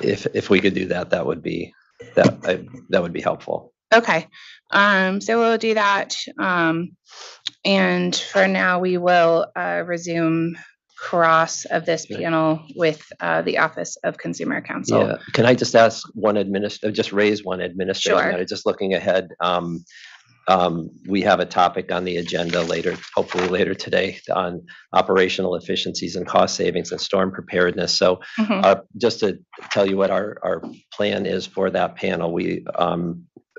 if we could do that, that would be helpful. Okay. So we'll do that. And for now, we will resume cross of this panel with the Office of Consumer Counsel. Yeah. Can I just ask just raise one administrative Sure. matter, just looking ahead? We have a topic on the agenda later, hopefully later today, on operational efficiencies and cost savings and storm preparedness. So just to tell you what our plan is for that panel, we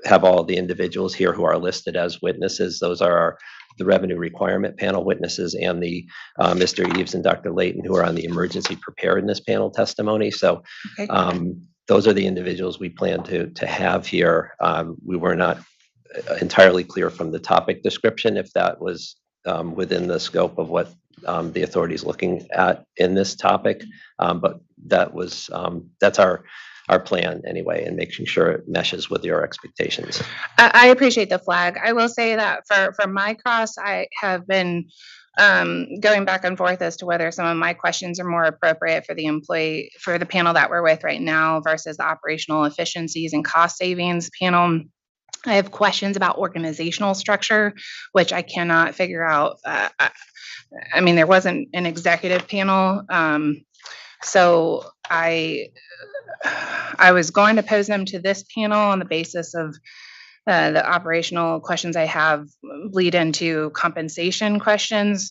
have all the individuals here who are listed as witnesses. Those are the revenue requirement panel witnesses and the Mr. Eves and Dr. Layton, who are on the emergency preparedness panel testimony. So those are the individuals we plan to have here. We were not entirely clear from the topic description if that was within the scope of what the authority is looking at in this topic, but that's our plan anyway, and making sure it meshes with your expectations. I appreciate the flag. I will say that for my cross, I have been going back and forth as to whether some of my questions are more appropriate for the panel that we're with right now versus the operational efficiencies and cost savings panel. I have questions about organizational structure, which I cannot figure out. I mean, there wasn't an executive panel, so I was going to pose them to this panel on the basis of the operational questions I have bleed into compensation questions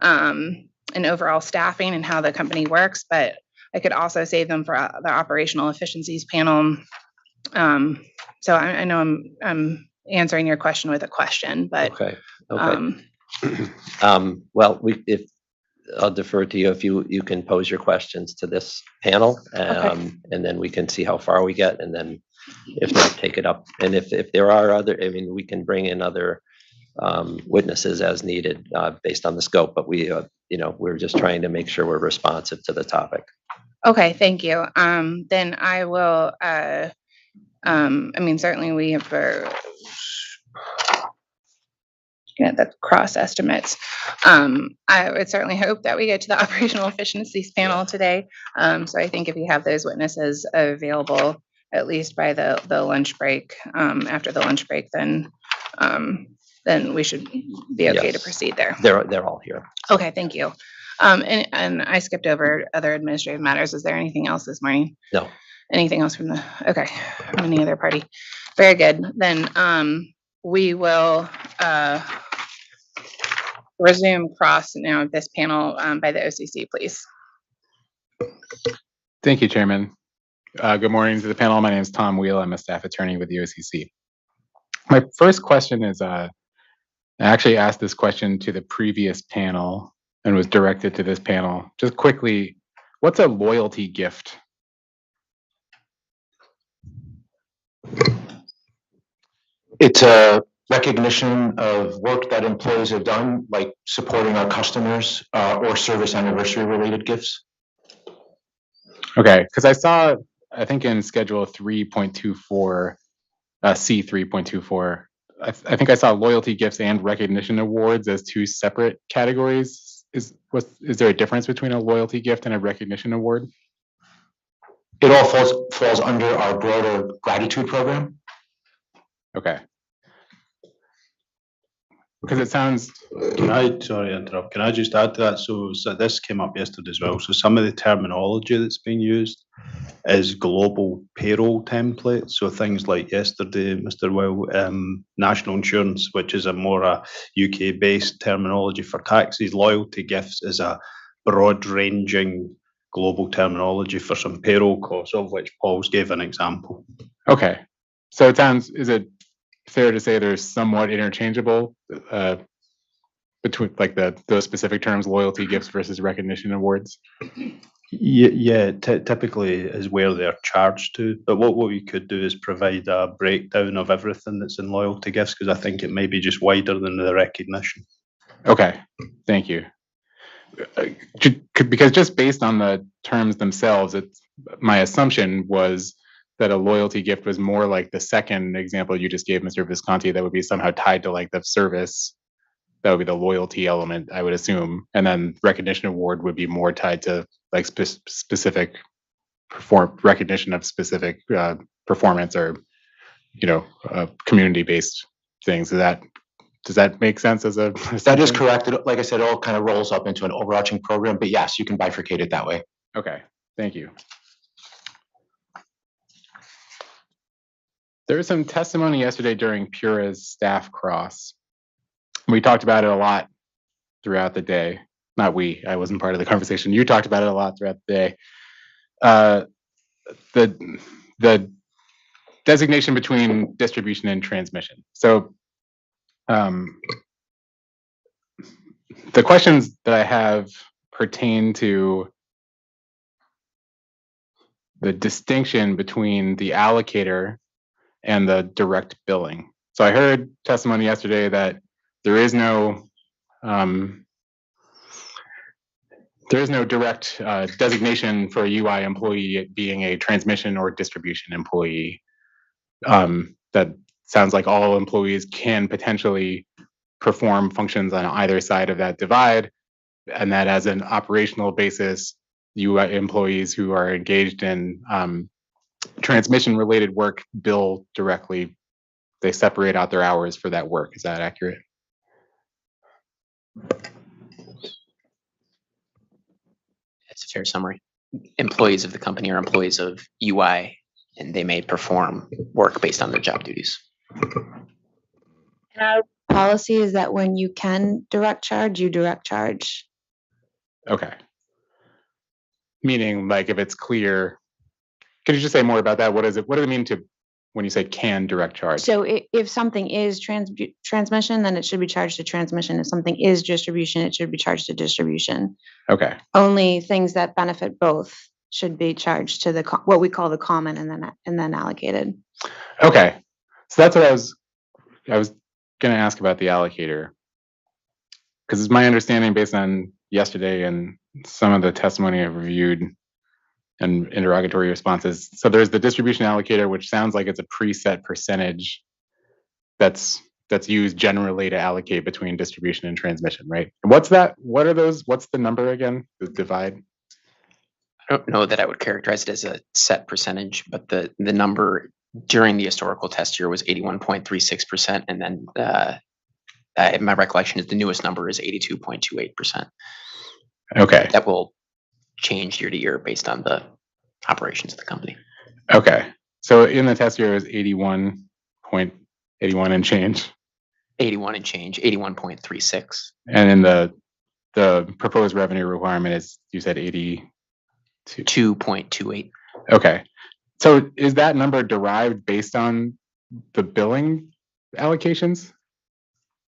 and overall staffing and how the company works, but I could also save them for the operational efficiencies panel. So I know I'm answering your question with a question, but okay. Well, I'll defer to you if you can pose your questions to this panel, and then we can see how far we get, and then if not, take it up. And if there are other, I mean, we can bring in other witnesses as needed based on the scope. But we're just trying to make sure we're responsive to the topic. Okay, thank you. Then I will. I mean, certainly we have the cross estimates. I would certainly hope that we get to the operational efficiencies panel today. So I think if you have those witnesses available, at least by the lunch break, after the lunch break, then we should be okay to proceed there. They're all here. Okay, thank you. And I skipped over other administrative matters. Is there anything else this morning? No. Anything else from any other party? Very good. Then we will resume cross now of this panel by the OCC, please. Thank you, Chairman. Good morning to the panel. My name is Tom Wheel. I'm a staff attorney with the OCC. My first question is, I actually asked this question to the previous panel and was directed to this panel. Just quickly, what's a loyalty gift? It's a recognition of work that employees have done, like supporting our customers or service anniversary related gifts. Okay, because I saw, I think in Schedule 3.24, C 3.24, I think I saw loyalty gifts and recognition awards as two separate categories. Is there a difference between a loyalty gift and a recognition award? It all falls under our broader gratitude program. Okay. Because it sounds. Sorry to interrupt. Can I just add to that? So this came up yesterday as well. So some of the terminology that's being used is global payroll templates. So things like yesterday, Mr. Will, national insurance, which is a more UK-based terminology for taxes. Loyalty gifts is a broad-ranging global terminology for some payroll costs, of which Paul's gave an example. Okay. So it sounds, is it fair to say they're somewhat interchangeable between like those specific terms, loyalty gifts versus recognition awards? Yeah, typically is where they're charged to. But what we could do is provide a breakdown of everything that's in loyalty gifts, because I think it may be just wider than the recognition. Okay, thank you. Because just based on the terms themselves, my assumption was that a loyalty gift was more like the second example you just gave, Mr. Visconti, that would be somehow tied to like the service. That would be the loyalty element, I would assume. And then recognition award would be more tied to like specific recognition of specific performance or community-based things. Does that make sense as a? That is correct. Like I said, it all kind of rolls up into an overarching program, but yes, you can bifurcate it that way. Okay, thank you. There was some testimony yesterday during Pura's staff cross. We talked about it a lot throughout the day. Not we, I wasn't part of the conversation. You talked about it a lot throughout the day. The designation between distribution and transmission. So the questions that I have pertain to the distinction between the allocator and the direct billing. So I heard testimony yesterday that there is no direct designation for a UI employee being a transmission or distribution employee. That sounds like all employees can potentially perform functions on either side of that divide, and that as an operational basis, UI employees who are engaged in transmission-related work bill directly. They separate out their hours for that work. Is that accurate? It's a fair summary. Employees of the company are employees of UI, and they may perform work based on their job duties. Our policy is that when you can direct charge, you direct charge. Okay. Meaning, like, if it's clear, could you just say more about that? What does it mean when you say can direct charge? So if something is transmission, then it should be charged to transmission. If something is distribution, it should be charged to distribution. Okay. Only things that benefit both should be charged to what we call the common and then allocated. Okay. So that's what I was going to ask about the allocator, because it's my understanding based on yesterday and some of the testimony I've reviewed and interrogatory responses. So there's the distribution allocator, which sounds like it's a preset percentage that's used generally to allocate between distribution and transmission, right? What's that? What are those? What's the number again? The divide? I don't know that I would characterize it as a set percentage, but the number during the historical test year was 81.36%, and then my recollection is the newest number is 82.28%. Okay. That will change year to year based on the operations of the company. Okay. So in the test year it was 81.81 and change. 81 and change, 81.36. And then the proposed revenue requirement is, you said 2.28. Okay. So is that number derived based on the billing allocations?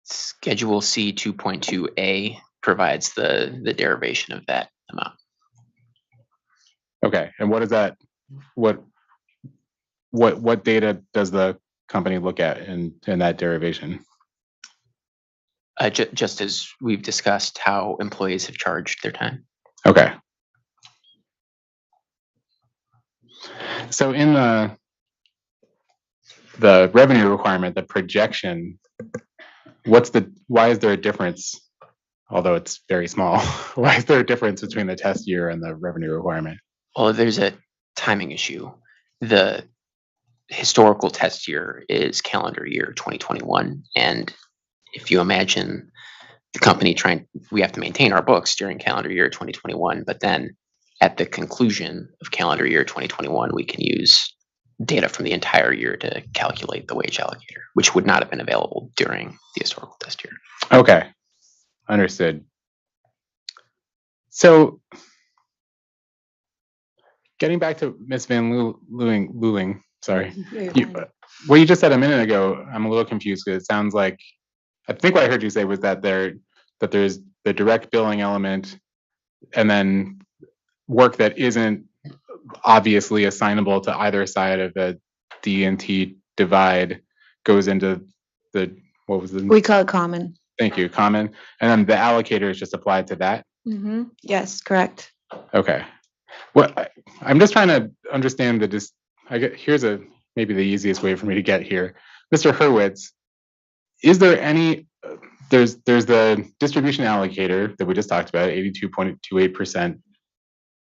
Schedule C 2.2A provides the derivation of that amount. Okay. And what is that? What data does the company look at in that derivation? Just as we've discussed how employees have charged their time. Okay. So in the revenue requirement, the projection, why is there a difference? Although it's very small, why is there a difference between the test year and the revenue requirement? Well, there's a timing issue. The historical test year is calendar year 2021. And if you imagine the company we have to maintain our books during calendar year 2021, but then at the conclusion of calendar year 2021, we can use data from the entire year to calculate the wage allocator, which would not have been available during the historical test year. Okay, understood. So getting back to Ms. Van Luling, sorry. What you just said a minute ago, I'm a little confused because it sounds like, I think what I heard you say was that there's the direct billing element and then work that isn't obviously assignable to either side of the D&T divide goes into what was the? We call it common. Thank you, common. And then the allocator is just applied to that? Mm-hmm. Yes, correct. Okay. Well, I'm just trying to understand here's maybe the easiest way for me to get here. Mr. Hurwitz, is there any, there's the distribution allocator that we just talked about, 82.28%.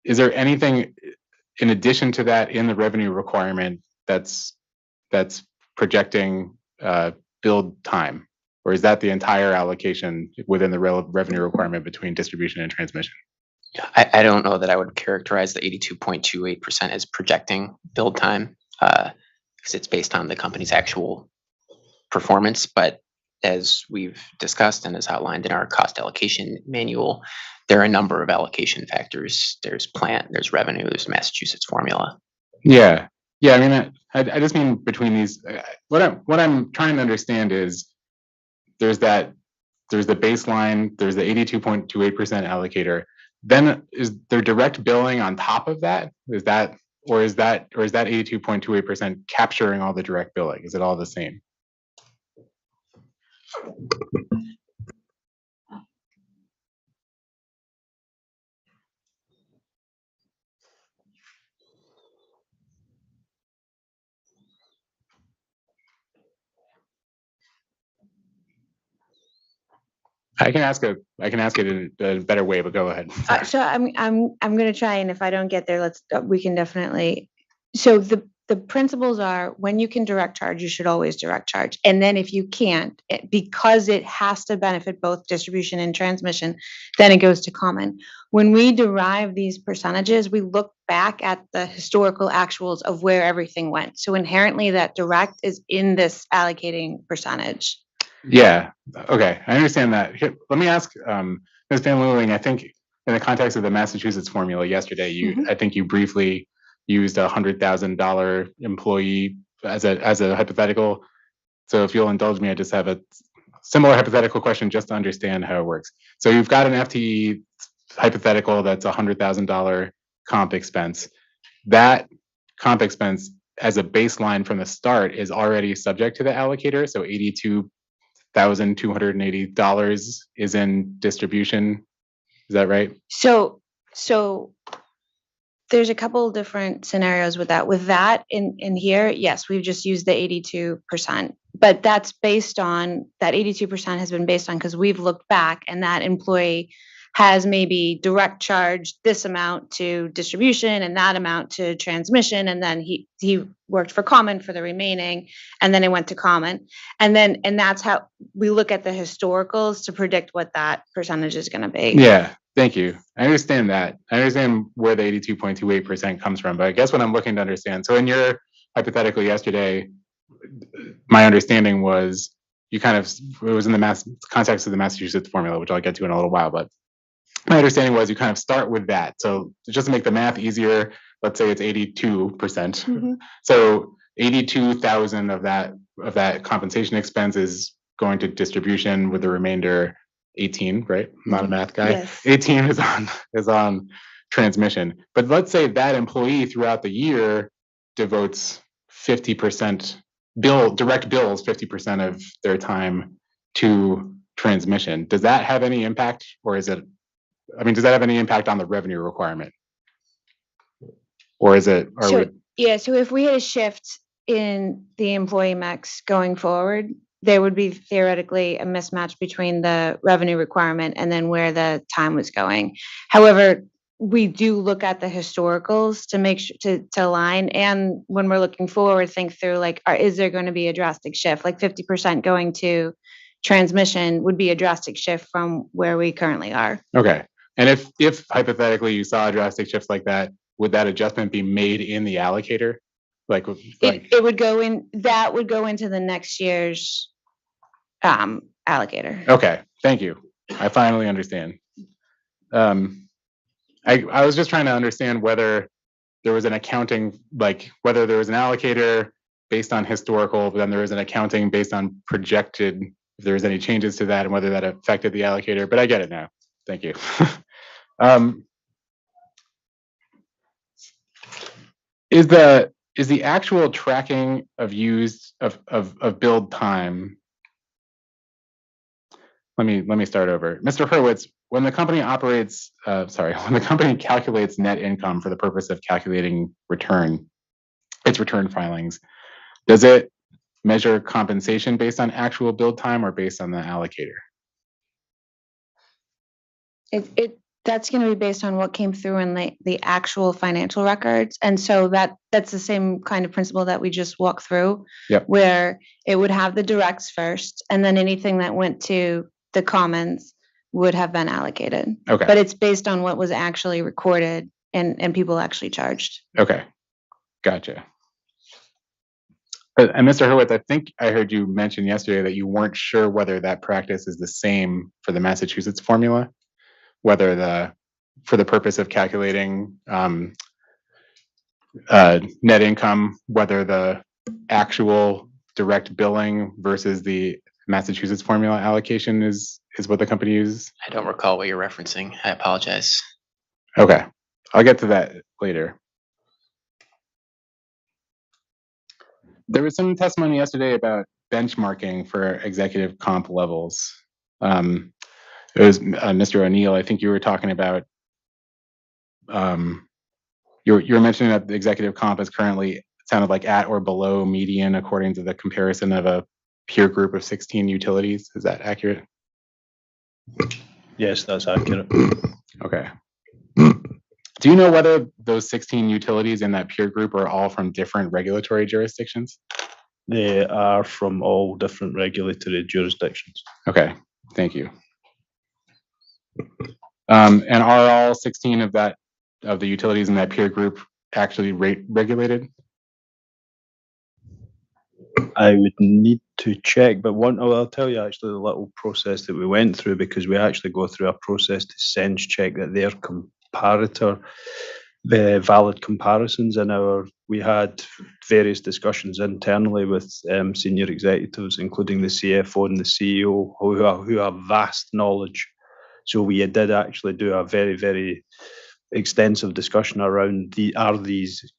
Is there anything in addition to that, in the revenue requirement, that's projecting build time, or is that the entire allocation within the revenue requirement between distribution and transmission? I don't know that I would characterize the 82.28% as projecting build time, because it's based on the company's actual performance. But as we've discussed and as outlined in our cost allocation manual, there are a number of allocation factors. There's plant, there's revenue, there's Massachusetts formula. Yeah. I mean, I just mean between these. What I'm trying to understand is there's the baseline, there's the 82.28% allocator. Then is there direct billing on top of that? Is that 82.28% capturing all the direct billing? Is it all the same? I can ask it in a better way, but go ahead. So I'm gonna try, and if I don't get there, we can definitely. So the principles are, when you can direct charge, you should always direct charge. And then if you can't, because it has to benefit both distribution and transmission, then it goes to common. When we derive these percentages, we look back at the historical actuals of where everything went. So inherently that direct is in this allocating percentage. Yeah. Okay. I understand that. Here, let me ask Ms. Van Looling, I think in the context of the Massachusetts formula yesterday, I think you briefly used a $100,000 employee as a hypothetical. So if you'll indulge me, I just have a similar hypothetical question just to understand how it works. So you've got an FTE hypothetical that's $100,000 comp expense. That comp expense as a baseline from the start is already subject to the allocator. So $82,280 is in distribution. Is that right? So there's a couple different scenarios with that. With that in here, yes, we've just used the 82%, but that's based on, that 82% has been based on, because we've looked back and that employee has maybe direct charged this amount to distribution and that amount to transmission, and then he worked for common for the remaining, and then it went to common, and that's how we look at the historicals to predict what that percentage is going to be. Yeah, thank you. I understand that. I understand where the 82.28% comes from, but I guess what I'm looking to understand. So in your hypothetical yesterday, my understanding was it was in the context of the Massachusetts formula, which I'll get to in a little while, but my understanding was you kind of start with that. So just to make the math easier, let's say it's 82%. So 82,000 of that compensation expense is going to distribution, with the remainder 18, right? I'm not a math guy. Yes. 18 is on transmission. But let's say that employee throughout the year devotes 50% direct bills 50% of their time to transmission. Does that have any impact, or does that have any impact on the revenue requirement? Or is it? So if we had a shift in the employee mix going forward, there would be theoretically a mismatch between the revenue requirement and then where the time was going. However, we do look at the historicals to make sure to align, and when we're looking forward, think through, like, is there going to be a drastic shift? Like 50% going to transmission would be a drastic shift from where we currently are. Okay. And if hypothetically you saw a drastic shift like that, would that adjustment be made in the allocator? It would go in. That would go into the next year's allocator. Okay, thank you. I finally understand. I was just trying to understand whether there was an accounting, whether there was an allocator based on historical, but then there was an accounting based on projected, if there was any changes to that, and whether that affected the allocator. But I get it now. Thank you. Is the actual tracking of build time? Let me start over. Mr. Hurwitz, when the company calculates net income for the purpose of calculating its return filings, does it measure compensation based on actual build time or based on the allocator? That's going to be based on what came through in the actual financial records. And so that's the same kind of principle that we just walked through. Yep. Where it would have the directs first, and then anything that went to the commons would have been allocated. Okay. But it's based on what was actually recorded and people actually charged. Okay. Gotcha. And Mr. Hurwitz, I think I heard you mention yesterday that you weren't sure whether that practice is the same for the Massachusetts formula, whether for the purpose of calculating net income, whether the actual direct billing versus the Massachusetts formula allocation is what the company uses. I don't recall what you're referencing. I apologize. Okay, I'll get to that later. There was some testimony yesterday about benchmarking for executive comp levels. It was Mr. O'Neill. I think you were talking about. You were mentioning that the executive comp is currently, it sounded like, at or below median according to the comparison of a peer group of 16 utilities. Is that accurate? Yes, that's accurate. Okay. Do you know whether those 16 utilities in that peer group are all from different regulatory jurisdictions? They are from all different regulatory jurisdictions. Okay, thank you. And are all 16 of the utilities in that peer group actually rate regulated? I would need to check, but I'll tell you actually the little process that we went through, because we actually go through a process to sense check that their comparator, the valid comparisons we had various discussions internally with senior executives, including the CFO and the CEO, who have vast knowledge. So we did actually do a very, very extensive discussion around are these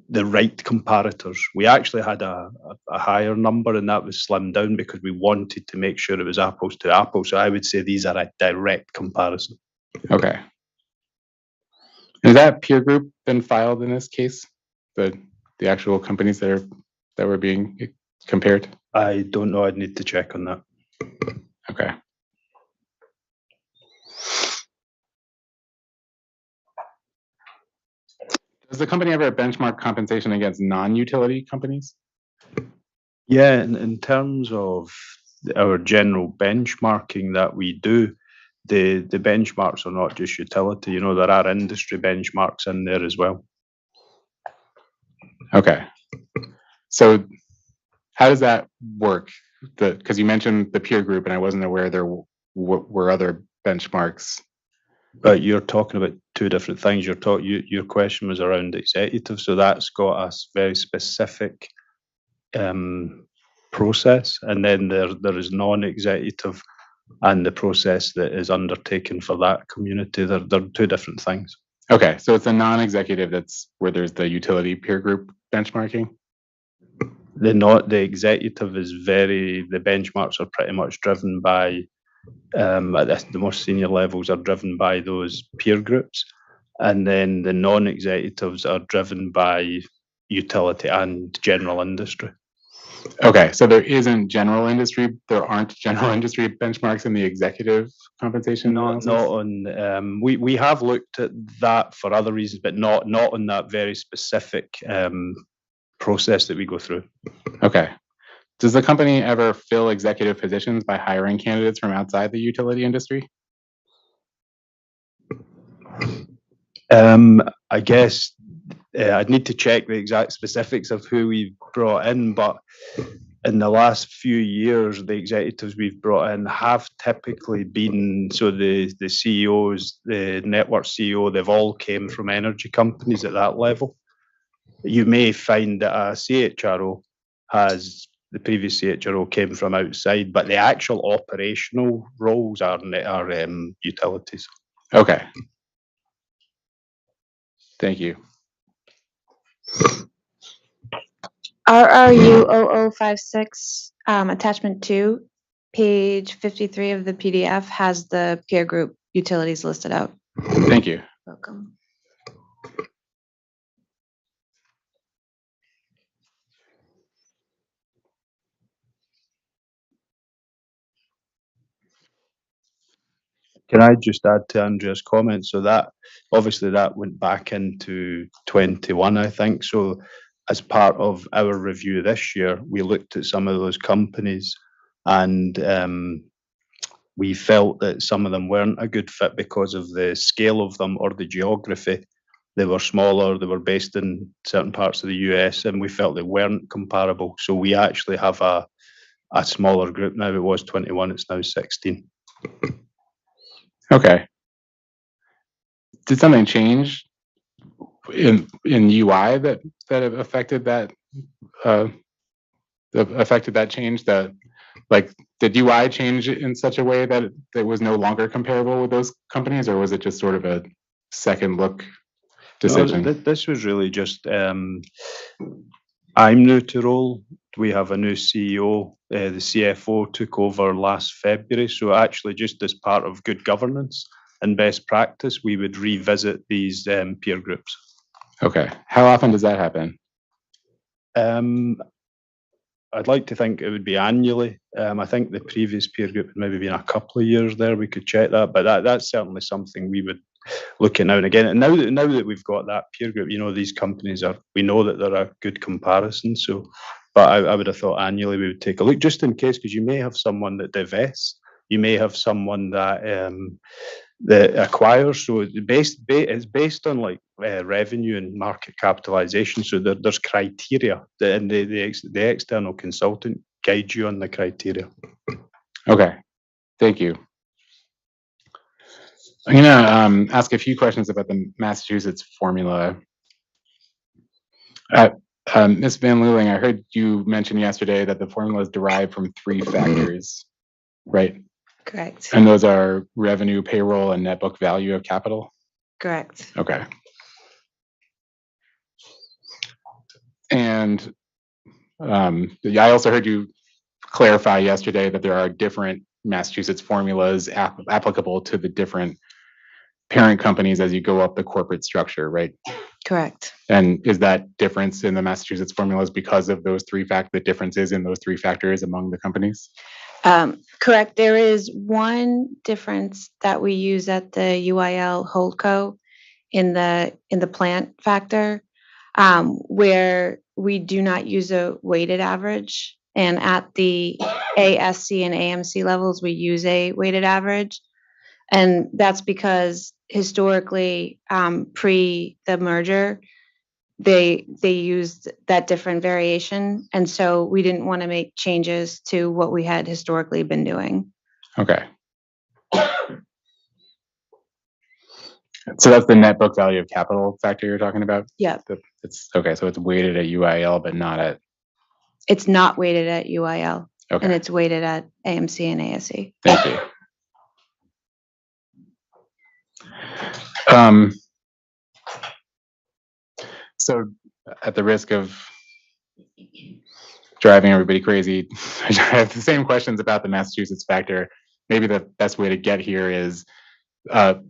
the right comparators. We actually had a higher number, and that was slimmed down because we wanted to make sure it was apples to apples. So I would say these are a direct comparison. Okay. Has that peer group been filed in this case? The actual companies that were being compared? I don't know. I'd need to check on that. Okay. Does the company ever benchmark compensation against non-utility companies? Yeah, in terms of our general benchmarking that we do, the benchmarks are not just utility. There are industry benchmarks in there as well. Okay. So how does that work? Because you mentioned the peer group, and I wasn't aware there were other benchmarks. But you're talking about two different things. Your question was around executive, so that's got a very specific process, and then there is non-executive, and the process that is undertaken for that community. They're two different things. Okay, so it's a non-executive that's where there's the utility peer group benchmarking. The executive is the benchmarks are pretty much driven by at the most senior levels are driven by those peer groups, and then the non-executives are driven by utility and general industry. Okay, so there aren't general industry benchmarks in the executive compensation analysis? Not on. We have looked at that for other reasons, but not on that very specific process that we go through. Okay. Does the company ever fill executive positions by hiring candidates from outside the utility industry? I guess I'd need to check the exact specifics of who we've brought in, but in the last few years, the executives we've brought in have typically been, so the CEOs, the network CEO, they've all came from energy companies at that level. You may find that a CHRO the previous CHRO came from outside, but the actual operational roles are utilities. Okay. Thank you. RRU 0056, attachment 2, page 53 of the PDF has the peer group utilities listed out. Thank you. Welcome. Can I just add to Andrea's comment? So that, obviously that went back into 21, I think. So as part of our review this year, we looked at some of those companies and we felt that some of them weren't a good fit because of the scale of them or the geography. They were smaller, they were based in certain parts of the US, and we felt they weren't comparable. So we actually have a smaller group now. It was 21, it's now 16. Okay. Did something change in UI that affected that change? That, like, did UI change in such a way that it was no longer comparable with those companies, or was it just sort of a second look decision? No, this was really just I'm new to role. We have a new CEO. The CFO took over last February. So actually, just as part of good governance and best practice, we would revisit these peer groups. Okay. How often does that happen? I'd like to think it would be annually. I think the previous peer group had maybe been a couple of years there. We could check that, but that's certainly something we would look at now and again. And now that we've got that peer group, these companies we know that they're a good comparison. So, but I would have thought annually we would take a look, just in case, because you may have someone that divests, you may have someone that acquires. So it's based on like revenue and market capitalization. So there's criteria, and the external consultant guides you on the criteria. Okay, thank you. I'm gonna ask a few questions about the Massachusetts formula. Ms. Van Leuling, I heard you mention yesterday that the formula is derived from 3 factors, right? Correct. And those are revenue, payroll, and net book value of capital? Correct. Okay. And I also heard you clarify yesterday that there are different Massachusetts formulas applicable to the different parent companies as you go up the corporate structure, right? Correct. And is that difference in the Massachusetts formulas because of those the differences in those 3 factors among the companies? Correct. There is one difference that we use at the UIL Holdco in the plant factor, where we do not use a weighted average, and at the ASC and AMC levels we use a weighted average, and that's because historically, pre the merger, they used that different variation, and so we didn't want to make changes to what we had historically been doing. Okay. So that's the net book value of capital factor you're talking about? Yeah. It's okay, so it's weighted at UIL, but not at... It's not weighted at UIL, Okay. and it's weighted at AMC and ASC. Thank you. So at the risk of driving everybody crazy, I have the same questions about the Massachusetts factor. Maybe the best way to get here is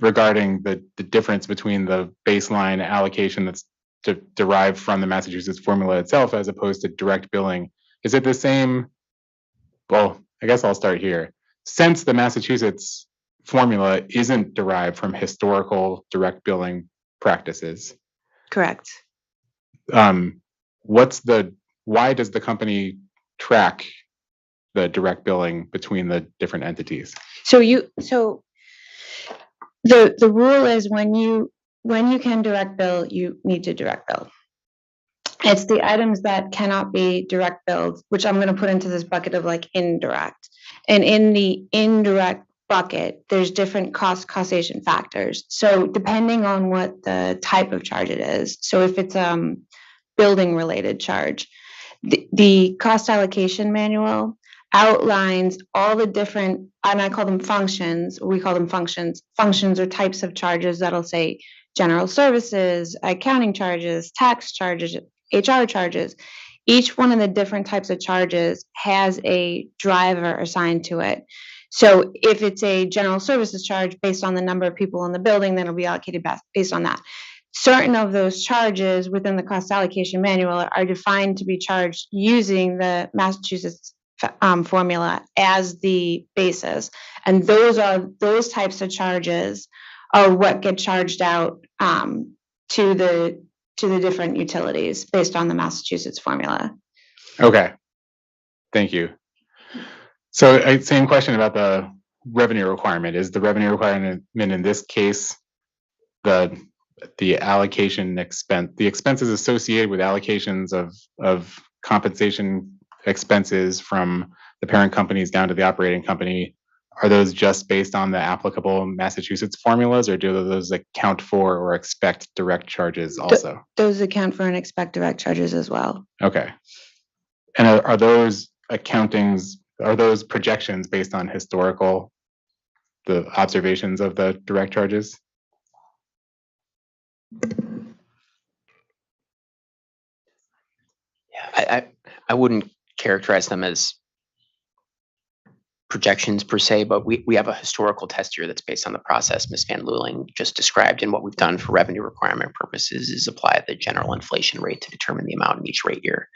regarding the difference between the baseline allocation that's derived from the Massachusetts formula itself as opposed to direct billing. Is it the same? Well, I guess I'll start here. Since the Massachusetts formula isn't derived from historical direct billing practices. Correct. Why does the company track the direct billing between the different entities? So the rule is when you can direct bill, you need to direct bill. It's the items that cannot be direct billed, which I'm going to put into this bucket of like indirect. And in the indirect bucket, there's different causation factors. So depending on what the type of charge it is, so if it's building related charge, the cost allocation manual outlines all the different, and I call them functions, we call them functions or types of charges that'll say general services, accounting charges, tax charges, HR charges. Each one of the different types of charges has a driver assigned to it. So if it's a general services charge based on the number of people in the building, then it'll be allocated based on that. Certain of those charges within the cost allocation manual are defined to be charged using the Massachusetts formula as the basis. And those types of charges are what get charged out to the different utilities based on the Massachusetts formula. Okay, thank you. So same question about the revenue requirement. Is the revenue requirement in this case the allocation expense, the expenses associated with allocations of compensation expenses from the parent companies down to the operating company, are those just based on the applicable Massachusetts formulas, or do those account for or expect direct charges also? Those account for and expect direct charges as well. Okay. And are those accountings, are those projections based on the observations of the direct charges? Yeah, I wouldn't characterize them as projections per se, but we have a historical test year that's based on the process Ms. Van Luling just described, and what we've done for revenue requirement purposes is apply the general inflation rate to determine the amount in each rate year.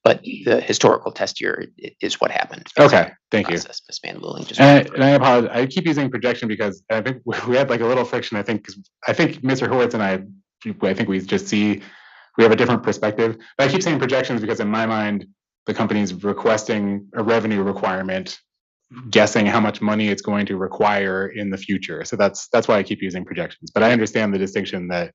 But the historical test year is what happened. Okay, thank you. Ms. Van Luling just. And I apologize. I keep using projection because I think we had like a little friction. I think Mr. Horwitz and I think we just see we have a different perspective. But I keep saying projections because in my mind, the company's requesting a revenue requirement, guessing how much money it's going to require in the future. So that's why I keep using projections. But I understand the distinction that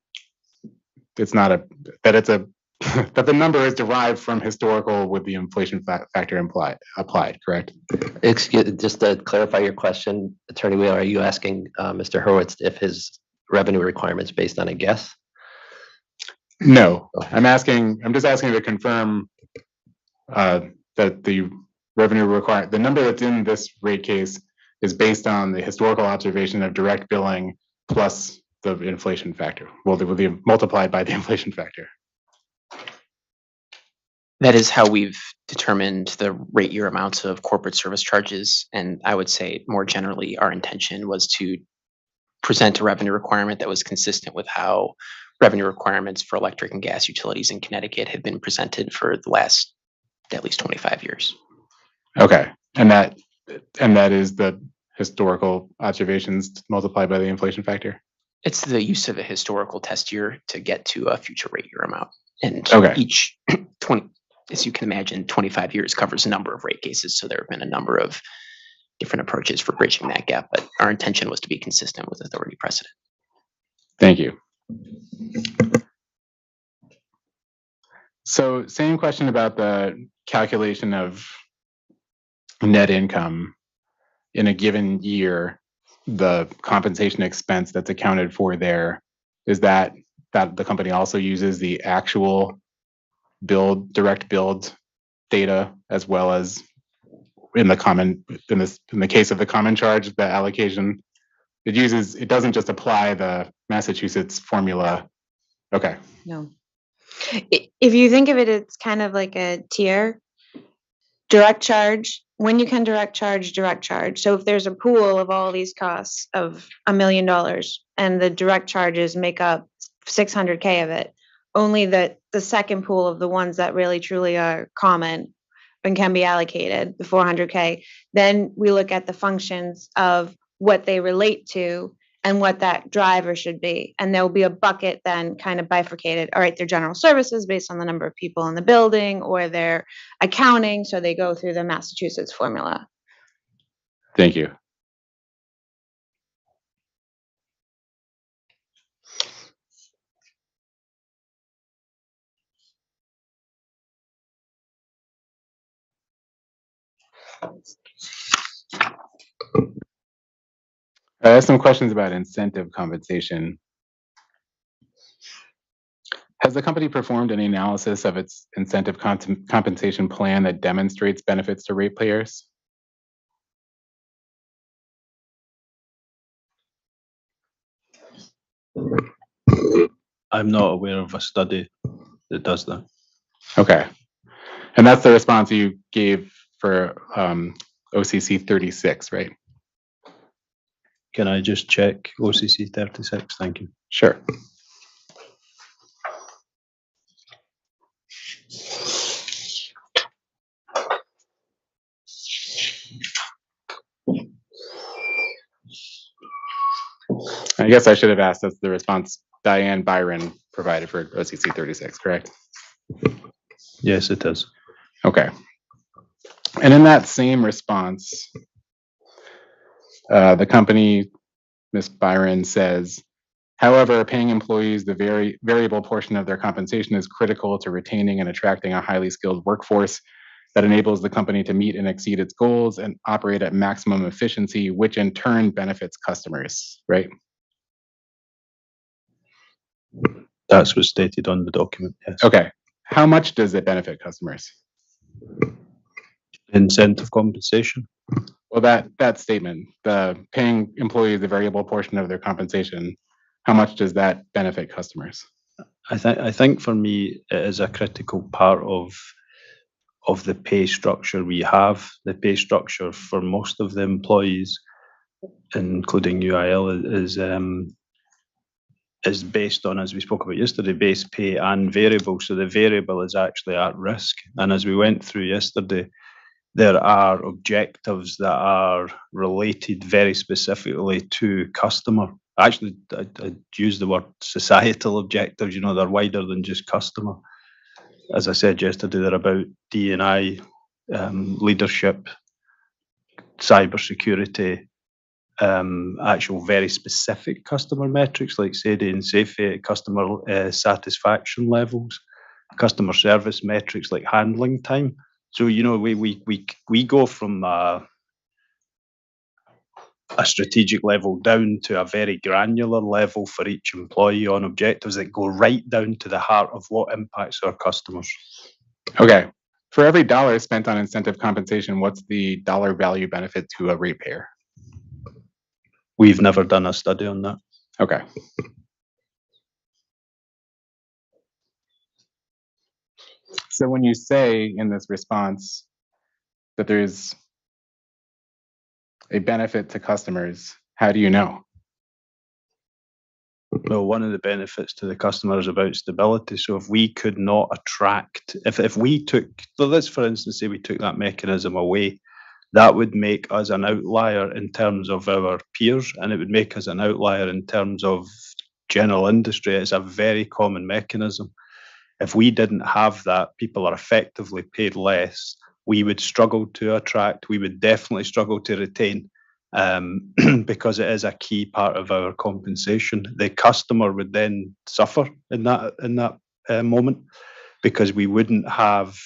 it's not that the number is derived from historical with the inflation factor applied, correct? Excuse, just to clarify your question, Attorney Wheeler, are you asking Mr. Hurwitz if his revenue requirement is based on a guess? No, I'm just asking to confirm that the the number that's in this rate case is based on the historical observation of direct billing plus the inflation factor. Well, it will be multiplied by the inflation factor. That is how we've determined the rate year amounts of corporate service charges. And I would say more generally, our intention was to present a revenue requirement that was consistent with how revenue requirements for electric and gas utilities in Connecticut have been presented for the last at least 25 years. Okay, and that is the historical observations multiplied by the inflation factor? It's the use of a historical test year to get to a future rate year amount. And each 20, as you can imagine, 25 years covers a number of rate cases. So there have been a number of different approaches for bridging that gap, but our intention was to be consistent with authority precedent. Thank you. So same question about the calculation of net income in a given year, the compensation expense that's accounted for there, is that the company also uses the actual direct billed data, as well as in the case of the common charge, the allocation, it doesn't just apply the Massachusetts formula. Okay. No. If you think of it, it's kind of like a tier. Direct charge, when you can direct charge. So if there's a pool of all these costs of $1 million and the direct charges make up 600K of it, only the second pool of the ones that really truly are common and can be allocated, the 400K, then we look at the functions of what they relate to and what that driver should be. And there'll be a bucket then kind of bifurcated. All right, their general services based on the number of people in the building, or their accounting. So they go through the Massachusetts formula. Thank you. I have some questions about incentive compensation. Has the company performed any analysis of its incentive compensation plan that demonstrates benefits to ratepayers? I'm not aware of a study that does that. Okay. And that's the response you gave for OCC 36, right? Can I just check OCC 36? Thank you. Sure. I guess I should have asked. That's the response Diane Byron provided for OCC 36, correct? Yes, it is. Okay. And in that same response, the company, Ms. Byron, says, however, paying employees the variable portion of their compensation is critical to retaining and attracting a highly skilled workforce that enables the company to meet and exceed its goals and operate at maximum efficiency, which in turn benefits customers, right? That's what's stated on the document, yes. Okay. How much does it benefit customers? Incentive compensation. Well, that statement, the paying employees the variable portion of their compensation, how much does that benefit customers? I think for me, it is a critical part of the pay structure we have. The pay structure for most of the employees, including UIL, is based on, as we spoke about yesterday, base pay and variable. So the variable is actually at risk. And as we went through yesterday, there are objectives that are related very specifically to customer. Actually, I use the word societal objectives. They're wider than just customer. As I said yesterday, they're about D&I, leadership, cybersecurity, actual very specific customer metrics like SAIDI and SAFE, customer satisfaction levels, customer service metrics like handling time. So we go from a strategic level down to a very granular level for each employee on objectives that go right down to the heart of what impacts our customers. Okay. For every dollar spent on incentive compensation, what's the dollar value benefit to a ratepayer? We've never done a study on that. Okay. So when you say in this response that there's a benefit to customers, how do you know? Well, one of the benefits to the customer is about stability. So if we could not attract, if we took, so let's for instance say we took that mechanism away, that would make us an outlier in terms of our peers, and it would make us an outlier in terms of general industry. It's a very common mechanism. If we didn't have that, people are effectively paid less. We would struggle to attract, we would definitely struggle to retain, because it is a key part of our compensation. The customer would then suffer in that moment, because we wouldn't have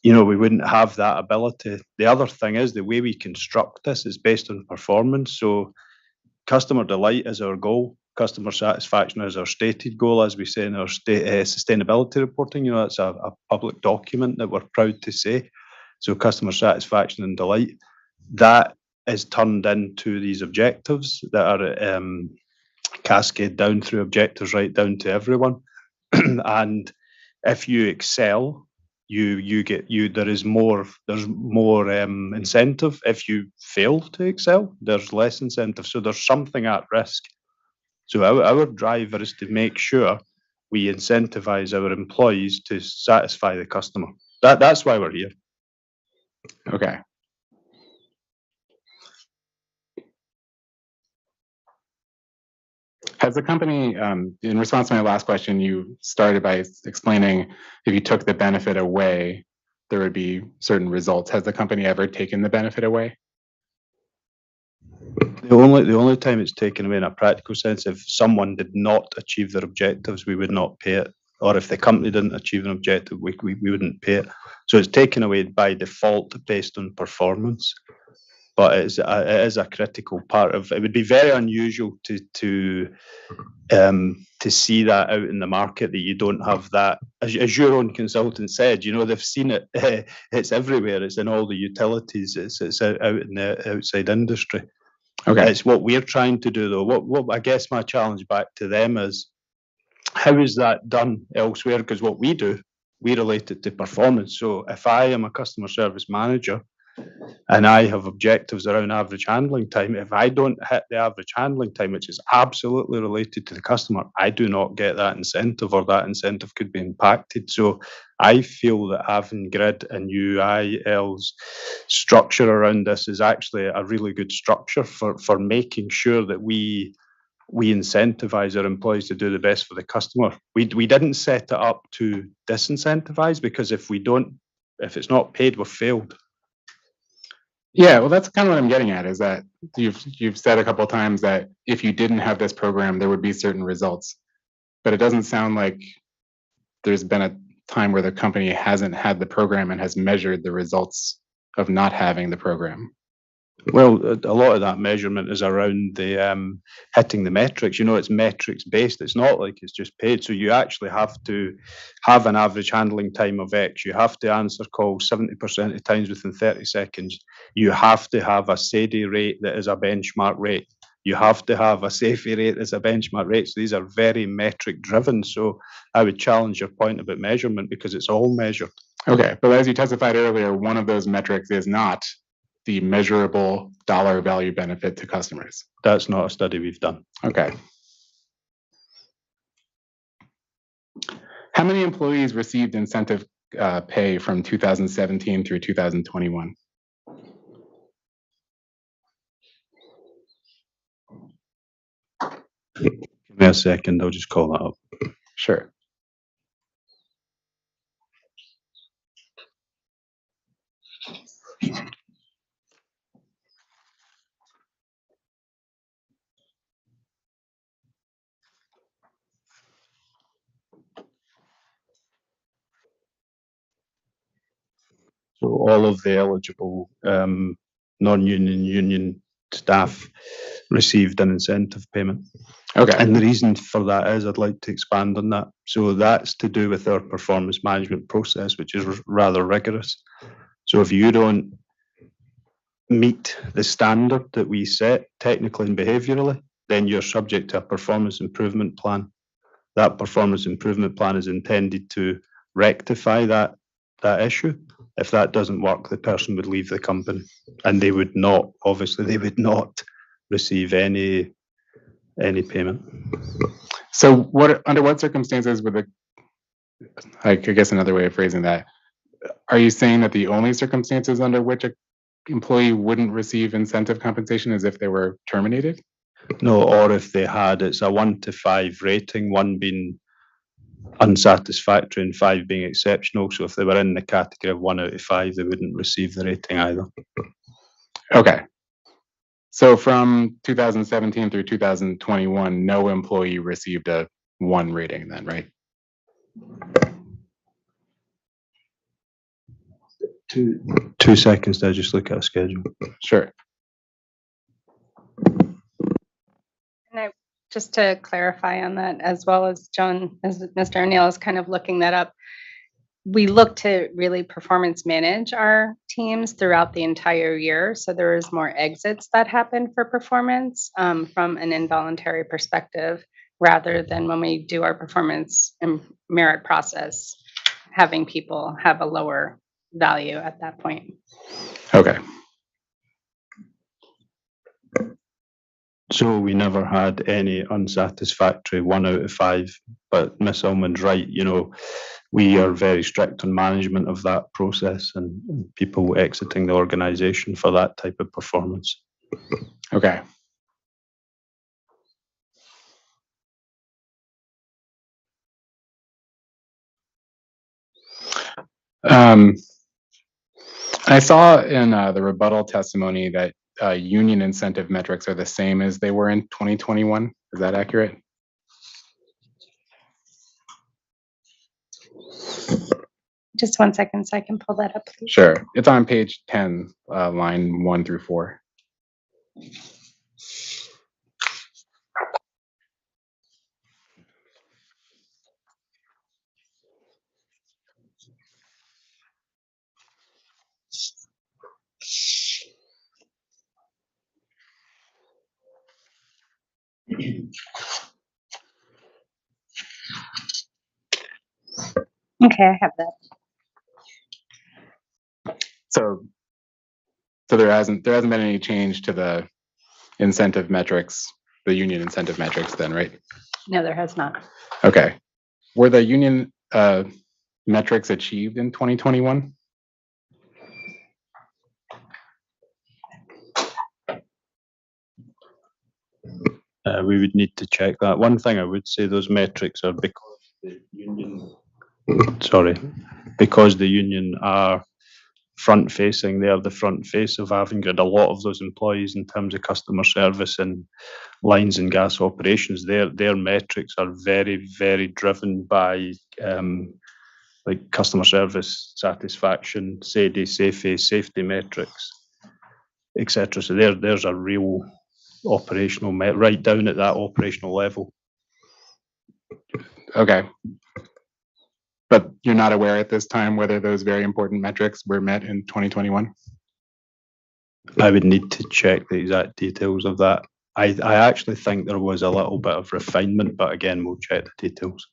that ability. The other thing is the way we construct this is based on performance. So customer delight is our goal. Customer satisfaction is our stated goal, as we say in our sustainability reporting. That's a public document that we're proud to say. So customer satisfaction and delight, that is turned into these objectives that are cascade down through objectives right down to everyone. And if you excel, there's more incentive. If you fail to excel, there's less incentive. So there's something at risk. So our driver is to make sure we incentivize our employees to satisfy the customer. That's why we're here. Okay. Has the company, in response to my last question, you started by explaining if you took the benefit away, there would be certain results. Has the company ever taken the benefit away? The only time it's taken away in a practical sense, if someone did not achieve their objectives, we would not pay it. Or if the company didn't achieve an objective, we wouldn't pay it. So it's taken away by default based on performance. But it is a critical part of. It would be very unusual to see that out in the market, that you don't have that. As your own consultant said, they've seen it. It's everywhere. It's in all the utilities. It's out in the outside industry. Okay. It's what we're trying to do, though. What I guess my challenge back to them is, how is that done elsewhere? Because what we do, we relate it to performance. So if I am a customer service manager and I have objectives around average handling time, if I don't hit the average handling time, which is absolutely related to the customer, I do not get that incentive, or that incentive could be impacted. So I feel that having grid and UIL's structure around this is actually a really good structure for making sure that we we incentivize our employees to do the best for the customer. We didn't set it up to disincentivize, because if it's not paid, we've failed. Yeah, well, that's kind of what I'm getting at, is that you've said a couple of times that if you didn't have this program, there would be certain results. But it doesn't sound like there's been a time where the company hasn't had the program and has measured the results of not having the program. Well, a lot of that measurement is around the hitting the metrics. It's metrics based. It's not like it's just paid. So you actually have to have an average handling time of X. You have to answer calls 70% of times within 30 seconds. You have to have a SAIDI rate that is a benchmark rate. You have to have a SAFE rate as a benchmark rate. So these are very metric driven. So I would challenge your point about measurement, because it's all measured. Okay, but as you testified earlier, one of those metrics is not the measurable dollar value benefit to customers. That's not a study we've done. Okay. How many employees received incentive pay from 2017 through 2021? Give me a second, I'll just call that up. Sure. So all of the eligible non-union, union staff received an incentive payment. Okay. And the reason for that is, I'd like to expand on that. So that's to do with our performance management process, which is rather rigorous. So if you don't meet the standard that we set technically and behaviourally, then you're subject to a performance improvement plan. That performance improvement plan is intended to rectify that issue. If that doesn't work, the person would leave the company, and they would not receive any payment. So under what circumstances would I guess another way of phrasing that, are you saying that the only circumstances under which an employee wouldn't receive incentive compensation is if they were terminated? No, or if they had, it's a 1 to 5 rating, 1 being unsatisfactory and 5 being exceptional. So if they were in the category of 1 out of 5, they wouldn't receive the rating either. Okay. So from 2017 through 2021, no employee received a 1 rating then, right? Two seconds to just look at a schedule. Sure. And just to clarify on that, as well as John, as Mr. O'Neill is kind of looking that up, we look to really performance manage our teams throughout the entire year. So there is more exits that happen for performance from an involuntary perspective, rather than when we do our performance and merit process, having people have a lower value at that point. Okay. So we never had any unsatisfactory 1 out of 5, but Miss Ullman's right, we are very strict on management of that process and people exiting the organization for that type of performance. Okay. I saw in the rebuttal testimony that union incentive metrics are the same as they were in 2021. Is that accurate? Just 1 second so I can pull that up, please. Sure. It's on page 10, line 1 through 4. Okay, I have that. So there hasn't been any change to the incentive metrics, the union incentive metrics then, right? No, there has not. Okay. Were the union metrics achieved in 2021? We would need to check that. One thing I would say, those metrics are because the union are front facing. They are the front face of Avangrid. A lot of those employees, in terms of customer service and lines and gas operations, their metrics are very, very driven by like customer service satisfaction, safety metrics, etc. So there's a real operational right down at that operational level. Okay. But you're not aware at this time whether those very important metrics were met in 2021? I would need to check the exact details of that. I actually think there was a little bit of refinement, but again, we'll check the details.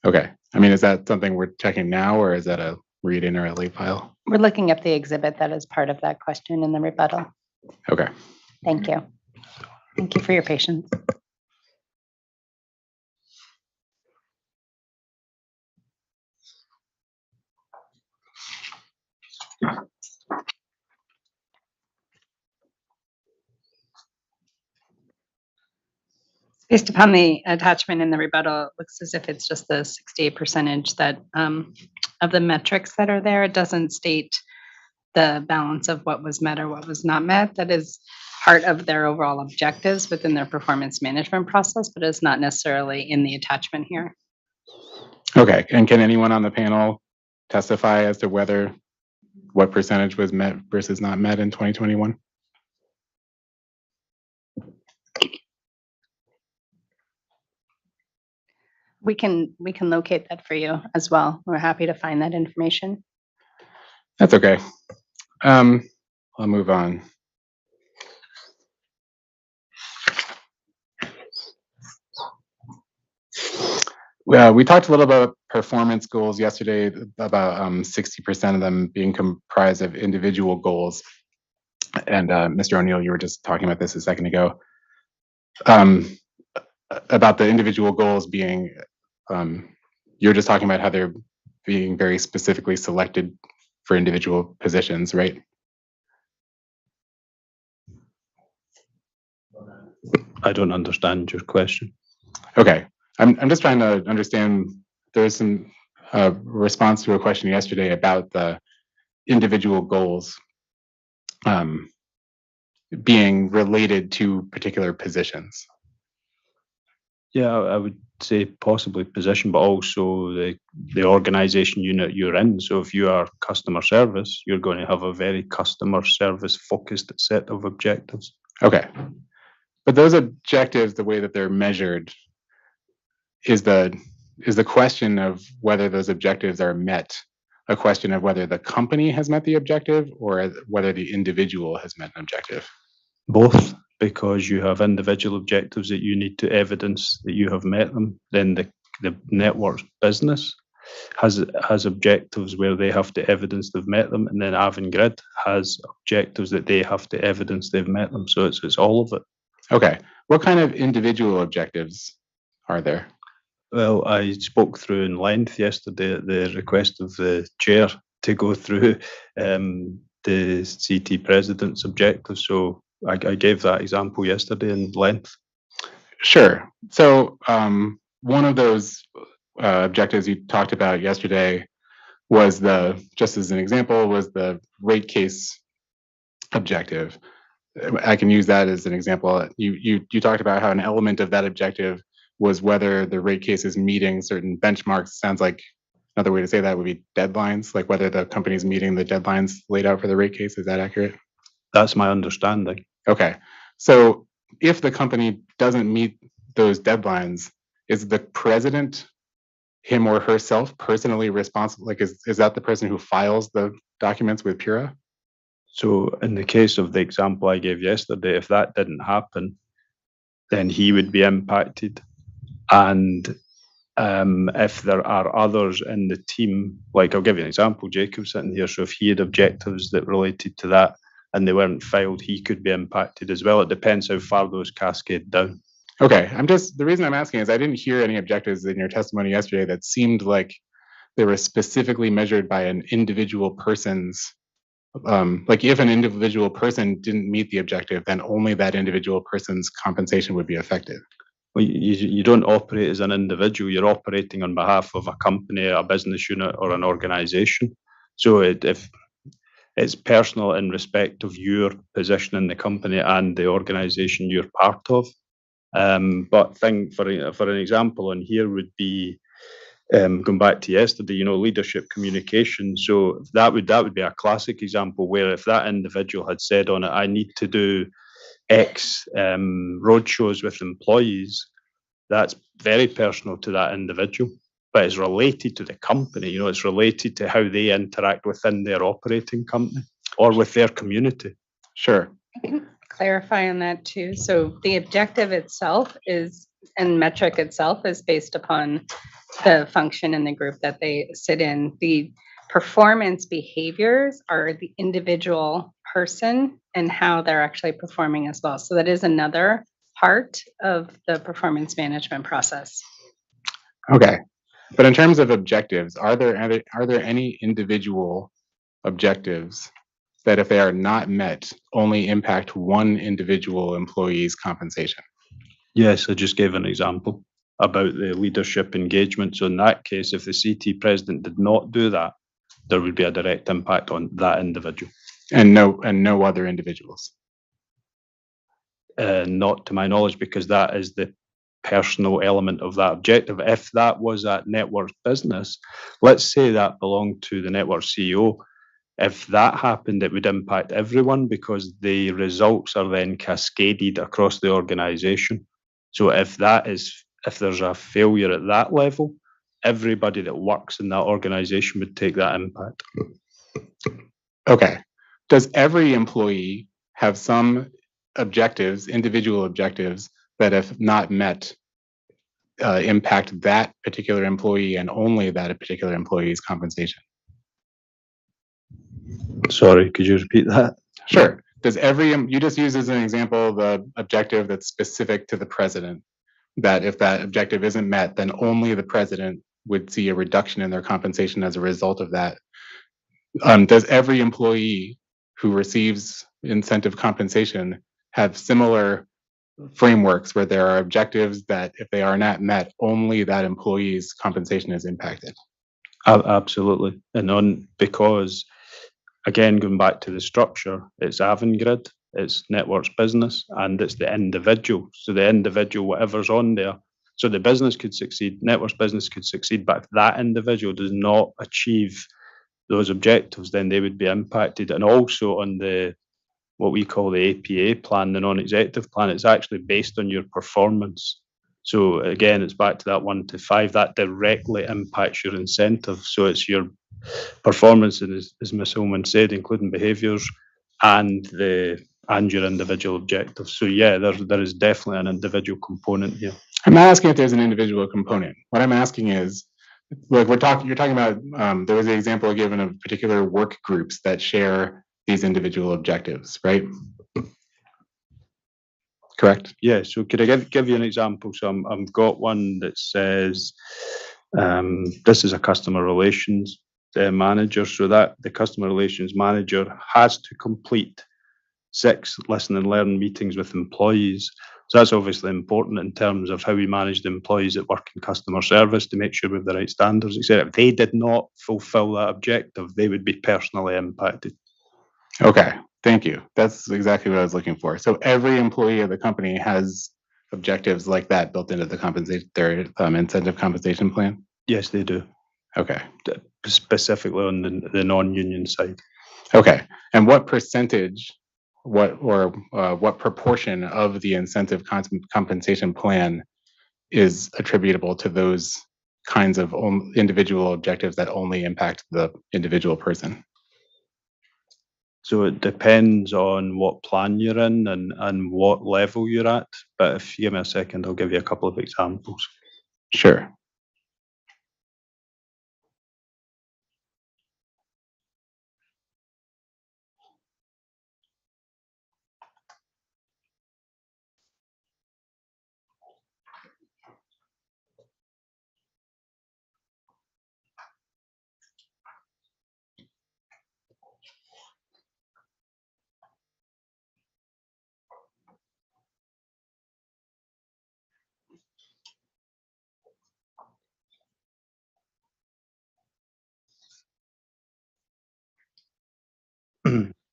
Okay. I mean, is that something we're checking now, or is that a read-in or a late file? We're looking at the exhibit that is part of that question in the rebuttal. Okay. Thank you. Thank you for your patience. Based upon the attachment in the rebuttal, it looks as if it's just the 68% that of the metrics that are there. It doesn't state the balance of what was met or what was not met. That is part of their overall objectives within their performance management process, but it's not necessarily in the attachment here. Okay. And can anyone on the panel testify as to what percentage was met versus not met in 2021? We can locate that for you as well. We're happy to find that information. That's okay. I'll move on. Well, we talked a little about performance goals yesterday, about 60% of them being comprised of individual goals. And Mr. O'Neill, you were just talking about this a second ago. About the individual goals being, you're just talking about how they're being very specifically selected for individual positions, right? I don't understand your question. Okay. I'm just trying to understand. There's some response to a question yesterday about the individual goals being related to particular positions. Yeah, I would say possibly position, but also the organization unit you're in. So if you are customer service, you're going to have a very customer service focused set of objectives. Okay. But those objectives, the way that they're measured, is the question of whether those objectives are met a question of whether the company has met the objective or whether the individual has met an objective? Both, because you have individual objectives that you need to evidence that you have met them. Then the network's business has objectives where they have to evidence they've met them, and then Avangrid has objectives that they have to evidence they've met them. So it's all of it. Okay. What kind of individual objectives are there? Well, I spoke through in length yesterday at the request of the chair to go through the CT president's objectives. So I gave that example yesterday in length. Sure. So one of those objectives you talked about yesterday was just as an example, was the rate case objective. I can use that as an example. You talked about how an element of that objective was whether the rate case is meeting certain benchmarks. Sounds like another way to say that would be deadlines, like whether the company is meeting the deadlines laid out for the rate case. Is that accurate? That's my understanding. Okay. So if the company doesn't meet those deadlines, is the president, him or herself, personally responsible? Like, is that the person who files the documents with PURA? So in the case of the example I gave yesterday, if that didn't happen, then he would be impacted. And if there are others in the team, like I'll give you an example, Jacob's sitting here. So if he had objectives that related to that and they weren't filed, he could be impacted as well. It depends how far those cascade down. Okay. The reason I'm asking is I didn't hear any objectives in your testimony yesterday that seemed like they were specifically measured by an individual person's like if an individual person didn't meet the objective, then only that individual person's compensation would be affected. Well, you don't operate as an individual. You're operating on behalf of a company, a business unit, or an organization. So if it's personal in respect of your position in the company and the organization you're part of. But for an example on here would be going back to yesterday, leadership communication. So that would be a classic example where if that individual had said on it, I need to do X roadshows with employees, that's very personal to that individual, but it's related to the company. It's related to how they interact within their operating company or with their community. Sure. I can clarify on that too. So the objective itself and metric itself is based upon the function in the group that they sit in. The performance behaviors are the individual person and how they're actually performing as well. So that is another part of the performance management process. Okay. But in terms of objectives, are there any individual objectives that if they are not met, only impact one individual employee's compensation? Yes, I just gave an example about the leadership engagement. So in that case, if the CT president did not do that, there would be a direct impact on that individual. And no other individuals. Not to my knowledge, because that is the personal element of that objective. If that was at Network's business, let's say that belonged to the Network CEO. If that happened, it would impact everyone because the results are then cascaded across the organization. So if there's a failure at that level, everybody that works in that organization would take that impact. Okay. Does every employee have some objectives, individual objectives, that if not met, impact that particular employee and only that particular employee's compensation? Sorry, could you repeat that? Sure. You just use as an example the objective that's specific to the president, that if that objective isn't met, then only the president would see a reduction in their compensation as a result of that. Does every employee who receives incentive compensation have similar frameworks where there are objectives that if they are not met, only that employee's compensation is impacted? Absolutely. And because, again, going back to the structure, it's Avangrid, it's Network's business, and it's the individual. So the individual, whatever's on there, so the business could succeed, Network's business could succeed, but if that individual does not achieve those objectives, then they would be impacted. And also on what we call the APA plan, the non-executive plan, it's actually based on your performance. So again, it's back to that 1 to 5, that directly impacts your incentive. So it's your performance, and as Ms. Holman said, including behaviours and your individual objectives. So yeah, there is definitely an individual component here. I'm not asking if there's an individual component. What I'm asking is, like you're talking about, there was an example given of particular work groups that share these individual objectives, right? Correct? Yeah, so could I give you an example? So I've got one that says, this is a customer relations manager, so that the customer relations manager has to complete 6 listen and learn meetings with employees. So that's obviously important in terms of how we manage the employees that work in customer service to make sure we have the right standards, etc. If they did not fulfill that objective, they would be personally impacted. Okay, thank you. That's exactly what I was looking for. So every employee of the company has objectives like that built into their incentive compensation plan? Yes, they do. Okay. Specifically on the non-union side. Okay. And what percentage, what proportion of the incentive compensation plan is attributable to those kinds of individual objectives that only impact the individual person? So it depends on what plan you're in and what level you're at. But if you give me a second, I'll give you a couple of examples. Sure.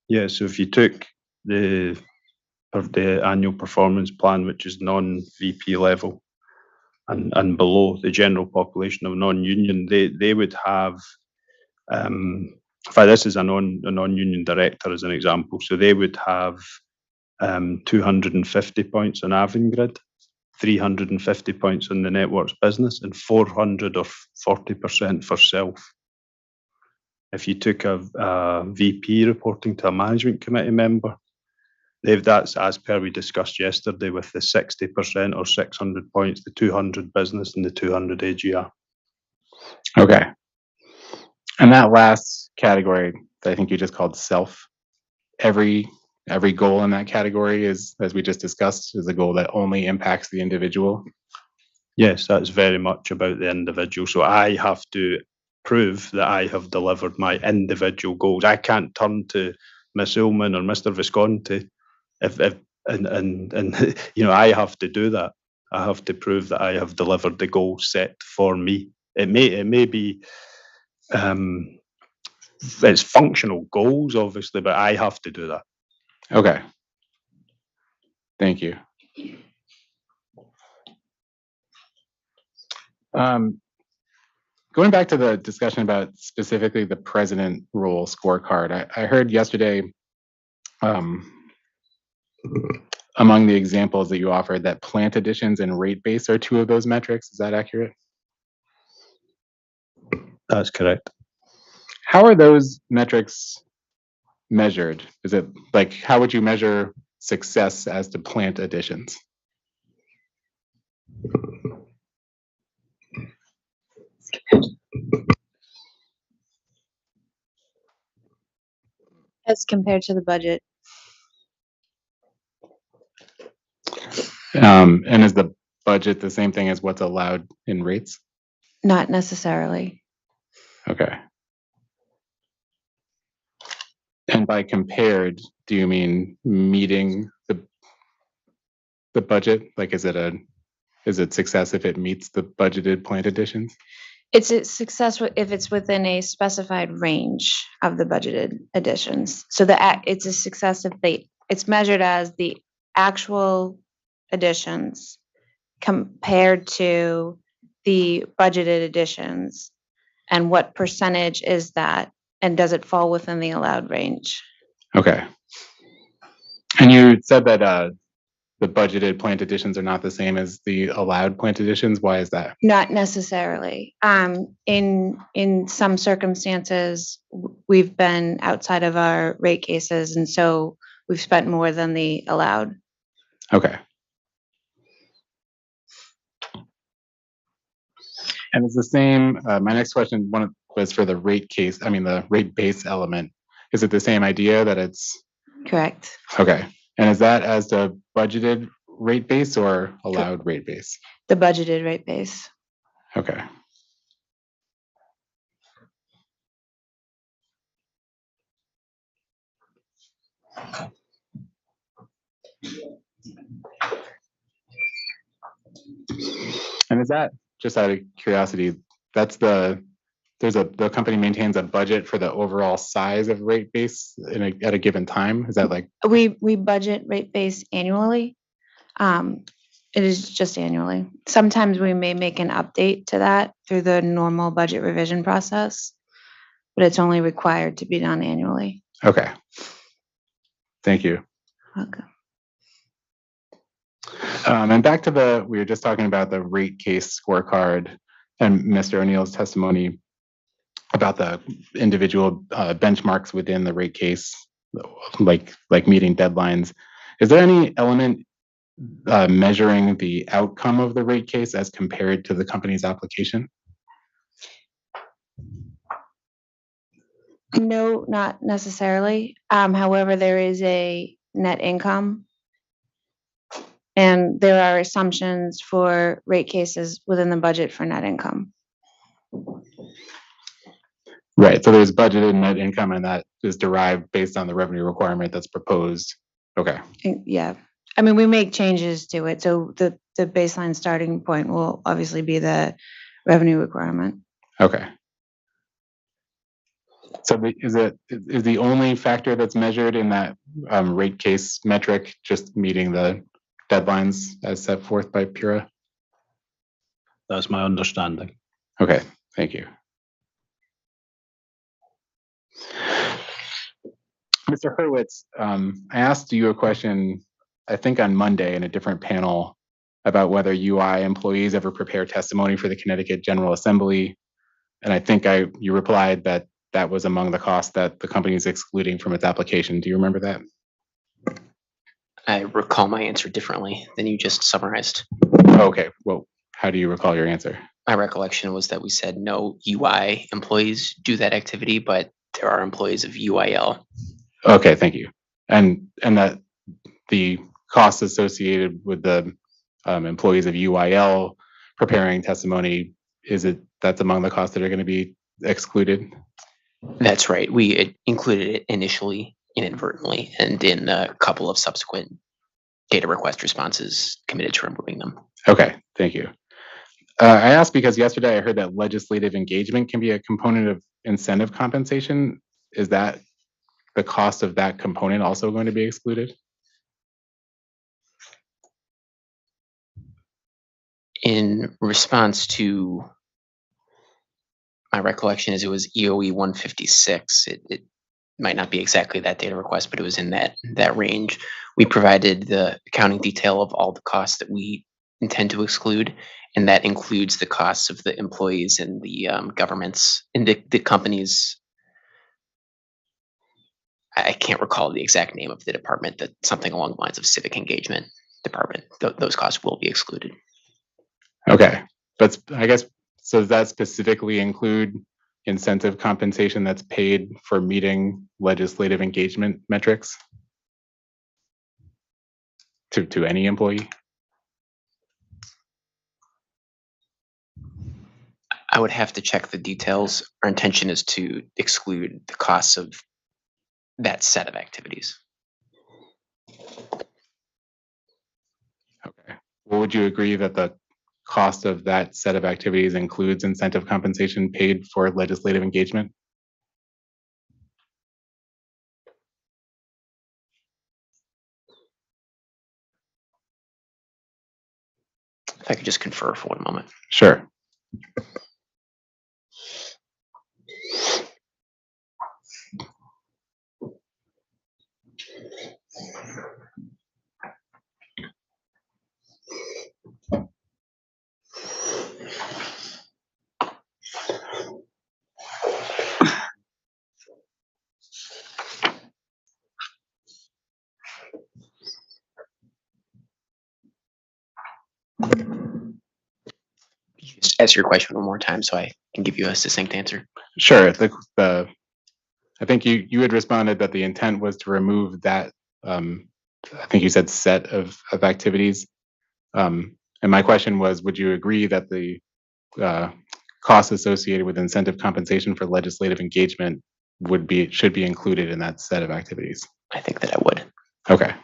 Yeah, so if you took the annual performance plan, which is non-VP level, and below the general population of non-union, they would have, if this is a non-union director as an example, so they would have 250 points on Avangrid, 350 points on the networks business, and 400 or 40% for self. If you took a VP reporting to a management committee member, that's as per we discussed yesterday with the 60% or 600 points, the 200 business and the 200 AGR. Okay. And that last category that I think you just called self, every goal in that category is, as we just discussed, is a goal that only impacts the individual. Yes, that's very much about the individual. So I have to prove that I have delivered my individual goals. I can't turn to Miss Ullman or Mr. Visconti and I have to do that. I have to prove that I have delivered the goal set for me. It may be it's functional goals, obviously, but I have to do that. Okay. Thank you. Going back to the discussion about specifically the president role scorecard, I heard yesterday among the examples that you offered that plant additions and rate base are two of those metrics. Is that accurate? That's correct. How are those metrics measured? Is it like, how would you measure success as to plant additions? As compared to the budget. And is the budget the same thing as what's allowed in rates? Not necessarily. Okay. And by compared, do you mean meeting the budget? Like, is it success if it meets the budgeted plant additions? It's a success if it's within a specified range of the budgeted additions. So it's a success if it's measured as the actual additions compared to the budgeted additions, and what percentage is that, and does it fall within the allowed range? Okay. And you said that the budgeted plant additions are not the same as the allowed plant additions. Why is that? Not necessarily. In some circumstances, we've been outside of our rate cases, and so we've spent more than the allowed. Okay. And it's the same, my next question was for the rate case, the rate base element. Is it the same idea that it's? Correct. Okay. And is that as the budgeted rate base or allowed rate base? The budgeted rate base. Okay. And is that, just out of curiosity, the company maintains a budget for the overall size of rate base at a given time? Is that like? We budget rate base annually. It is just annually. Sometimes we may make an update to that through the normal budget revision process, but it's only required to be done annually. Okay. Thank you. Okay. And back to we were just talking about the rate case scorecard and Mr. O'Neill's testimony about the individual benchmarks within the rate case, like meeting deadlines. Is there any element measuring the outcome of the rate case as compared to the company's application? No, not necessarily. However, there is a net income, and there are assumptions for rate cases within the budget for net income. Right. So there's budgeted net income, and that is derived based on the revenue requirement that's proposed. Okay. Yeah. I mean, we make changes to it. So the baseline starting point will obviously be the revenue requirement. Okay. So is the only factor that's measured in that rate case metric just meeting the deadlines as set forth by Pura? That's my understanding. Okay, thank you. Mr. Hurwitz, I asked you a question, I think on Monday in a different panel about whether UI employees ever prepare testimony for the Connecticut General Assembly. And I think you replied that that was among the costs that the company is excluding from its application. Do you remember that? I recall my answer differently than you just summarized. Okay, well, how do you recall your answer? My recollection was that we said no UI employees do that activity, but there are employees of UIL. Okay, thank you. And that the costs associated with the employees of UIL preparing testimony, that's among the costs that are going to be excluded? That's right. We included it initially inadvertently, and in a couple of subsequent data request responses committed to removing them. Okay, thank you. I asked because yesterday I heard that legislative engagement can be a component of incentive compensation. Is that the cost of that component also going to be excluded? In response to my recollection is it was EOE 156. It might not be exactly that data request, but it was in that range. We provided the accounting detail of all the costs that we intend to exclude, and that includes the costs of the employees and the governments and the companies. I can't recall the exact name of the department, that something along the lines of civic engagement department. Those costs will be excluded. Okay, but I guess, so does that specifically include incentive compensation that's paid for meeting legislative engagement metrics to any employee? I would have to check the details. Our intention is to exclude the costs of that set of activities. Okay. Well, would you agree that the cost of that set of activities includes incentive compensation paid for legislative engagement? If I could just confer for one moment. Sure. Just ask your question one more time so I can give you a succinct answer. Sure. I think you had responded that the intent was to remove that, I think you said set of activities. And my question was, would you agree that the costs associated with incentive compensation for legislative engagement should be included in that set of activities? I think that I would. Okay.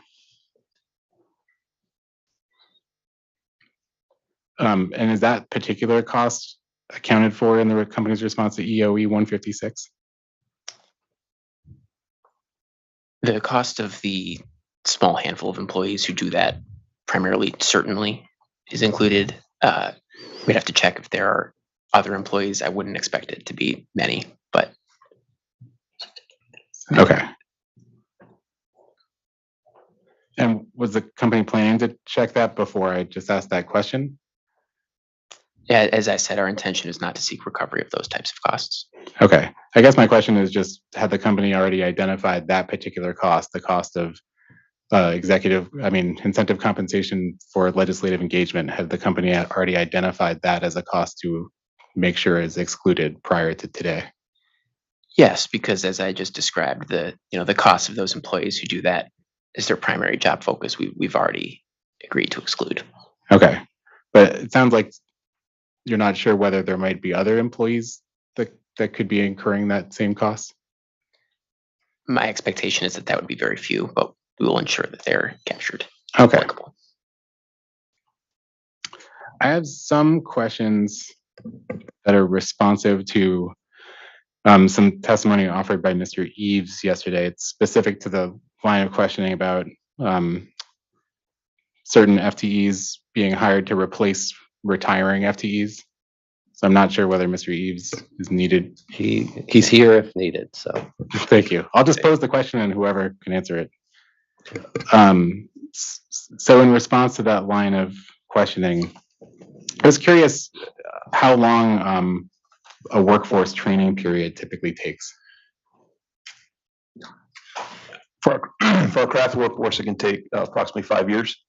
And is that particular cost accounted for in the company's response to EOE 156? The cost of the small handful of employees who do that primarily certainly is included. We'd have to check if there are other employees. I wouldn't expect it to be many, but. Okay. And was the company planning to check that before I just asked that question? Yeah, as I said, our intention is not to seek recovery of those types of costs. Okay. I guess my question is just, had the company already identified that particular cost, the cost of incentive compensation for legislative engagement? Had the company already identified that as a cost to make sure is excluded prior to today? Yes, because as I just described, the cost of those employees who do that is their primary job focus. We've already agreed to exclude. Okay. But it sounds like you're not sure whether there might be other employees that could be incurring that same cost? My expectation is that would be very few, but we will ensure that they're captured. Okay. Applicable. I have some questions that are responsive to some testimony offered by Mr. Eves yesterday. It's specific to the line of questioning about certain FTEs being hired to replace retiring FTEs. So I'm not sure whether Mr. Eves is needed. He's here if needed, so. Thank you. I'll just pose the question and whoever can answer it. So in response to that line of questioning, I was curious how long a workforce training period typically takes. For our craft workforce, it can take approximately 5 years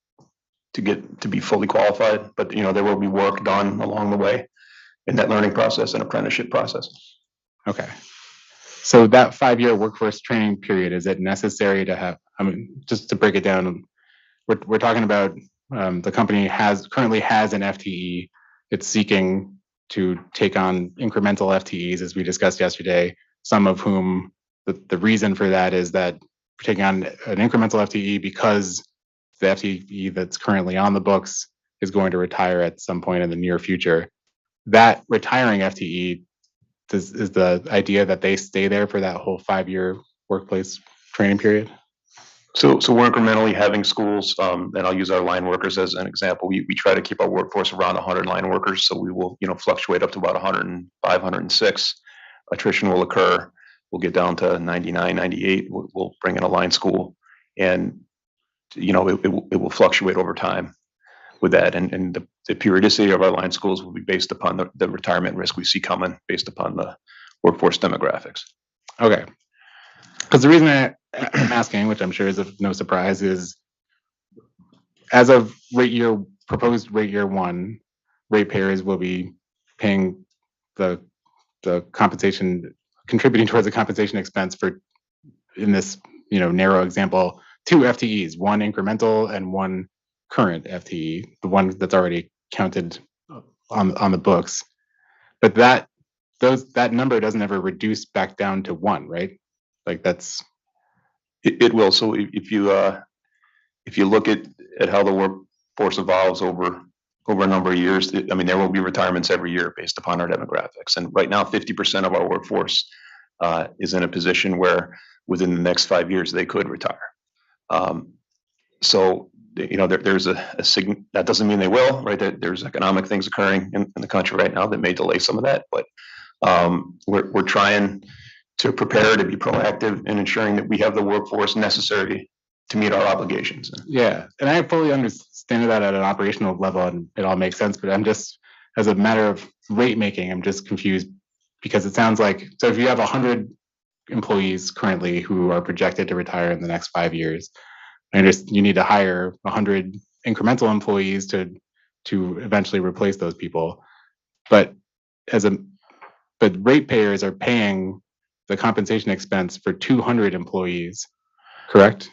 to be fully qualified, but there will be work done along the way in that learning process and apprenticeship process. Okay. So that 5-year workforce training period, is it necessary to have, I mean, just to break it down, we're talking about the company currently has an FTE. It's seeking to take on incremental FTEs, as we discussed yesterday, some of whom the reason for that is that we're taking on an incremental FTE because the FTE that's currently on the books is going to retire at some point in the near future. That retiring FTE is the idea that they stay there for that whole 5-year workplace training period? So we're incrementally having schools, and I'll use our line workers as an example. We try to keep our workforce around 100 line workers, so we will fluctuate up to about 105, 106. Attrition will occur. We'll get down to 99, 98. We'll bring in a line school, and it will fluctuate over time with that. And the periodicity of our line schools will be based upon the retirement risk we see coming based upon the workforce demographics. Okay. Because the reason I'm asking, which I'm sure is of no surprise, is as of proposed rate year 1, ratepayers will be paying the compensation, contributing towards the compensation expense for, in this narrow example, 2 FTEs, 1 incremental and 1 current FTE, the one that's already counted on the books. But that number doesn't ever reduce back down to 1, right? Like that's it will. So if you look at how the workforce evolves over a number of years, there will be retirements every year based upon our demographics. And right now, 50% of our workforce is in a position where within the next 5 years they could retire. So there's that doesn't mean they will, right? There's economic things occurring in the country right now that may delay some of that, but we're trying to prepare, to be proactive in ensuring that we have the workforce necessary to meet our obligations. Yeah, and I fully understand that at an operational level, and it all makes sense. But I'm just, as a matter of rate making, I'm just confused because it sounds like, so if you have 100 employees currently who are projected to retire in the next 5 years, I understand you need to hire 100 incremental employees to eventually replace those people. But ratepayers are paying the compensation expense for 200 employees, correct?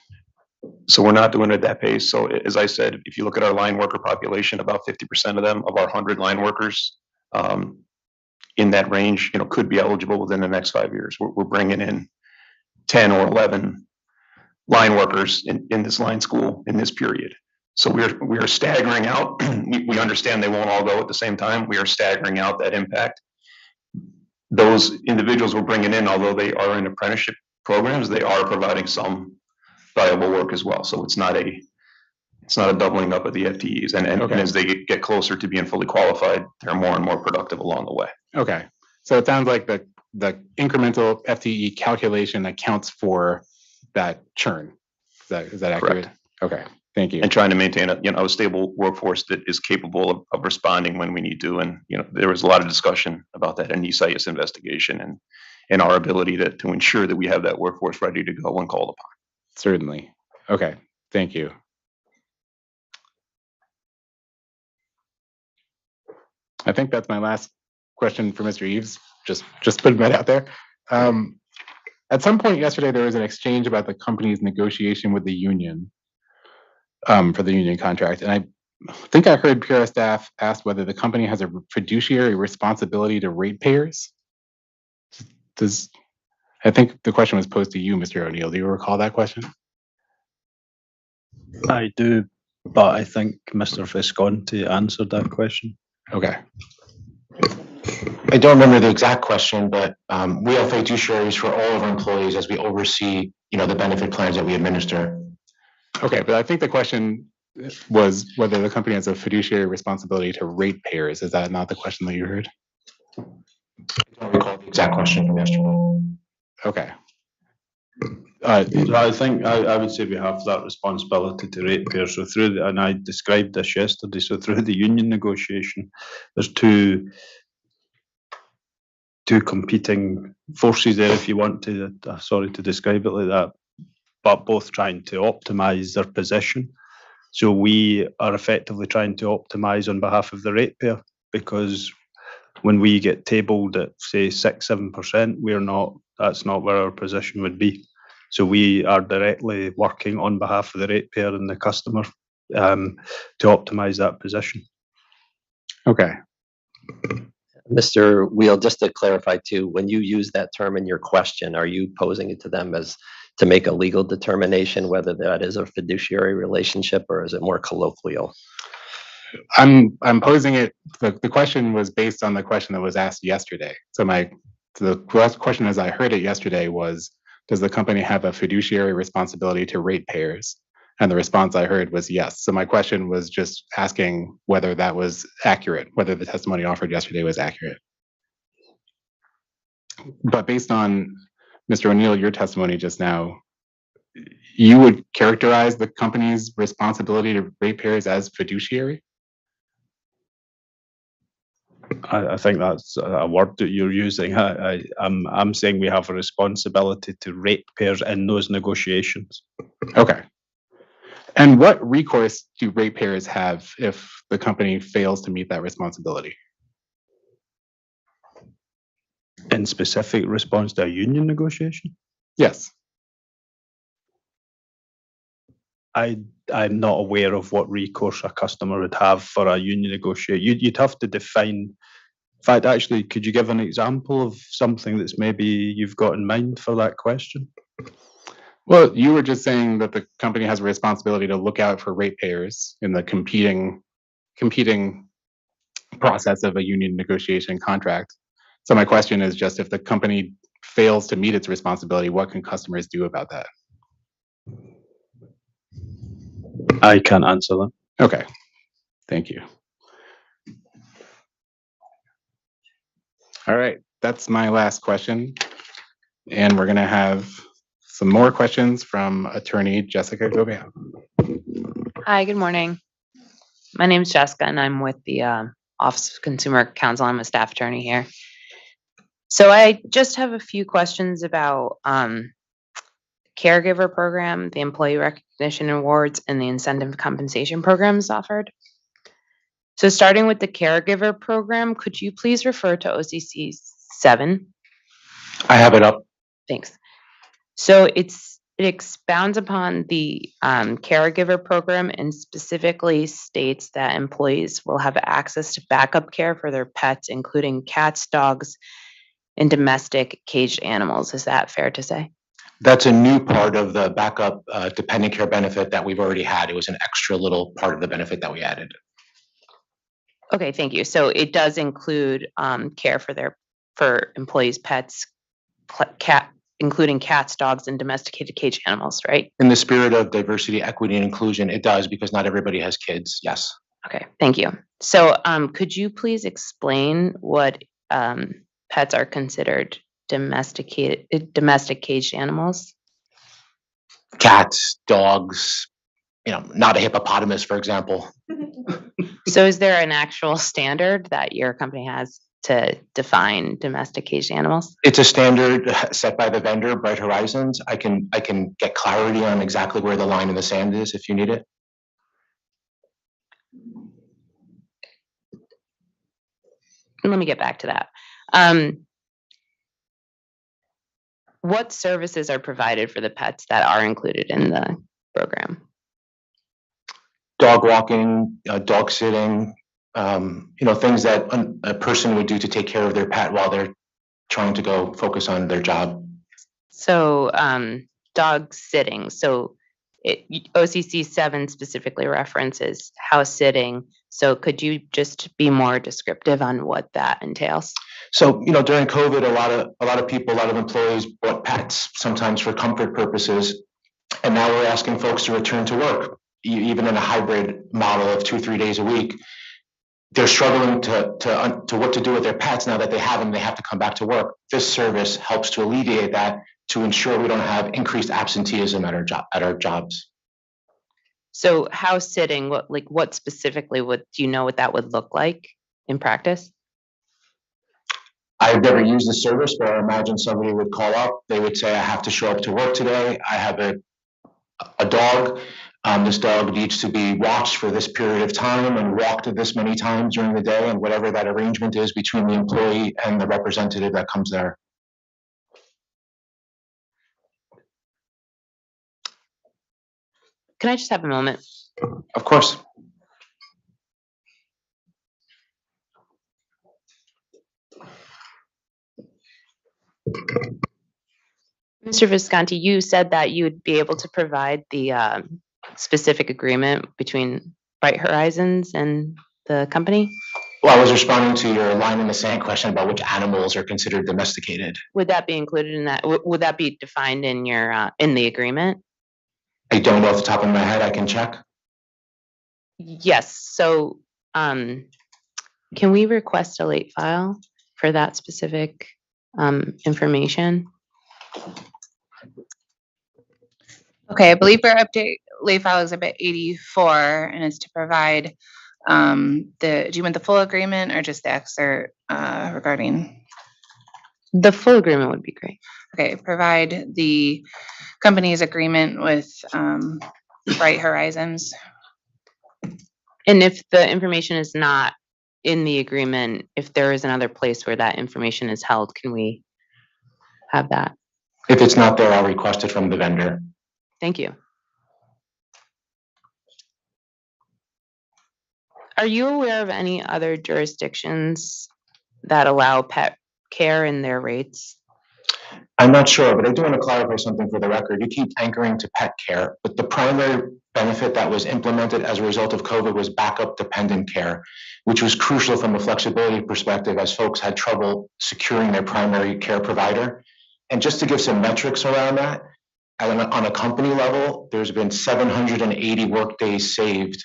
So we're not doing it at that pace. So as I said, if you look at our line worker population, about 50% of them, of our 100 line workers, in that range, could be eligible within the next 5 years. We're bringing in 10 or 11 line workers in this line school in this period. So we are staggering out. We understand they won't all go at the same time. We are staggering out that impact. Those individuals we're bringing in, although they are in apprenticeship programs, they are providing some valuable work as well. So it's not a doubling up of the FTEs. And as they get closer to being fully qualified, they're more and more productive along the way. Okay. So it sounds like the incremental FTE calculation accounts for that churn. Is that accurate? Correct. Okay. Thank you. And trying to maintain a stable workforce that is capable of responding when we need to. And there was a lot of discussion about that in ESIS investigation and our ability to ensure that we have that workforce ready to go when called upon. Certainly. Okay. Thank you. I think that's my last question for Mr. Eves. Just putting that out there. At some point yesterday, there was an exchange about the company's negotiation with the union for the union contract. And I think I heard PR staff ask whether the company has a fiduciary responsibility to ratepayers. I think the question was posed to you, Mr. O'Neill. Do you recall that question? I do, but I think Mr. Visconti answered that question. Okay. I don't remember the exact question, but we have fiduciaries for all of our employees as we oversee, the benefit plans that we administer. Okay, but I think the question was whether the company has a fiduciary responsibility to ratepayers. Is that not the question that you heard? I don't recall the exact question from yesterday. Okay. So I think I would say we have that responsibility to ratepayers. So and I described this yesterday, so through the union negotiation, there's two competing forces there, if you want to, sorry to describe it like that, but both trying to optimize their position. So we are effectively trying to optimize on behalf of the ratepayer, because when we get tabled at, say, 6-7%, that's not where our position would be. So we are directly working on behalf of the ratepayer and the customer to optimize that position. Okay. Mr. Wheel, just to clarify too, when you use that term in your question, are you posing it to them as to make a legal determination whether that is a fiduciary relationship, or is it more colloquial? I'm posing it. The question was based on the question that was asked yesterday. So the question as I heard it yesterday was, does the company have a fiduciary responsibility to ratepayers? And the response I heard was yes. So my question was just asking whether that was accurate, whether the testimony offered yesterday was accurate. But based on Mr. O'Neill, your testimony just now, you would characterize the company's responsibility to ratepayers as fiduciary? I think that's a word that you're using. I'm saying we have a responsibility to ratepayers in those negotiations. Okay. And what recourse do ratepayers have if the company fails to meet that responsibility? In specific response to a union negotiation? Yes. I'm not aware of what recourse a customer would have for a union negotiation. You'd have to define. In fact, actually, could you give an example of something that's maybe you've got in mind for that question? Well, you were just saying that the company has a responsibility to look out for ratepayers in the competing process of a union negotiation contract. So my question is just, if the company fails to meet its responsibility, what can customers do about that? I can't answer that. Okay, thank you. All right, that's my last question. And we're gonna have some more questions from attorney Jessica Gobea. Hi, good morning. My name is Jessica and I'm with the Office of Consumer Counsel. I'm a staff attorney here. So I just have a few questions about caregiver program, the employee recognition awards, and the incentive compensation programs offered. So starting with the caregiver program, could you please refer to OCC 7? I have it up. Thanks. So it expounds upon the caregiver program and specifically states that employees will have access to backup care for their pets, including cats, dogs, and domestic caged animals. Is that fair to say? That's a new part of the backup dependent care benefit that we've already had. It was an extra little part of the benefit that we added. Okay, thank you. So it does include care for employees' pets, including cats, dogs, and domesticated caged animals, right? In the spirit of diversity, equity, and inclusion, it does, because not everybody has kids. Yes. Okay, thank you. So could you please explain what pets are considered domestic caged animals? Cats, dogs, not a hippopotamus, for example. So is there an actual standard that your company has to define domestic caged animals? It's a standard set by the vendor, Bright Horizons. I can get clarity on exactly where the line in the sand is if you need it. Let me get back to that. What services are provided for the pets that are included in the program? Dog walking, dog sitting, things that a person would do to take care of their pet while they're trying to go focus on their job. So dog sitting. So OCC 7 specifically references house sitting. So could you just be more descriptive on what that entails? So, during COVID, a lot of people, a lot of employees bought pets, sometimes for comfort purposes. And now we're asking folks to return to work, even in a hybrid model of 2-3 days a week. They're struggling to what to do with their pets now that they have them, they have to come back to work. This service helps to alleviate that, to ensure we don't have increased absenteeism at our jobs. So house sitting, what specifically do you know what that would look like in practice? I've never used the service, but I imagine somebody would call up. They would say, I have to show up to work today. I have a dog. This dog needs to be watched for this period of time and walked this many times during the day, and whatever that arrangement is between the employee and the representative that comes there. Can I just have a moment? Of course. Mr. Visconti, you said that you would be able to provide the specific agreement between Bright Horizons and the company? Well, I was responding to your line in the sand question about which animals are considered domesticated. Would that be included in that? Would that be defined in your in the agreement? I don't know off the top of my head. I can check. Yes. So, can we request a late file for that specific information? Okay, I believe our update late file exhibit 84, and it's to provide do you want the full agreement or just the excerpt regarding? The full agreement would be great. Okay, provide the company's agreement with Bright Horizons. And if the information is not in the agreement, if there is another place where that information is held, can we have that? If it's not there, I'll request it from the vendor. Thank you. Are you aware of any other jurisdictions that allow pet care in their rates? I'm not sure, but I do want to clarify something for the record. You keep anchoring to pet care, but the primary benefit that was implemented as a result of COVID was backup dependent care, which was crucial from a flexibility perspective as folks had trouble securing their primary care provider. And just to give some metrics around that, on a company level, there's been 780 workdays saved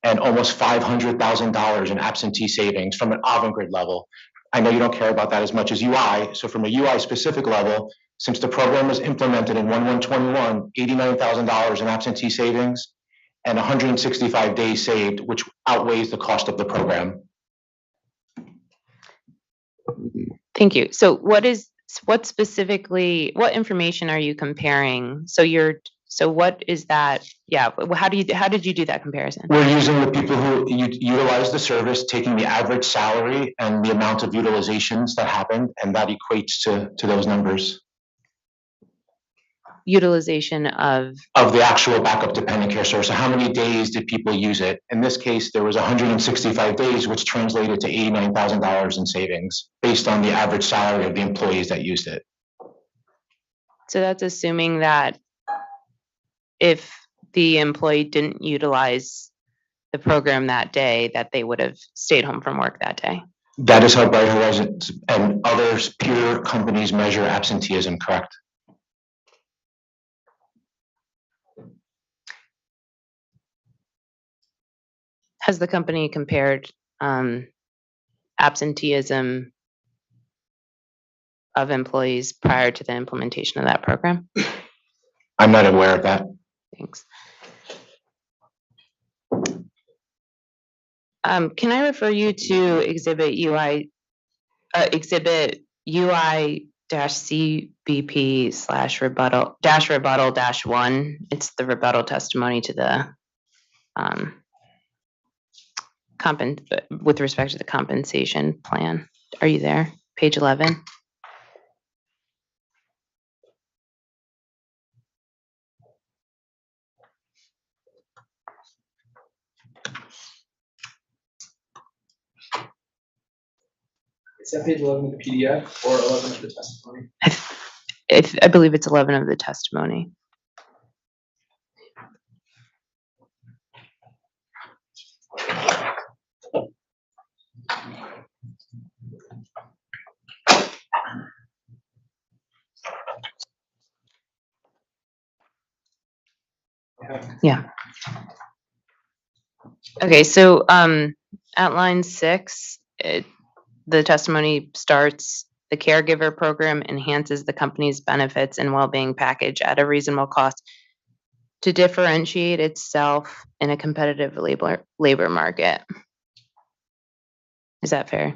and almost $500,000 in absentee savings from an Avangrid level. I know you don't care about that as much as UI. So from a UI specific level, since the program was implemented in 1/1/21, $89,000 in absentee savings and 165 days saved, which outweighs the cost of the program. Thank you. So what information are you comparing? So what is that? Yeah, how did you do that comparison? We're using the people who utilize the service, taking the average salary and the amount of utilizations that happened, and that equates to those numbers. Utilization of the actual backup dependent care service. So how many days did people use it? In this case, there was 165 days, which translated to $89,000 in savings based on the average salary of the employees that used it. So that's assuming that if the employee didn't utilize the program that day, that they would have stayed home from work that day. That is how Bright Horizons and others peer companies measure absenteeism, correct? Has the company compared absenteeism of employees prior to the implementation of that program? I'm not aware of that. Thanks. Can I refer you to exhibit UI-CBP/rebuttal-1? It's the rebuttal testimony to the with respect to the compensation plan. Are you there? Page 11. Is that page 11 of the PDF or 11 of the testimony? I believe it's 11 of the testimony. Yeah. Okay, so at line 6, the testimony starts, the caregiver program enhances the company's benefits and well-being package at a reasonable cost to differentiate itself in a competitive labor market. Is that fair?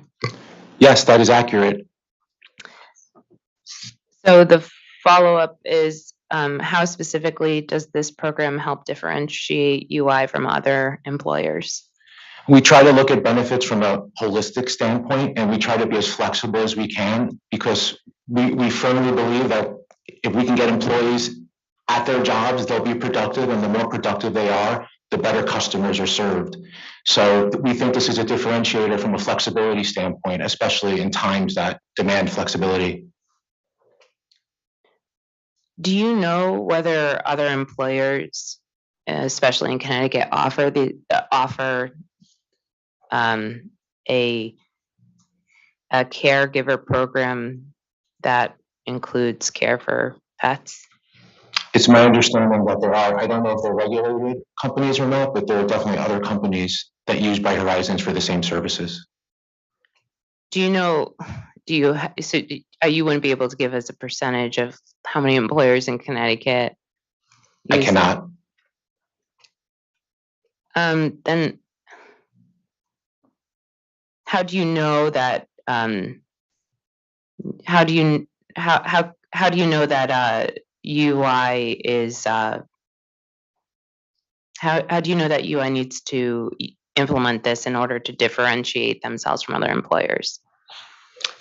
Yes, that is accurate. So the follow-up is, how specifically does this program help differentiate UI from other employers? We try to look at benefits from a holistic standpoint, and we try to be as flexible as we can, because we firmly believe that if we can get employees at their jobs, they'll be productive, and the more productive they are, the better customers are served. So we think this is a differentiator from a flexibility standpoint, especially in times that demand flexibility. Do you know whether other employers, especially in Connecticut, offer a caregiver program that includes care for pets? It's my understanding that there are, I don't know if they're regulated companies or not, but there are definitely other companies that use Bright Horizons for the same services. Do you know, you wouldn't be able to give us a percentage of how many employers in Connecticut? I cannot. Then how do you know that, how do you know that UI is, how do you know that UI needs to implement this in order to differentiate themselves from other employers?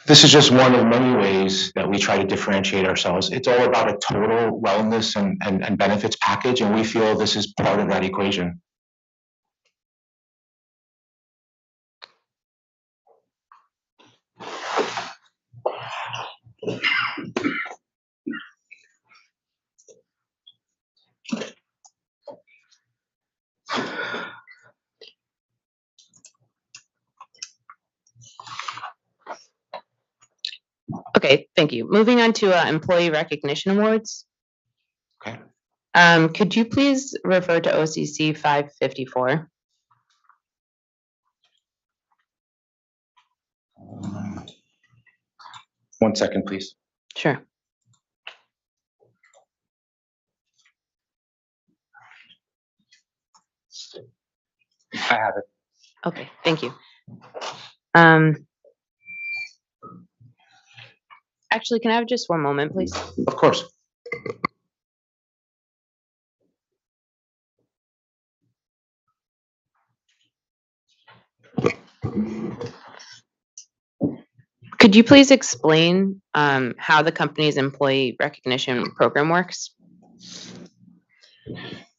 This is just one of many ways that we try to differentiate ourselves. It's all about a total wellness and benefits package, and we feel this is part of that equation. Okay, thank you. Moving on to employee recognition awards. Okay. Could you please refer to OCC 554? One second, please. Sure. I have it. Okay, thank you. Actually, can I have just one moment, please? Of course. Could you please explain how the company's employee recognition program works?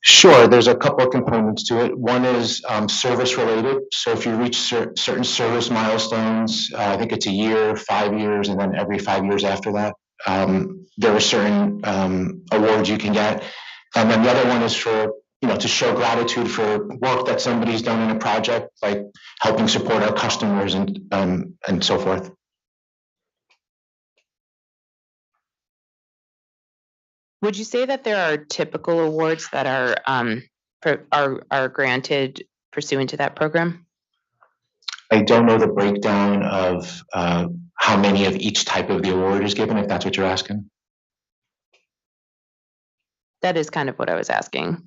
Sure, there's a couple of components to it. One is service related. So if you reach certain service milestones, I think it's a year, 5 years, and then every 5 years after that, there are certain awards you can get. And then the other one is for, to show gratitude for work that somebody's done in a project, like helping support our customers and so forth. Would you say that there are typical awards that are granted pursuant to that program? I don't know the breakdown of how many of each type of the award is given, if that's what you're asking. That is kind of what I was asking.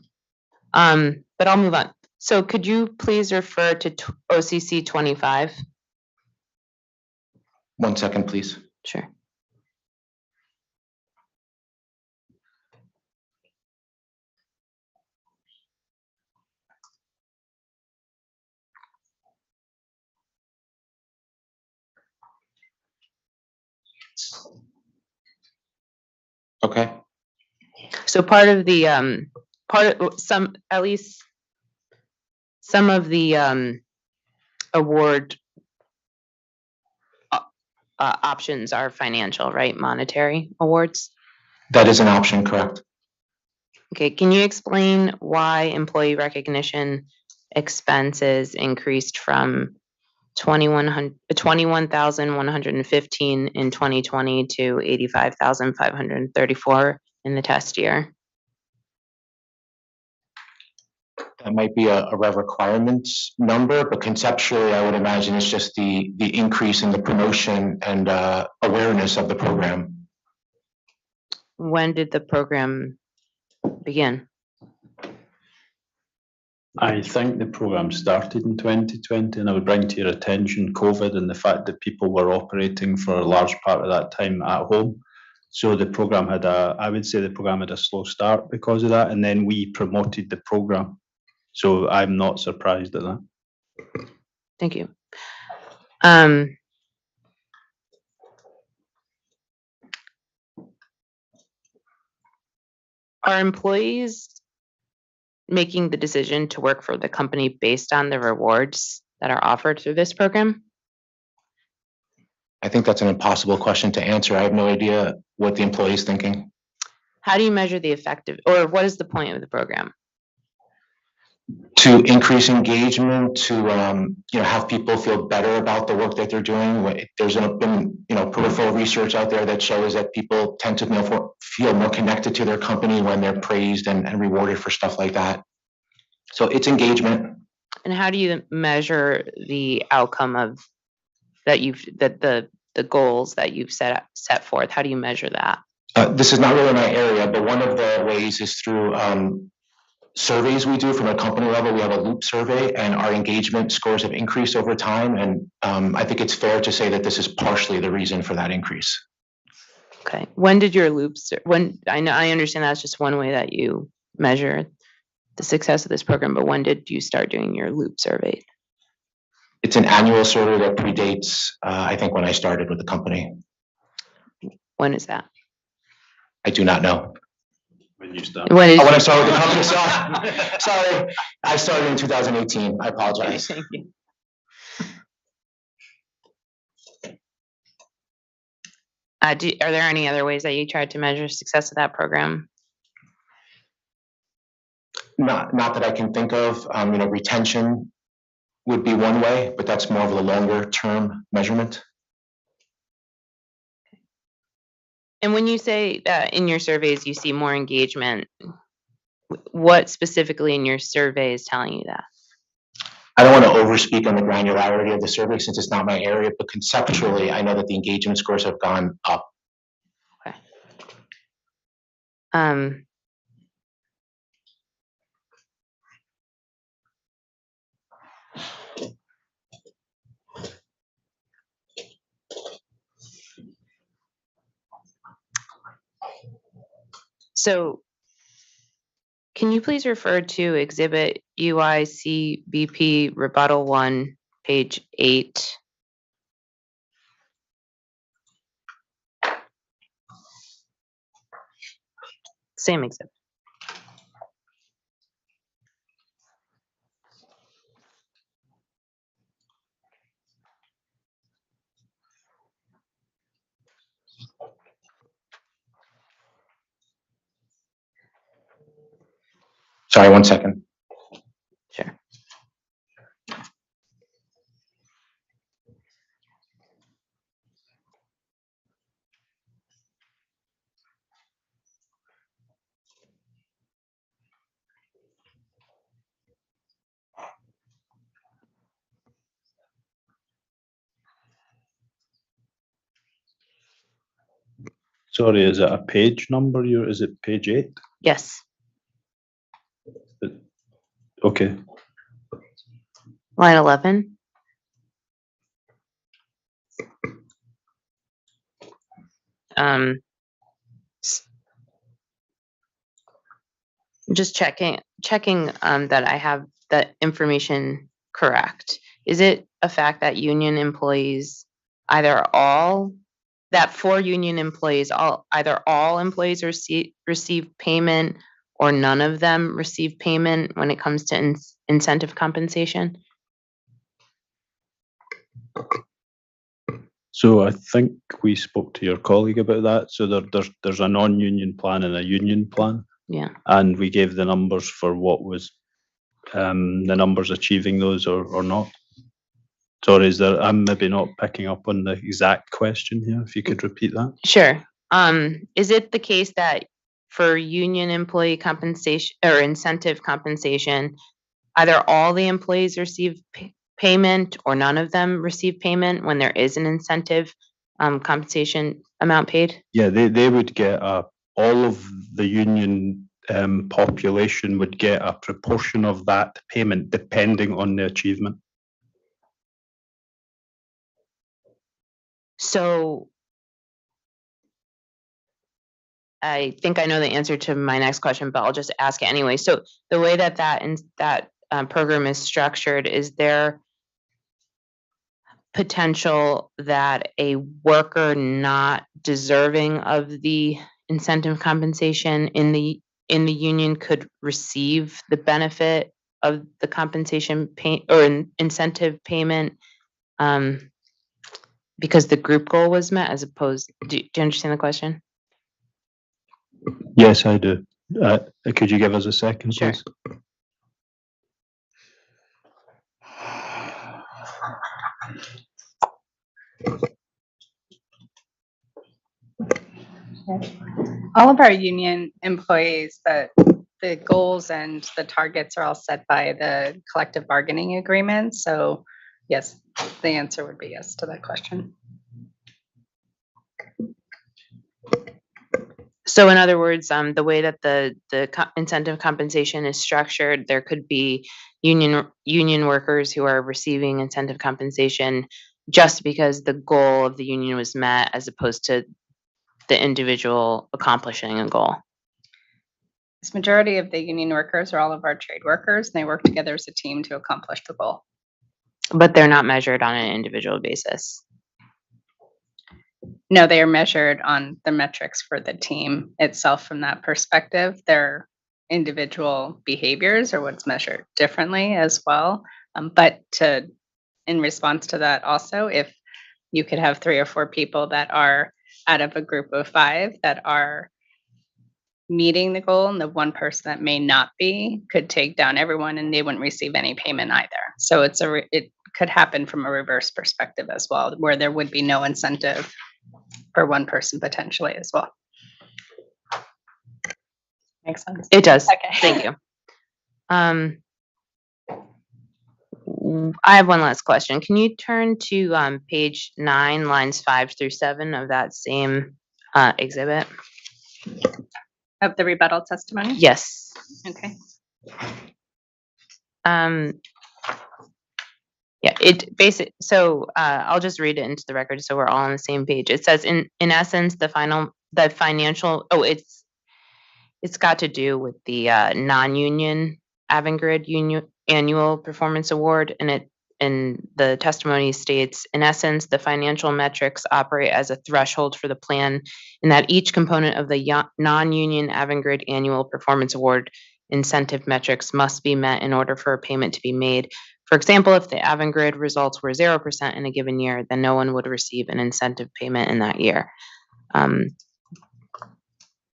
But I'll move on. So could you please refer to OCC 25? 1 second, please. Sure. Okay. So part of the some of the award options are financial, right? Monetary awards. That is an option, correct? Okay, can you explain why employee recognition expenses increased from 21,115 in 2020 to 85,534 in the test year. That might be a requirements number, but conceptually, I would imagine it's just the increase in the promotion and awareness of the program. When did the program begin? I think the program started in 2020, and I would bring to your attention COVID and the fact that people were operating for a large part of that time at home. So the program had I would say the program had a slow start because of that, and then we promoted the program. So I'm not surprised at that. Thank you. Are employees making the decision to work for the company based on the rewards that are offered through this program? I think that's an impossible question to answer. I have no idea what the employee is thinking. How do you measure the effective, or what is the point of the program? To increase engagement, to have people feel better about the work that they're doing. There's been peripheral research out there that shows that people tend to feel more connected to their company when they're praised and rewarded for stuff like that. So it's engagement. And how do you measure the outcome of the goals that you've set forth? How do you measure that? This is not really my area, but one of the ways is through surveys we do from a company level. We have a loop survey, and our engagement scores have increased over time. And I think it's fair to say that this is partially the reason for that increase. Okay. When did your loops? When I understand that's just one way that you measure the success of this program, but when did you start doing your loop survey? It's an annual survey that predates, I think, when I started with the company. When is that? I do not know. When you start. When I started with the company. Sorry, I started in 2018. I apologize. Thank you. Are there any other ways that you tried to measure success of that program? Not that I can think of. Retention would be one way, but that's more of a longer term measurement. And when you say that in your surveys you see more engagement, what specifically in your survey is telling you that? I don't want to overspeak on the granularity of the survey since it's not my area, but conceptually, I know that the engagement scores have gone up. Okay. So can you please refer to Exhibit UICBP Rebuttal 1, page 8? Same exhibit. Sorry, 1 second. Sure. Sorry, is it a page number? Is it page 8? Yes. Okay. Line 11. Just checking that I have the information correct. Is it a fact that union employees, for union employees, either all employees receive payment or none of them receive payment when it comes to incentive compensation? So I think we spoke to your colleague about that. So there's a non-union plan and a union plan. Yeah. And we gave the numbers for what was the numbers achieving those or not? Sorry, I'm maybe not picking up on the exact question here. If you could repeat that. Sure. Is it the case that for union employee compensation or incentive compensation, either all the employees receive payment or none of them receive payment when there is an incentive compensation amount paid? Yeah, they would get all of the union population would get a proportion of that payment depending on the achievement. So I think I know the answer to my next question, but I'll just ask it anyway. So the way that program is structured, is there potential that a worker not deserving of the incentive compensation in the union could receive the benefit of the compensation pay or incentive payment because the group goal was met, as opposed, do you understand the question? Yes, I do. Could you give us a second, Sure. please? All of our union employees, the goals and the targets are all set by the collective bargaining agreement. So yes, the answer would be yes to that question. So in other words, the way that the incentive compensation is structured, there could be union workers who are receiving incentive compensation just because the goal of the union was met, as opposed to the individual accomplishing a goal. This majority of the union workers are all of our trade workers, and they work together as a team to accomplish the goal. But they're not measured on an individual basis. No, they are measured on the metrics for the team itself from that perspective. Their individual behaviors are what's measured differently as well. But in response to that also, if you could have 3 or 4 people that are out of a group of 5 that are meeting the goal, and the one person that may not be could take down everyone and they wouldn't receive any payment either. So it could happen from a reverse perspective as well, where there would be no incentive for one person potentially as well. Makes sense? It does. Okay. Thank you. I have one last question. Can you turn to page 9, lines 5 through 7 of that same exhibit? Of the rebuttal testimony? Yes. Okay. Yeah, it basic. So I'll just read it into the record so we're all on the same page. It says, in essence, the financial. Oh, it's got to do with the non-union Avangrid union annual performance award, and the testimony states, in essence, the financial metrics operate as a threshold for the plan, in that each component of the non-union Avangrid annual performance award incentive metrics must be met in order for a payment to be made. For example, if the Avangrid results were 0% in a given year, then no one would receive an incentive payment in that year.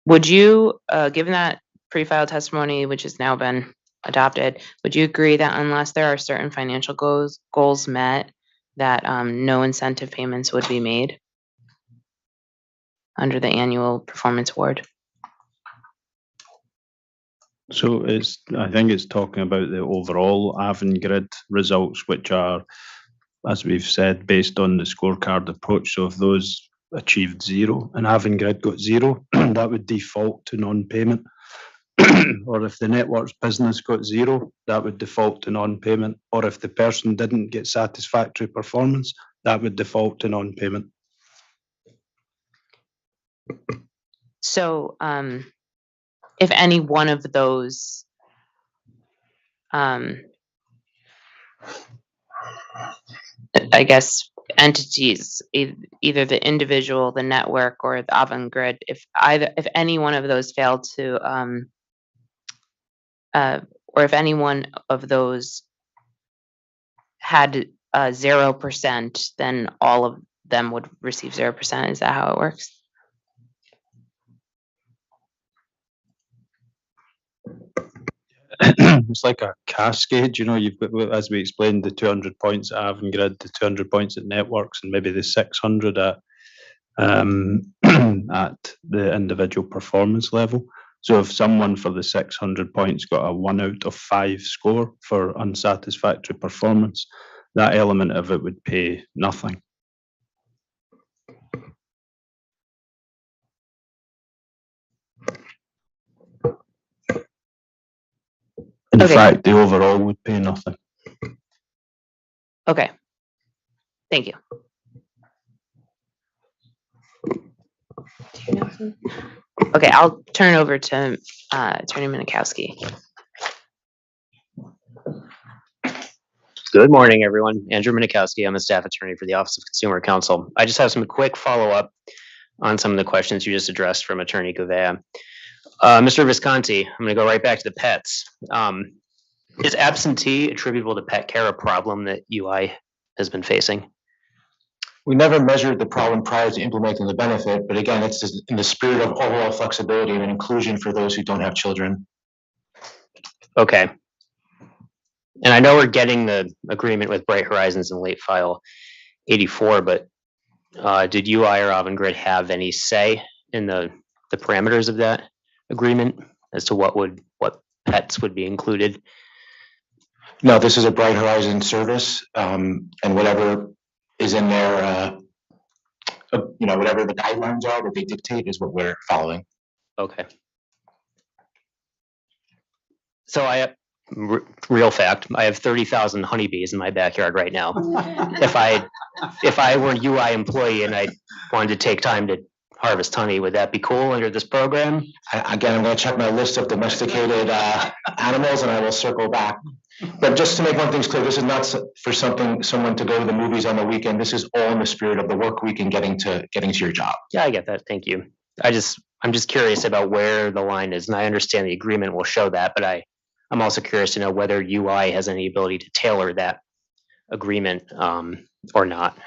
Would you, given that pre-filed testimony, which has now been adopted, would you agree that unless there are certain financial goals met, that no incentive payments would be made under the annual performance award? So I think it's talking about the overall Avangrid results, which are, as we've said, based on the scorecard approach. So if those achieved 0 and Avangrid got 0, that would default to non-payment. Or if the network's business got 0, that would default to non-payment. Or if the person didn't get satisfactory performance, that would default to non-payment. So if any one of those I guess entities, either the individual, the network, or the Avangrid, if any one of those failed to or if any one of those had 0%, then all of them would receive 0%. Is that how it works? it's like a cascade, you know, you've got, as we explained, the 200 points at Avangrid, the 200 points at Networks, and maybe the 600 at at the individual performance level. So if someone for the 600 points got a 1 out of 5 score for unsatisfactory performance, that element of it would pay nothing. In Okay. fact, the overall would pay nothing. Okay. Thank you. Okay, I'll turn over to Attorney Minikowski. Good morning, everyone. Andrew Minikowski. I'm a staff attorney for the Office of Consumer Counsel. I just have some quick follow-up on some of the questions you just addressed from Attorney Gouveia. Mr. Visconti, I'm going to go right back to the pets. Is absentee attributable to pet care a problem that UI has been facing? We never measured the problem prior to implementing the benefit, but again, it's just in the spirit of overall flexibility and inclusion for those who don't have children. Okay. And I know we're getting the agreement with Bright Horizons in late file 84, but did UI or Avangrid have any say in the parameters of that agreement as to what pets would be included? No, this is a Bright Horizon service, and whatever is in there, whatever the guidelines are that they dictate is what we're following. Okay. So real fact, I have 30,000 honeybees in my backyard right now. If I were a UI employee and I wanted to take time to harvest honey, would that be cool under this program? Again, I'm going to check my list of domesticated animals and I will circle back. But just to make one thing clear, this is not for someone to go to the movies on the weekend. This is all in the spirit of the work week and getting to your job. Yeah, I get that. Thank you. I'm just curious about where the line is, and I understand the agreement will show that, but I'm also curious to know whether UI has any ability to tailor that agreement or not.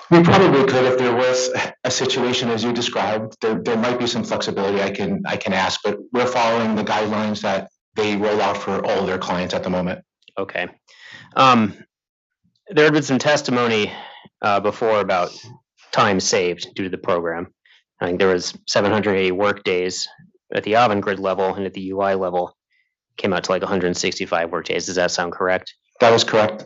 We probably could if there was a situation as you described. There might be some flexibility I can ask, but we're following the guidelines that they roll out for all their clients at the moment. Okay. There had been some testimony before about time saved due to the program. I think there was 780 work days at the Avangrid level, and at the UI level came out to like 165 work days. Does that sound correct? That is correct.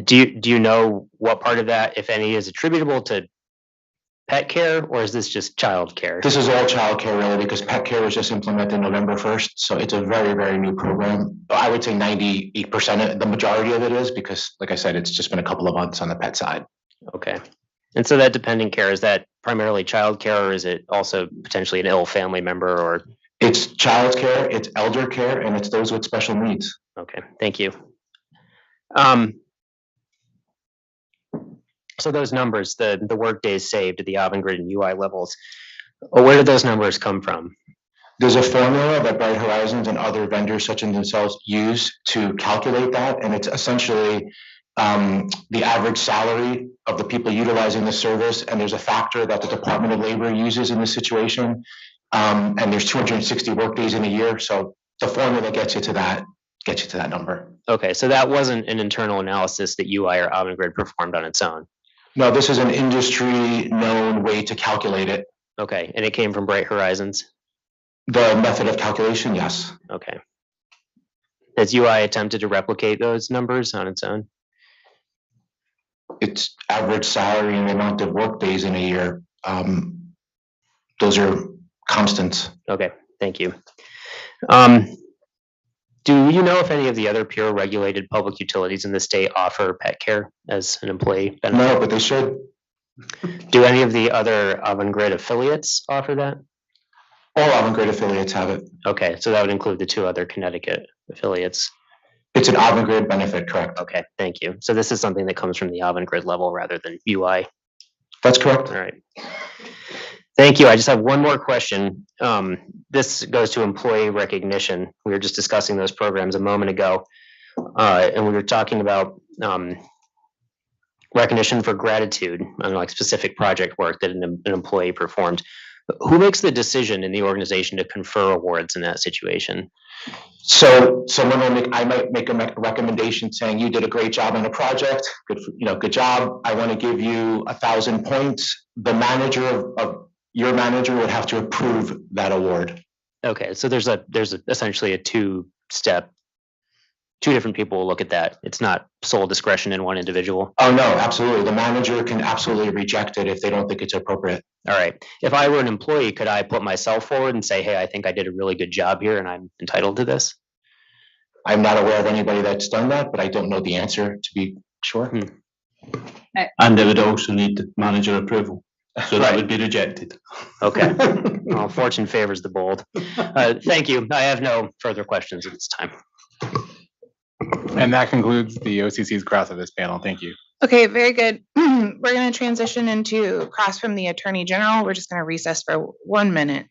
Do you know what part of that, if any, is attributable to pet care, or is this just child care? This is all child care really, because pet care was just implemented November 1st. So it's a very, very new program. I would say 98%, the majority of it is, because like I said, it's just been a couple of months on the pet side. Okay. And so that dependent care, is that primarily child care, or is it also potentially an ill family member? Or it's child care, it's elder care, and it's those with special needs. Okay, thank you. So those numbers, the work days saved at the Avangrid and UI levels, where did those numbers come from? There's a formula that Bright Horizons and other vendors such as themselves use to calculate that, and it's essentially the average salary of the people utilizing the service, and there's a factor that the Department of Labor uses in this situation, and there's 260 work days in a year, so the formula gets you to that number. Okay, so that wasn't an internal analysis that UI or Avangrid performed on its own? No, this is an industry-known way to calculate it. Okay, and it came from Bright Horizons? The method of calculation, yes. Okay. Has UI attempted to replicate those numbers on its own? It's average salary and the amount of work days in a year. Those are constants. Okay, thank you. Do you know if any of the other pure regulated public utilities in the state offer pet care as an employee benefit? No, but they should. Do any of the other Avangrid affiliates offer that? All Avangrid affiliates have it. Okay, so that would include the 2 other Connecticut affiliates. It's an Avangrid benefit, correct? Okay, thank you. So this is something that comes from the Avangrid level rather than UI? That's correct. All right. Thank you. I just have one more question. This goes to employee recognition. We were just discussing those programs a moment ago, and we were talking about recognition for gratitude on like specific project work that an employee performed. Who makes the decision in the organization to confer awards in that situation? So someone will I might make a recommendation saying you did a great job on the project. Good job. I want to give you 1,000 points. The manager of your manager would have to approve that award. Okay, so there's essentially a two-step. Two different people will look at that. It's not sole discretion in one individual. Oh, no, absolutely. The manager can absolutely reject it if they don't think it's appropriate. All right. If I were an employee, could I put myself forward and say, hey, I think I did a really good job here and I'm entitled to this? I'm not aware of anybody that's done that, but I don't know the answer to be sure. And they would also need manager approval. So that Right. would be rejected. Okay. Well, fortune favors the bold. Thank you. I have no further questions at this time. And that concludes the OCC's cross of this panel. Thank you. Okay, very good. We're going to transition into cross from the Attorney General. We're just going to recess for 1 minute.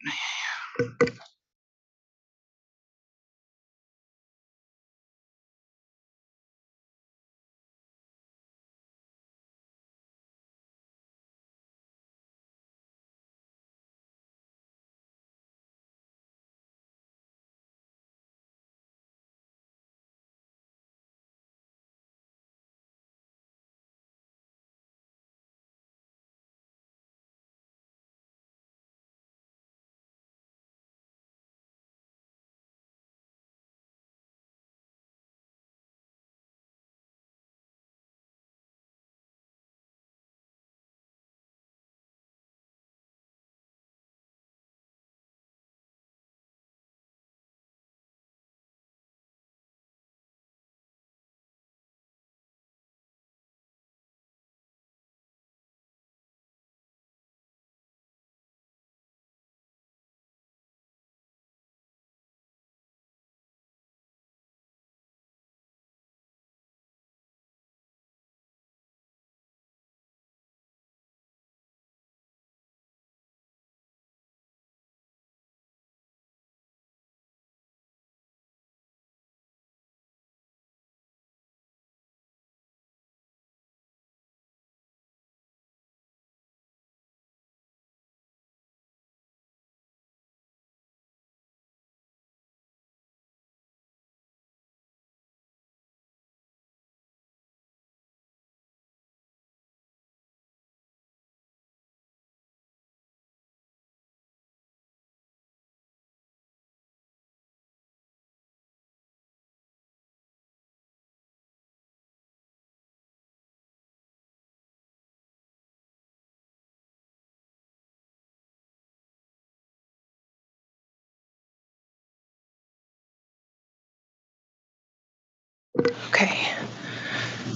Okay.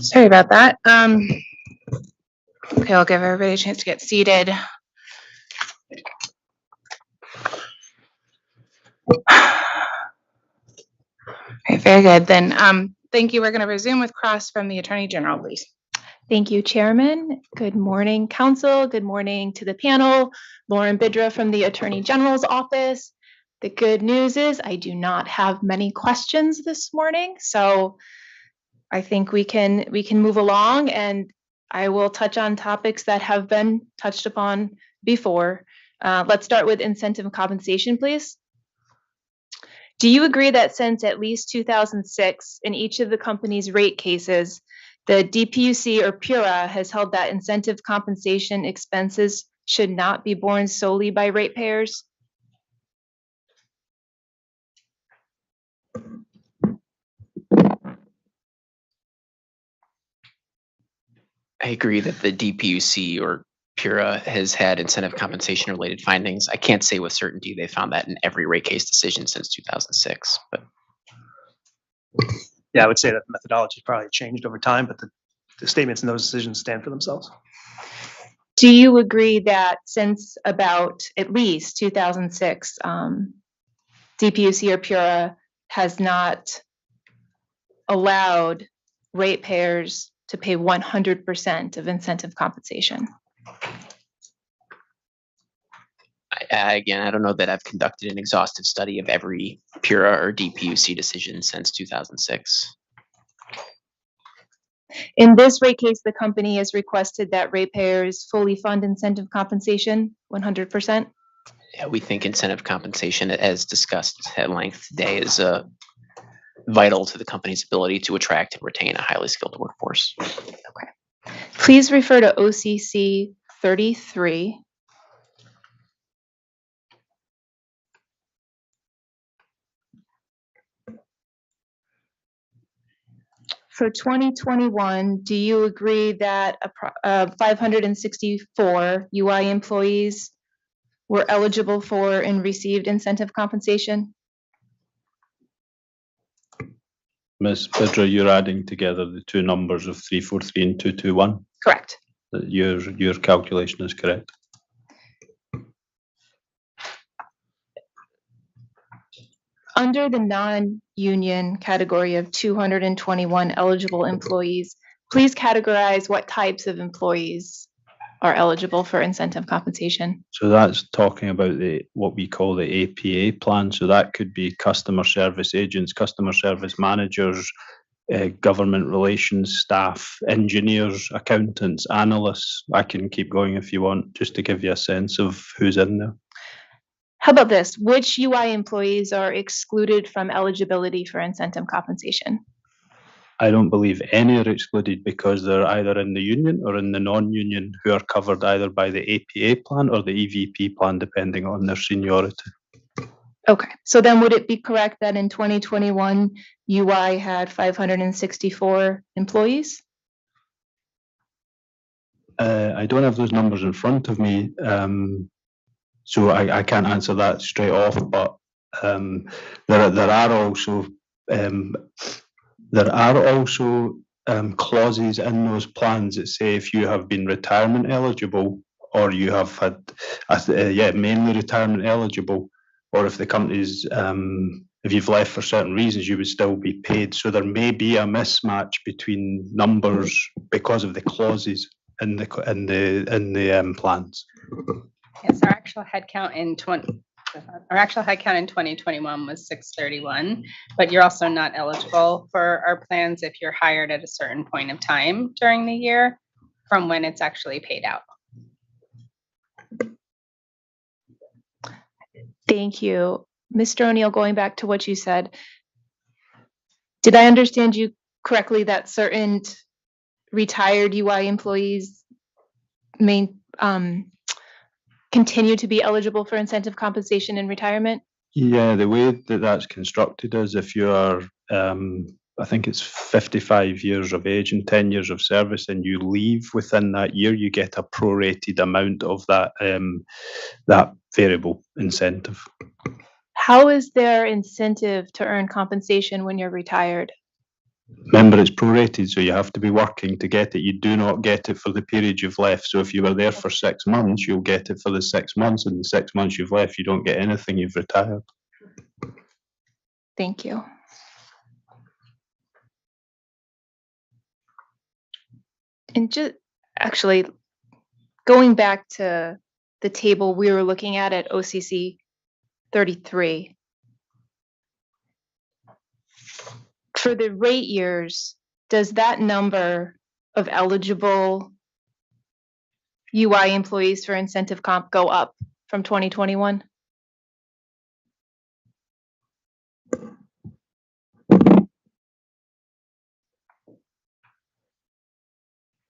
Sorry about that. Okay, I'll give everybody a chance to get seated. Okay, very good. Then, thank you. We're going to resume with cross from the Attorney General, please. Thank you, Chairman. Good morning, Council. Good morning to the panel. Lauren Bidra from the Attorney General's office. The good news is I do not have many questions this morning, so I think we can move along, and I will touch on topics that have been touched upon before. Let's start with incentive compensation, please. Do you agree that since at least 2006, in each of the company's rate cases, the DPUC or PURA has held that incentive compensation expenses should not be borne solely by ratepayers? I agree that the DPUC or PURA has had incentive compensation related findings. I can't say with certainty they found that in every rate case decision since 2006, but Yeah, I would say that the methodology probably changed over time, but the statements in those decisions stand for themselves. Do you agree that since about at least 2006, DPUC or PURA has not allowed ratepayers to pay 100% of incentive compensation? again, I don't know that I've conducted an exhaustive study of every PURA or DPUC decision since 2006. In this rate case, the company has requested that ratepayers fully fund incentive compensation 100%. Yeah, we think incentive compensation, as discussed at length today, is vital to the company's ability to attract and retain a highly skilled workforce. Please refer to OCC 33. For 2021, do you agree that 564 UI employees were eligible for and received incentive compensation? Ms. Bidra, you're adding together the two numbers of 343 and 221. Correct. Your calculation is correct. Under the non-union category of 221 eligible employees, please categorize what types of employees are eligible for incentive compensation. So that's talking about what we call the APA plan. So that could be customer service agents, customer service managers, government relations staff, engineers, accountants, analysts. I can keep going if you want, just to give you a sense of who's in there. How about this? Which UI employees are excluded from eligibility for incentive compensation? I don't believe any are excluded because they're either in the union or in the non-union, who are covered either by the APA plan or the EVP plan, depending on their seniority. Okay, so then would it be correct that in 2021, UI had 564 employees? I don't have those numbers in front of me, so I can't answer that straight off, but there are also clauses in those plans that say if you have been retirement eligible, or you have had, mainly retirement eligible, or if the company's, if you've left for certain reasons, you would still be paid. So there may be a mismatch between numbers because of the clauses in the plans. Yes, our actual headcount in 2021 was 631, but you're also not eligible for our plans if you're hired at a certain point of time during the year from when it's actually paid out. Thank you. Mr. O'Neill, going back to what you said, did I understand you correctly that certain retired UI employees may continue to be eligible for incentive compensation in retirement? Yeah, the way that that's constructed is if you are, I think it's 55 years of age and 10 years of service, and you leave within that year, you get a prorated amount of that that variable incentive. How is there incentive to earn compensation when you're retired? Remember, it's prorated, so you have to be working to get it. You do not get it for the period you've left. So if you were there for 6 months, you'll get it for the 6 months, and the 6 months you've left, you don't get anything, you've retired. Thank you. And just actually going back to the table we were looking at OCC 33. For the rate years, does that number of eligible UI employees for incentive comp go up from 2021?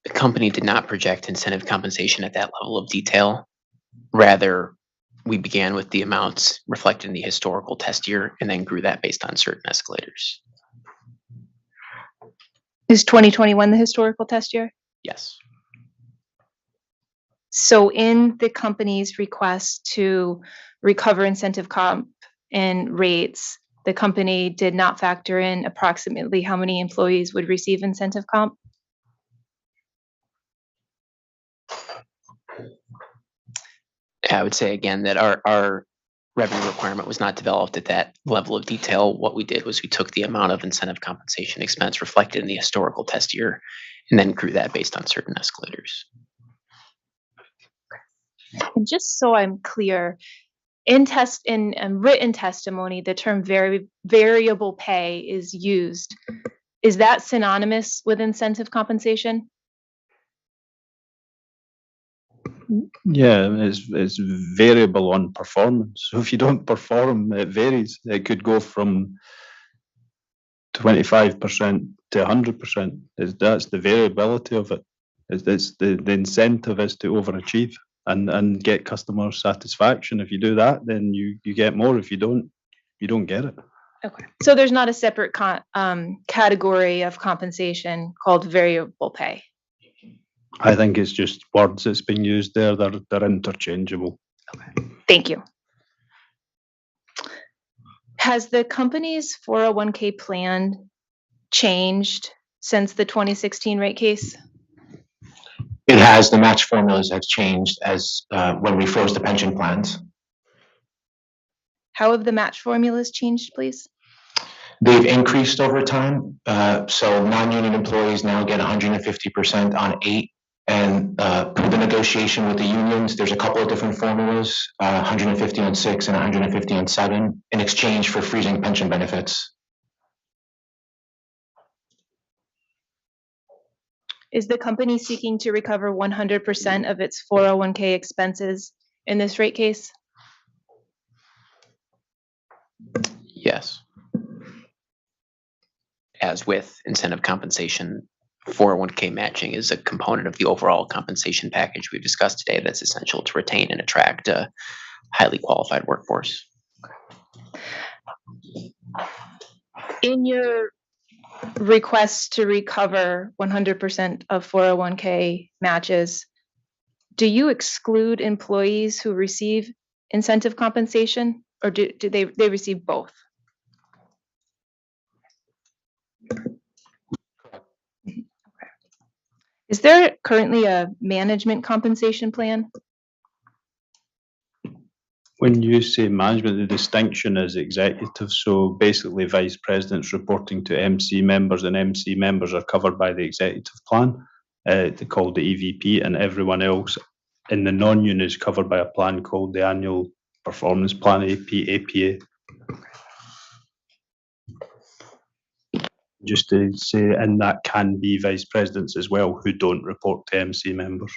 The company did not project incentive compensation at that level of detail. Rather, we began with the amounts reflected in the historical test year and then grew that based on certain escalators. Is 2021 the historical test year? Yes. So in the company's request to recover incentive comp and rates, the company did not factor in approximately how many employees would receive incentive comp? I would say again that our revenue requirement was not developed at that level of detail. What we did was we took the amount of incentive compensation expense reflected in the historical test year and then grew that based on certain escalators. And just so I'm clear, in written testimony, the term variable pay is used. Is that synonymous with incentive compensation? Yeah, it's variable on performance. So if you don't perform, it varies. It could go from 25% to 100%. That's the variability of it. It's the incentive is to overachieve and get customer satisfaction. If you do that, then you get more. If you don't, you don't get it. Okay. So there's not a separate category of compensation called variable pay. I think it's just words that's being used there. They're interchangeable. Thank you. Has the company's 401k plan changed since the 2016 rate case? It has, the match formulas have changed as when we froze the pension plans. How have the match formulas changed, please? They've increased over time. So non-union employees now get 150% on 8. And per the negotiation with the unions, there's a couple of different formulas, 150 on 6 and 150 on 7, in exchange for freezing pension benefits. Is the company seeking to recover 100% of its 401k expenses in this rate case? Yes. As with incentive compensation, 401k matching is a component of the overall compensation package we've discussed today that's essential to retain and attract a highly qualified workforce. In your request to recover 100% of 401k matches, do you exclude employees who receive incentive compensation, or do they receive both? Is there currently a management compensation plan? When you say management, the distinction is executive. So basically, vice presidents reporting to MC members, and MC members are covered by the executive plan, they called the EVP, and everyone else in the non-union is covered by a plan called the Annual Performance Plan, APA. Just to say, and that can be vice presidents as well who don't report to MC members.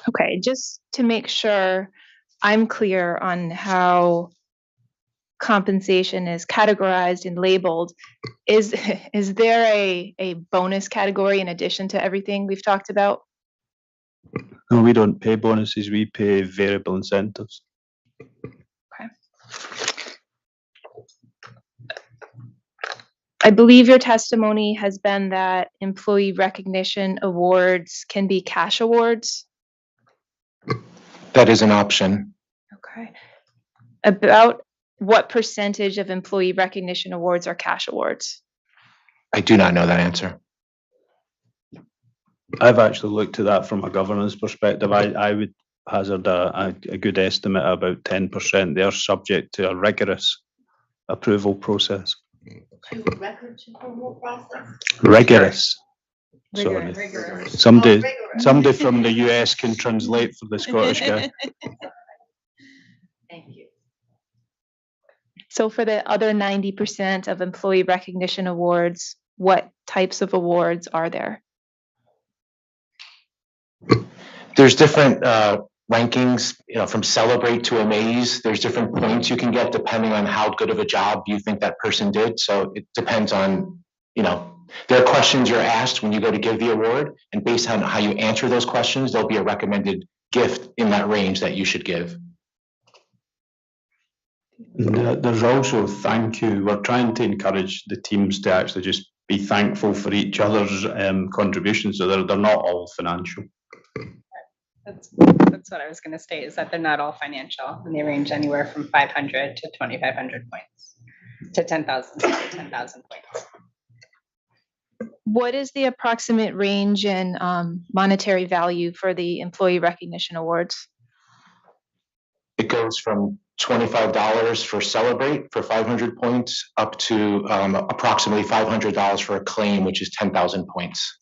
Okay, just to make sure I'm clear on how compensation is categorized and labeled, is there a bonus category in addition to everything we've talked about? No, we don't pay bonuses, we pay variable incentives. Okay. I believe your testimony has been that employee recognition awards can be cash awards. That is an option. Okay. About what percentage of employee recognition awards are cash awards? I do not know that answer. I've actually looked at that from a governance perspective. I would hazard a good estimate about 10%. They are subject to a rigorous approval process. Rigorous. Sorry. Somebody from the US can translate for the Scottish guy. Thank you. So for the other 90% of employee recognition awards, what types of awards are there? There's different rankings, from Celebrate to Amaze. There's different points you can get depending on how good of a job you think that person did. So it depends on, there are questions you're asked when you go to give the award, and based on how you answer those questions, there'll be a recommended gift in that range that you should give. There's also thank you. We're trying to encourage the teams to actually just be thankful for each other's contributions. So they're not all financial. That's what I was going to state, is that they're not all financial, and they range anywhere from 500 to 2,500 points to 10,000 points. What is the approximate range in monetary value for the employee recognition awards? It goes from $25 for Celebrate for 500 points up to approximately $500 for Acclaim, which is 10,000 points.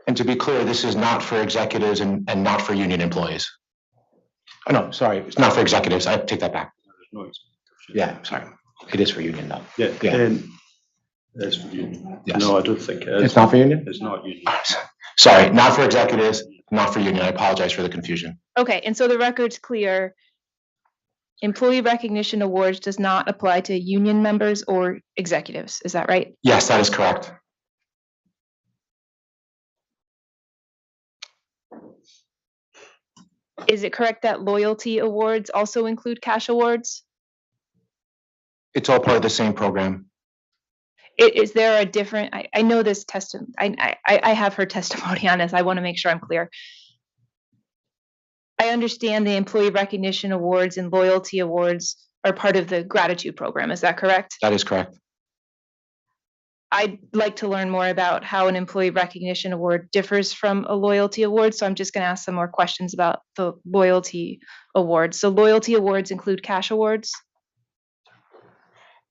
And to be clear, this is not for executives and not for union employees. Oh, no, sorry, it's not for executives. I take that back. Yeah, sorry. It is for union though. Yeah. Yeah. It's for union. Yes. No, I don't think it is. It's not for union? It's not union. Sorry, not for executives, not for union. I apologize for the confusion. Okay, and so the record's clear. Employee recognition awards does not apply to union members or executives. Is that right? Yes, that is correct. Is it correct that loyalty awards also include cash awards? It's all part of the same program. Is there a different, I know this I have her testimony on this. I want to make sure I'm clear. I understand the employee recognition awards and loyalty awards are part of the gratitude program. Is that correct? That is correct. I'd like to learn more about how an employee recognition award differs from a loyalty award. So I'm just going to ask some more questions about the loyalty awards. So loyalty awards include cash awards?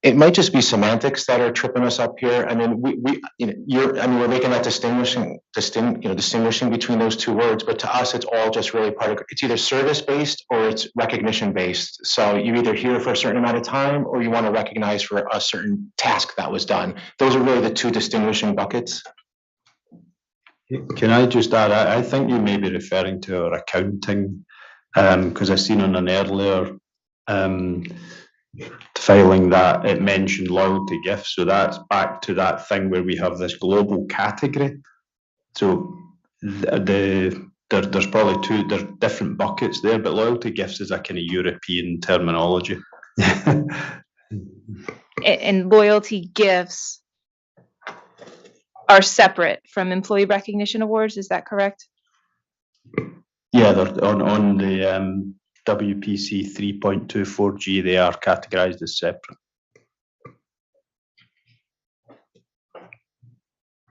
It might just be semantics that are tripping us up here. I mean, we're making that distinguishing between those two words, but to us, it's all just really part of, it's either service-based or it's recognition-based. So you either here for a certain amount of time or you want to recognize for a certain task that was done. Those are really the two distinguishing buckets. Can I just add, I think you may be referring to our accounting, because I've seen on an earlier filing that it mentioned loyalty gifts. So that's back to that thing where we have this global category. So there's probably there's different buckets there, but loyalty gifts is a kind of European terminology. And loyalty gifts are separate from employee recognition awards, is that correct? Yeah, they're on the WPC 3.24G, they are categorized as separate.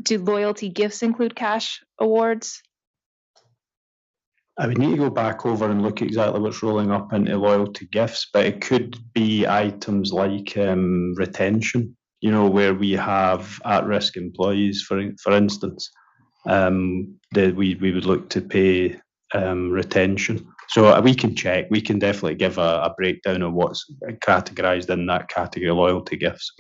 Do loyalty gifts include cash awards? I would need to go back over and look at exactly what's rolling up into loyalty gifts, but it could be items like retention, you know, where we have at-risk employees, for instance, that we would look to pay retention. So we can check, we can definitely give a breakdown of what's categorized in that category of loyalty gifts.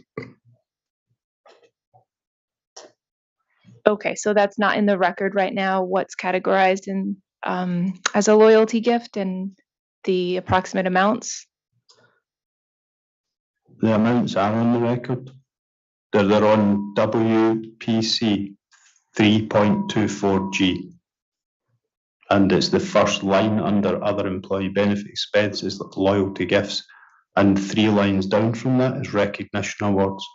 Okay, so that's not in the record right now, what's categorized in as a loyalty gift and the approximate amounts? The amounts are on the record. They're on WPC 3.24G. And it's the first line under other employee benefit expenses, like loyalty gifts. And 3 lines down from that is recognition awards.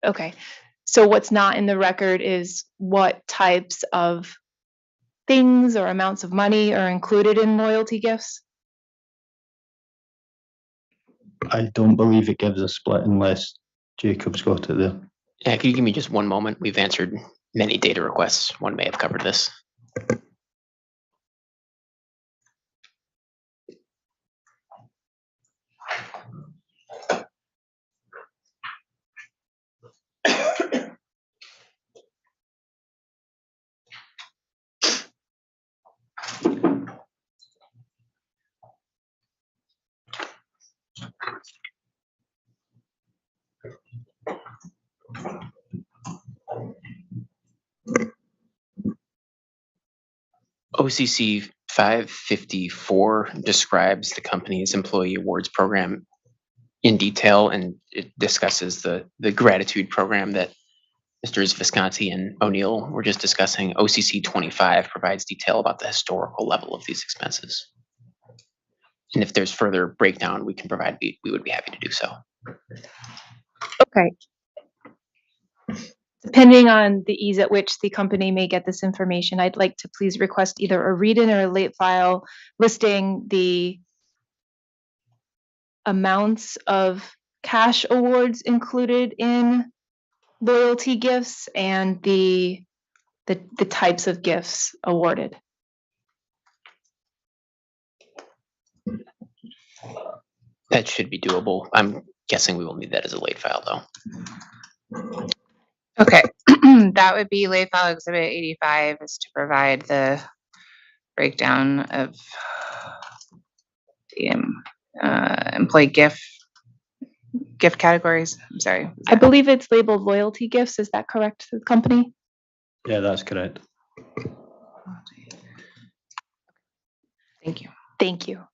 Okay, so what's not in the record is what types of things or amounts of money are included in loyalty gifts? I don't believe it gives a split unless Jacob's got it there. Yeah, can you give me just one moment? We've answered many data requests. One may have covered this. OCC 554 describes the company's employee awards program in detail, and it discusses the gratitude program that Mr. Visconti and O'Neill were just discussing. OCC 25 provides detail about the historical level of these expenses. And if there's further breakdown we can provide, we would be happy to do so. Okay. Depending on the ease at which the company may get this information, I'd like to please request either a read-in or a late file listing the amounts of cash awards included in loyalty gifts and the types of gifts awarded. That should be doable. I'm guessing we will need that as a late file, though. Okay, that would be late file exhibit 85 is to provide the breakdown of the employee gift categories. I'm sorry. I believe it's labeled loyalty gifts. Is that correct to the company? Yeah, that's correct. Thank you. Thank you.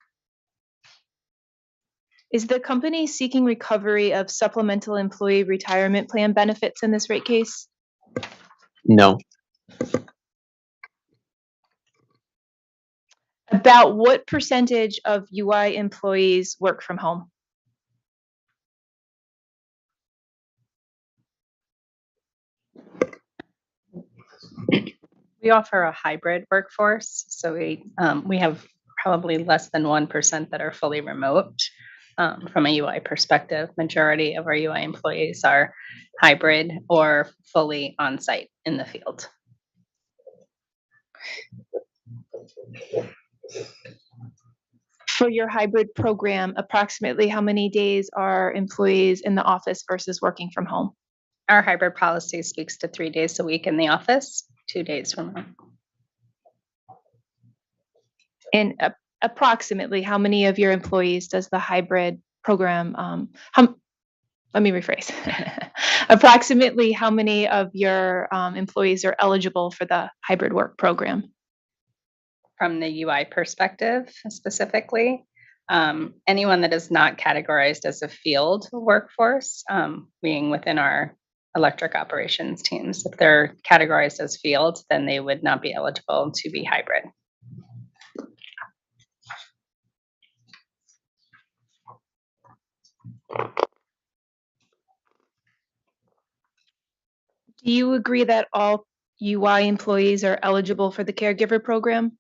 Is the company seeking recovery of supplemental employee retirement plan benefits in this rate case? No. About what percentage of UI employees work from home? We offer a hybrid workforce, so we have probably less than 1% that are fully remote. From a UI perspective, majority of our UI employees are hybrid or fully on-site in the field. For your hybrid program, approximately how many days are employees in the office versus working from home? Our hybrid policy speaks to 3 days a week in the office, 2 days remote. And approximately how many of your employees does the hybrid program, let me rephrase. Approximately how many of your employees are eligible for the hybrid work program? From the UI perspective specifically, anyone that is not categorized as a field workforce, being within our electric operations teams, if they're categorized as field, then they would not be eligible to be hybrid. Do you agree that all UI employees are eligible for the caregiver program?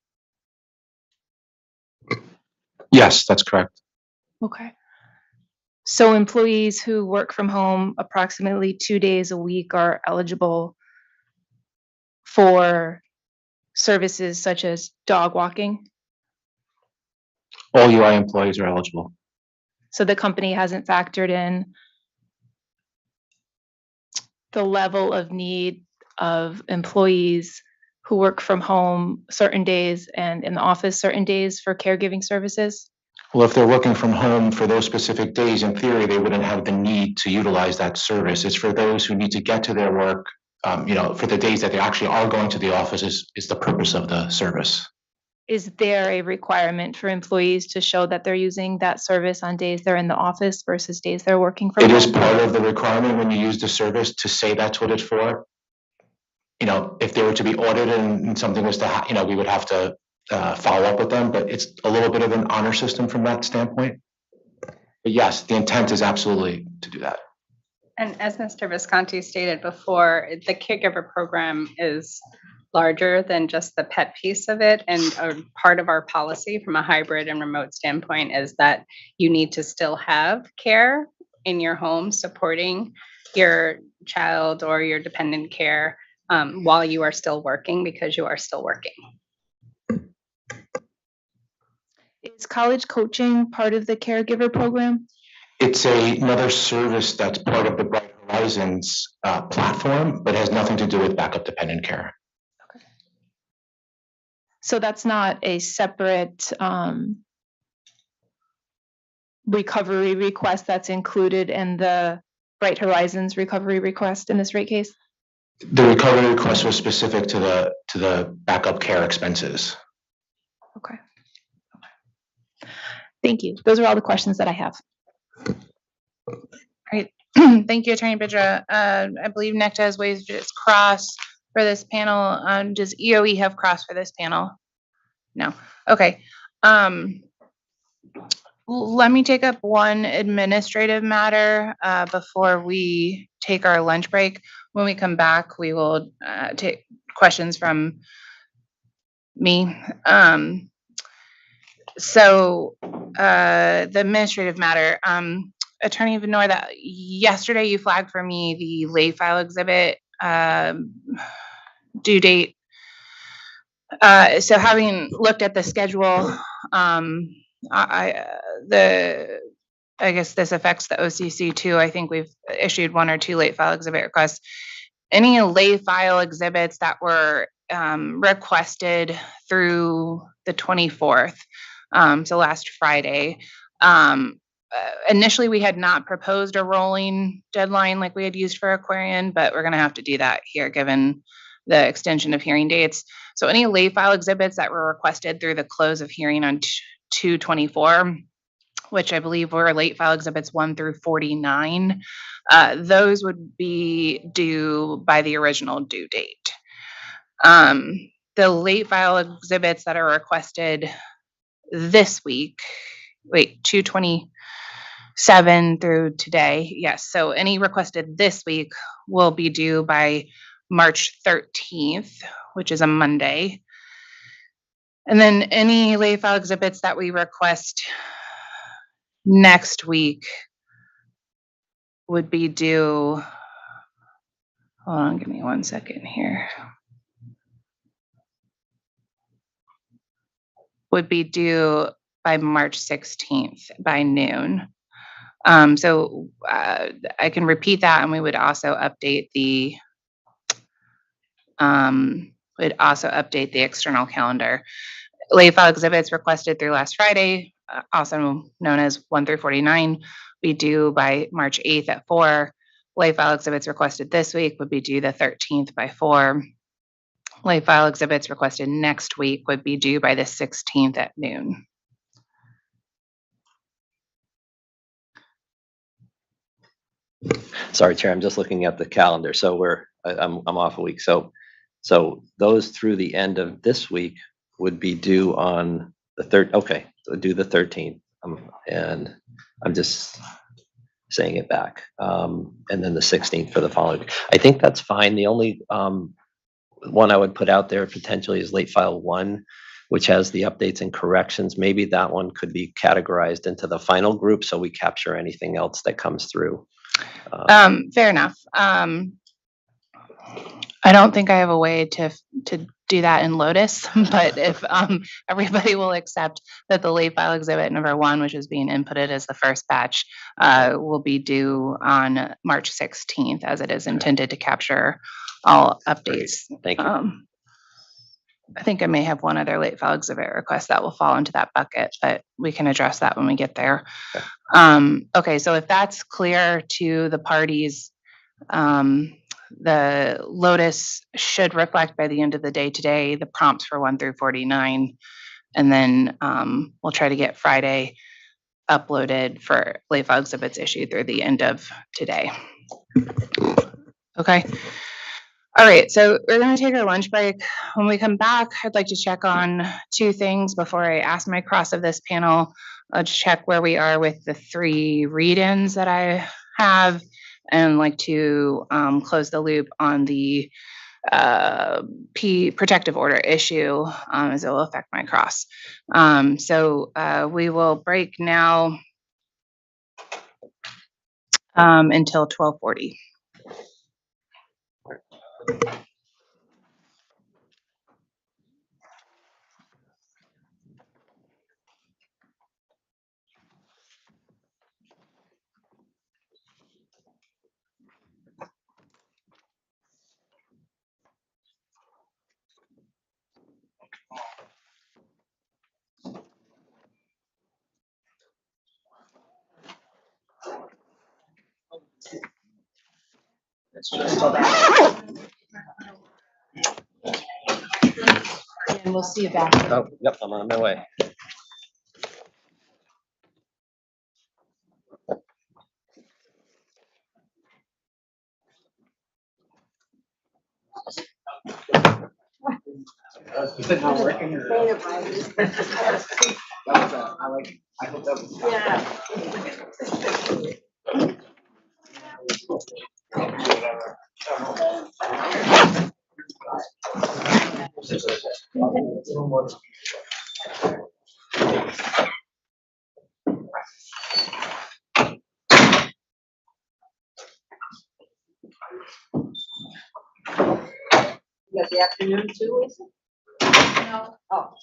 Yes, that's correct. Okay. So employees who work from home approximately 2 days a week are eligible for services such as dog walking? All UI employees are eligible. So the company hasn't factored in the level of need of employees who work from home certain days and in the office certain days for caregiving services? Well, if they're working from home for those specific days, in theory, they wouldn't have the need to utilize that service. It's for those who need to get to their work, for the days that they actually are going to the office is the purpose of the service. Is there a requirement for employees to show that they're using that service on days they're in the office versus days they're working from It home? is part of the requirement when you use the service to say that's what it's for. If they were to be audited and something was to, we would have to follow up with them, but it's a little bit of an honor system from that standpoint. But yes, the intent is absolutely to do that. And as Mr. Visconti stated before, the caregiver program is larger than just the pet piece of it. And a part of our policy from a hybrid and remote standpoint is that you need to still have care in your home supporting your child or your dependent care while you are still working, because you are still working. Is college coaching part of the caregiver program? It's another service that's part of the Bright Horizons platform, but has nothing to do with backup dependent care. So that's not a separate recovery request that's included in the Bright Horizons recovery request in this rate case? The recovery request was specific to the backup care expenses. Okay. Thank you. Those are all the questions that I have. Great. Thank you, Attorney Bidra. I believe NECTA has waived its cross for this panel. Does EOE have cross for this panel? No. Okay. Let me take up one administrative matter before we take our lunch break. When we come back, we will take questions from me. The administrative matter, Attorney Venor, that yesterday you flagged for me the late file exhibit due date. So having looked at the schedule, I guess this affects the OCC too. I think we've issued 1 or 2 late file exhibit requests. any lay file exhibits that were requested through the 24th, so last Friday. Initially, we had not proposed a rolling deadline like we had used for Aquarian, but we're going to have to do that here given the extension of hearing dates. So any lay file exhibits that were requested through the close of hearing on 2/24, which I believe were late file exhibits 1 through 49, those would be due by the original due date. The late file exhibits that are requested this week, 2/27 through today, yes. So any requested this week will be due by March 13th, which is a Monday. And then any late file exhibits that we request next week would be due, hold on, give me 1 second here. Would be due by March 16th by noon. So I can repeat that, and we would also update the external calendar. Late file exhibits requested through last Friday, also known as 1 through 49, be due by March 8th at 4. Late file exhibits requested this week would be due the 13th by 4. Late file exhibits requested next week would be due by the 16th at noon. Sorry, Chair, I'm just looking at the calendar. So I'm off a week. So those through the end of this week would be due on the third. Okay, so due the 13th. And I'm just saying it back. And then the 16th for the following week. I think that's fine. The only one I would put out there potentially is late file 1, which has the updates and corrections. Maybe that one could be categorized into the final group so we capture anything else that comes through. Fair enough. I don't think I have a way to do that in Lotus, but if everybody will accept that the late file exhibit number 1, which is being inputted as the first batch, will be due on March 16th, as it is intended to capture all updates. Great. Thank you. I think I may have one other late file exhibit request that will fall into that bucket, but we can address that when we get there. Okay, so if that's clear to the parties, the Lotus should reflect by the end of the day today the prompts for 1 through 49, and then we'll try to get Friday uploaded for late file exhibits issued through the end of today. Okay. All right, so we're going to take our lunch break. When we come back, I'd like to check on 2 things before I ask my cross of this panel. I'll just check where we are with the 3 read-ins that I have, and like to close the loop on the protective order issue as it will affect my cross. So we will break now until 12:40. And we'll see you back. Oh, yep, I'm on my way. Is it not working? Or? I hope that was. You got the afternoon too, Lisa? No. Oh.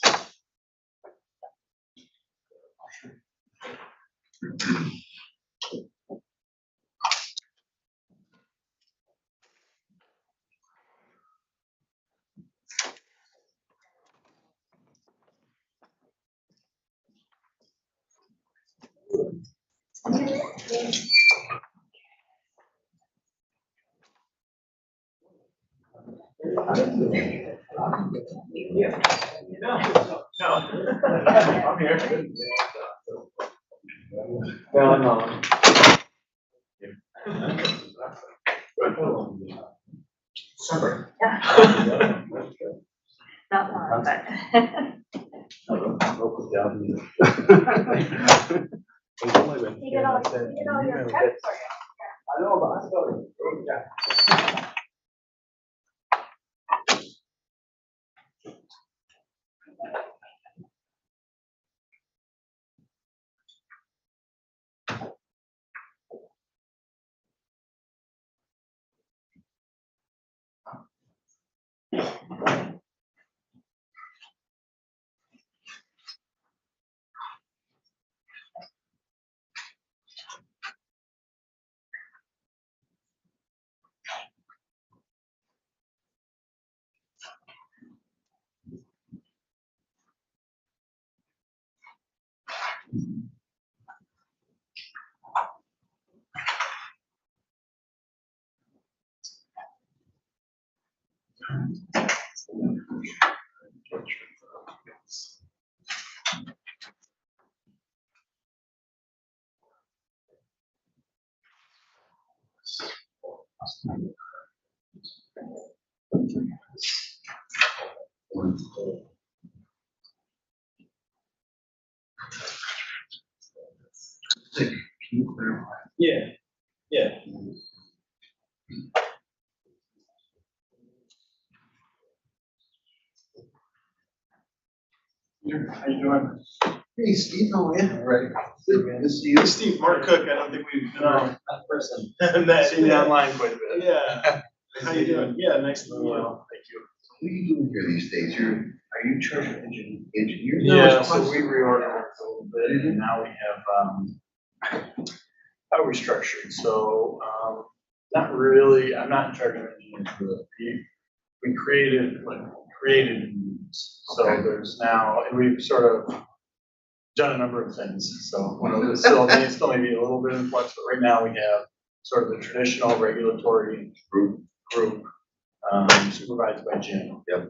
I'm here. No. Sorry. Not long, but. You get all your prep for it. I know, but I still. Yeah. Yeah. Yeah. How you doing? Hey, Steve, how are you? All right. Good to see you. Steve, Mark Cook. I don't think we've that person. Seen you online quite a bit. Yeah. How you doing? Yeah, nice to meet you. Thank you. What are you doing here these days? Are you charged with engineers? Yeah, so we reorganized a little bit and now we have, how we structured. So, not really, I'm not in charge of engineering for the, we created needs. So there's now, and we've sort of done a number of things. So, still may be a little bit in flux, but right now we have sort of the traditional regulatory group, supervised by Jim. Yep.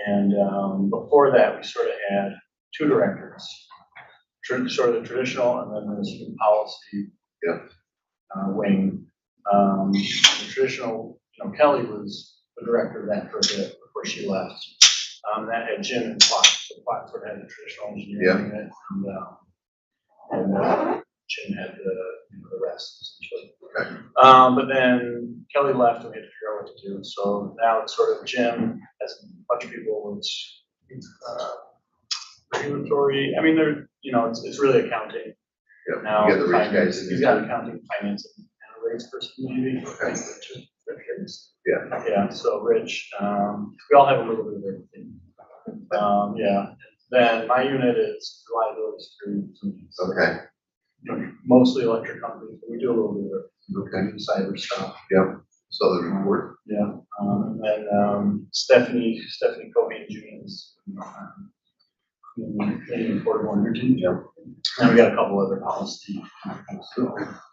And before that, we sort of had two directors, sort of the traditional, and then there's the policy wing. The traditional, Kelly was the director of that for a bit before she left. That had Jim and Plot. So Plot sort of had the traditional engineering unit, and Jim had the rest essentially. Okay. But then Kelly left and we had to figure out what to do. So now it's sort of Jim has a bunch of people, it's regulatory, I mean, it's really accounting. Yep. Now, You got the rates guys in he's got accounting, finance, and a rates person maybe. Okay. Yeah. Yeah, so Rich, we all have a little bit of everything. Yeah, then my unit is reliability security. Okay. Mostly electric companies, but we do a little bit of cyber stuff. Yep. So the report. Yeah, and then Stephanie Cohen Jr. is in Portable Energy. Yep. And we got a couple other policy. So,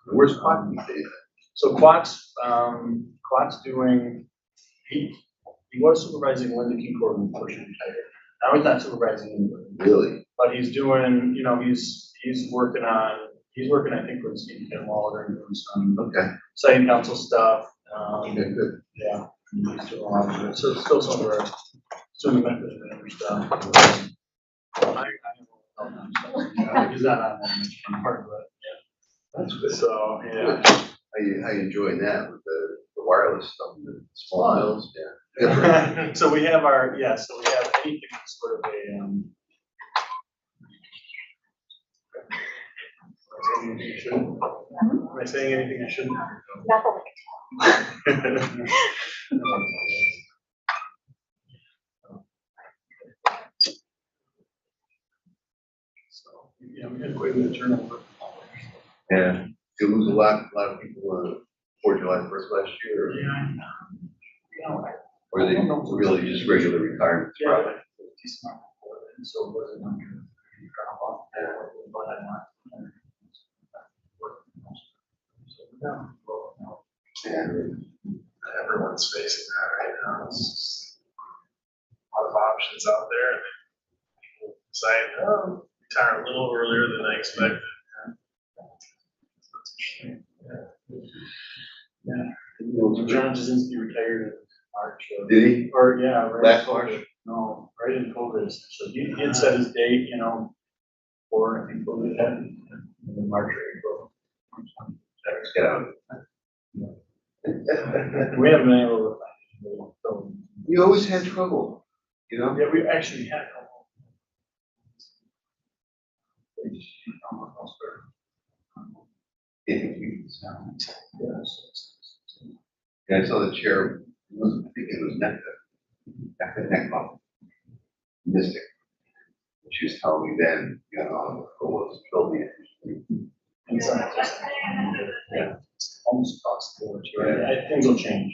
where's Quack these days? So Quack's doing, he was supervising Linda King Corbin before she retired. Now he's not supervising anybody. Really? But he's doing, he's working, I think, with Steve Ken Waller and doing some site council stuff. Good. Yeah. He's doing a lot of it. So still some of our student methods and stuff. He's not on that part of it. Yeah. That's good. So, yeah. How you enjoying that with the wireless stuff, the small cells? Yeah. So we have anything that's sort of a, am I saying anything I shouldn't? So, yeah, we had quite a bit of turnover. Yeah. Did you lose a lot of people before July 1st last year? Or? Yeah. Or are they really just regular retirements? Yeah, like decent amount before then, so it wasn't like a drop off there, but I want. And Everyone's facing that right now. It's just a lot of options out there. And people decide, oh, retire a little earlier than I expected. Yeah. John Jasinski retired in March. did he? Or, yeah. Right Last in COVID. March? No, right in COVID. So he had set his date, for, I think, COVID happened in March or April. Let's get out. We haven't been able to. You always had trouble, Yeah, we actually had a couple. Yeah, I saw the chair, I think it was neck bump. Mystic. She was telling me then, who was building it. Yeah, almost across the board, right? Things will change.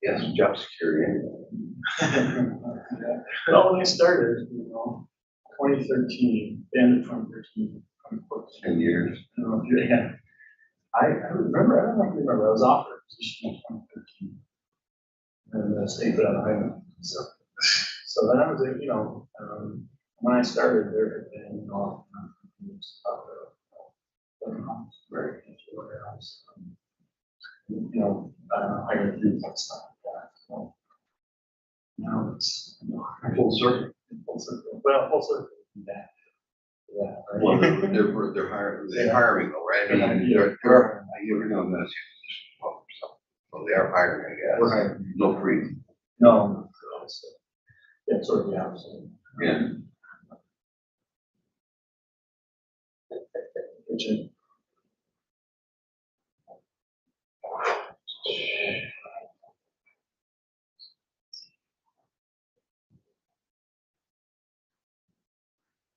Yes, job security. Well, when I started, 2013, the end of 2013, 2014. 10 years. Yeah. I remember, I don't know if you remember, I was offered a position in 2013. And the state put out a hiring. So then I was, when I started, there had been, very warehouse, hiring things and stuff like that. So now it's Full circle. full circle. Well, full circle. Yeah. Yeah. Right. Well, they're hiring though, right? I mean, you ever know that's so they are hiring, I guess. We're hiring. No free. No. So, yeah, sort of the opposite. Yeah.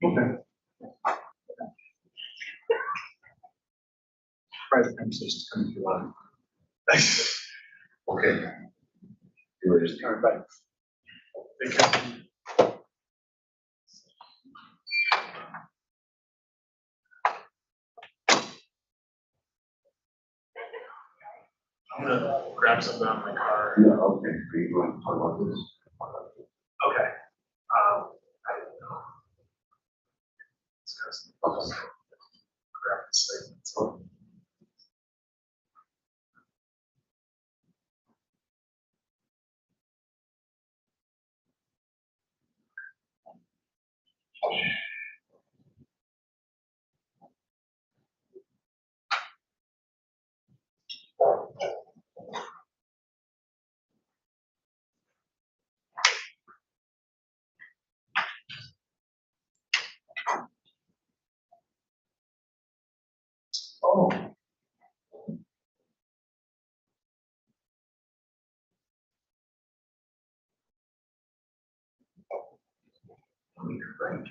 Okay. Private conversations coming through on. Okay. You were just. All right, bye. I'm gonna grab something out of my car. Yeah, okay. Are you going to talk about this? Okay. I don't know. Discuss. Grab this thing. So. Oh. Great.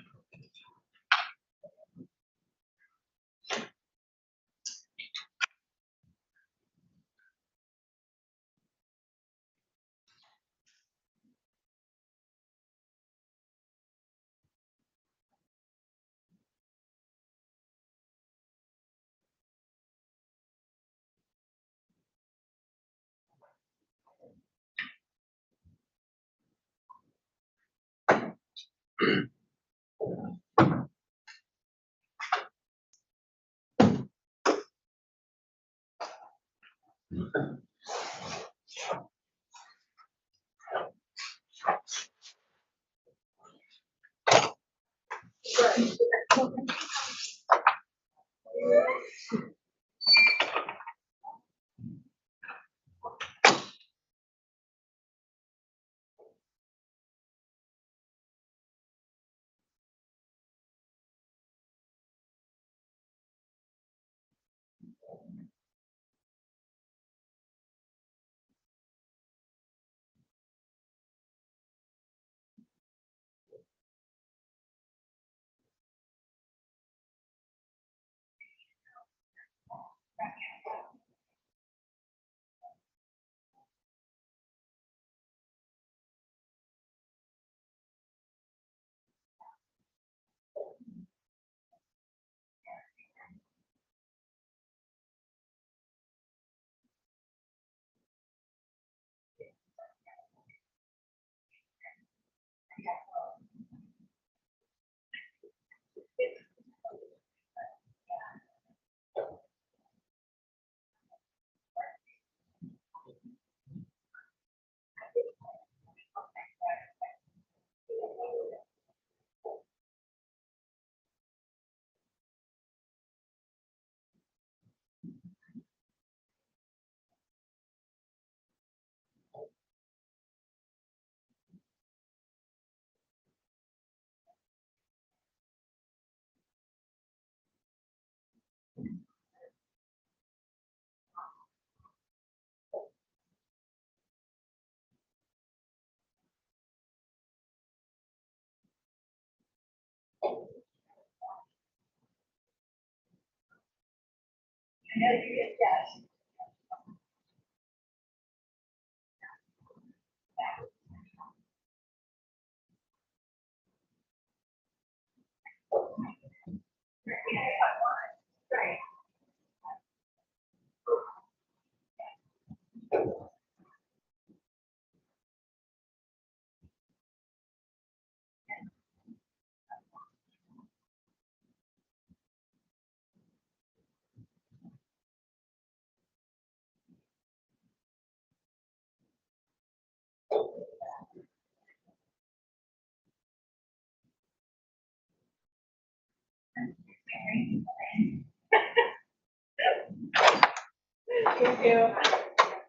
Thank you.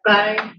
Bye.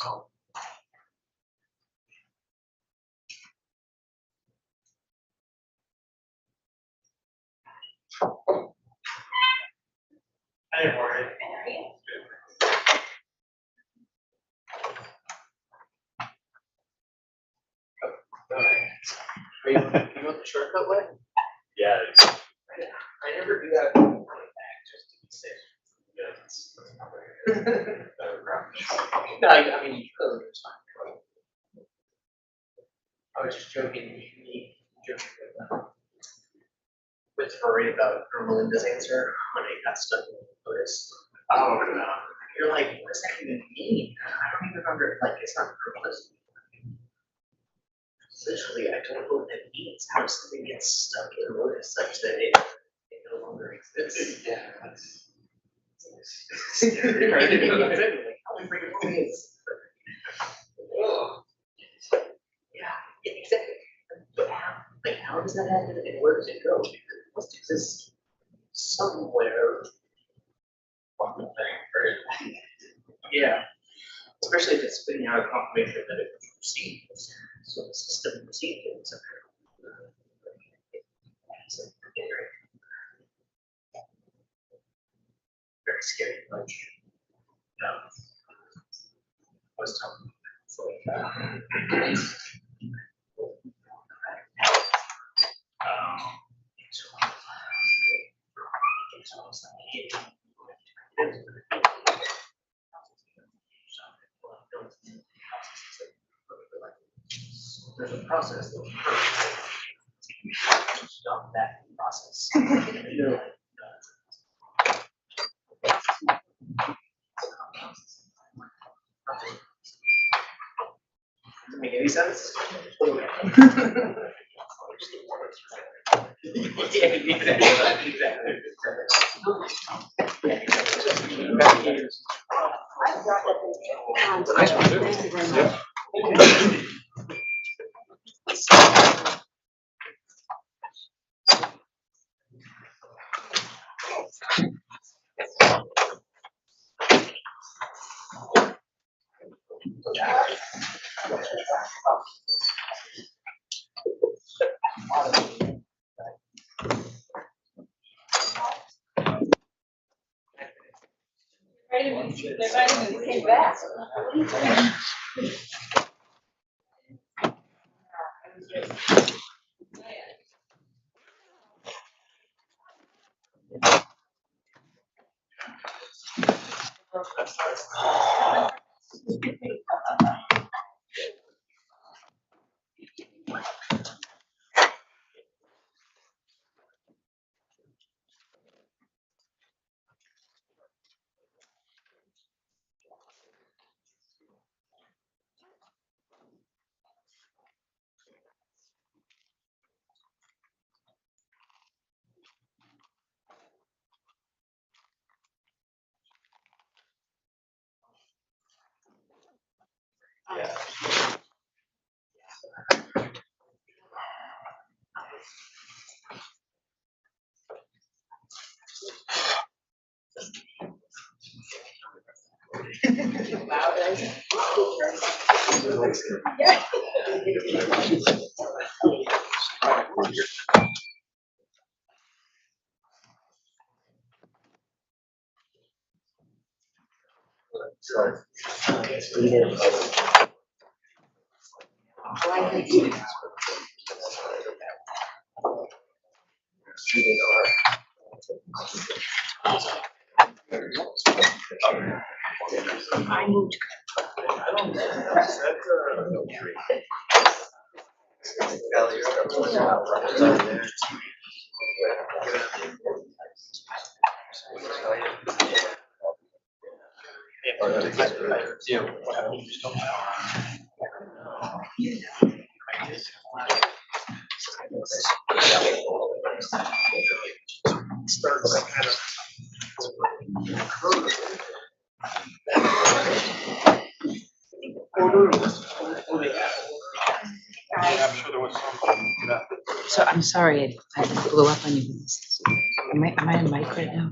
Hey, Jorge. Are you want the shortcut way? Yeah. I never do that back just to be safe. No, I mean, you could, it's fine. I was just joking with Rory about Melinda's answer when I got stuck in Otis. Oh, no. You're like, what does that even mean? I don't even remember, like, it's not purpose. Essentially, I don't know what that means. How something gets stuck in Lotus such that it no longer exists. Yeah, that's scary, right? Like, how we bring it home is. Yeah, exactly. But how does that happen and where does it go? It must exist somewhere on the thing, right? Yeah. Especially if it's spitting out a confirmation that it was received. So the system received it. So very scary bunch. I was telling there's a process that stop that process. Doesn't make any sense. Vitamins came back. I moved. So I'm sorry, I blew up on you. Am I on mic right now?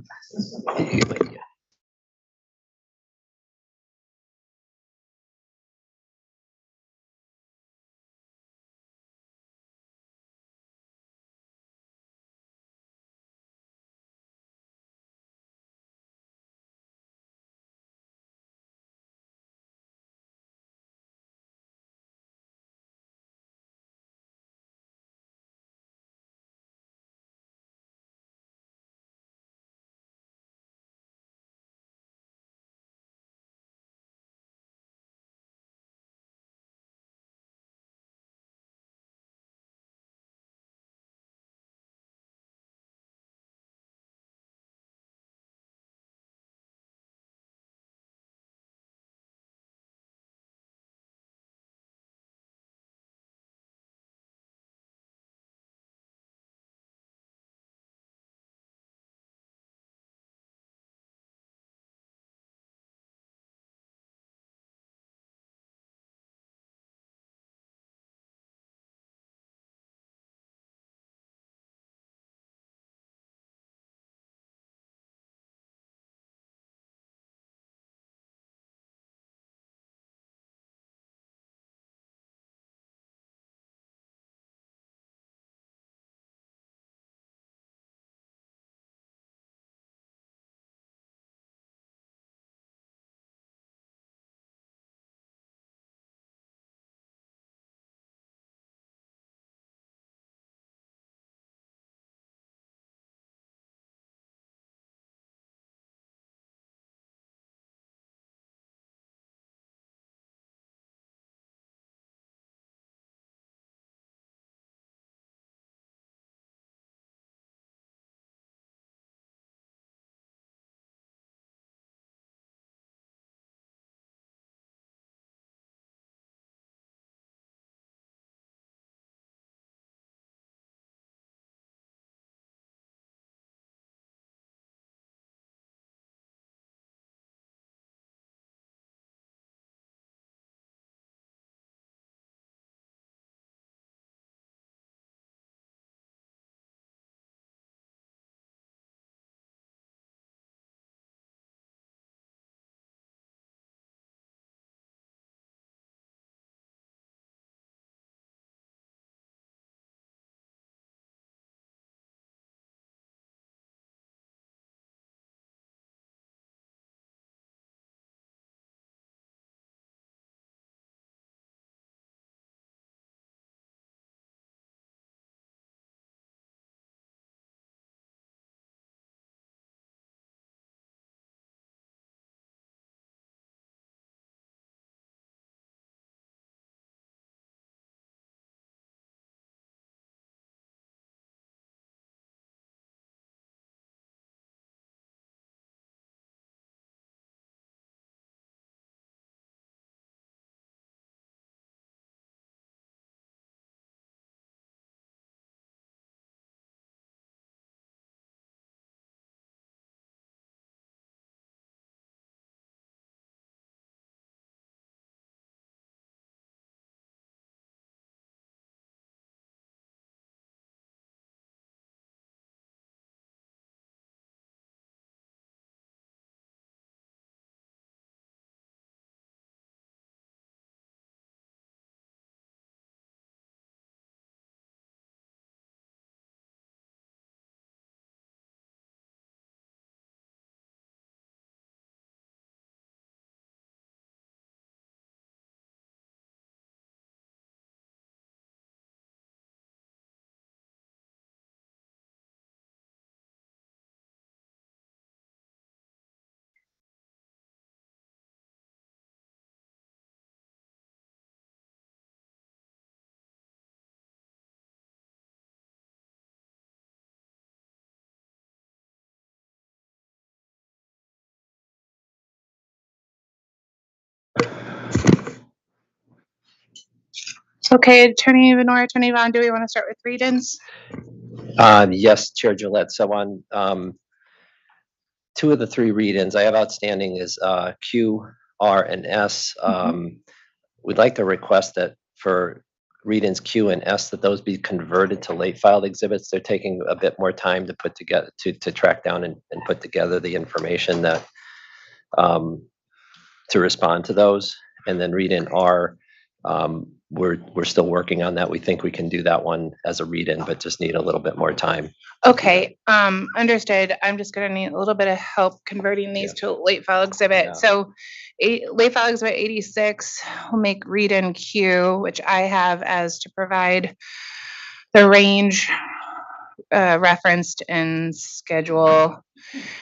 Okay, Attorney Venora, Attorney Vaughn, do we want to start with read-ins? Yes, Chair Gillette. So on two of the three read-ins I have outstanding is Q, R, and S. We'd like to request that for read-ins Q and S, that those be converted to late filed exhibits. They're taking a bit more time to put together, to track down and put together the information that to respond to those. And then read-in R, we're still working on that. We think we can do that one as a read-in, but just need a little bit more time. Okay, understood. I'm just gonna need a little bit of help converting these to a late file exhibit. Yeah. So late file exhibit 86 will make read-in Q, which I have as to provide the range referenced in Schedule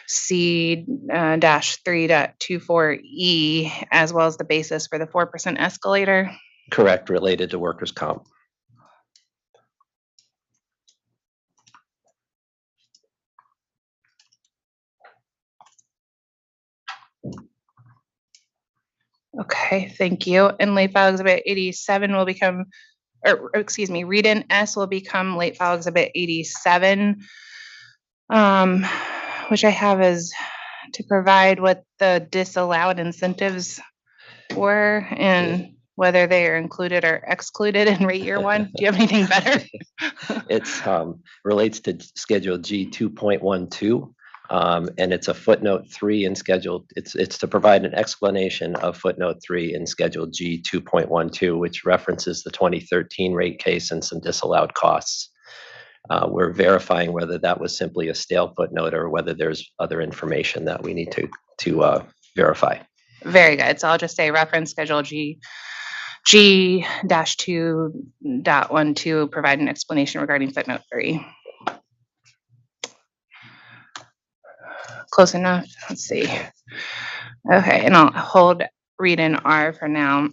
C dash 3.24E, as well as the basis for the 4% escalator. Correct, related to workers' comp. Okay, thank you. And late file exhibit 87 will become, or excuse me, read-in S will become late file exhibit 87, which I have as to provide what the disallowed incentives were and whether they are included or excluded in rate year one. Do you have anything better? It's relates to Schedule G 2.12. And it's a footnote 3 in Schedule. It's to provide an explanation of footnote 3 in Schedule G 2.12, which references the 2013 rate case and some disallowed costs. We're verifying whether that was simply a stale footnote or whether there's other information that we need to verify. Very good. So I'll just say reference Schedule G-2.12, provide an explanation regarding footnote 3. Close enough. Let's see. Okay, and I'll hold read-in R for now.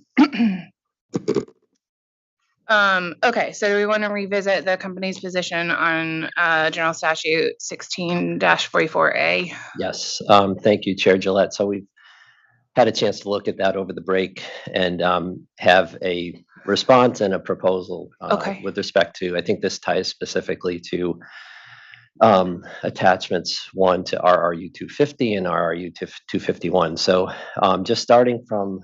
Okay, so do we want to revisit the company's position on General Statute 16-44A? Yes, thank you, Chair Gillette. So we've had a chance to look at that over the break and have a response and a proposal with respect to, I think this ties specifically to attachments 1 to RRU 250 and RRU 251. So just starting from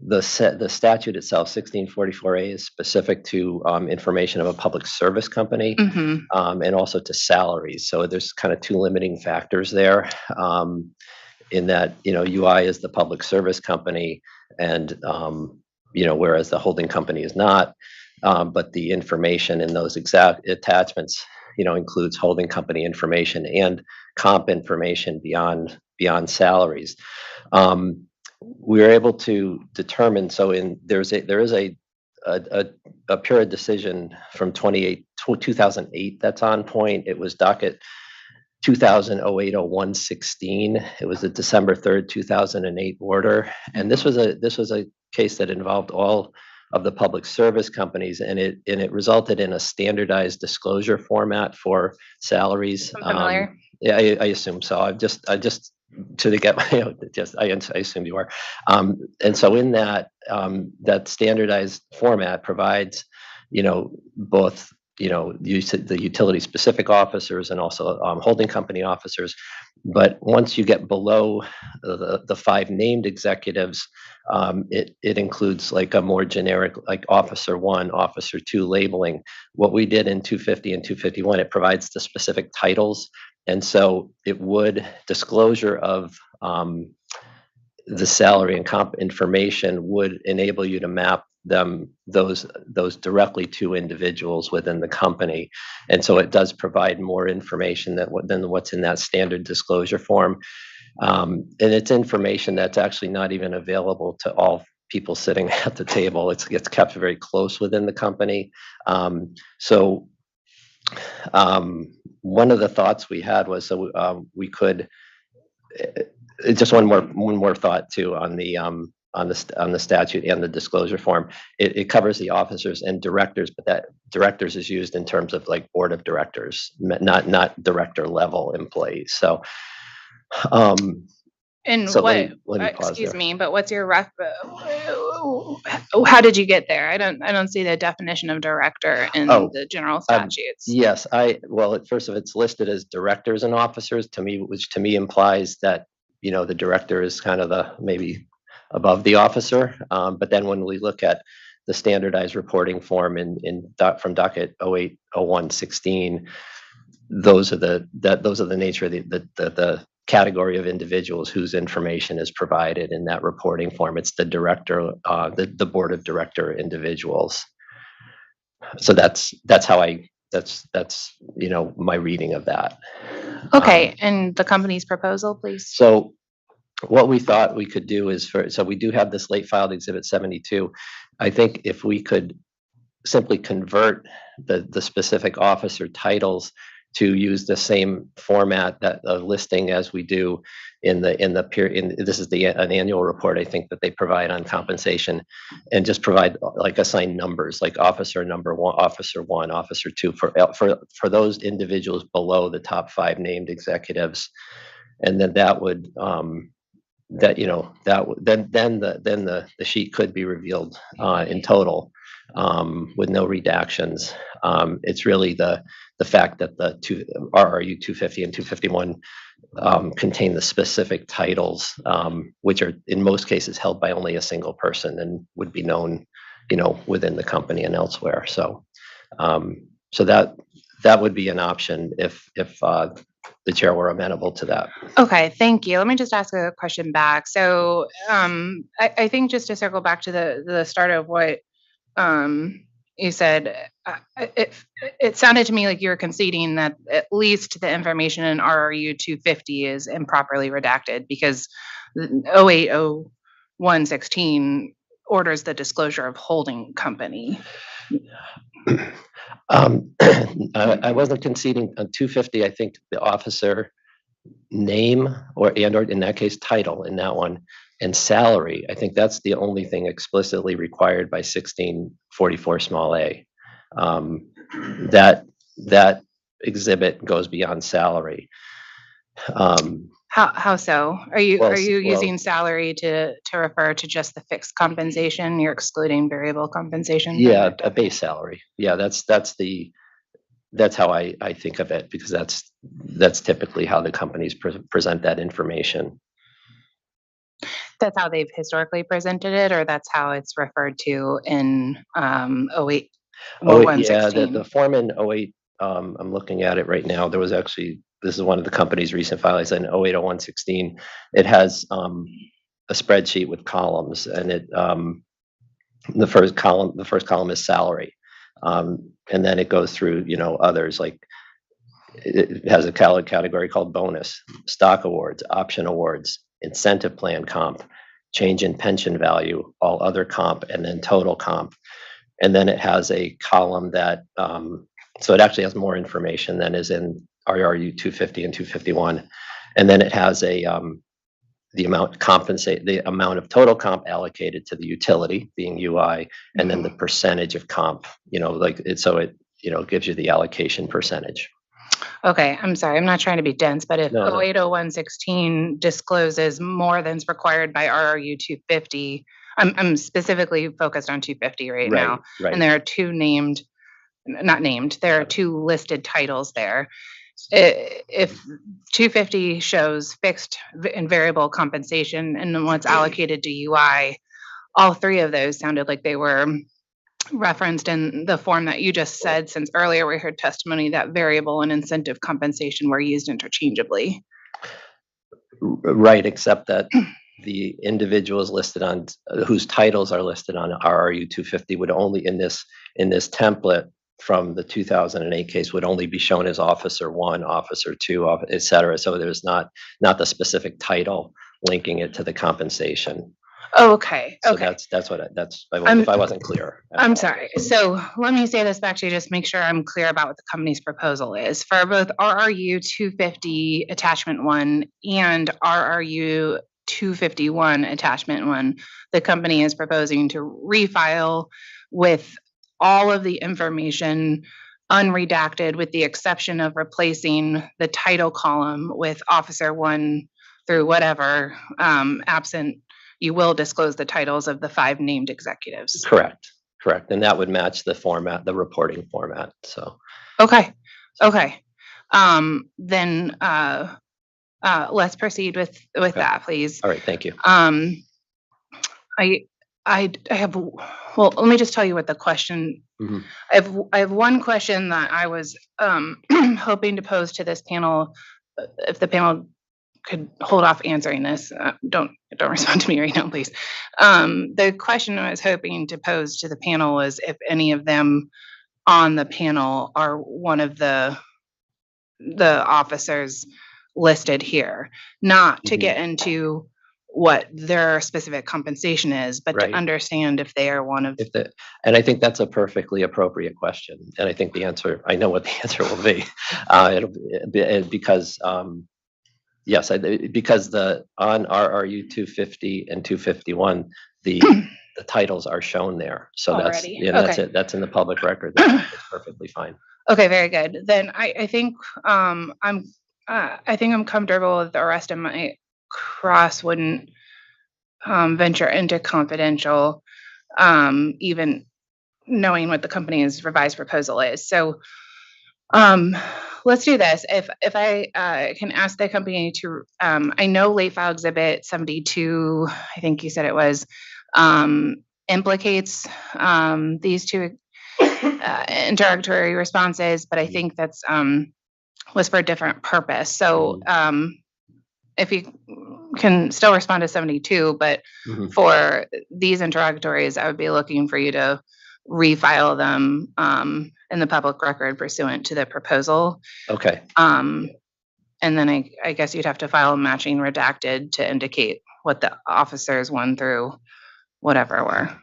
the statute itself, 1644A is specific to information of a public service company and also to salaries. So there's kind of two limiting factors there in that, UI is the public service company and, whereas the holding company is not, but the information in those exact attachments, includes holding company information and comp information beyond salaries. We were able to determine, there is a period decision from 2008 that's on point. It was docket 2008-0116. It was a December 3rd, 2008 order, and this was a case that involved all of the public service companies, and it resulted in a standardized disclosure format for salaries. I'm familiar. Yeah, I assume so. I just to get my I assume you are. And so in that that standardized format provides, both the utility specific officers and also holding company officers. But once you get below the 5 named executives, it includes like a more generic, like officer 1, officer 2 labeling. What we did in 250 and 251, it provides the specific titles. And so it would disclosure of the salary and comp information would enable you to map those directly to individuals within the company. And so it does provide more information than what's in that standard disclosure form. And it's information that's actually not even available to all people sitting at the table. It's kept very close within the company. One of the thoughts we had was we could just one more thought too on the statute and the disclosure form. It covers the officers and directors, but that directors is used in terms of like board of directors, not director level employees. So And So what, let me pause excuse there. me, but what's your how did you get there? I don't see the definition of director in Oh, the general statutes. Yes, well, at first, it's listed as directors and officers to me, which to me implies that, the director is kind of maybe above the officer. But then when we look at the standardized reporting form from docket 080116, those are the nature of the category of individuals whose information is provided in that reporting form. It's the director, the board of director individuals. So that's my reading of that. Okay, and the company's proposal, please. So what we thought we could do is so we do have this late filed exhibit 72. I think if we could simply convert the specific officer titles to use the same format that listing as we do in the period. This is an annual report, I think, that they provide on compensation, and just provide like assigned numbers, like officer number one, officer two, for those individuals below the top 5 named executives, and then that would then the sheet could be revealed in total, with no redactions. It's really the fact that the RRU 250 and 251 contain the specific titles, which are in most cases held by only a single person and would be known, within the company and elsewhere. So that would be an option if the chair were amenable to that. Okay, thank you. Let me just ask a question back. So I think just to circle back to the start of what you said, it sounded to me like you were conceding that at least the information in RRU 250 is improperly redacted, because 080116 orders the disclosure of holding company. I wasn't conceding on 250. I think the officer name or in that case title in that one, and salary, I think that's the only thing explicitly required by 1644 small a. That exhibit goes beyond salary. How so? Are you Well, using salary to refer to just the fixed compensation? You're excluding variable compensation? Yeah, a base salary. Yeah, that's how I think of it, because that's typically how the companies present that information. That's how they've historically presented it, or that's how it's referred to in 08? Yeah, the form in 08, I'm looking at it right now. There was actually, this is one of the company's recent filings in 080116. It has a spreadsheet with columns, and the first column is salary, and then it goes through others, like it has a category called bonus, stock awards, option awards, incentive plan comp, change in pension value, all other comp, and then total comp. And then it has a column that, so it actually has more information than is in RRU 250 and 251. And then it has the amount of total comp allocated to the utility, being UI, and then the percentage of comp, so it gives you the allocation percentage. Okay, I'm sorry, I'm not trying to be dense, but if No. 080116 discloses more than's required by RRU 250, I'm specifically focused on 250 right now. Right. And there are there are 2 listed titles there. If 250 shows fixed and variable compensation, and then what's allocated to UI, all 3 of those sounded like they were referenced in the form that you just said, since earlier we heard testimony that variable and incentive compensation were used interchangeably. Right, except that the individuals listed on whose titles are listed on RRU 250 would only in this template from the 2008 case would only be shown as officer 1, officer 2, et cetera. So there's not the specific title linking it to the compensation. Oh, okay. So Okay. that's if I wasn't clear. I'm sorry. So let me say this back to you, just make sure I'm clear about what the company's proposal is. For both RRU 250 attachment 1 and RRU 251 attachment 1, the company is proposing to refile with all of the information unredacted, with the exception of replacing the title column with officer 1, through whatever, absent, you will disclose the titles of the 5 named executives. Correct, and that would match the format, the reporting format, so. Okay, okay. Then, let's proceed with that, please. All right, thank you. I have, well, let me just tell you what the question, Mhm. I have one question that I was hoping to pose to this panel. If the panel could hold off answering this, don't respond to me right now, please. The question I was hoping to pose to the panel was if any of them on the panel are one of the officers listed here, not to get into what their specific compensation is, but Right. to understand if they are one of. And I think that's a perfectly appropriate question, and I think I know what the answer will be. It'll be because, yes, because on RRU 250 and 251, the titles are shown there. So that's, Already? that's Okay. it. That's in the public record. That's perfectly fine. Okay, very good. Then I think I think I'm comfortable with the rest of my cross wouldn't venture into confidential, even knowing what the company's revised proposal is. So let's do this. If I can ask the company to, I know late file exhibit 72, I think you said it was, implicates these 2 interrogatory responses, but I think that's was for a different purpose. So if you can still respond to 72, but for these interrogatories, I would be looking for you to refile them in the public record pursuant to the proposal. Okay. And then I guess you'd have to file a matching redacted to indicate what the officers 1 through whatever were.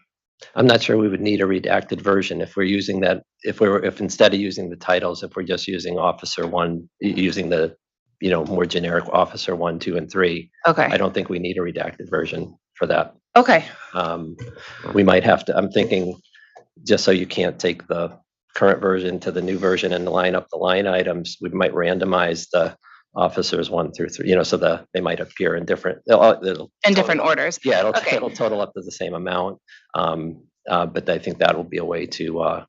I'm not sure we would need a redacted version if we're using that, if instead of using the titles, if we're just using officer 1, using the, more generic officer 1, 2, and 3. Okay. I don't think we need a redacted version for that. Okay. We might have to, I'm thinking, just so you can't take the current version to the new version and line up the line items, we might randomize the officers 1 through 3, so they might appear in different, In different orders. Yeah, Okay. it'll total up to the same amount. But I think that will be a way to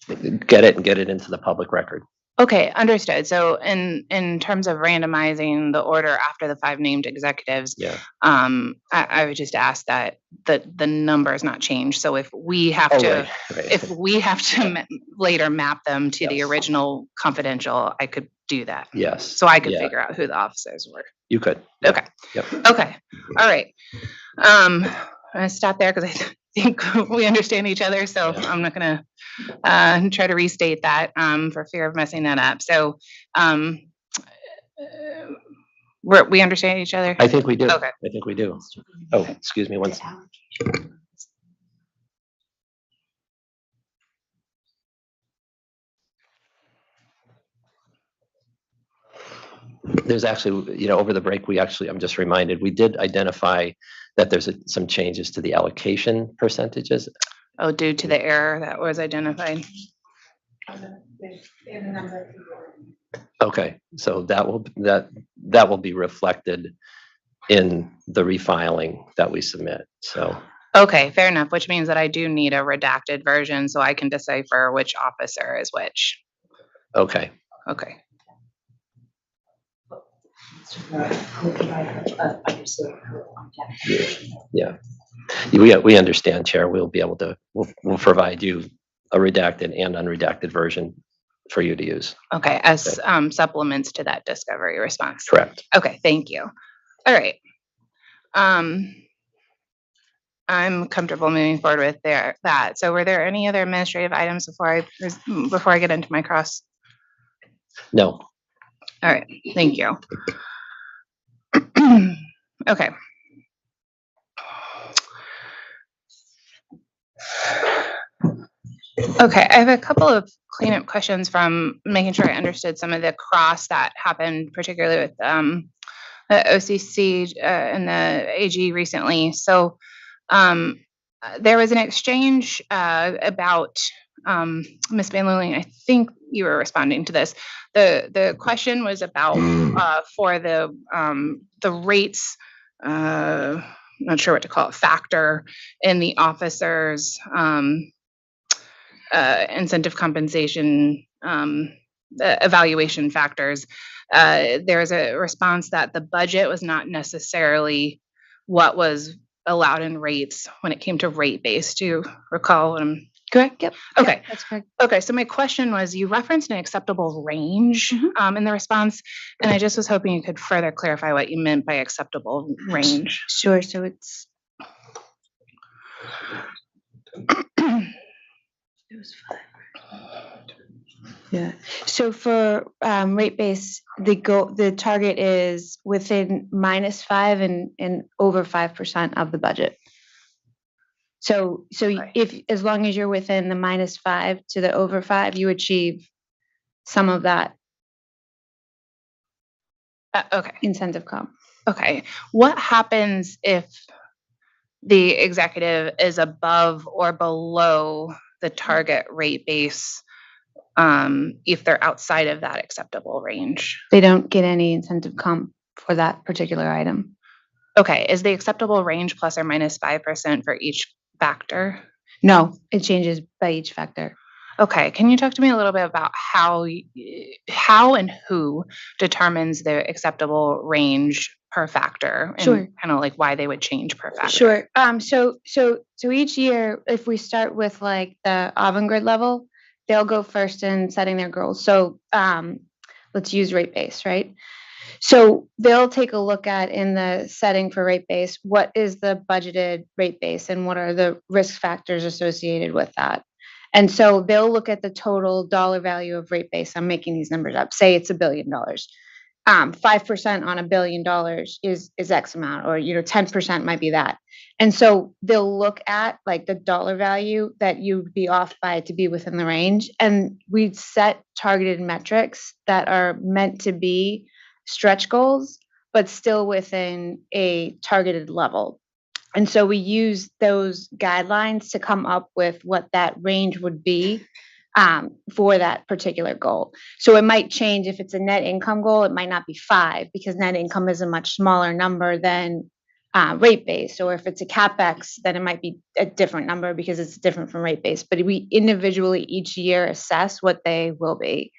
get it into the public record. Okay, understood. So in terms of randomizing the order after the 5 named executives, Yeah. I would just ask that the numbers not change. So if we have to, Right. if we have to later map them to the Yes. original confidential, I could do that. Yes. So I could Yeah. figure out who the officers were. You could. Okay. Yep. Okay. All right. I'm gonna stop there because I think we understand each other. So I'm not gonna try to restate that for fear of messing that up. So we understand each other. I think we do. Okay. I think we do. Oh, excuse me one second. There's actually, over the break, I'm just reminded, we did identify that there's some changes to the allocation percentages. Oh, due to the error that was identified. Okay, so that will be reflected in the refiling that we submit, so. Okay, fair enough, which means that I do need a redacted version so I can decipher which officer is which. Okay. Okay. Yeah. We understand, Chair. We'll be able to, we'll provide you a redacted and unredacted version for you to use. Okay, as supplements to that discovery response. Correct. Okay, thank you. All right. I'm comfortable moving forward with that. So were there any other administrative items before I get into my cross? No. All right, thank you. Okay. Okay, I have a couple of cleanup questions from making sure I understood some of the cross that happened, particularly with the OCC and the AG recently. So there was an exchange about Ms. Van Lilling, I think you were responding to this. The question was about for the rates, not sure what to call it, factor in the officers' incentive compensation evaluation factors. There's a response that the budget was not necessarily what was allowed in rates when it came to rate base. Do you recall what I'm Correct, yep. Okay. Yep, that's correct. Okay, so my question was, you referenced an acceptable range in the response, and I just was hoping you could further clarify what you meant by acceptable range. Sure, so it's. It was 5. Yeah, so for rate base, the target is within -5 and over 5% of the budget. So if, as long as you're within the -5 to the over 5, you achieve some of that Okay. incentive comp. Okay. What happens if the executive is above or below the target rate base, if they're outside of that acceptable range? They don't get any incentive comp for that particular item. Okay. Is the acceptable range plus or minus 5% for each factor? No, it changes by each factor. Okay. Can you talk to me a little bit about how and who determines the acceptable range per factor? And Sure. kind of like why they would change per factor? Sure. So each year, if we start with like the Avangrid level, they'll go first in setting their goals. So let's use rate base, right? So they'll take a look at, in the setting for rate base, what is the budgeted rate base and what are the risk factors associated with that. And so they'll look at the total dollar value of rate base. I'm making these numbers up. Say it's $1 billion. 5% on $1 billion is X amount, or 10% might be that. And so they'll look at like the dollar value that you'd be off by to be within the range. And we set targeted metrics that are meant to be stretch goals, but still within a targeted level. And so we use those guidelines to come up with what that range would be for that particular goal. So it might change. If it's a net income goal, it might not be 5 because net income is a much smaller number than rate base. Or if it's a CapEx, then it might be a different number because it's different from rate base. But we individually each year assess what they will be.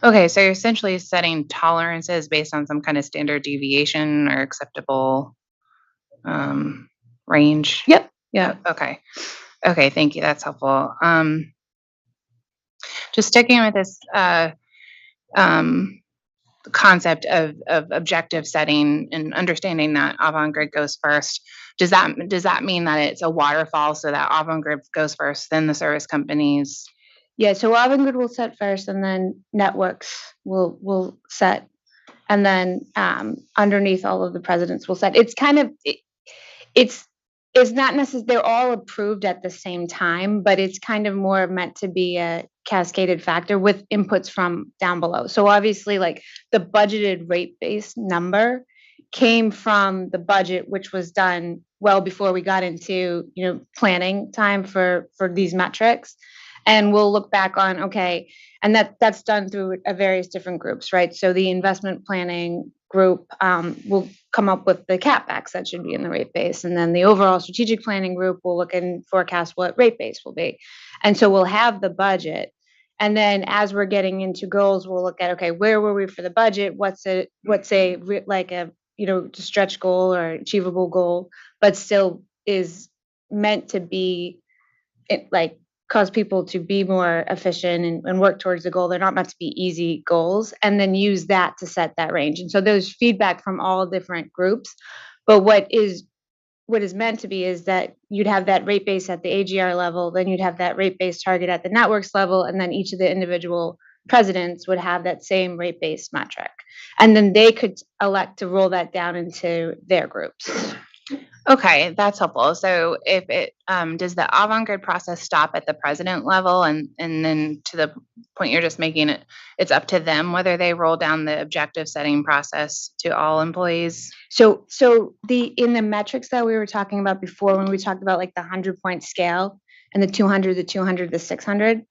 Okay, so you're essentially setting tolerances based on some kind of standard deviation or acceptable range. Yep. Yeah. Okay. Okay, thank you. That's helpful. Just sticking with this concept of objective setting and understanding that Avangrid goes first. Does that mean that it's a waterfall, so that Avangrid goes first, then the service companies? Yeah, so Avangrid will set first, and then networks will set, and then underneath all of the presidents will set. It's kind of it's not necessarily they're all approved at the same time, but it's kind of more meant to be a cascaded factor with inputs from down below. So obviously, like the budgeted rate base number came from the budget, which was done well before we got into planning time for these metrics. And we'll look back on, okay, and that's done through various different groups, right? So the investment planning group will come up with the CapEx that should be in the rate base. And then the overall strategic planning group will look and forecast what rate base will be. And so we'll have the budget. And then as we're getting into goals, we'll look at, okay, where were we for the budget? What's a stretch goal or achievable goal, but still is meant to be cause people to be more efficient and work towards the goal. They're not meant to be easy goals, and then use that to set that range. And so there's feedback from all different groups, but what is meant to be is that you'd have that rate base at the AGR level, then you'd have that rate base target at the networks level, and then each of the individual presidents would have that same rate base metric. And then they could elect to roll that down into their groups. Okay, that's helpful. So if it does the Avangrid process stop at the president level, and then to the point you're just making, it's up to them whether they roll down the objective setting process to all employees? So in the metrics that we were talking about before, when we talked about like the 100-point scale, and the 200, the 200, the 600.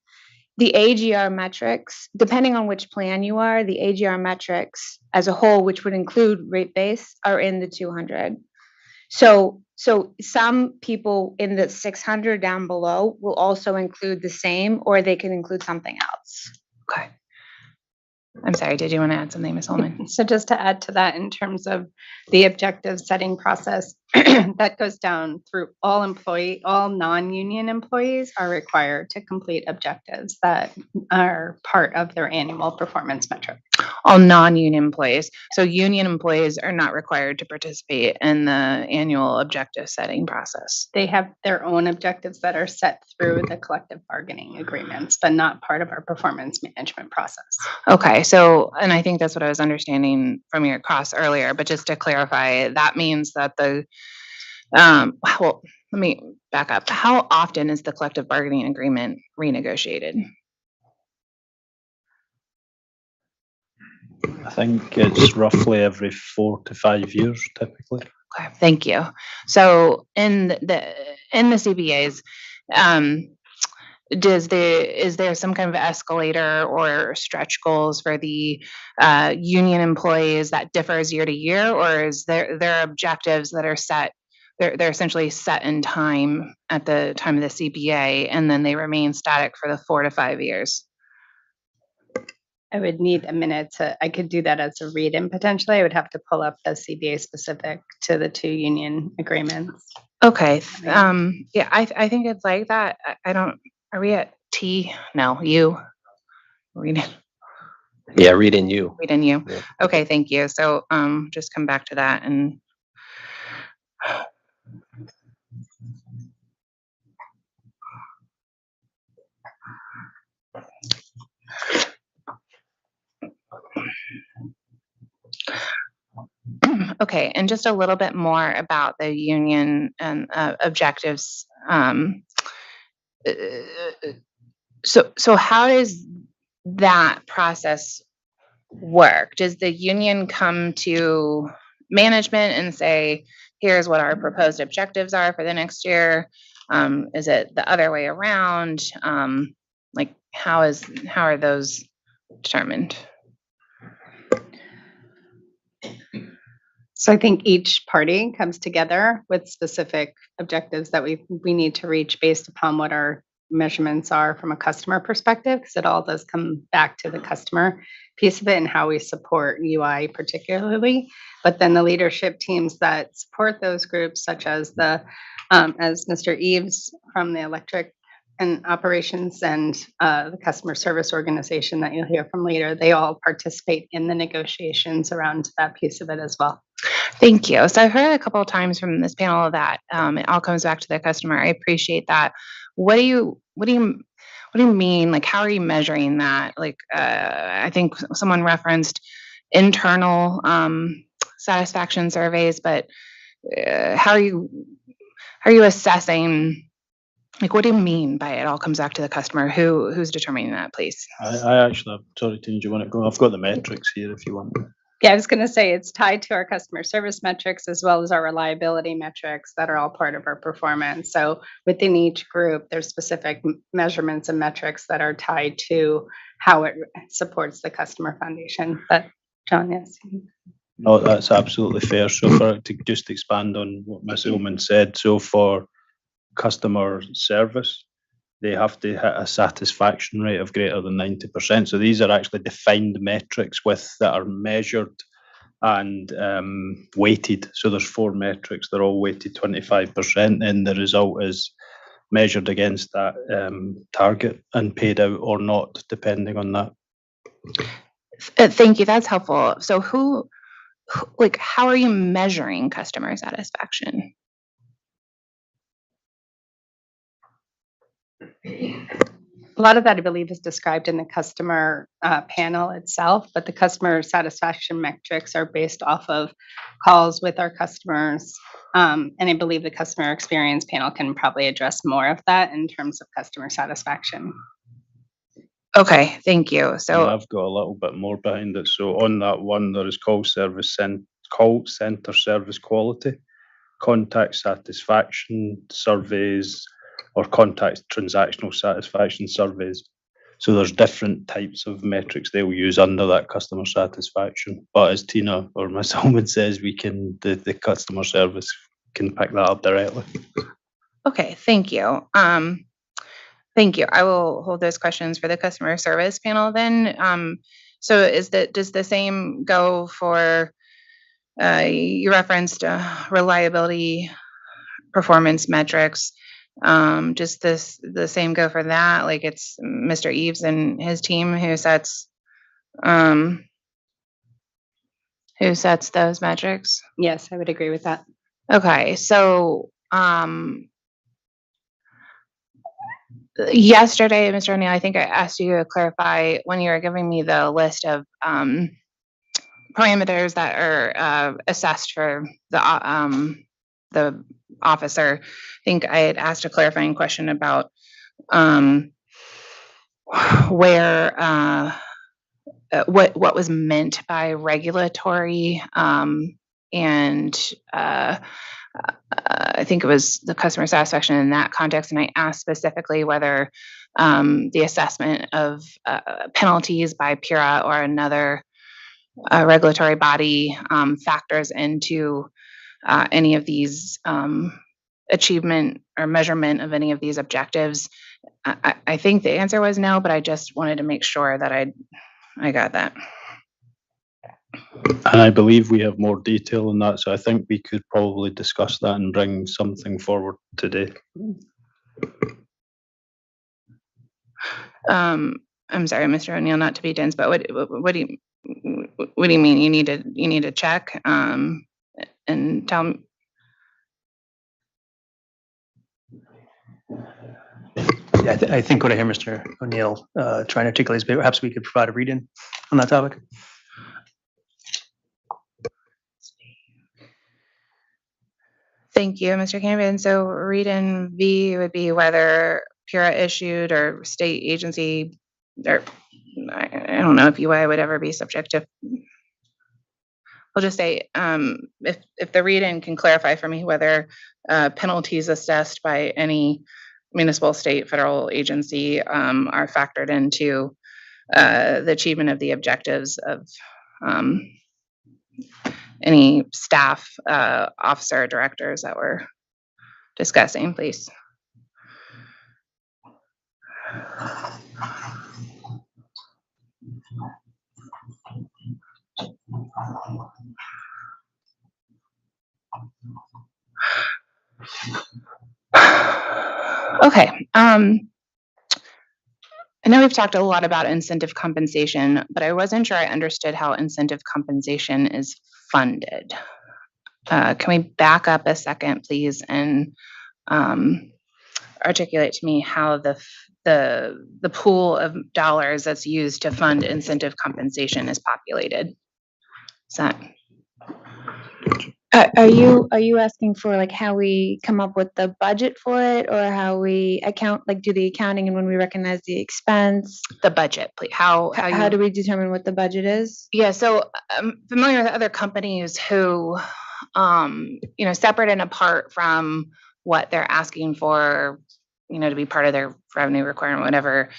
The AGR metrics, depending on which plan you are, the AGR metrics as a whole, which would include rate base, are in the 200. So some people in the 600 down below will also include the same, or they can include something else. Okay. I'm sorry, did you want to add something, Ms. Holman? So just to add to that, in terms of the objective setting process, that goes down through all non-union employees are required to complete objectives that are part of their annual performance metric. All non-union employees. So union employees are not required to participate in the annual objective setting process. They have their own objectives that are set through the collective bargaining agreements, but not part of our performance management process. Okay, so, and I think that's what I was understanding from your costs earlier, but just to clarify, that means that well, let me back up. How often is the collective bargaining agreement renegotiated? I think it's roughly every 4 to 5 years, typically. Okay, thank you. So in the CBAs, is there some kind of escalator or stretch goals for the union employees that differs year to year, or is there objectives that are set? They're essentially set in time at the time of the CBA, and then they remain static for the 4 to 5 years. I would need a minute I could do that as a read-in potentially. I would have to pull up the CBA specific to the 2 union agreements. Okay, yeah, I think it's like that. I don't, are we at T? No, U? Read Yeah, read in you. you. Yeah. Okay, thank you. So, just come back to that and. Okay, and just a little bit more about the union and objectives. So how does that process work? Does the union come to management and say, here's what our proposed objectives are for the next year? Is it the other way around? Like how are those determined? So I think each party comes together with specific objectives that we need to reach based upon what our measurements are from a customer perspective, because it all does come back to the customer piece of it and how we support UI particularly. But then the leadership teams that support those groups, such as as Mr. Eves from the electric and operations and the customer service organization that you'll hear from later, they all participate in the negotiations around that piece of it as well. Thank you. So I've heard a couple of times from this panel that it all comes back to the customer. I appreciate that. What do you mean? Like, how are you measuring that? Like, I think someone referenced internal satisfaction surveys, but how are you assessing? Like, what do you mean by it all comes back to the customer? Who's determining that, please? I actually, sorry, Tina, do you want to go? I've got the metrics here if you want. Yeah, I was going to say it's tied to our customer service metrics as well as our reliability metrics that are all part of our performance. So within each group, there's specific measurements and metrics that are tied to how it supports the customer foundation. But John, yes. No, that's absolutely fair. So to just expand on what Ms. Ullman said, so for customer service, they have to hit a satisfaction rate of greater than 90%. So these are actually defined metrics that are measured and weighted. So there's 4 metrics, they're all weighted 25%, and the result is measured against that target and paid out or not, depending on that. Thank you, that's helpful. So how are you measuring customer satisfaction? A lot of that, I believe, is described in the customer panel itself, but the customer satisfaction metrics are based off of calls with our customers. And I believe the customer experience panel can probably address more of that in terms of customer satisfaction. Okay, thank you. So I've got a little bit more behind it. So on that one, there is call center service quality, contact satisfaction surveys or contact transactional satisfaction surveys. So there's different types of metrics they will use under that customer satisfaction. But as Tina or myself would says, the customer service can pick that up directly. Okay, thank you. Thank you. I will hold those questions for the customer service panel then. So does the same go for, you referenced reliability, performance metrics. Does the same go for that? Like it's Mr. Eves and his team who sets those metrics? Yes, I would agree with that. Okay, so yesterday, Mr. O'Neill, I think I asked you to clarify when you were giving me the list of parameters that are assessed for the officer. I think I had asked a clarifying question about where what was meant by regulatory and I think it was the customer satisfaction in that context, and I asked specifically whether the assessment of penalties by PURA or another regulatory body factors into any of these achievement or measurement of any of these objectives. I think the answer was no, but I just wanted to make sure that I got that. And I believe we have more detail on that, so I think we could probably discuss that and bring something forward today. I'm sorry, Mr. O'Neill, not to be dense, but what do you mean? You need to check and tell me. Yeah, I think what I hear Mr. O'Neill trying to articulate is perhaps we could provide a read-in on that topic. Thank you, Mr. Campion. So read in V would be whether PURA issued or state agency, or I don't know if UI would ever be subject to. I'll just say if the read-in can clarify for me whether penalties assessed by any municipal, state, federal agency are factored into the achievement of the objectives of any staff, officer, directors that we're discussing, please. Okay. I know we've talked a lot about incentive compensation, but I wasn't sure I understood how incentive compensation is funded. Can we back up a second, please, and articulate to me how the pool of dollars that's used to fund incentive compensation is populated? Is that? Are you asking for like how we come up with the budget for it, or how we do the accounting and when we recognize the expense? The budget, please. How do we determine what the budget is? Yeah, so I'm familiar with other companies who, separate and apart from what they're asking for, to be part of their revenue requirement, whatever.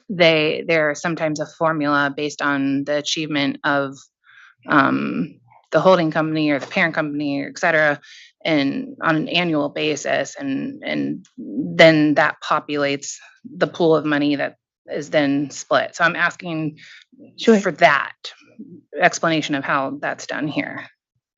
There's sometimes a formula based on the achievement of the holding company or the parent company, et cetera, and on an annual basis, and then that populates the pool of money that is then split. So I'm asking for that explanation of how that's done here.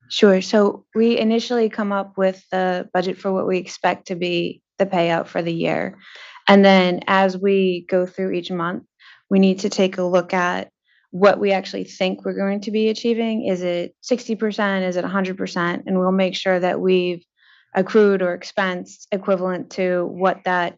Sure. So we initially come up with the budget for what we expect to be the payout for the year. And then as we go through each month, we need to take a look at what we actually think we're going to be achieving. Is it 60%? Is it 100%? And we'll make sure that we've accrued or expensed equivalent to what that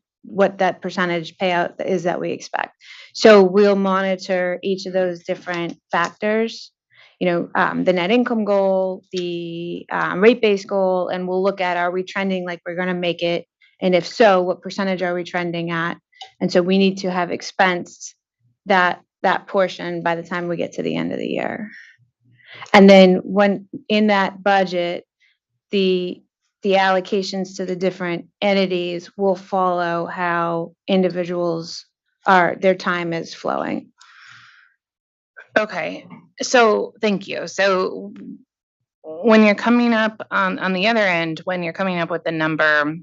percentage payout is that we expect. So we'll monitor each of those different factors, the net income goal, the rate base goal, and we'll look at, are we trending like we're going to make it? And if so, what percentage are we trending at? And so we need to have expensed that portion by the time we get to the end of the year. And then when in that budget, the the allocations to the different entities will follow how individuals their time is flowing. Okay, so thank you. So when you're coming up on the other end, when you're coming up with the number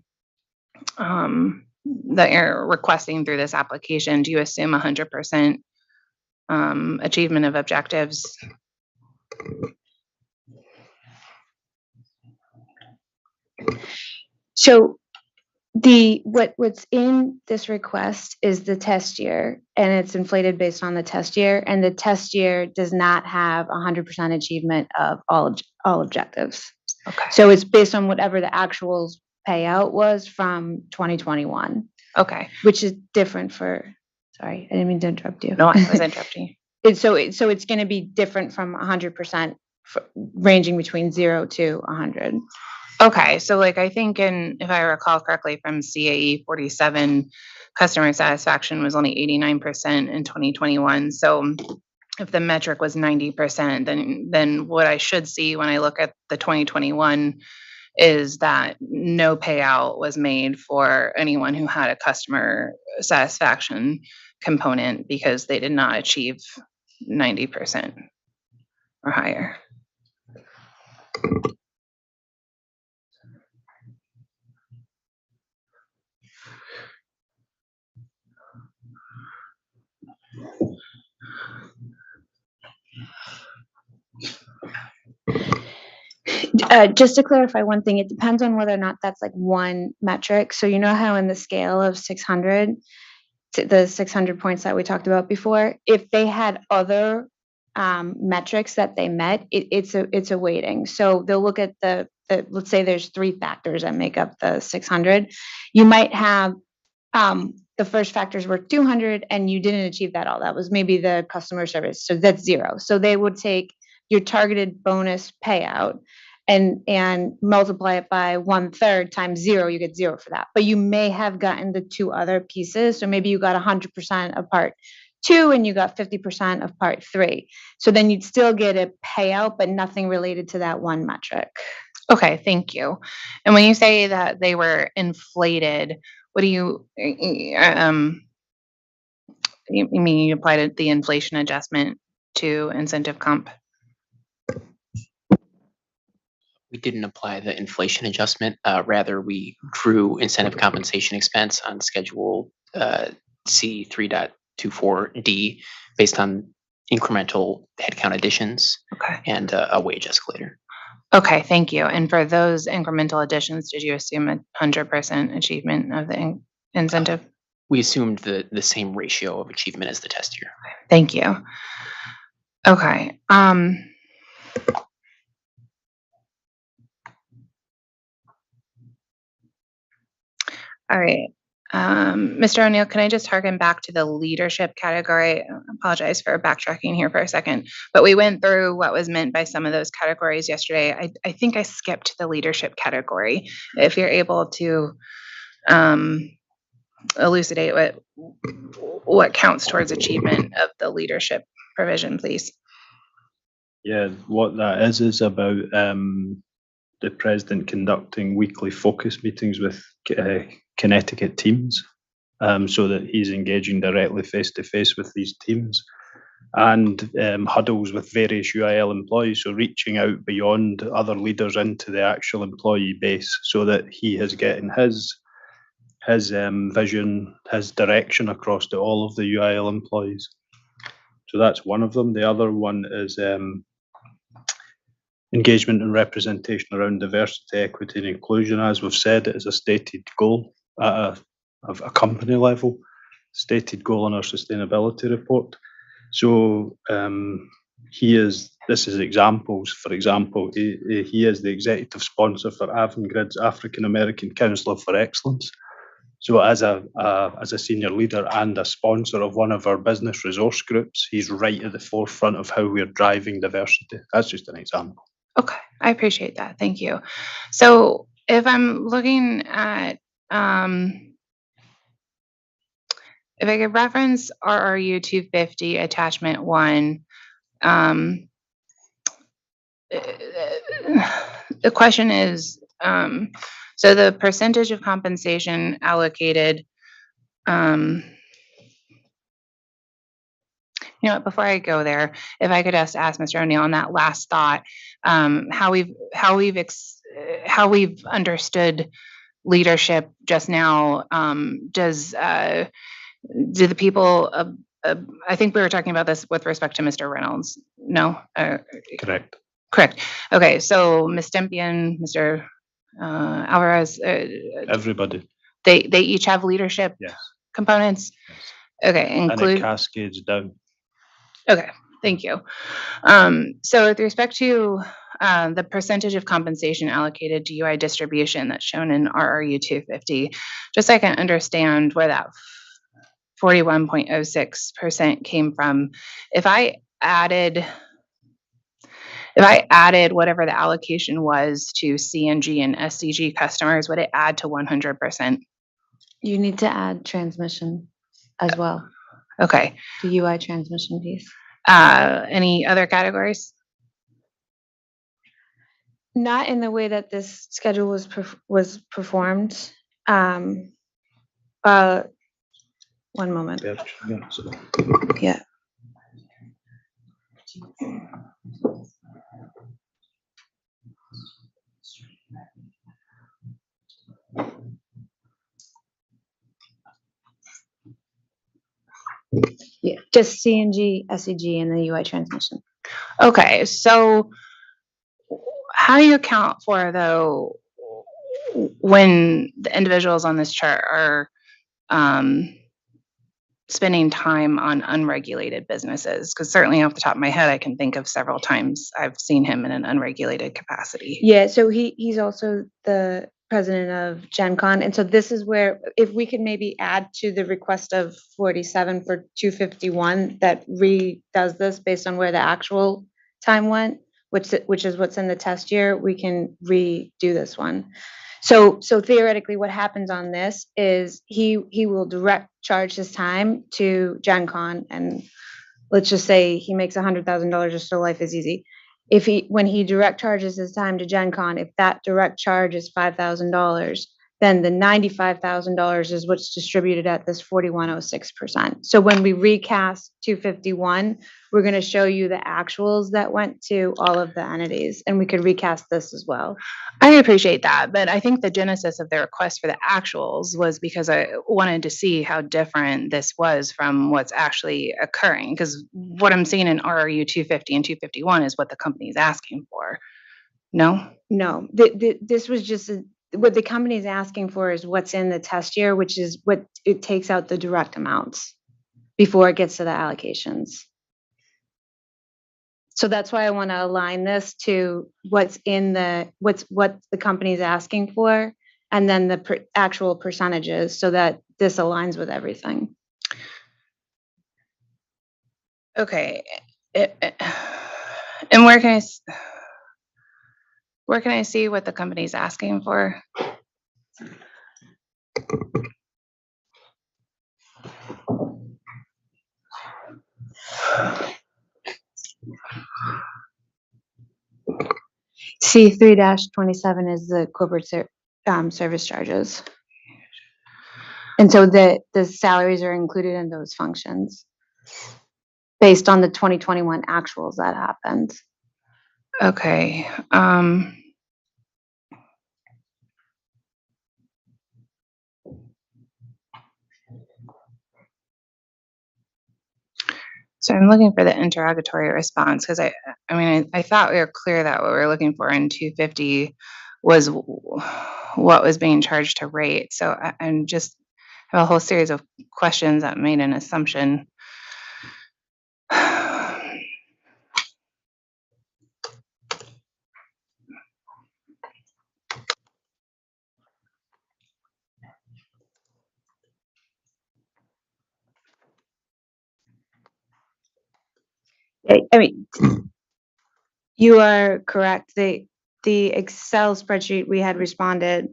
that you're requesting through this application, do you assume 100% achievement of objectives? So what's in this request is the test year, and it's inflated based on the test year, and the test year does not have 100% achievement of all objectives. Okay. So it's based on whatever the actual payout was from 2021. Okay. Which is different sorry, I didn't mean to interrupt you. No, I was interrupting you. So it's going to be different from 100%, ranging between 0 to 100. Okay, so like I think if I recall correctly from CAE 47, customer satisfaction was only 89% in 2021. So if the metric was 90%, then what I should see when I look at the 2021 is that no payout was made for anyone who had a customer satisfaction component because they did not achieve 90% or higher. Just to clarify one thing, it depends on whether or not that's like one metric. So you know how in the scale of 600, the 600 points that we talked about before, if they had other metrics that they met, it's a weighting. So they'll look at the let's say there's 3 factors that make up the 600. You might have the first factors were 200 and you didn't achieve that all. That was maybe the customer service. So that's 0. So they would take your targeted bonus payout and multiply it by 1/3 times 0, you get 0 for that. But you may have gotten the 2 other pieces. So maybe you got 100% of part 2 and you got 50% of part 3. So then you'd still get a payout, but nothing related to that one metric. Okay, thank you. And when you say that they were inflated, what do you mean you applied the inflation adjustment to incentive comp? We didn't apply the inflation adjustment. Rather, we drew incentive compensation expense on Schedule C 3.24D based on incremental headcount additions and a wage escalator. Okay, thank you. And for those incremental additions, did you assume 100% achievement of the incentive? We assumed the same ratio of achievement as the test year. Thank you. Okay. All right. Mr. O'Neill, can I just harken back to the leadership category? I apologize for backtracking here for a second, but we went through what was meant by some of those categories yesterday. I think I skipped the leadership category. If you're able to elucidate what counts towards achievement of the leadership provision, please. Yeah, what that is about the president conducting weekly focus meetings with Connecticut teams, so that he's engaging directly face-to-face with these teams, and huddles with various UIL employees, so reaching out beyond other leaders into the actual employee base, so that he is getting his vision, his direction across to all of the UIL employees. So that's one of them. The other one is engagement and representation around diversity, equity, and inclusion. As we've said, it is a stated goal at a company level, stated goal in our sustainability report. So this is examples. For example, he is the executive sponsor for Avangrid's African American Council for Excellence. So as a senior leader and a sponsor of one of our business resource groups, he's right at the forefront of how we're driving diversity. That's just an example. Okay, I appreciate that. Thank you. So if I'm looking at, if I could reference RRU 250 attachment 1, the question is, So the percentage of compensation allocated, you know what, before I go there, if I could just ask Mr. O'Neill on that last thought, how we've understood leadership just now, do the people, I think we were talking about this with respect to Mr. Reynolds. No? Correct. Correct. Okay, so Ms. Stempien, Mr. Alvarez, Everybody. they each have leadership Yes. components? Yes. Okay, And include. it cascades down. Okay, thank you. So with respect to the percentage of compensation allocated to UI distribution that's shown in RRU 250, just so I can understand where that 41.06% came from. If I added whatever the allocation was to CNG and SCG customers, would it add to 100%? You need to add transmission as well, Okay. the UI transmission piece. Any other categories? Not in the way that this schedule was performed. One moment. Yeah. Yeah, just CNG, SEG, and the UI transmission. Okay, so how do you account for, though, when the individuals on this chart are spending time on unregulated businesses? Because certainly off the top of my head, I can think of several times I've seen him in an unregulated capacity. Yeah, so he's also the president of Gen Con. And so this is where, if we could maybe add to the request of 47 for 251 that redoes this based on where the actual time went, which is what's in the test year, we can redo this one. So theoretically, what happens on this is he will direct charge his time to Gen Con, and let's just say he makes $100,000 just so life is easy. When he direct charges his time to Gen Con, if that direct charge is $5,000, then the $95,000 is what's distributed at this 41.06%. So when we recast 251, we're going to show you the actuals that went to all of the entities, and we could recast this as well. I appreciate that, but I think the genesis of the request for the actuals was because I wanted to see how different this was from what's actually occurring. Because what I'm seeing in RRU 250 and 251 is what the company is asking for. No? No, this was just what the company is asking for is what's in the test year, which is what it takes out the direct amounts before it gets to the allocations. So that's why I want to align this to what's in what the company is asking for, and then the actual percentages, so that this aligns with everything. Okay. And where can I see what the company's asking for? C3-27 is the corporate service charges. And so the salaries are included in those functions based on the 2021 actuals that happened. Okay. So I'm looking for the interrogatory response, because I thought we were clear that what we were looking for in 250 was what was being charged to rate. So I'm just have a whole series of questions that made an assumption. I mean, you are correct. The Excel spreadsheet we had responded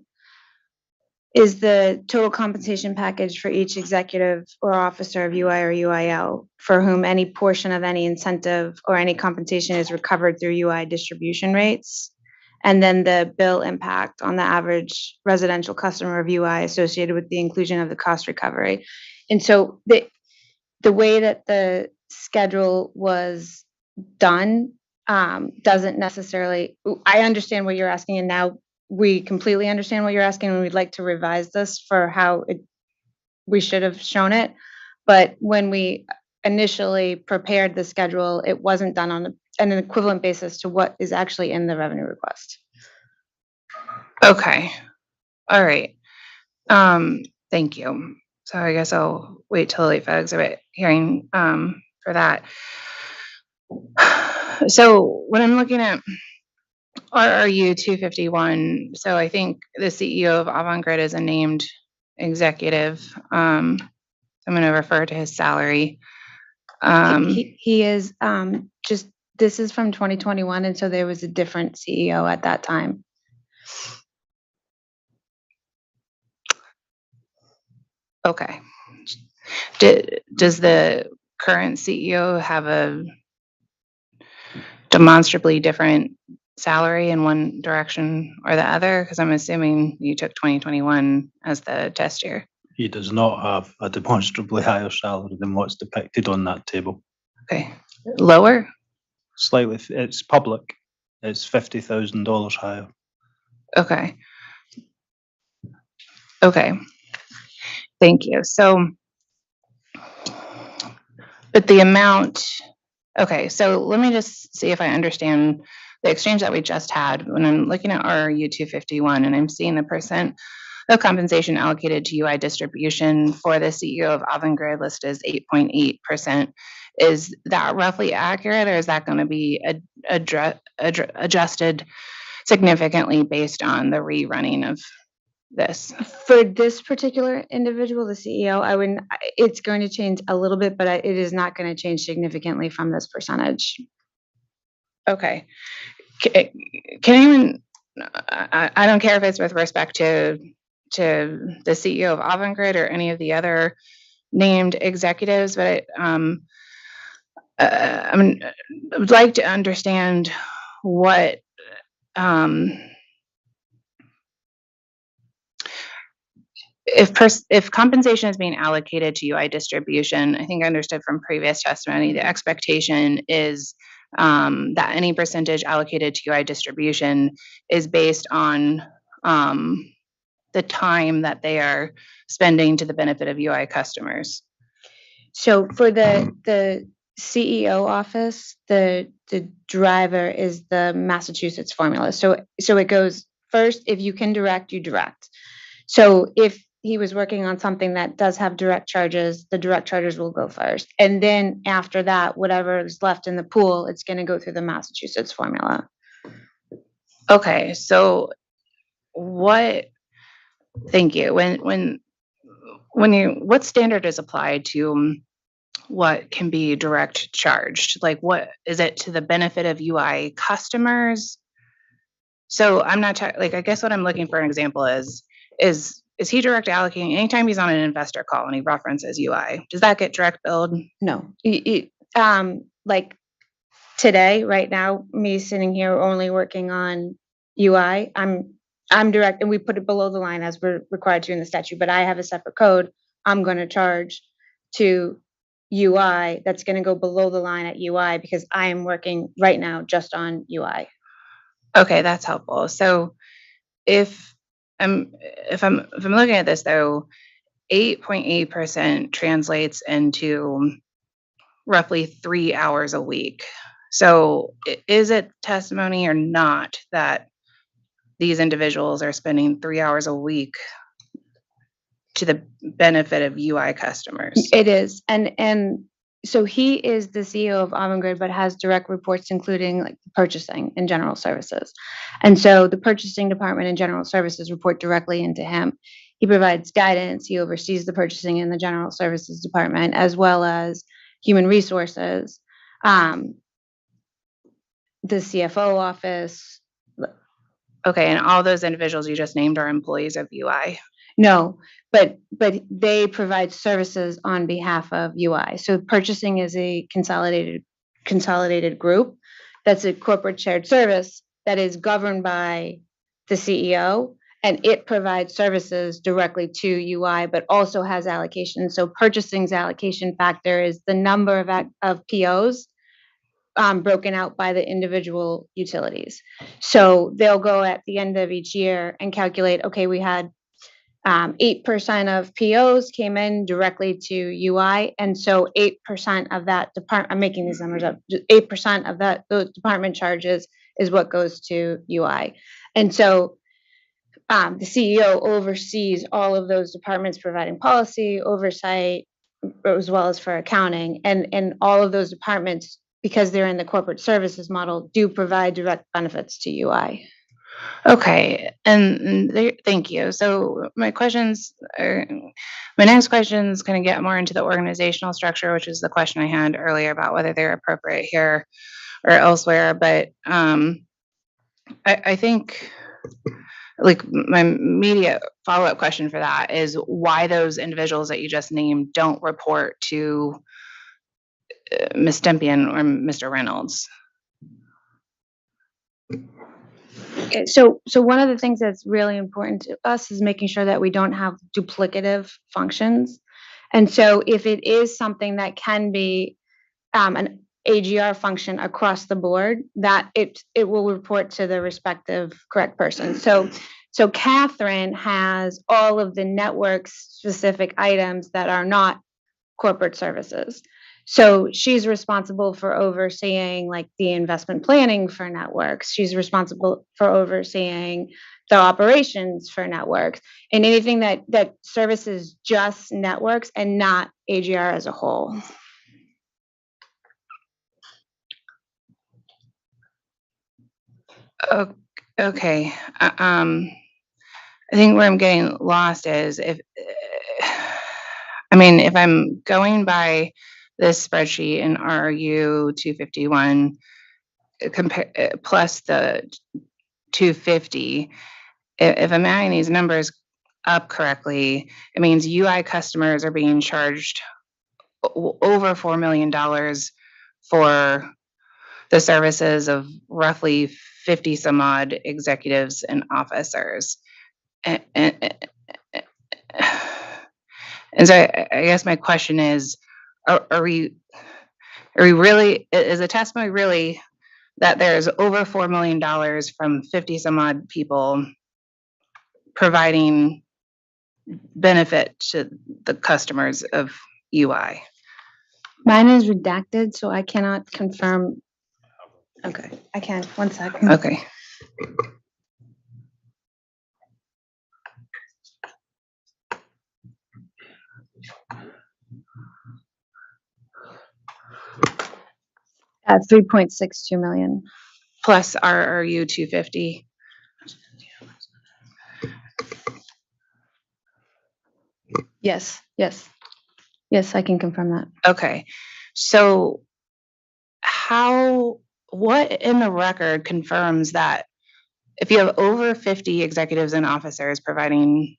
is the total compensation package for each executive or officer of UI or UIL for whom any portion of any incentive or any compensation is recovered through UI distribution rates. and then the bill impact on the average residential customer of UI associated with the inclusion of the cost recovery. And so the way that the schedule was done doesn't necessarily, I understand what you're asking, and now we completely understand what you're asking, and we'd like to revise this for how we should have shown it. But when we initially prepared the schedule, it wasn't done on an equivalent basis to what is actually in the revenue request. Okay. All right. Thank you. So I guess I'll wait till the late file exhibit hearing for that. So when I'm looking at RRU 251, so I think the CEO of Avangrid is a named executive. I'm going to refer to his salary. He is just, this is from 2021, and so there was a different CEO at that time. Okay. Does the current CEO have a demonstrably different salary in one direction or the other? Because I'm assuming you took 2021 as the test year. He does not have a demonstrably higher salary than what's depicted on that table. Okay. Lower? Slightly, it's public. It's $50,000 higher. Okay. Okay. Thank you. So, but the amount, okay, so let me just see if I understand the exchange that we just had. When I'm looking at RRU 251 and I'm seeing the percent of compensation allocated to UI distribution for the CEO of Avangrid listed as 8.8%. Is that roughly accurate, or is that going to be adjusted significantly based on the rerunning of this? For this particular individual, the CEO, it's going to change a little bit, but it is not going to change significantly from this percentage. Okay. Can I don't care if it's with respect to the CEO of Avangrid or any of the other named executives, but I would like to understand what if compensation is being allocated to UI distribution. I think I understood from previous testimony, the expectation is that any percentage allocated to UI distribution is based on the time that they are spending to the benefit of UI customers. So for the CEO office, the driver is the Massachusetts formula. So it goes first, if you can direct, you direct. So if he was working on something that does have direct charges, the direct charges will go first. And then after that, whatever is left in the pool, it's going to go through the Massachusetts formula. Okay, so thank you. What standard is applied to what can be direct charged? Like, what is it to the benefit of UI customers? So I'm not like, I guess what I'm looking for an example is he direct allocating anytime he's on an investor call and he references UI? Does that get direct billed? No. Like today, right now, me sitting here only working on UI, I'm direct, and we put it below the line as we're required to in the statute, but I have a separate code I'm going to charge to UI that's going to go below the line at UI because I am working right now just on UI. Okay, that's helpful. So if I'm looking at this though, 8.8% translates into roughly 3 hours a week. So is it testimony or not that these individuals are spending 3 hours a week to the benefit of UI customers? It is. And so he is the CEO of Avangrid, but has direct reports, including like purchasing and general services. And so the purchasing department and general services report directly into him. He provides guidance. He oversees the purchasing in the general services department, as well as human resources, the CFO office. Okay, and all those individuals you just named are employees of UI? No, but they provide services on behalf of UI. So purchasing is a consolidated group that's a corporate shared service that is governed by the CEO, and it provides services directly to UI, but also has allocation. So purchasing's allocation factor is the number of POs broken out by the individual utilities. So they'll go at the end of each year and calculate, okay, we had 8% of POs came in directly to UI. And so 8% of that department, I'm making these numbers up, 8% of those department charges is what goes to UI. And so the CEO oversees all of those departments providing policy, oversight, as well as for accounting. And all of those departments, because they're in the corporate services model, do provide direct benefits to UI. Okay, thank you. So my next questions kind of get more into the organizational structure, which is the question I had earlier about whether they're appropriate here or elsewhere. But I think like my immediate follow-up question for that is why those individuals that you just named don't report to Ms. Stempien or Mr. Reynolds. So one of the things that's really important to us is making sure that we don't have duplicative functions. And so if it is something that can be an AGR function across the board, that it will report to the respective correct person. So Catherine has all of the network specific items that are not corporate services. So she's responsible for overseeing like the investment planning for networks. She's responsible for overseeing the operations for networks and anything that services just networks and not AGR as a whole. Okay. I think where I'm getting lost is if I'm going by this spreadsheet in RU 251 plus the 250, if I'm adding these numbers up correctly, it means UI customers are being charged over $4 million for the services of roughly 50 some odd executives and officers. And so I guess my question is, are we really, is the testimony really that there's over $4 million from 50 some odd people providing benefit to the customers of UI? Mine is redacted, so I cannot confirm. Okay, I can. 1 second. Okay. At 3.62 million. Plus RRU 250. Yes, I can confirm that. Okay. So what in the record confirms that if you have over 50 executives and officers providing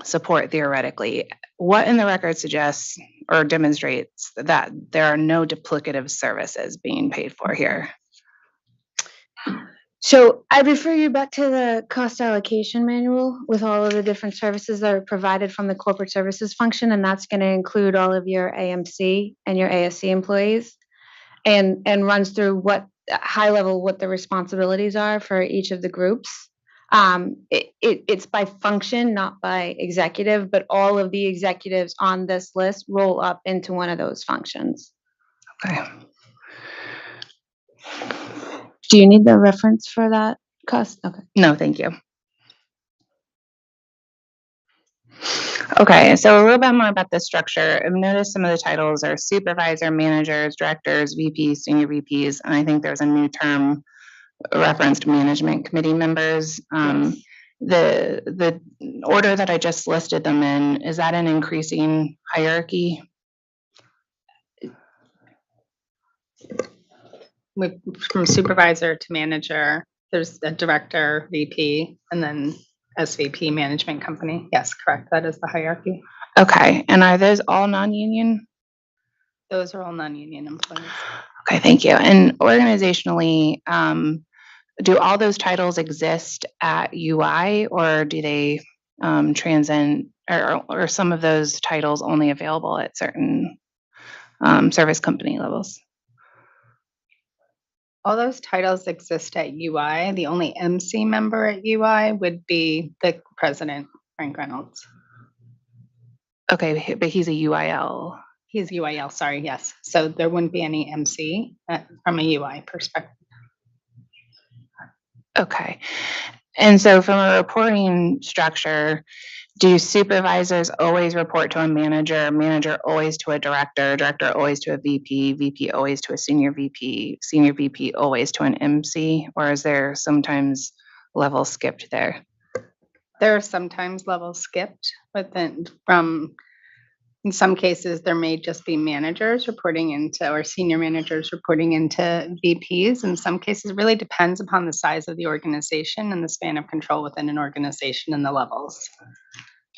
support theoretically, what in the record suggests or demonstrates that there are no duplicative services being paid for here? So I refer you back to the cost allocation manual with all of the different services that are provided from the corporate services function, and that's going to include all of your AMC and your ASC employees, and runs through what high level what the responsibilities are for each of the groups. It's by function, not by executive, but all of the executives on this list roll up into one of those functions. Okay. Do you need the reference for that cost? Okay. No, thank you. Okay, so a little bit more about the structure. I've noticed some of the titles are supervisor, managers, directors, VPs, senior VPs, and I think there's a new term referenced management committee members. Yes. The order that I just listed them in, is that an increasing hierarchy? From supervisor to manager, there's a director, VP, and then SVP management company. Yes, correct. That is the hierarchy. Okay, and are those all non-union? Those are all non-union employees. Okay, thank you. And organizationally, do all those titles exist at UI, or do they transcend, or some of those titles only available at certain service company levels? All those titles exist at UI. The only MC member at UI would be the president, Frank Reynolds. Okay, but he's a UIL. He's UIL, sorry, yes. So there wouldn't be any MC from a UI perspective. Okay. And so from a reporting structure, do supervisors always report to a manager, manager always to a director, director always to a VP, VP always to a senior VP, senior VP always to an MC, or is there sometimes level skipped there? There are sometimes levels skipped, but then in some cases, there may just be managers reporting into, or senior managers reporting into VPs. In some cases, it really depends upon the size of the organization and the span of control within an organization and the levels.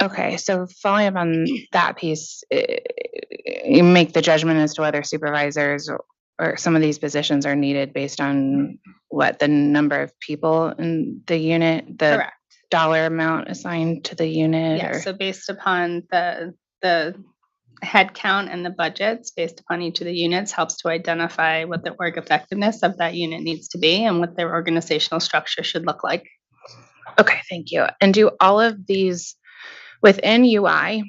Okay, so following up on that piece, you make the judgment as to whether supervisors or some of these positions are needed based on what the number of people in the unit, the Correct. dollar amount assigned to the unit? Yeah, or- so based upon the head count and the budgets, based upon each of the units, helps to identify what the org effectiveness of that unit needs to be and what their organizational structure should look like. Okay, thank you. And do all of these within UI,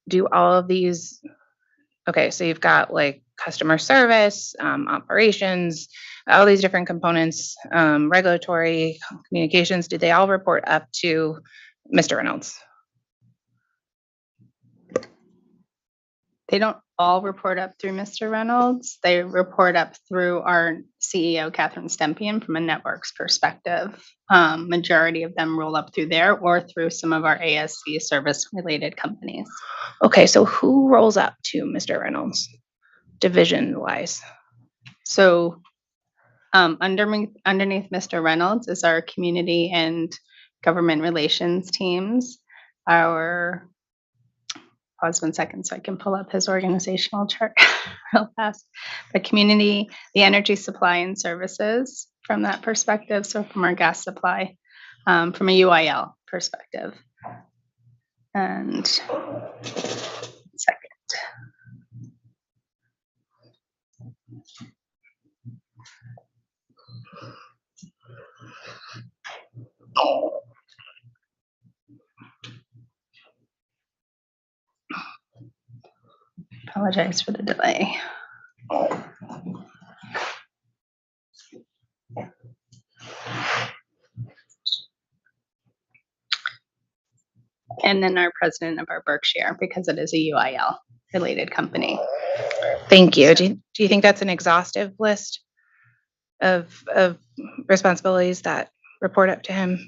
do all of these, okay, so you've got like customer service, operations, all these different components, regulatory, communications, do they all report up to Mr. Reynolds? They don't all report up through Mr. Reynolds. They report up through our CEO, Catherine Stempian, from a networks perspective. Majority of them roll up through there or through some of our ASC service-related companies. Okay, so who rolls up to Mr. Reynolds, division-wise? So underneath Mr. Reynolds is our community and government relations teams, our pause 1 second so I can pull up his organizational chart real fast. The community, the energy supply and services from that perspective. So from our gas supply, from a UIL perspective. And 1 second. Apologize for the delay. And then our president of our Berkshire, because it is a UIL related company. Thank you. Do you think that's an exhaustive list of responsibilities that report up to him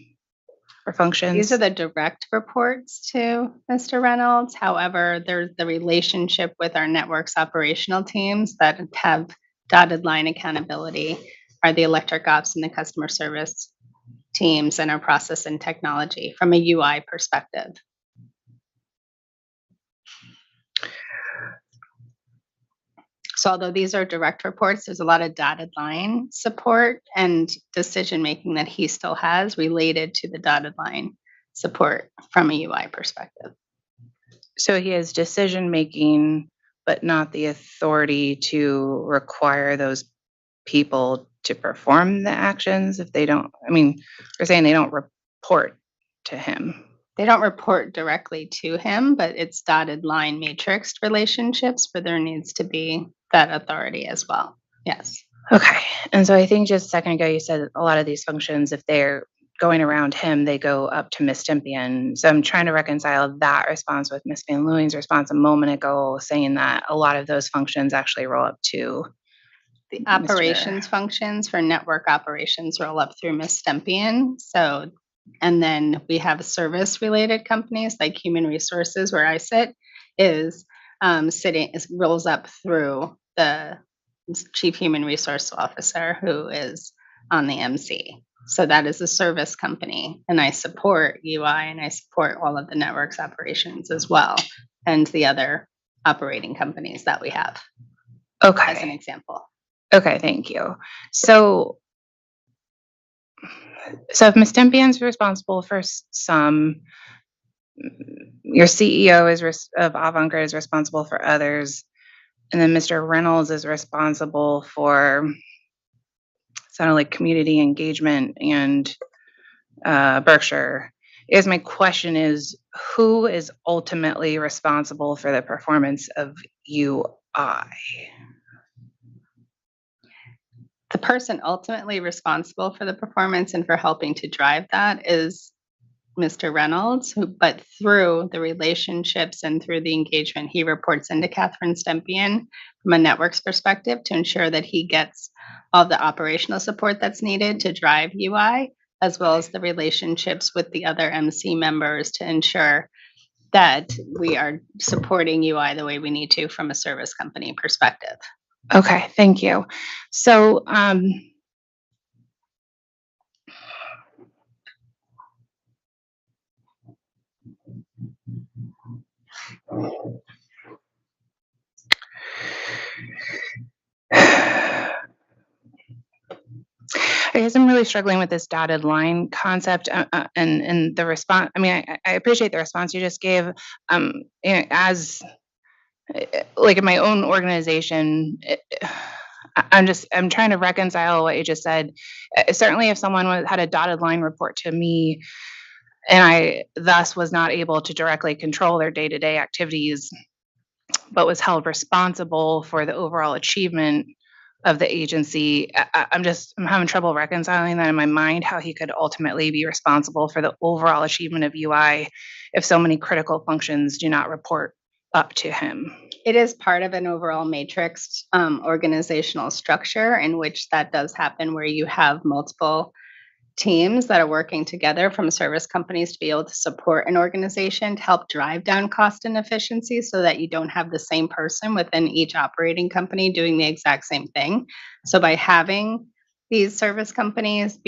or functions? These are the direct reports to Mr. Reynolds. However, there's the relationship with our networks operational teams that have dotted line accountability are the electric ops and the customer service teams and our process and technology from a UI perspective. So although these are direct reports, there's a lot of dotted line support and decision-making that he still has related to the dotted line support from a UI perspective. So he has decision-making, but not the authority to require those people to perform the actions if they don't, I mean, we're saying they don't report to him. They don't report directly to him, but it's dotted line matrixed relationships where there needs to be that authority as well. Yes. Okay. And so I think just a second ago, you said a lot of these functions, if they're going around him, they go up to Ms. Stempian. So I'm trying to reconcile that response with Ms. Van Looying's response a moment ago, saying that a lot of those functions actually roll up to the operations functions for network operations roll up through Ms. Stempian. So, and then we have service related companies like human resources where I sit rolls up through the chief human resource officer who is on the MC. So that is a service company and I support UI and I support all of the networks operations as well and the other operating companies that we have. Okay. As an example. Okay, thank you. So if Ms. Tempian's responsible for some, your CEO of Avangrid is responsible for others, and then Mr. Reynolds is responsible for, sounded like community engagement and Berkshire. Is my question is, who is ultimately responsible for the performance of UI? The person ultimately responsible for the performance and for helping to drive that is Mr. Reynolds, but through the relationships and through the engagement, he reports into Catherine Stempian from a network's perspective to ensure that he gets all the operational support that's needed to drive UI, as well as the relationships with the other MC members to ensure that we are supporting UI the way we need to from a service company perspective. Okay, thank you. So, I guess I'm really struggling with this dotted line concept and the response. I mean, I appreciate the response you just gave. As like in my own organization, I'm trying to reconcile what you just said. Certainly, if someone had a dotted line report to me, and I thus was not able to directly control their day-to-day activities, but was held responsible for the overall achievement of the agency. I'm having trouble reconciling that in my mind, how he could ultimately be responsible for the overall achievement of UI if so many critical functions do not report up to him. It is part of an overall matrix organizational structure in which that does happen, where you have multiple teams that are working together from service companies to be able to support an organization to help drive down cost and efficiency so that you don't have the same person within each operating company doing the exact same thing. So by having these service companies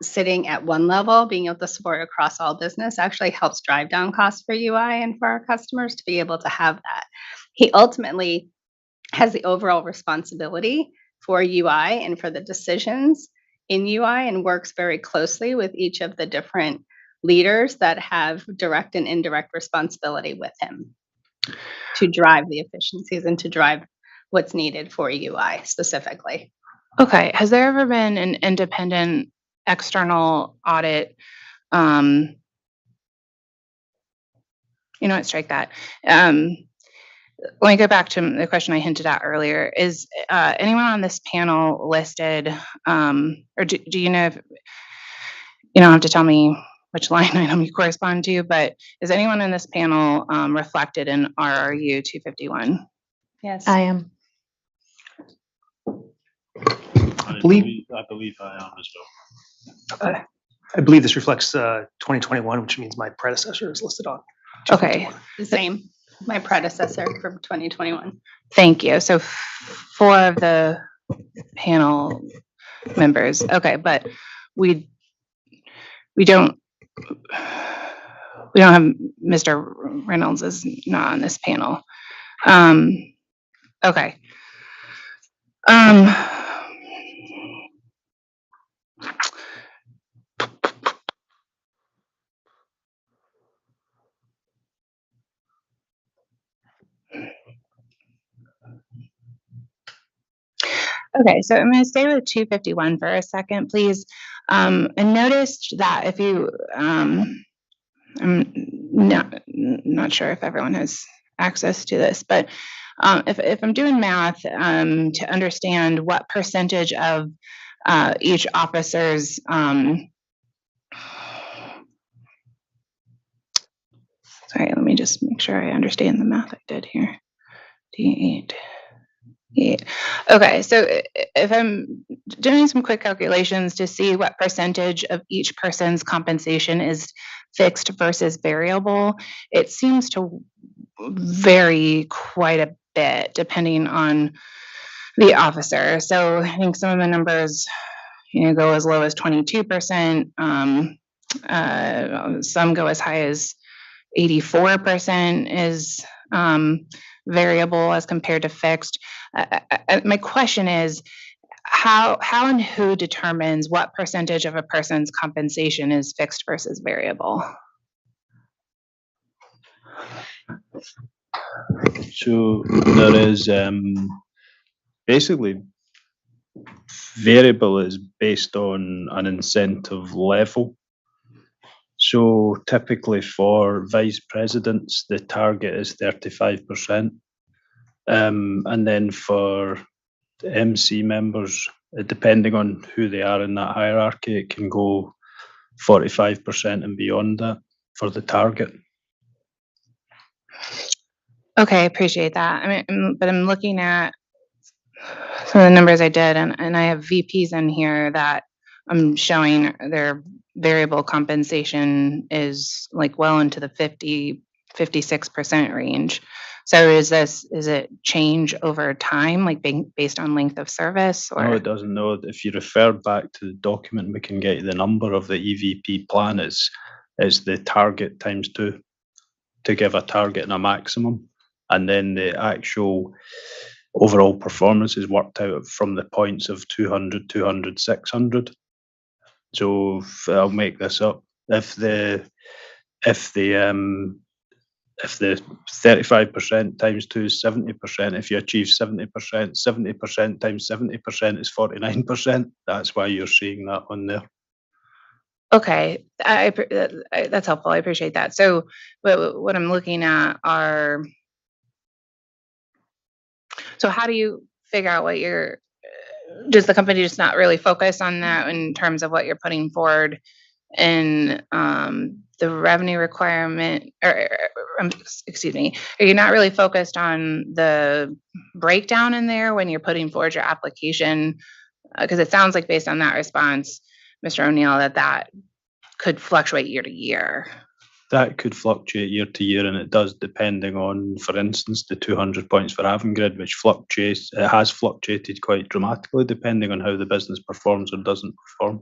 sitting at one level, being able to support across all business actually helps drive down costs for UI and for our customers to be able to have that. He ultimately has the overall responsibility for UI and for the decisions in UI and works very closely with each of the different leaders that have direct and indirect responsibility with him to drive the efficiencies and to drive what's needed for UI specifically. Okay. Has there ever been an independent external audit? Strike that. Let me go back to the question I hinted at earlier. Is anyone on this panel listed, or do you know if, you don't have to tell me which line item you correspond to, but is anyone in this panel reflected in RRU 251? Yes. I am. I believe I am as well. I believe this reflects 2021, which means my predecessor is listed on. Okay. The same. My predecessor from 2021. Thank you. So 4 of the panel members. Okay, but we don't have Mr. Reynolds is not on this panel. Okay. Okay, so I'm going to stay with 251 for a second, please. I noticed that if you, I'm not sure if everyone has access to this, but if I'm doing math to understand what percentage of each officer's, sorry, let me just make sure I understand the math I did here. D8. Yeah. Okay, so if I'm doing some quick calculations to see what percentage of each person's compensation is fixed versus variable, it seems to vary quite a bit depending on the officer. So I think some of the numbers, go as low as 22%. Some go as high as 84% is variable as compared to fixed. My question is, how and who determines what percentage of a person's compensation is fixed versus variable? So there is basically variable is based on an incentive level. So typically for vice presidents, the target is 35%. And then for MC members, depending on who they are in that hierarchy, it can go 45% and beyond that for the target. Okay, I appreciate that. I mean, but I'm looking at some of the numbers I did, and I have VPs in here that I'm showing their variable compensation is like well into the 56% range. So is it change over time, like based on length of service, No, or? it doesn't. No, if you refer back to the document, we can get you the number of the EVP plan is the target times 2 to give a target and a maximum. And then the actual overall performance is worked out from the points of 200, 200, 600. So I'll make this up. If the 35% times 2 is 70%, if you achieve 70%, 70% times 70% is 49%. That's why you're seeing that on there. Okay, that's helpful. I appreciate that. So what I'm looking at are, so how do you figure out what does the company just not really focus on that in terms of what you're putting forward in the revenue requirement, or excuse me, are you not really focused on the breakdown in there when you're putting forward your application? Because it sounds like based on that response, Mr. O'Neill, that could fluctuate year to year. That could fluctuate year to year, and it does, depending on, for instance, the 200 points for Avangrid, which fluctuates. It has fluctuated quite dramatically depending on how the business performs or doesn't perform.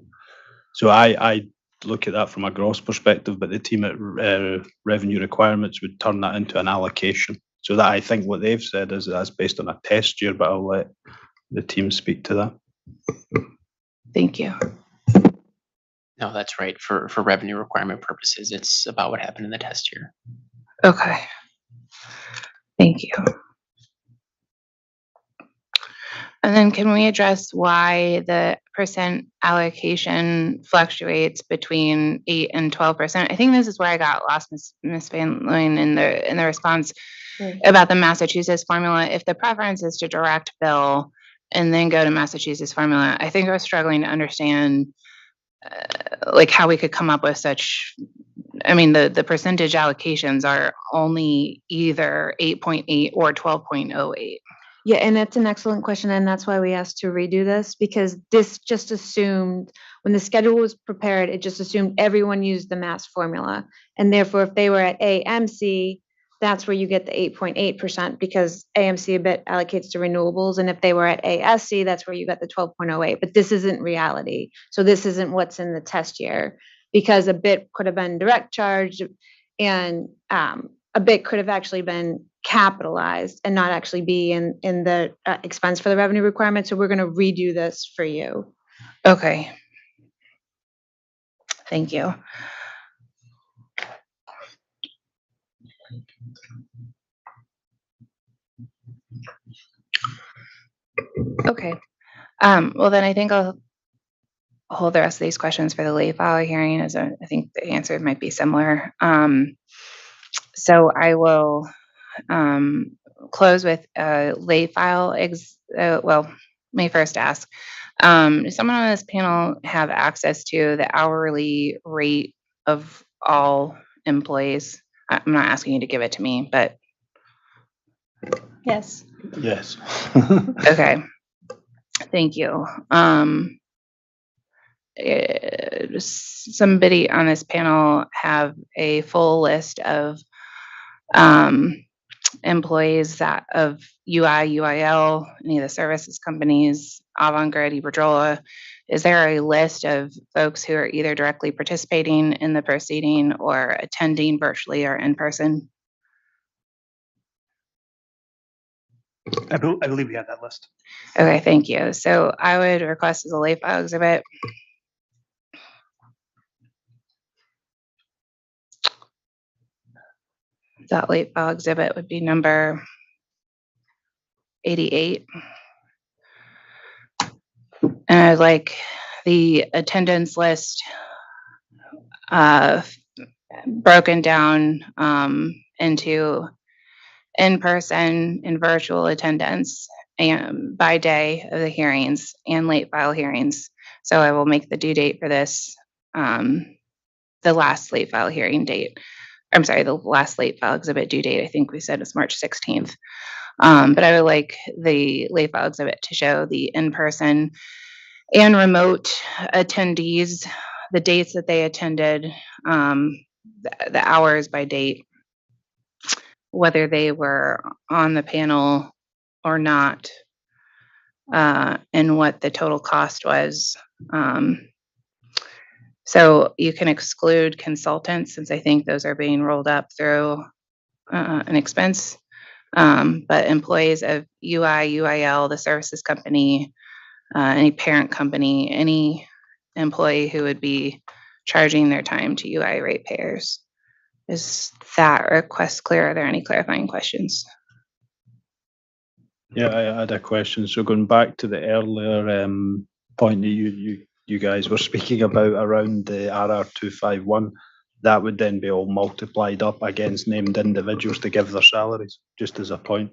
So I look at that from a gross perspective, but the team at revenue requirements would turn that into an allocation. So that, I think what they've said is that's based on a test year, but I'll let the team speak to that. Thank you. No, that's right. For revenue requirement purposes, it's about what happened in the test year. Okay. Thank you. And then can we address why the percent allocation fluctuates between 8 and 12%? I think this is where I got lost, Ms. Van Loon, in the response about the Massachusetts formula. If the preference is to direct bill and then go to Massachusetts formula, I think I was struggling to understand like how we could come up with such. I mean, the percentage allocations are only either 8.8 or 12.08. Yeah, and that's an excellent question, and that's why we asked to redo this, because this just assumed, when the schedule was prepared, it just assumed everyone used the mass formula. And therefore, if they were at AMC, that's where you get the 8.8%, because AMC a bit allocates to renewables, and if they were at ASC, that's where you got the 12.08. But this isn't reality. So this isn't what's in the test year, because a bit could have been direct charge, and a bit could have actually been capitalized and not actually be in the expense for the revenue requirement. So we're going to redo this for you. Okay. Thank you. Okay. Well, then I think I'll hold the rest of these questions for the late file hearing, as I think the answer might be similar. So I will close with a late file. Well, let me first ask, does someone on this panel have access to the hourly rate of all employees? I'm not asking you to give it to me, but. Yes. Yes. Okay. Thank you. Does somebody on this panel have a full list of employees of UI, UIL, any of the services companies, Avangrid, Iberdrola? Is there a list of folks who are either directly participating in the proceeding or attending virtually or in person? I believe we have that list. Okay, thank you. So I would request as a late file exhibit. That late file exhibit would be number 88. And I'd like the attendance list broken down into in-person and virtual attendance and by day of the hearings and late file hearings. So I will make the due date for this the last late file hearing date. I'm sorry, the last late file exhibit due date, I think we said is March 16th. But I would like the late file exhibit to show the in-person and remote attendees, the dates that they attended, the hours by date, whether they were on the panel or not, and what the total cost was. So you can exclude consultants since I think those are being rolled up through an expense. But employees of UI, UIL, the services company, any parent company, any employee who would be charging their time to UI ratepayers. Is that request clear? Are there any clarifying questions? Yeah, I had a question. So going back to the earlier point that you guys were speaking about around the RR251, that would then be all multiplied up against named individuals to give their salaries, just as a point.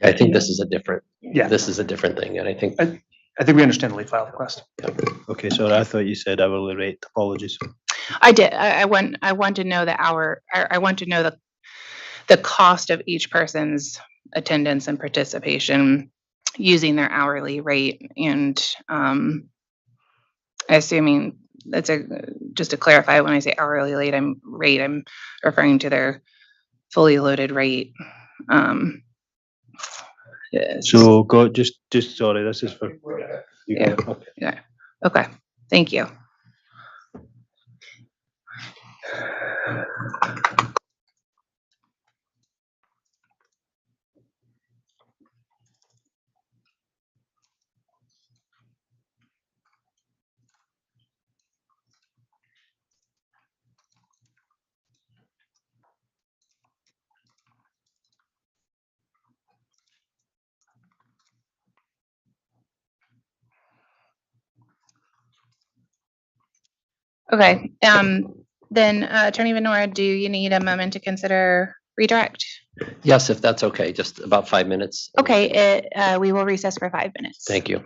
I think this is a different, Yeah. this is a different thing, and I think. I think we understand the late file request. Okay, so I thought you said hourly rate. Apologies. I did. I want to know the hour. I want to know the cost of each person's attendance and participation using their hourly rate, and assuming that's just to clarify, when I say hourly rate, I'm referring to their fully loaded rate. Yes. So go just sorry, this is for you. Yeah. Okay. Yeah. Okay. Thank you. Okay. Then Attorney Venora, do you need a moment to consider redirect? Yes, if that's okay, just about 5 minutes. Okay. We will recess for 5 minutes. Thank you.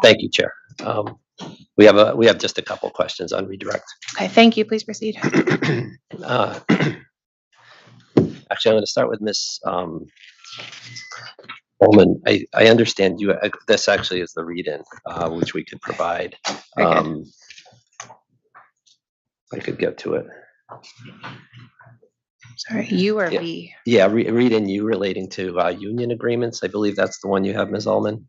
Thank you, Chair. We have just a couple questions on redirect. Okay, thank you. Please proceed. Actually, I'm going to start with Ms. Bowman. I understand you. This actually is the read-in, which we could provide. I could get to it. Sorry, you or Yeah. we? Yeah, read-in you relating to union agreements. I believe that's the one you have, Ms. Ullman.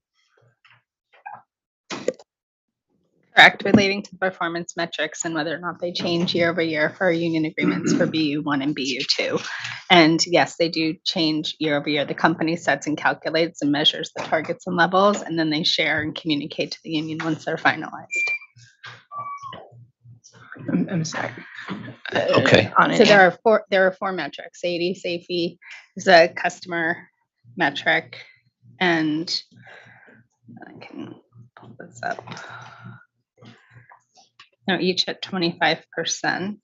Correct, relating to performance metrics and whether or not they change year over year for our union agreements for BU1 and BU2. And yes, they do change year over year. The company sets and calculates and measures the targets and levels, and then they share and communicate to the union once they're finalized. I'm sorry. Okay. So there are four metrics. safety is a customer metric, and I can pull this up. Each at 25%,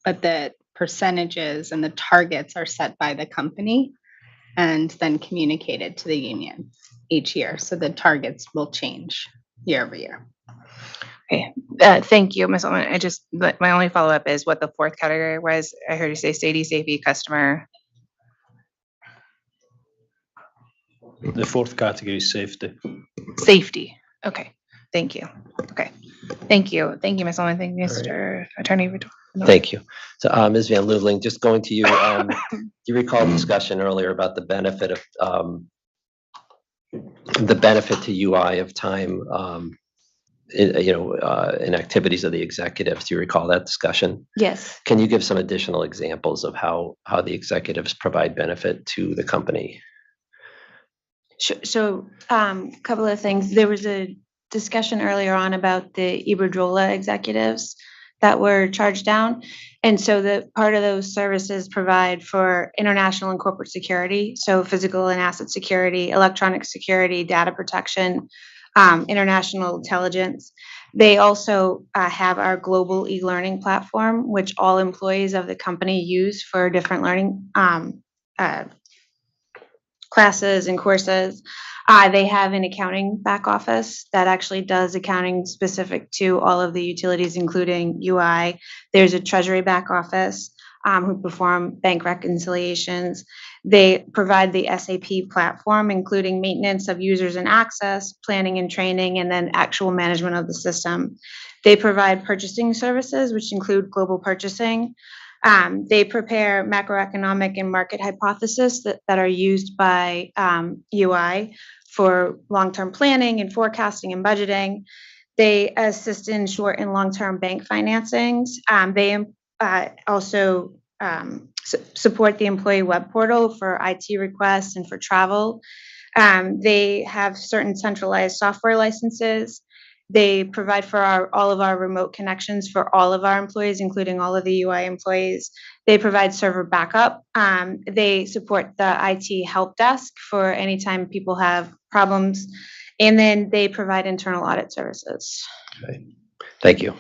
but the percentages and the targets are set by the company and then communicated to the union each year. So the targets will change year over year. Okay, thank you, Ms. Ullman. My only follow-up is what the fourth category was. I heard you say safety, customer. The fourth category is safety. Safety. Okay, thank you. Okay, thank you. Thank you, Ms. Ullman. Thank you, Mr. Attorney. Thank you. So, Ms. Van Luveling, just going to you. Do you recall discussion earlier about the benefit to UI of time, in activities of the executives? Do you recall that discussion? Yes. Can you give some additional examples of how the executives provide benefit to the company? So, couple of things. There was a discussion earlier on about the Iberdrola executives that were charged down. And so the part of those services provide for international and corporate security. So physical and asset security, electronic security, data protection, international intelligence. They also have our global e-learning platform, which all employees of the company use for different learning classes and courses. They have an accounting back office that actually does accounting specific to all of the utilities, including UI. There's a treasury back office who perform bank reconciliations. They provide the SAP platform, including maintenance of users and access, planning and training, and then actual management of the system. They provide purchasing services, which include global purchasing. They prepare macroeconomic and market hypotheses that are used by UI for long-term planning and forecasting and budgeting. They assist in short and long-term bank financings. They also support the employee web portal for IT requests and for travel. They have certain centralized software licenses. They provide for all of our remote connections for all of our employees, including all of the UI employees. They provide server backup. They support the IT help desk for anytime people have problems. And then they provide internal audit services. Okay. Thank you.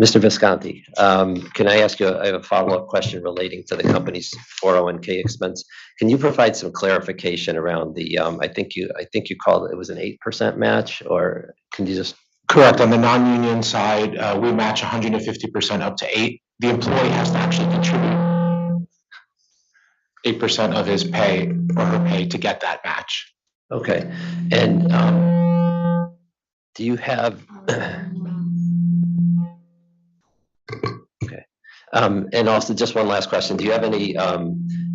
Mr. Visconti, can I ask you, I have a follow-up question relating to the company's 401k expense. Can you provide some clarification around the, I think you called it was an 8% match, or can you just? Correct. On the non-union side, we match 150% up to 8. The employee has to actually contribute 8% of his pay or her pay to get that match. Okay. And do you have? Okay. And also, just one last question. Do you have any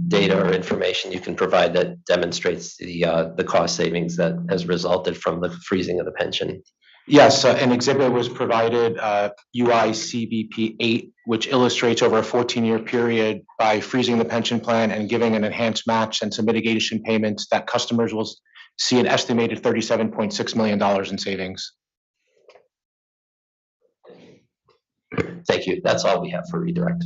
data or information you can provide that demonstrates the cost savings that has resulted from the freezing of the pension? Yes, an exhibit was provided, UI CBP 8, which illustrates over a 14-year period by freezing the pension plan and giving an enhanced match and some mitigation payments that customers will see an estimated $37.6 million in savings. Thank you. That's all we have for redirect.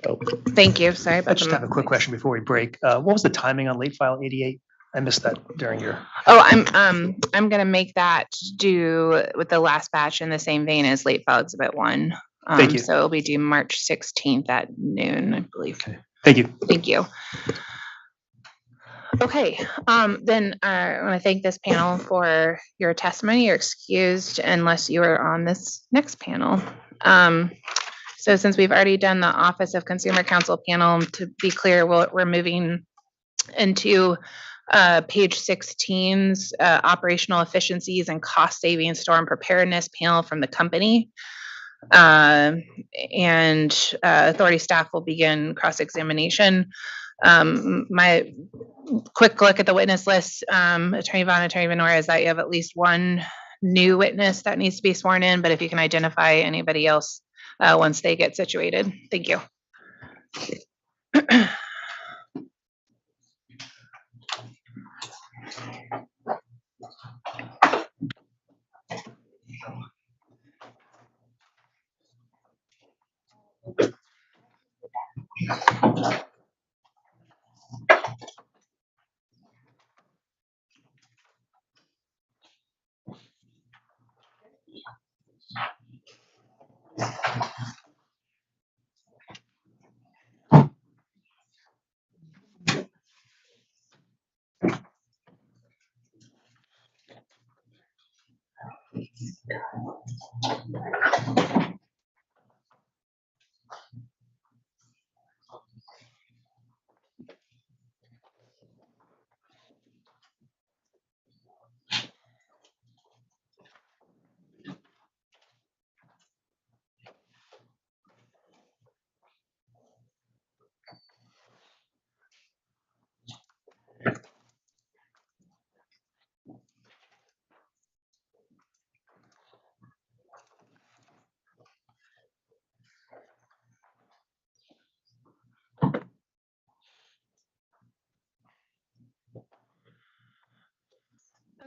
Oh. Thank you. Sorry about I just have a quick question before we break. What was the timing on late file 88? I missed that during your. Oh, I'm gonna make that due with the last batch in the same vein as late file exhibit 1. Thank you. So it'll be due March 16th at noon, I believe. Okay. Thank you. Thank you. Okay, then I want to thank this panel for your testimony. You're excused unless you are on this next panel. So since we've already done the Office of Consumer Counsel panel, to be clear, we're moving into page 16's operational efficiencies and cost savings storm preparedness panel from the company. And authority staff will begin cross-examination. My quick look at the witness list, Attorney Vaughn, Attorney Venora, is that you have at least one new witness that needs to be sworn in, but if you can identify anybody else once they get situated. Thank you.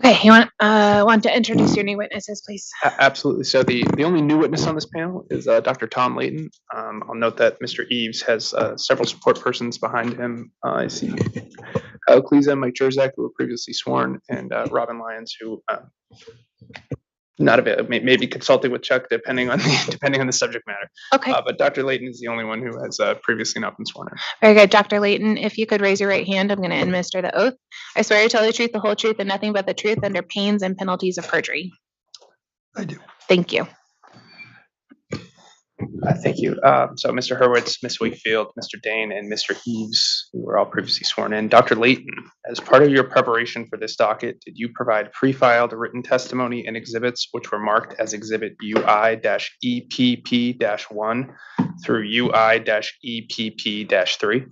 Okay, you want to introduce your new witnesses, please? Absolutely. So the only new witness on this panel is Dr. Tom Layton. I'll note that Mr. Eves has several support persons behind him. I see Kyle Kleza, Mike Jerzak, who were previously sworn, and Robin Lyons, who not available, maybe consulting with Chuck depending on the subject matter. Okay. But Dr. Layton is the only one who has previously not been sworn in. Very good. Dr. Layton, if you could raise your right hand, I'm going to administer the oath. I swear to tell the truth, the whole truth, and nothing but the truth under pains and penalties of perjury. I do. Thank you. Thank you. So Mr. Hurwitz, Ms. Wakefield, Mr. Dane, and Mr. Eves, who were all previously sworn in. Dr. Layton, as part of your preparation for this docket, did you provide pre-filed written testimony and exhibits which were marked as Exhibit UI-EPP-1 through UI-EPP-3?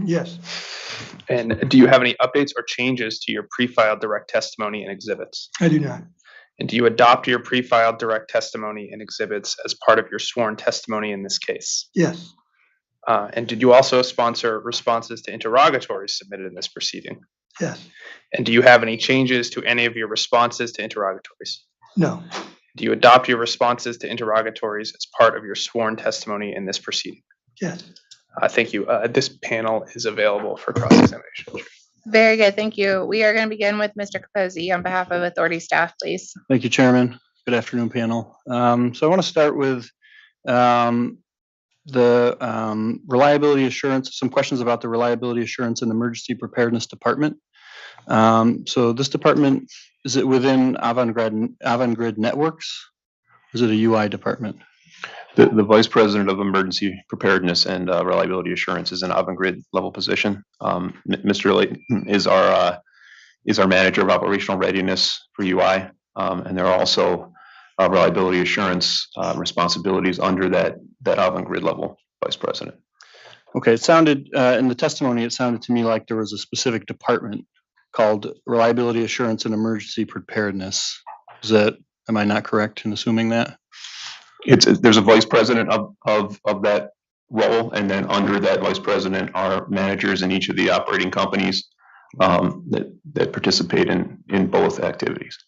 Yes. And do you have any updates or changes to your pre-filed direct testimony and exhibits? I do not. And do you adopt your pre-filed direct testimony and exhibits as part of your sworn testimony in this case? Yes. And did you also sponsor responses to interrogatories submitted in this proceeding? Yes. And do you have any changes to any of your responses to interrogatories? No. Do you adopt your responses to interrogatories as part of your sworn testimony in this proceeding? Yes. Thank you. This panel is available for cross-examination. Very good. Thank you. We are going to begin with Mr. Capozzi on behalf of authority staff, please. Thank you, Chairman. Good afternoon, panel. So I want to start with the reliability assurance, some questions about the reliability assurance and emergency preparedness department. So this department, is it within Avangrid Networks? Or is it a UI department? The Vice President of Emergency Preparedness and Reliability Assurance is an Avangrid level position. Mr. Layton is our Manager of Operational Readiness for UI, and there are also reliability assurance responsibilities under that Avangrid level Vice President. Okay, it sounded in the testimony, it sounded to me like there was a specific department called Reliability Assurance and Emergency Preparedness. Am I not correct in assuming that? There's a vice president of that role, and then under that vice president are managers in each of the operating companies that participate in both activities.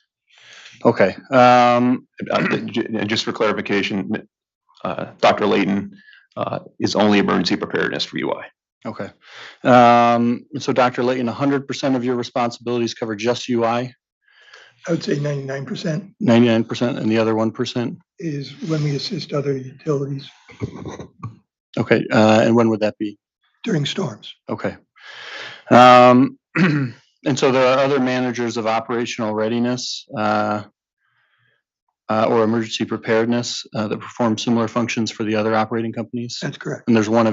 Okay. Just for clarification, Dr. Layton is only emergency preparedness for UI. Okay. So Dr. Layton, 100% of your responsibilities cover just UI? I would say 99%. 99%, and the other 1%? Is when we assist other utilities. Okay, and when would that be? during storms. Okay. And so there are other managers of operational readiness or emergency preparedness that perform similar functions for the other operating companies? That's correct. And there's one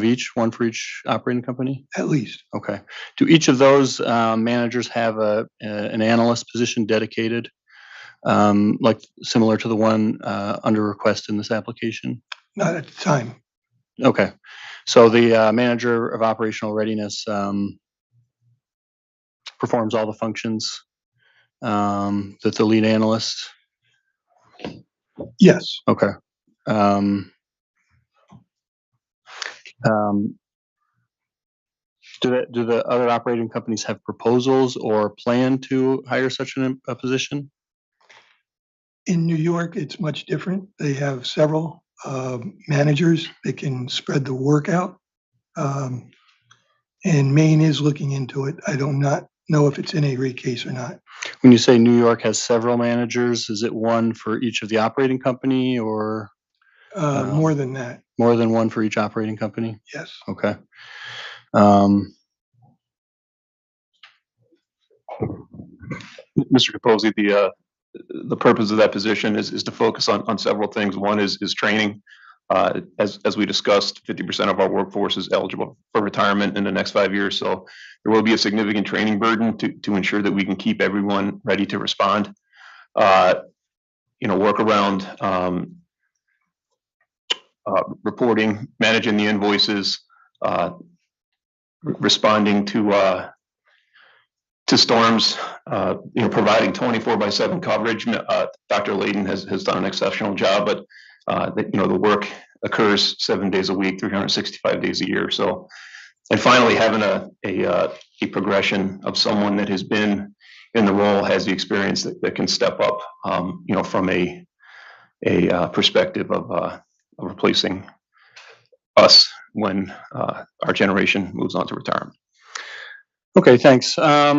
for each operating company? At least. Okay. Do each of those managers have an analyst position dedicated, like similar to the one under request in this application? Not at the time. Okay. So the manager of operational readiness performs all the functions that the lead analyst? Yes. Okay. Do the other operating companies have proposals or plan to hire such a position? In New York, it's much different. They have several managers that can spread the work out. And Maine is looking into it. I do not know if it's in a rate case or not. When you say New York has several managers, is it one for each of the operating company or? More than that. More than one for each operating company? Yes. Okay. Mr. Capozzi, the purpose of that position is to focus on several things. One is training. As we discussed, 50% of our workforce is eligible for retirement in the next 5 years. So there will be a significant training burden to ensure that we can keep everyone ready to respond. Work around reporting, managing the invoices, responding to storms, providing 24/7 coverage. Dr. Layden has done an exceptional job, but the work occurs 7 days a week, 365 days a year. So, and finally, having a progression of someone that has been in the role, has the experience that can step up, from a perspective of replacing us when our generation moves on to retirement. Okay, thanks. How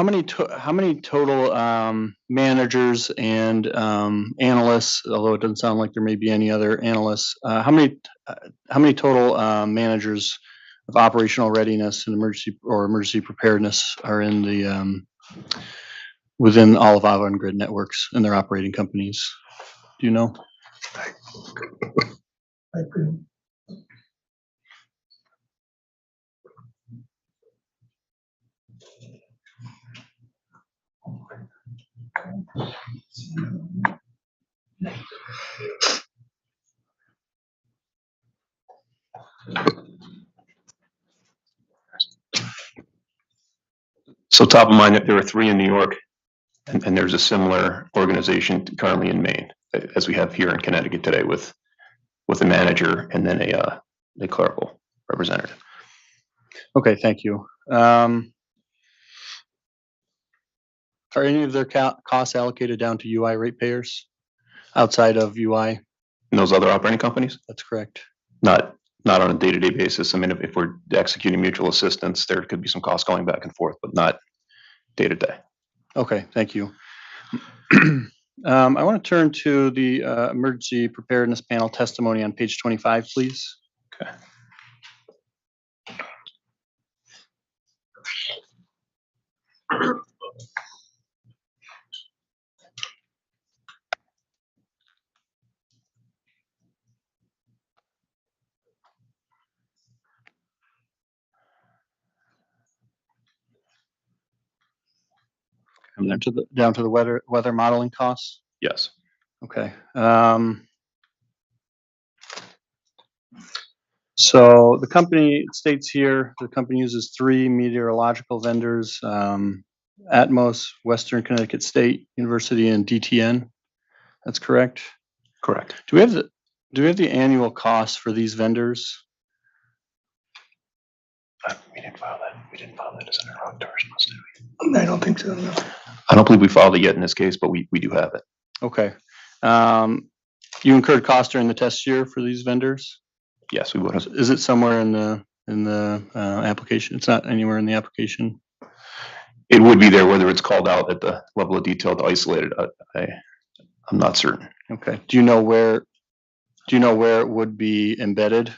many total managers and analysts, although it doesn't sound like there may be any other analysts, how many total managers of operational readiness and emergency preparedness are in the within all of Avangrid networks and their operating companies? Do you know? I agree. So top of mind, there are 3 in New York, and there's a similar organization currently in Maine, as we have here in Connecticut today with a manager and then a clerical representative. Okay, thank you. Are any of their costs allocated down to UI ratepayers outside of UI? And those other operating companies? That's correct. Not on a day-to-day basis. I mean, if we're executing mutual assistance, there could be some costs going back and forth, but not day-to-day. Okay, thank you. I want to turn to the emergency preparedness panel testimony on page 25, please. Okay. Down to the weather modeling costs? Yes. Okay. So the company states here, the company uses 3 meteorological vendors, Atmos, Western Connecticut State University, and DTN. That's correct? Correct. Do we have the annual costs for these vendors? We didn't file that. We didn't file that as an interrogatory response, did I don't think so, no. I don't believe we filed it yet in this case, but we do have it. Okay. You incurred costs during the test year for these vendors? Yes, we would have. Is it somewhere in the application? It's not anywhere in the application? It would be there, whether it's called out at the level of detail to isolate it. I'm not certain. Okay. Do you know where Do you know where it would be embedded?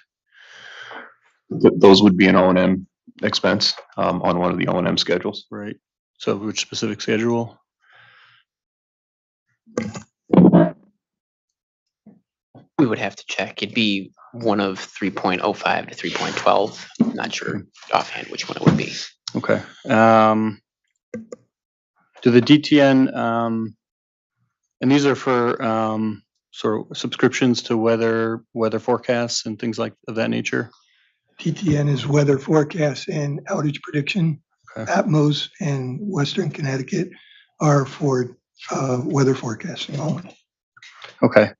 Those would be an O&M expense on one of the O&M schedules. Right. So which specific schedule? We would have to check. It'd be one of 3.05 to 3.12. I'm not sure offhand which one it would be. Okay. Do the DTN, and these are for sort of subscriptions to weather forecasts and things like of that nature? TTN is weather forecast and outage prediction. Okay. Atmos and Western Connecticut are for weather forecasting only. Okay.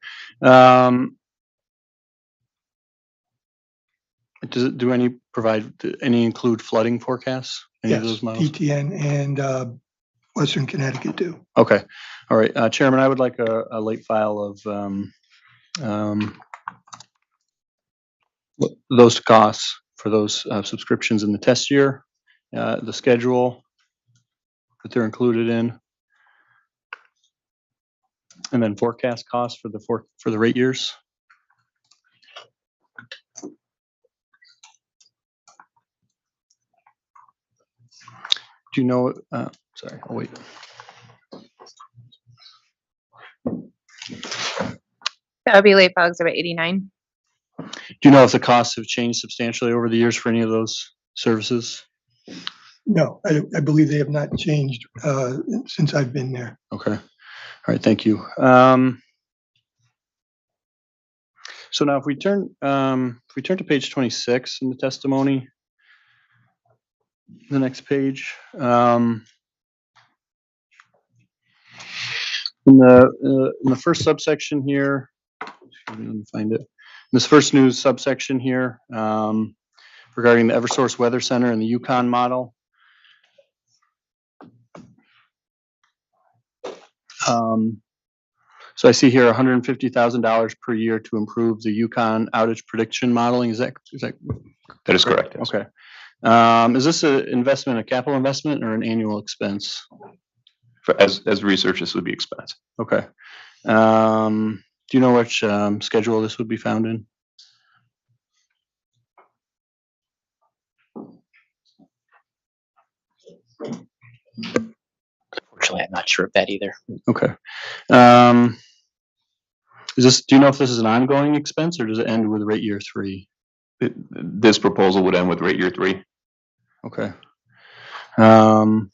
Do any include flooding forecasts? Any of Yes, those models? TTN and Western Connecticut do. Okay. All right. Chairman, I would like a late file of those costs for those subscriptions in the test year, the schedule that they're included in, and then forecast costs for the rate years. Do you know? Sorry, I'll wait. That would be late file exhibit 89. Do you know if the costs have changed substantially over the years for any of those services? No, I believe they have not changed since I've been there. Okay. All right. Thank you. So now if we turn to page 26 in the testimony, the next page, in the first subsection here, let me find it. In this first new subsection here, regarding the Eversource Weather Center and the Yukon model. So I see here $150,000 per year to improve the Yukon outage prediction modeling. Is that That is correct. Yes. Okay. Is this an investment, a capital investment, or an annual expense? As research, this would be expense. Okay. Do you know which schedule this would be found in? Unfortunately, I'm not sure of that either. Okay. Do you know if this is an ongoing expense or does it end with rate year 3? This proposal would end with rate year 3. Okay. The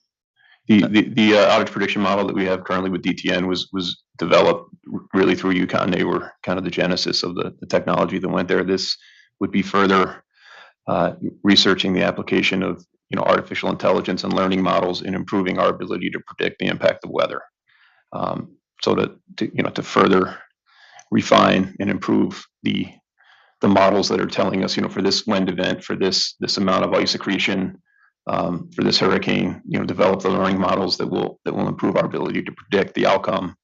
outage prediction model that we have currently with DTN was developed really through Yukon. They were kind of the genesis of the technology that went there. This would be further researching the application of artificial intelligence and learning models in improving our ability to predict the impact of weather. So to further refine and improve the models that are telling us, for this wind event, for this amount of ice accretion, for this hurricane, develop the learning models that will improve our ability to predict the outcome.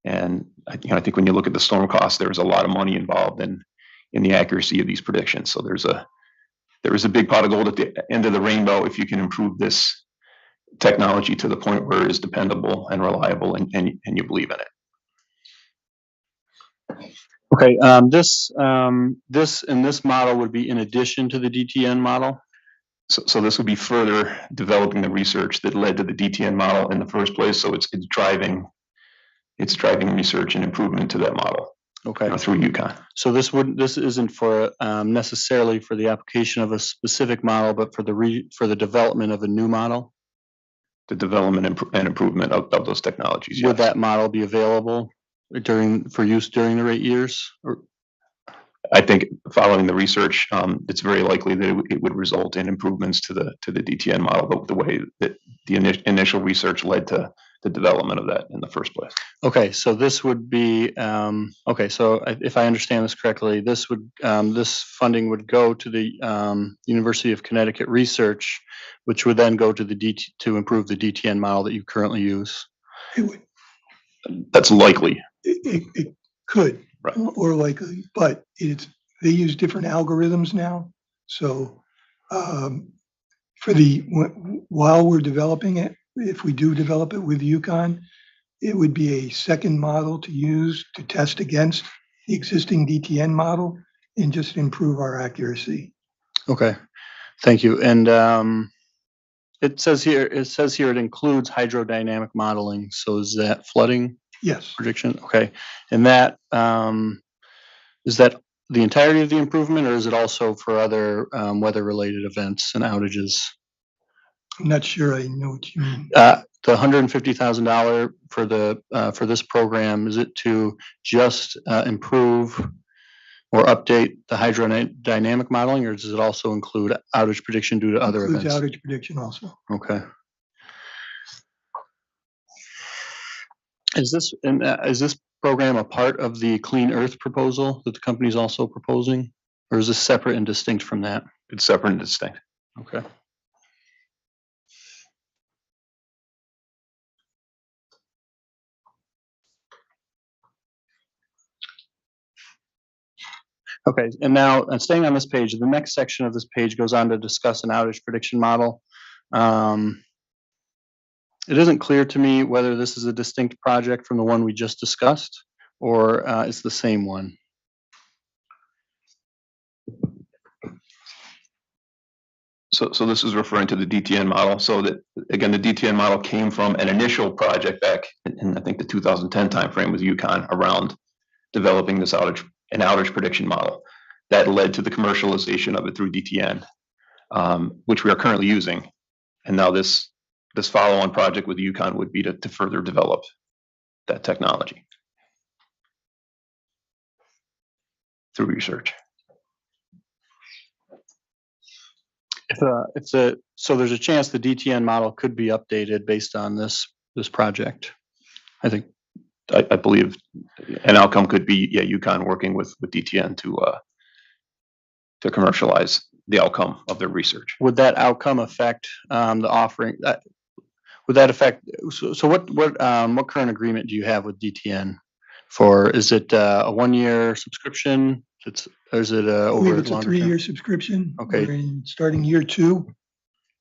And I think when you look at the storm costs, there's a lot of money involved in the accuracy of these predictions. So there is a big pot of gold at the end of the rainbow if you can improve this technology to the point where it is dependable and reliable and you believe in it. Okay, this model would be in addition to the DTN model? So this would be further developing the research that led to the DTN model in the first place. So it's driving research and improvement to that model. Okay. Through Yukon. So this isn't for necessarily for the application of a specific model, but for the development of a new model? The development and improvement of those technologies. Would yes. that model be available for use during the rate years? Or? I think following the research, it's very likely that it would result in improvements to the DTN model, the way that the initial research led to the development of that in the first place. Okay, so this would be okay. So if I understand this correctly, this funding would go to the University of Connecticut research, which would then go to to improve the DTN model that you currently use. That's likely. It could, right. Or likely, but they use different algorithms now. So while we're developing it, if we do develop it with Yukon, it would be a second model to use to test against the existing DTN model and just improve our accuracy. Okay, thank you. And it says here it includes hydrodynamic modeling. So is that flooding Yes, prediction? Okay, and that is that the entirety of the improvement, or is it also for other weather-related events and outages? I'm not sure I know what you mean. The $150,000 for this program, is it to just improve or update the hydrodynamic modeling, or does it also include outage prediction due to other Includes events? outage prediction also. Okay. Is this program a part of the Clean Earth proposal that the company is also proposing, or is this separate and distinct from that? It's separate and distinct. Okay. Okay, and now staying on this page, the next section of this page goes on to discuss an outage prediction model. It isn't clear to me whether this is a distinct project from the one we just discussed, or it's the same one. So this is referring to the DTN model. So that, again, the DTN model came from an initial project back in I think the 2010 timeframe with UConn around developing an outage prediction model that led to the commercialization of it through DTN, which we are currently using. And now this follow-on project with UConn would be to further develop that technology through research. So there's a chance the DTN model could be updated based on this project. I believe an outcome could be, UConn working with DTN to commercialize the outcome of their research. Would that outcome affect the offering? Would that affect? So what current agreement do you have with DTN? Is it a 1-year subscription? Or is it I over believe it's a longer 3-year term? subscription. Okay. We're starting year 2.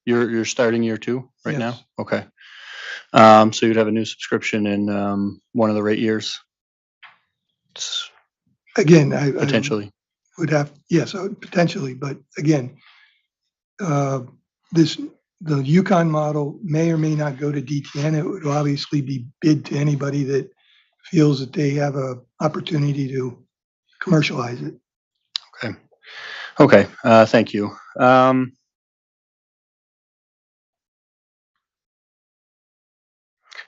You're starting year 2 right now? Yes. Okay. So you'd have a new subscription in one of the rate years? Again, Potentially. would have, yes, potentially, but again, the UConn model may or may not go to DTN. It would obviously be bid to anybody that feels that they have a opportunity to commercialize it. Okay, thank you. I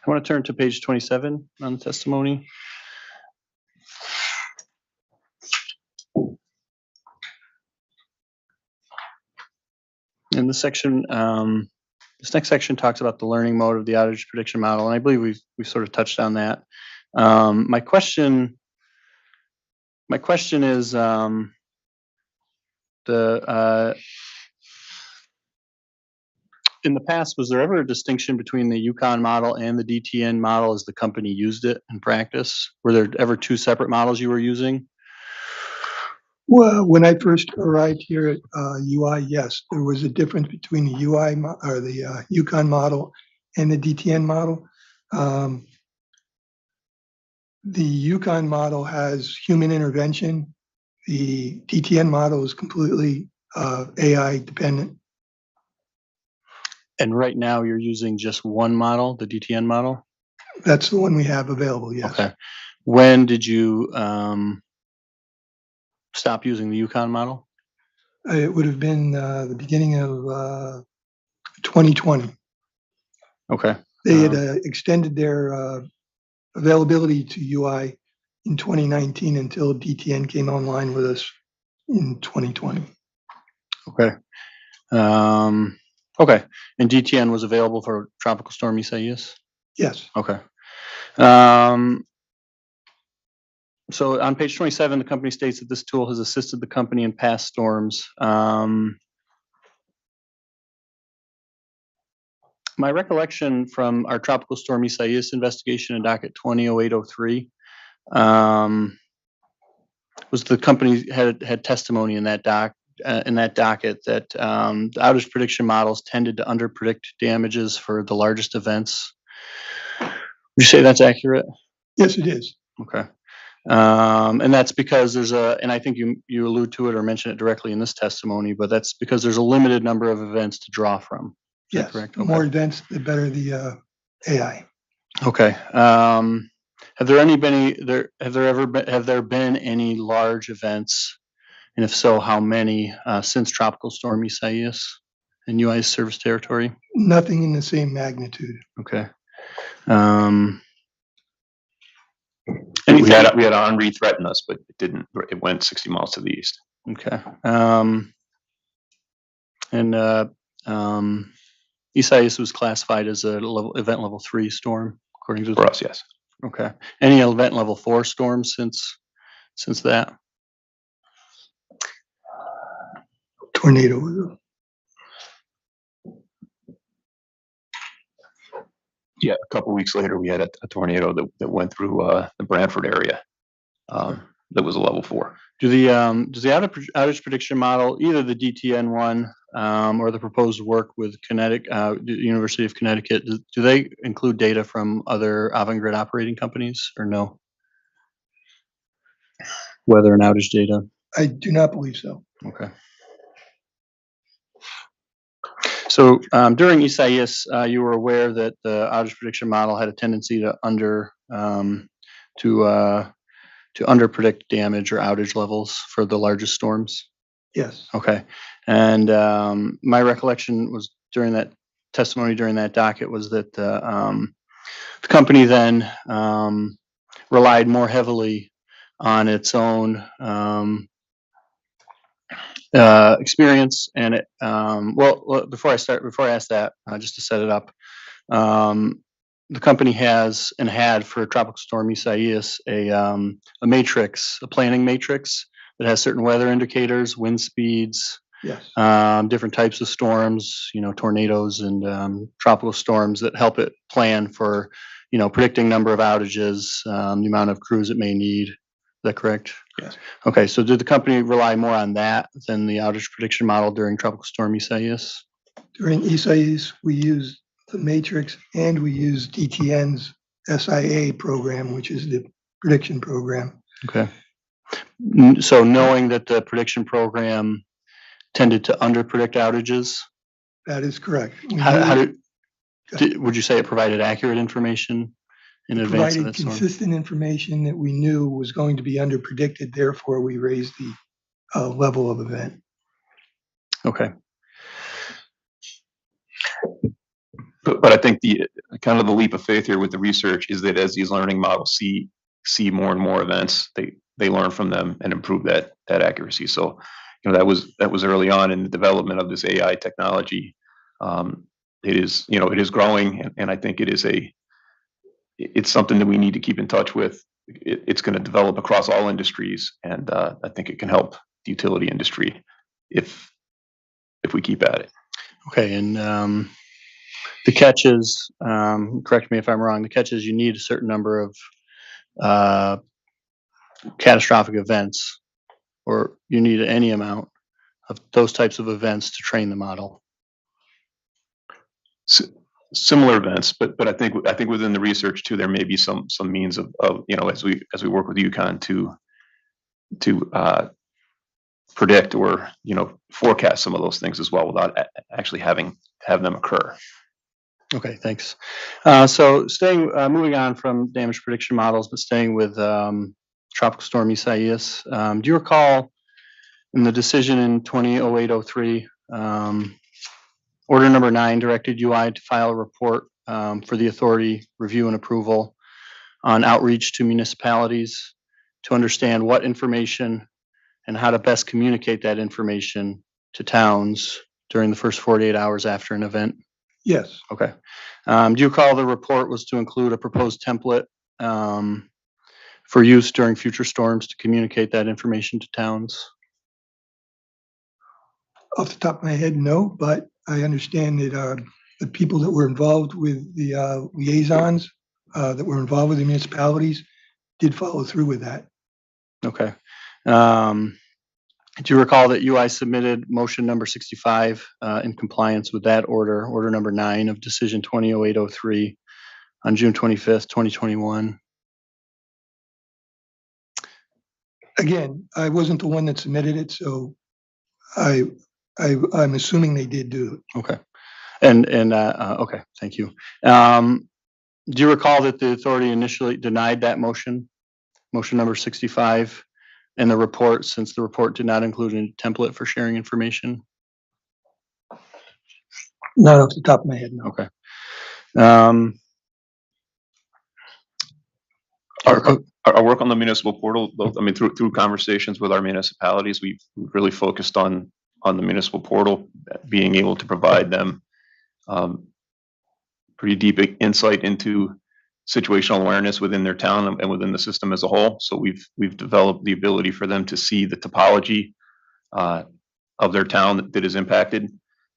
want to turn to page 27 on the testimony. In this section, this next section talks about the learning mode of the outage prediction model, and I believe we've sort of touched on that. My question is in the past, was there ever a distinction between the UConn model and the DTN model as the company used it in practice? Were there ever 2 separate models you were using? Well, when I first arrived here at UI, yes, there was a difference between the UI or the UConn model and the DTN model. The UConn model has human intervention. The DTN model is completely AI dependent. And right now you're using just one model, the DTN model? That's the one we have available, yes. Okay. When did you stop using the UConn model? It would have been the beginning of 2020. Okay. They had extended their availability to UI in 2019 until DTN came online with us in 2020. Okay. Okay. And DTN was available for Tropical Storm Isaias? Yes. Okay. So on page 27, the company states that this tool has assisted the company in past storms. My recollection from our Tropical Storm Isaias investigation in docket 200803 was the company had testimony in that docket that the outage prediction models tended to underpredict damages for the largest events. Would you say that's accurate? Yes, it is. Okay. And that's because and I think you allude to it or mention it directly in this testimony, but that's because there's a limited number of events to draw from. Is that Yes, correct? the more events, the better the AI. Okay. Have there been any large events, and if so, how many since Tropical Storm Isaias in UI's service territory? Nothing in the same magnitude. Okay. We had Henri threaten us, but it didn't. It went 60 miles to the east. Okay. Isaias was classified as a event level 3 storm, according to For us, yes. Okay. Any event level 4 storms since that? Tornado. Yeah, a couple weeks later, we had a tornado that went through the Brantford area. That was a level 4. Does the outage prediction model, either the DTN one or the proposed work with the University of Connecticut, do they include data from other Avangrid operating companies or no? Weather and outage data? I do not believe so. Okay. So during Isaias, you were aware that the outage prediction model had a tendency to underpredict damage or outage levels for the largest storms? Yes. Okay. And my recollection was during that testimony during that docket was that the company then relied more heavily on its own experience and it before I ask that, just to set it up, the company has and had for Tropical Storm Isaias a matrix, a planning matrix that has certain weather indicators, wind speeds, Yes. different types of storms, tornadoes and tropical storms that help it plan for, predicting number of outages, the amount of crews it may need. Is that correct? Yes. Okay, so did the company rely more on that than the outage prediction model during Tropical Storm Isaias? During Isaias, we used the matrix and we used DTN's SIA program, which is the prediction program. Okay. So knowing that the prediction program tended to underpredict outages? That is correct. Would you say it provided accurate information in advance of Provided that storm? consistent information that we knew was going to be underpredicted, therefore we raised the level of event. Okay. But I think the kind of the leap of faith here with the research is that as these learning models see more and more events, they learn from them and improve that accuracy. So, that was early on in the development of this AI technology. It is growing, and I think it's something that we need to keep in touch with. It's going to develop across all industries, and I think it can help the utility industry if we keep at it. Okay, and the catch is, correct me if I'm wrong, the catch is you need a certain number of catastrophic events, or you need any amount of those types of events to train the model. Similar events, but I think within the research too, there may be some means of as we work with UConn to predict or forecast some of those things as well without actually have them occur. Okay, thanks. So moving on from damage prediction models, but staying with Tropical Storm Isaias, do you recall in the decision in 2008-03, Order number 9 directed UI to file a report for the authority review and approval on outreach to municipalities to understand what information and how to best communicate that information to towns during the first 48 hours after an event? Yes. Okay. Do you recall the report was to include a proposed template for use during future storms to communicate that information to towns? Off the top of my head, no, but I understand that the people that were involved with the liaisons that were involved with the municipalities did follow through with that. Okay. Do you recall that UI submitted motion number 65 in compliance with that order number 9 of decision 2008-03 on June 25th, 2021? again, I wasn't the one that submitted it, so I'm assuming they did do it. Okay. Okay, thank you. Do you recall that the authority initially denied that motion number 65, and the report, since the report did not include a template for sharing information? Not off the top of my head, no. Okay. Our work on the municipal portal, I mean, through conversations with our municipalities, we've really focused on the municipal portal, being able to provide them pretty deep insight into situational awareness within their town and within the system as a whole. So we've developed the ability for them to see the topology of their town that is impacted.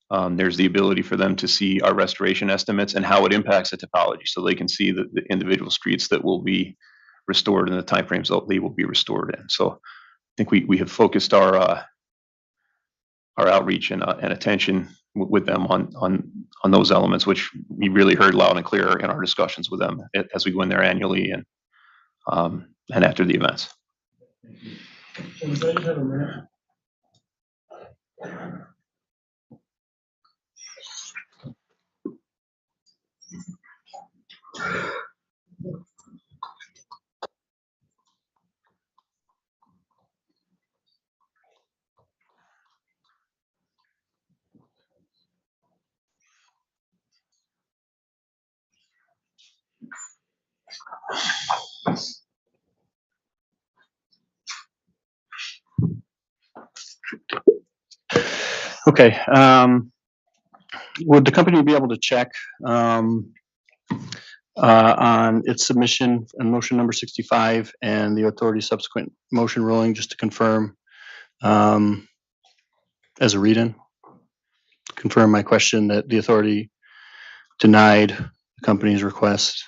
There's the ability for them to see our restoration estimates and how it impacts the topology, so they can see the individual streets that will be restored and the timeframes that they will be restored in. So I think we have focused our outreach and attention with them on those elements, which we really heard loud and clear in our discussions with them as we go in there annually and after the events. Okay. Would the company be able to check on its submission and motion number 65 and the authority's subsequent motion ruling, just to confirm as a read-in? Confirm my question that the authority denied the company's request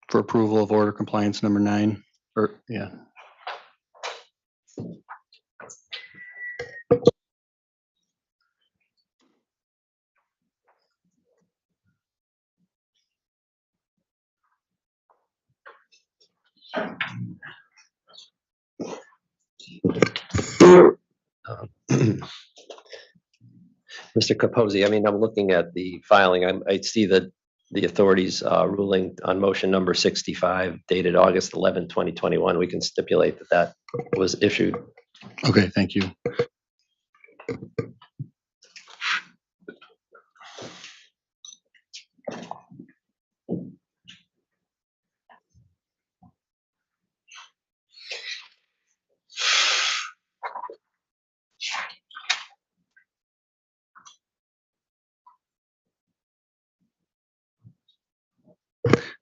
for approval of order compliance number 9, or yeah. Mr. Capozzi, I mean, I'm looking at the filing. I see that the authority's ruling on motion number 65 dated August 11, 2021. We can stipulate that that was issued. Okay, thank you.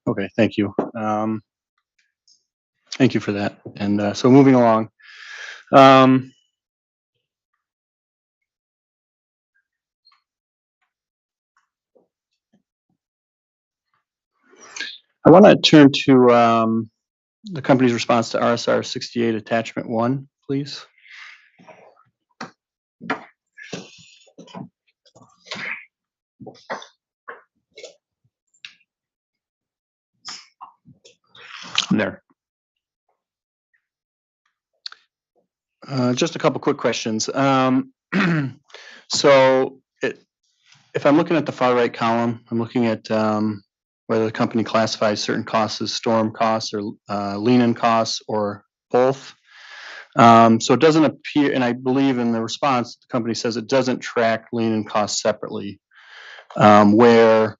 Okay, thank you. Thank you for that. And so moving along. I want to turn to the company's response to RSR 68 attachment 1, please. There. Just a couple quick questions. So if I'm looking at the far right column, I'm looking at whether the company classifies certain costs as storm costs or lean-in costs or both. So it doesn't appear, and I believe in the response, the company says it doesn't track lean-in costs separately, where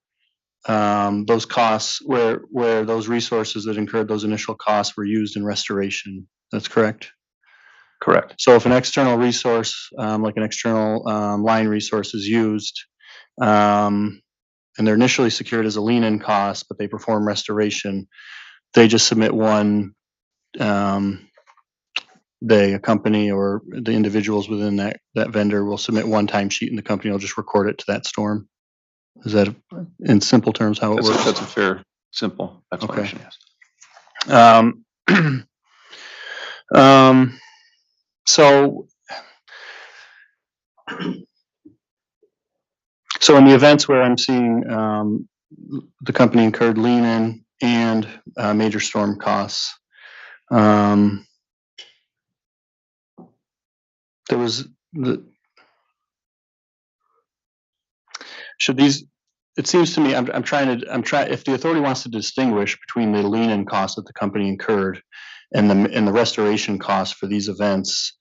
those costs, where those resources that incurred those initial costs were used in restoration. That's correct? Correct. So if an external resource, like an external line resource is used, and they're initially secured as a lean-in cost, but they perform restoration, they just submit one, a company or the individuals within that vendor will submit one timesheet and the company will just record it to that storm. Is that in simple terms how it works? That's a fair, simple explanation, yes. So in the events where I'm seeing the company incurred lean-in and major storm costs, There was should these, it seems to me, I'm trying, if the authority wants to distinguish between the lien costs that the company incurred and the restoration costs for these events,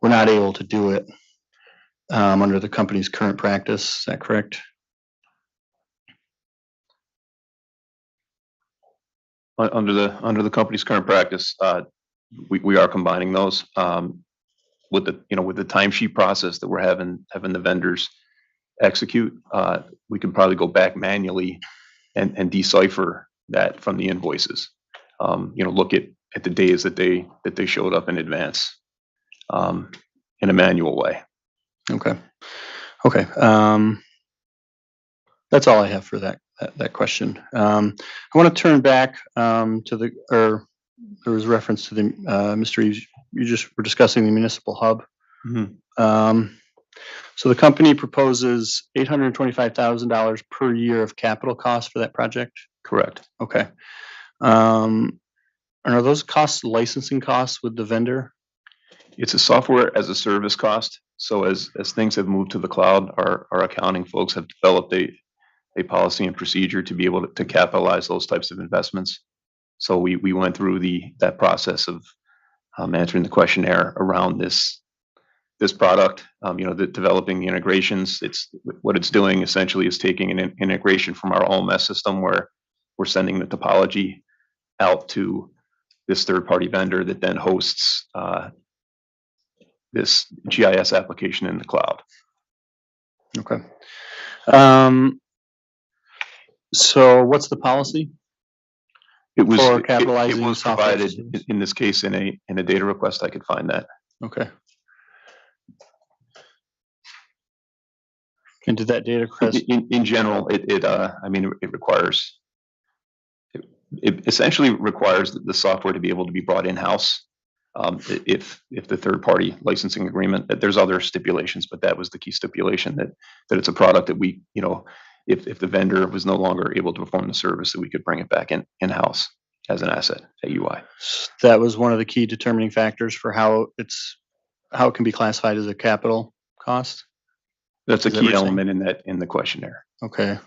we're not able to do it under the company's current practice. Is that correct? Under the company's current practice, we are combining those with the timesheet process that we're having the vendors execute. We can probably go back manually and decipher that from the invoices. Look at the days that they showed up in advance in a manual way. Okay. That's all I have for that question. I want to turn back there was reference to the Mr. Eves, you just were discussing the municipal hub. So the company proposes $825,000 per year of capital costs for that project? Correct. Okay. And are those costs licensing costs with the vendor? It's a software as a service cost. So as things have moved to the cloud, our accounting folks have developed a policy and procedure to be able to capitalize those types of investments. So we went through that process of answering the questionnaire around this product. Developing the integrations. What it's doing essentially is taking an integration from our OMS system where we're sending the topology out to this third-party vendor that then hosts this GIS application in the cloud. Okay. So what's the policy? It was for capitalizing it was software provided systems? in this case in a data request. I could find that. Okay. And did that data request? In general, it requires. It essentially requires the software to be able to be brought in-house. If the third-party licensing agreement, there's other stipulations, but that was the key stipulation that it's a product that we, if the vendor was no longer able to perform the service, that we could bring it back in-house as an asset at UI. That was one of the key determining factors for how it can be classified as a capital cost? That's a Is that key what you're saying? element in the questionnaire. Okay.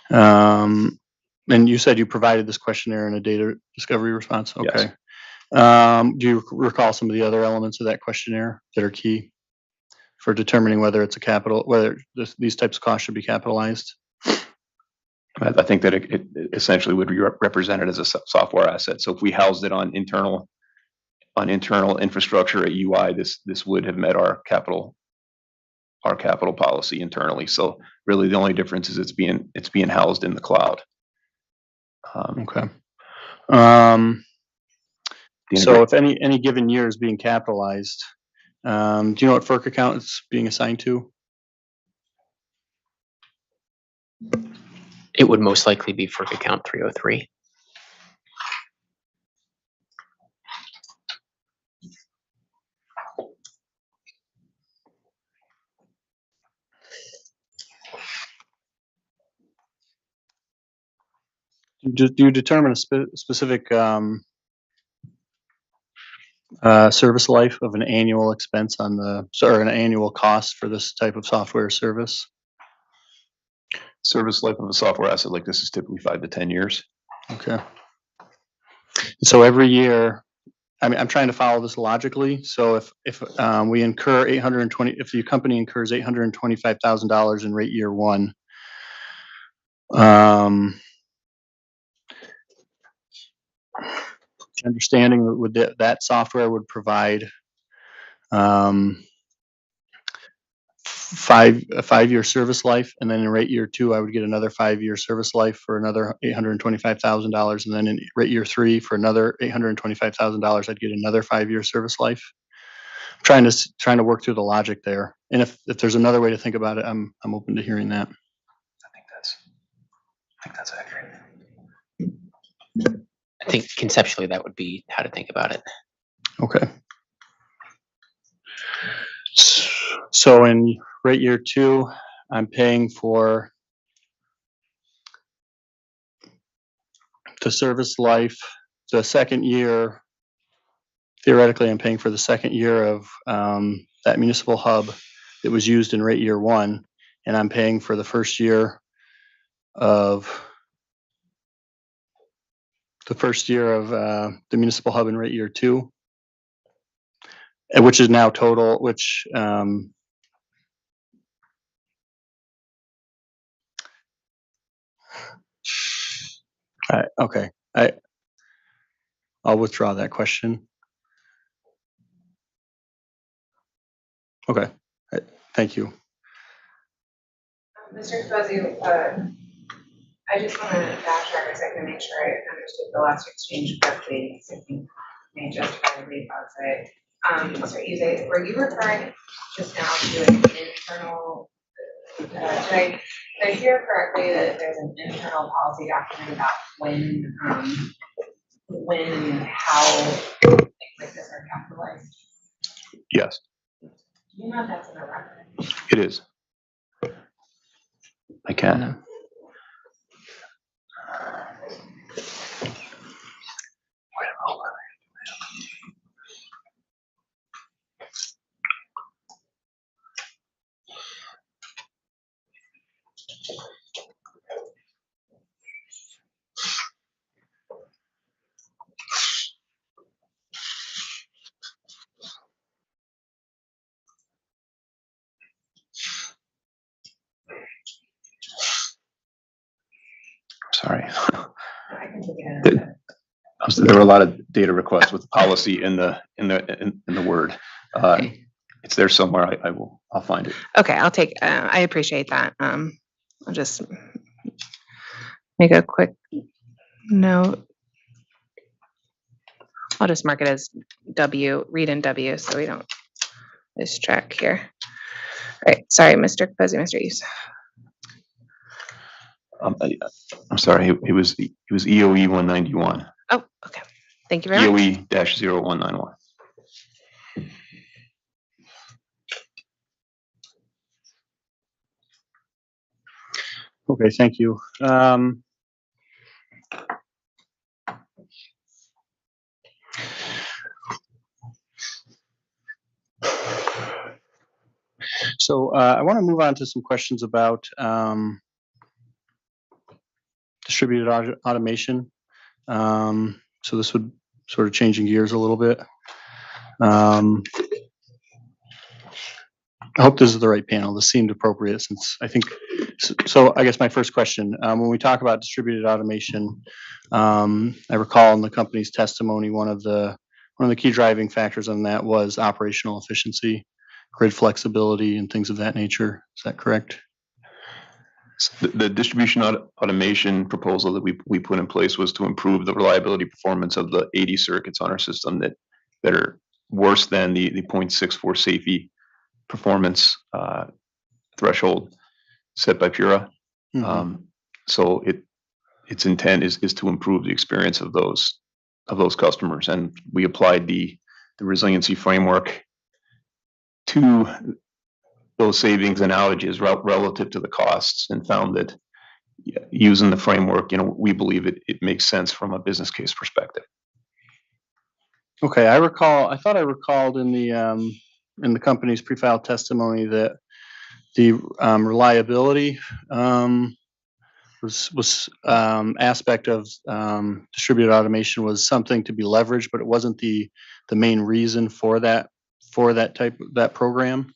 And you said you provided this questionnaire in a data discovery response? Okay. Do you recall some of the other elements of that questionnaire that are key for determining whether these types of costs should be capitalized? I think that it essentially would be represented as a software asset. So if we housed it on internal infrastructure at UI, this would have met our capital policy internally. So really, the only difference is it's being housed in the cloud. Okay. So if any given year is being capitalized, do you know what FERC account it's being assigned to? It would most likely be FERC account 303. Do you determine a specific service life of an annual expense an annual cost for this type of software service? Service life of a software asset like this is typically 5 to 10 years. Okay. So every year, I'm trying to follow this logically. So if we incur if the company incurs $825,000 in rate year one, understanding with that software would provide a 5-year service life, and then in rate year 2, I would get another 5-year service life for another $825,000, and then in rate year 3 for another $825,000, I'd get another 5-year service life. Trying to work through the logic there, and if there's another way to think about it, I'm open to hearing that. I think that's accurate. I think conceptually that would be how to think about it. Okay. So in rate year 2, I'm paying for the service life. The second year, theoretically, I'm paying for the second year of that municipal hub that was used in rate year 1, and I'm paying for the first year of the municipal hub in rate year 2, which is now total, which okay, I'll withdraw that question. Okay, thank you. Mr. Fuzzy, I just want to backtrack a second to make sure I understood the last exchange correctly, because I think may justifiably outside. Mr. Eze, were you referring just now to an internal, did I hear correctly that there's an internal policy document about when and how things like this are capitalized? Yes, Do you know if that's in the record? it is. I can. Sorry. There were a lot of data requests with policy in the Word. It's there somewhere. I'll find it. Okay, I'll take. I appreciate that. I'll just make a quick note. I'll just mark it as W, read in W, so we don't lose track here. All right, sorry, Mr. Fuzzy, Mr. East. I'm sorry. It was EOE 191. Oh, okay. Thank you very much. EOE-0191. Okay, thank you. So I want to move on to some questions about distributed automation. So this would sort of changing gears a little bit. I hope this is the right panel. This seemed appropriate since I think, so I guess my first question, when we talk about distributed automation, I recall in the company's testimony, one of the key driving factors on that was operational efficiency, grid flexibility, and things of that nature. Is that correct? The distribution automation proposal that we put in place was to improve the reliability performance of the 80 circuits on our system that are worse than the 0.64 SAFE performance threshold set by Pura. Mm-hmm. So its intent is to improve the experience of those customers, and we applied the resiliency framework to those savings and outages relative to the costs, and found that using the framework, we believe it makes sense from a business case perspective. Okay, I thought I recalled in the company's pre-filed testimony that the reliability was aspect of distributed automation was something to be leveraged, but it wasn't the main reason for that program.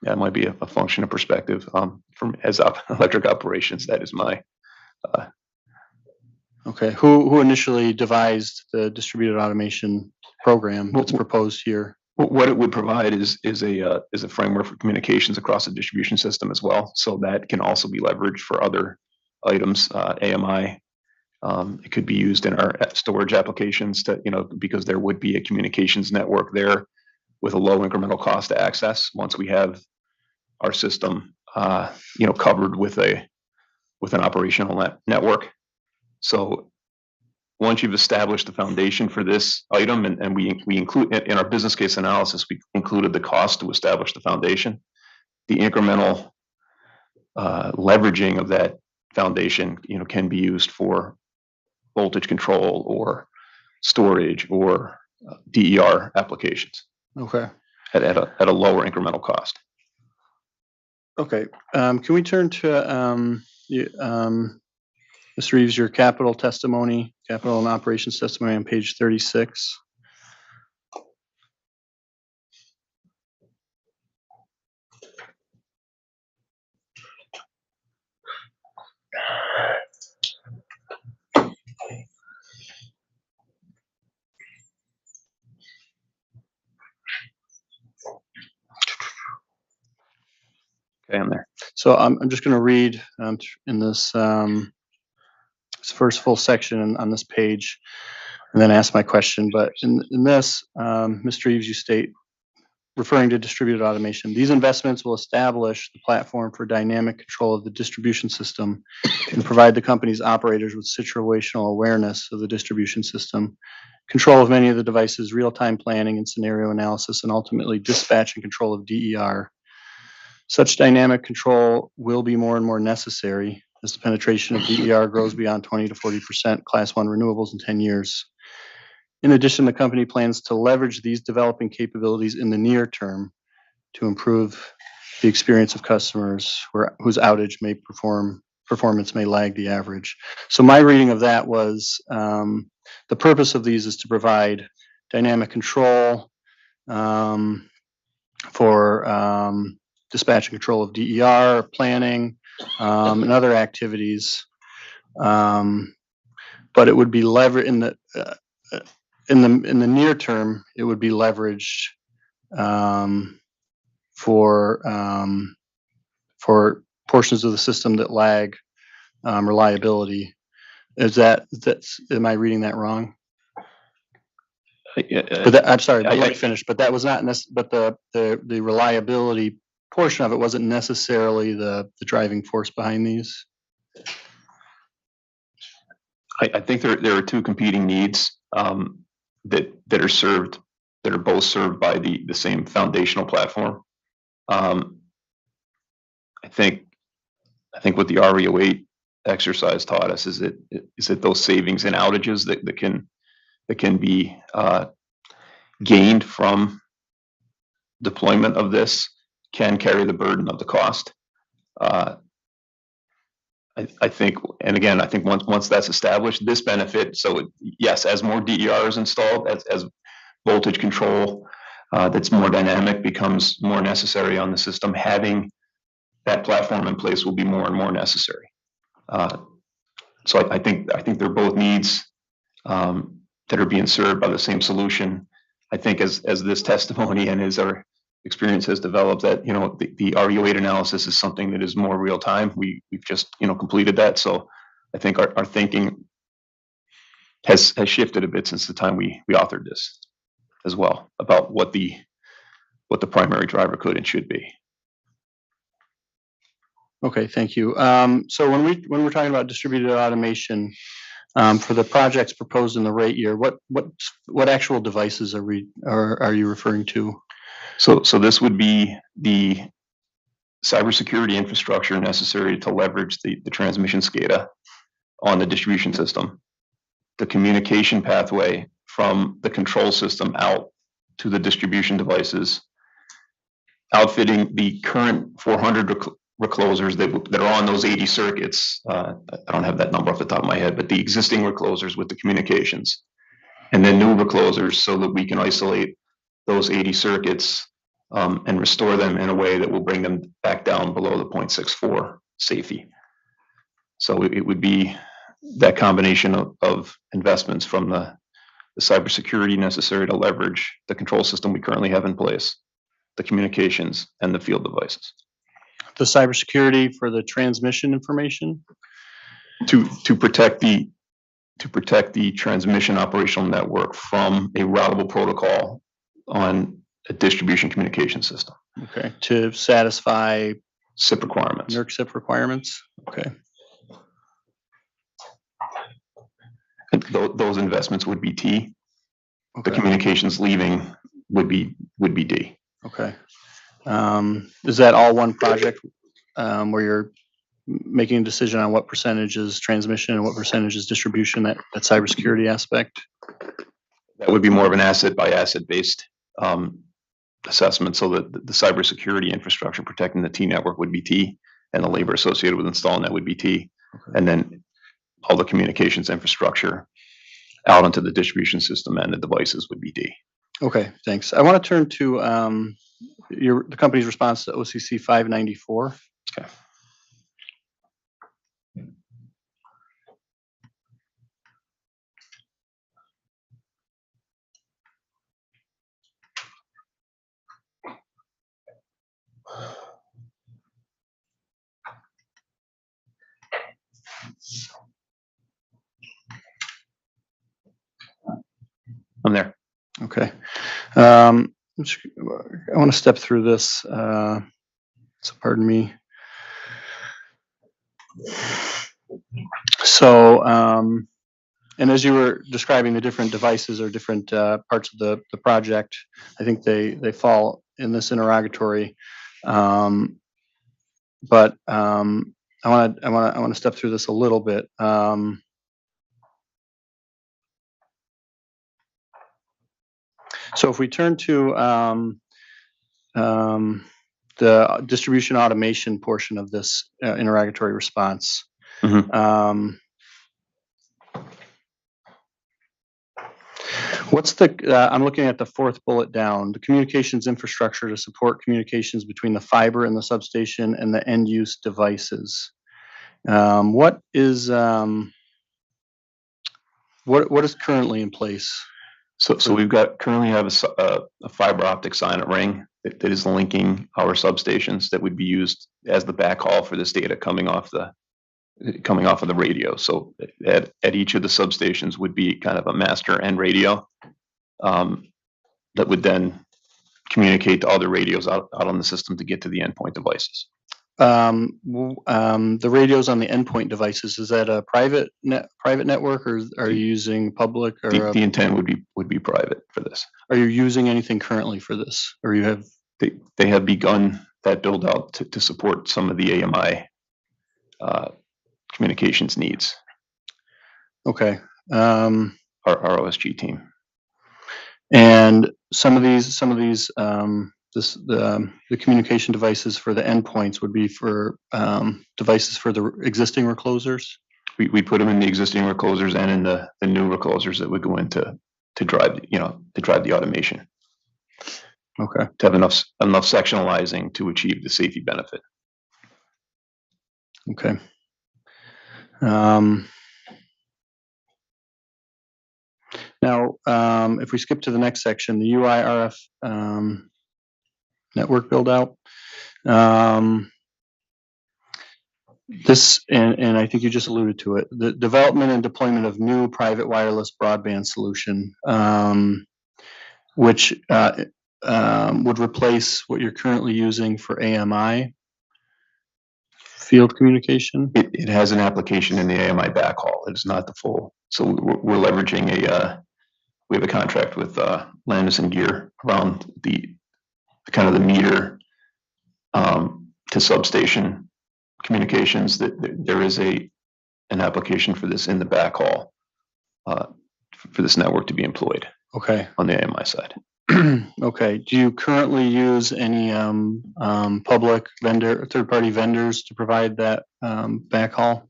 Yeah, it might be a function of perspective. From electric operations, that is my. Okay, who initially devised the distributed automation program that's proposed here? What it would provide is a framework for communications across the distribution system as well. So that can also be leveraged for other items, AMI. It could be used in our storage applications because there would be a communications network there with a low incremental cost to access once we have our system, covered with an operational network. So once you've established the foundation for this item, and we include in our business case analysis, we included the cost to establish the foundation, the incremental leveraging of that foundation, can be used for voltage control or storage or DER applications Okay. at a lower incremental cost. Okay, can we turn to, Ms. Reeves, your capital and operations testimony on page 36? Okay, I'm there. So I'm just gonna read in this first full section on this page and then ask my question. But in this, Mr. Reeves, you state, referring to distributed automation, these investments will establish the platform for dynamic control of the distribution system and provide the company's operators with situational awareness of the distribution system, control of many of the devices, real-time planning and scenario analysis, and ultimately dispatch and control of DER. Such dynamic control will be more and more necessary as the penetration of DER grows beyond 20 to 40% Class 1 renewables in 10 years. In addition, the company plans to leverage these developing capabilities in the near term to improve the experience of customers whose performance may lag the average. So my reading of that was the purpose of these is to provide dynamic control for dispatch and control of DER, planning, and other activities. But it would be in the near term, it would be leveraged for portions of the system that lag reliability. Am I reading that wrong? I'm sorry, but let me finish. But that was not but the reliability portion of it wasn't necessarily the driving force behind these. I think there are two competing needs that are both served by the same foundational platform. I think what the RE08 exercise taught us is that those savings and outages that can be gained from deployment of this can carry the burden of the cost. I think, and again, I think once that's established, this benefit, so yes, as more DER is installed, as voltage control that's more dynamic becomes more necessary on the system, having that platform in place will be more and more necessary. So I think they're both needs that are being served by the same solution. I think as this testimony and as our experience has developed, that the RE08 analysis is something that is more real time. We've just completed that, so I think our thinking has shifted a bit since the time we authored this as well about what the primary driver could and should be. Okay, thank you. So when we're talking about distributed automation for the projects proposed in the rate year, what actual devices are you referring to? So this would be the cybersecurity infrastructure necessary to leverage the transmission SCADA on the distribution system, the communication pathway from the control system out to the distribution devices, outfitting the current 400 reclosers that are on those 80 circuits. I don't have that number off the top of my head, but the existing reclosers with the communications, and then new reclosers so that we can isolate those 80 circuits and restore them in a way that will bring them back down below the 0.64 SAFE. So it would be that combination of investments from the cybersecurity necessary to leverage the control system we currently have in place, the communications, and the field devices. The cybersecurity for the transmission information? To protect the transmission operational network from a routable protocol on a distribution communication system. Okay, to satisfy SIP requirements. NERC SIP requirements. Okay. And those investments would be T. Okay. The communications leaving would be D. Okay. Is that all one project where you're making a decision on what percentage is transmission and what percentage is distribution, that cybersecurity aspect? That would be more of an asset by asset based assessment, so that the cybersecurity infrastructure protecting the T network would be T, and the labor associated with installing that would be T. And then all the communications infrastructure out into the distribution system and the devices would be D. Okay, thanks. I want to turn to the company's response to OCC 594. Okay. I'm there. Okay. I want to step through this. So pardon me. So, and as you were describing the different devices or different parts of the project, I think they fall in this interrogatory. But I want to step through this a little bit. So if we turn to the distribution automation portion of this interrogatory response. What's I'm looking at the fourth bullet down, the communications infrastructure to support communications between the fiber and the substation and the end use devices. What is currently in place? So we've currently have a fiber optic SINET ring that is linking our substations that would be used as the backhaul for this data coming off of the radio. So at each of the substations would be kind of a master and radio that would then communicate to other radios out on the system to get to the endpoint devices. The radios on the endpoint devices, is that a private network, or are you using public? Or the intent would be private for this. Are you using anything currently for this, or you have? They have begun that build out to support some of the AMI communications needs. Okay. Our OSG team. And some of these the communication devices for the endpoints would be for devices for the existing reclosers? We put them in the existing reclosers and in the new reclosers that would go into to drive the automation. Okay. To have enough sectionalizing to achieve the safety benefit. Okay. Now, if we skip to the next section, the UI RF network build out. This, and I think you just alluded to it, the development and deployment of new private wireless broadband solution, which would replace what you're currently using for AMI field communication. It has an application in the AMI backhaul. It's not the full. So we're leveraging we have a contract with Landis and Gear around the kind of the meter to substation communications. That there is an application for this in the backhaul for this network to be employed. Okay. On the AMI side. Okay. Do you currently use any public vendor, third-party vendors to provide that backhaul?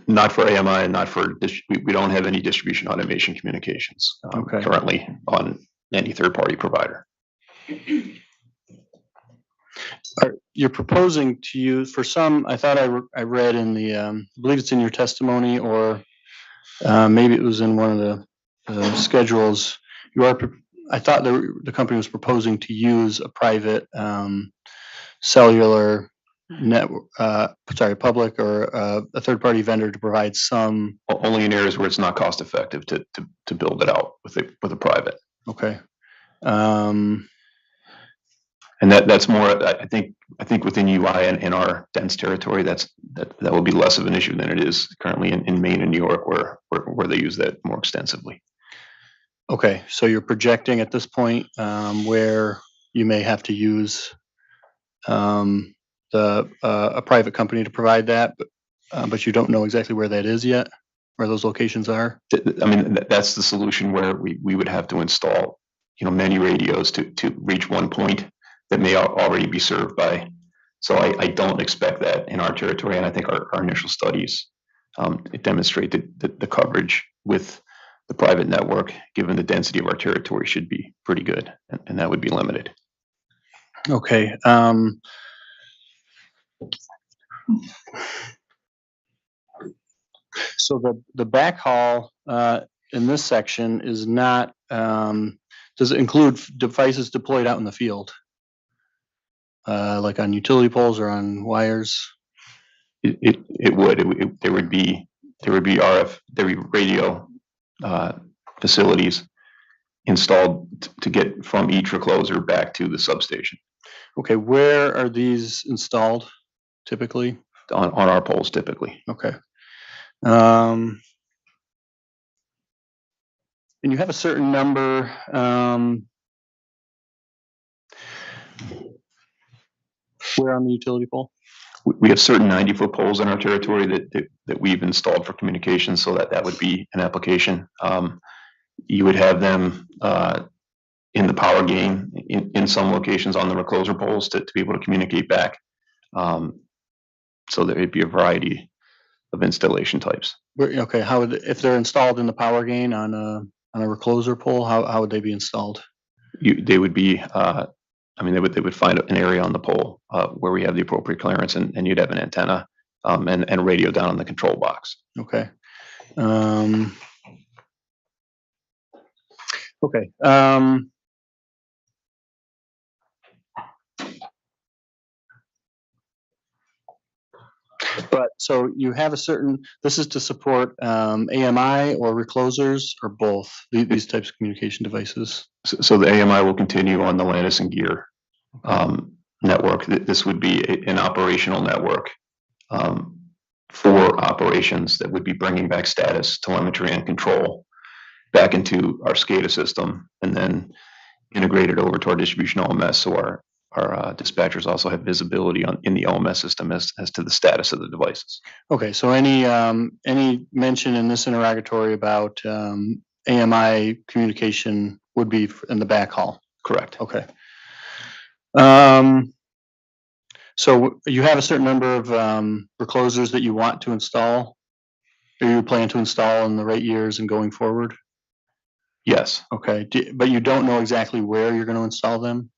Not for AMI and not for we don't have any distribution automation communications currently on any third-party provider. You're proposing to use for some. I thought I read in the I believe it's in your testimony, or maybe it was in one of the schedules. I thought the company was proposing to use a private cellular network, public or a third-party vendor to provide some. Only in areas where it's not cost effective to build it out with a private. Okay. And that's more. I think within UI and in our dense territory, that will be less of an issue than it is currently in Maine and New York, where they use that more extensively. Okay, so you're projecting at this point where you may have to use a private company to provide that, but you don't know exactly where that is yet? where those locations are? I mean, that's the solution where we would have to install, many radios to reach one point that may already be served by. So I don't expect that in our territory, and I think our initial studies it demonstrate that the coverage with the private network, given the density of our territory, should be pretty good, and that would be limited. Okay. So the backhaul in this section is not, does it include devices deployed out in the field? Like on utility poles or on wires? It would. There would be RF, there would be radio facilities installed to get from each recloser back to the substation. Okay, where are these installed typically? On our poles typically. Okay. And you have a certain number, where on the utility pole? We have certain 90-foot poles in our territory that we've installed for communications, so that would be an application. You would have them in the power gain in some locations on the recloser poles to be able to communicate back. So there would be a variety of installation types. Okay, how would, if they're installed in the power gain on a recloser pole, how would they be installed? They would be, they would find an area on the pole where we have the appropriate clearance, and you'd have an antenna and radio down on the control box. Okay. Okay. But so you have a certain, this is to support AMI or reclosers or both, these types of communication devices? So the AMI will continue on the Landis and Gear network. This would be an operational network for operations that would be bringing back status, telemetry, and control back into our SCADA system, and then integrated over to our distribution OMS. So our dispatchers also have visibility in the OMS system as to the status of the devices. Okay, so any mention in this interrogatory about AMI communication would be in the backhaul? Correct. Okay. So you have a certain number of reclosers that you want to install, or you plan to install in the right years and going forward? Yes. Okay, but you don't know exactly where you're going to install them?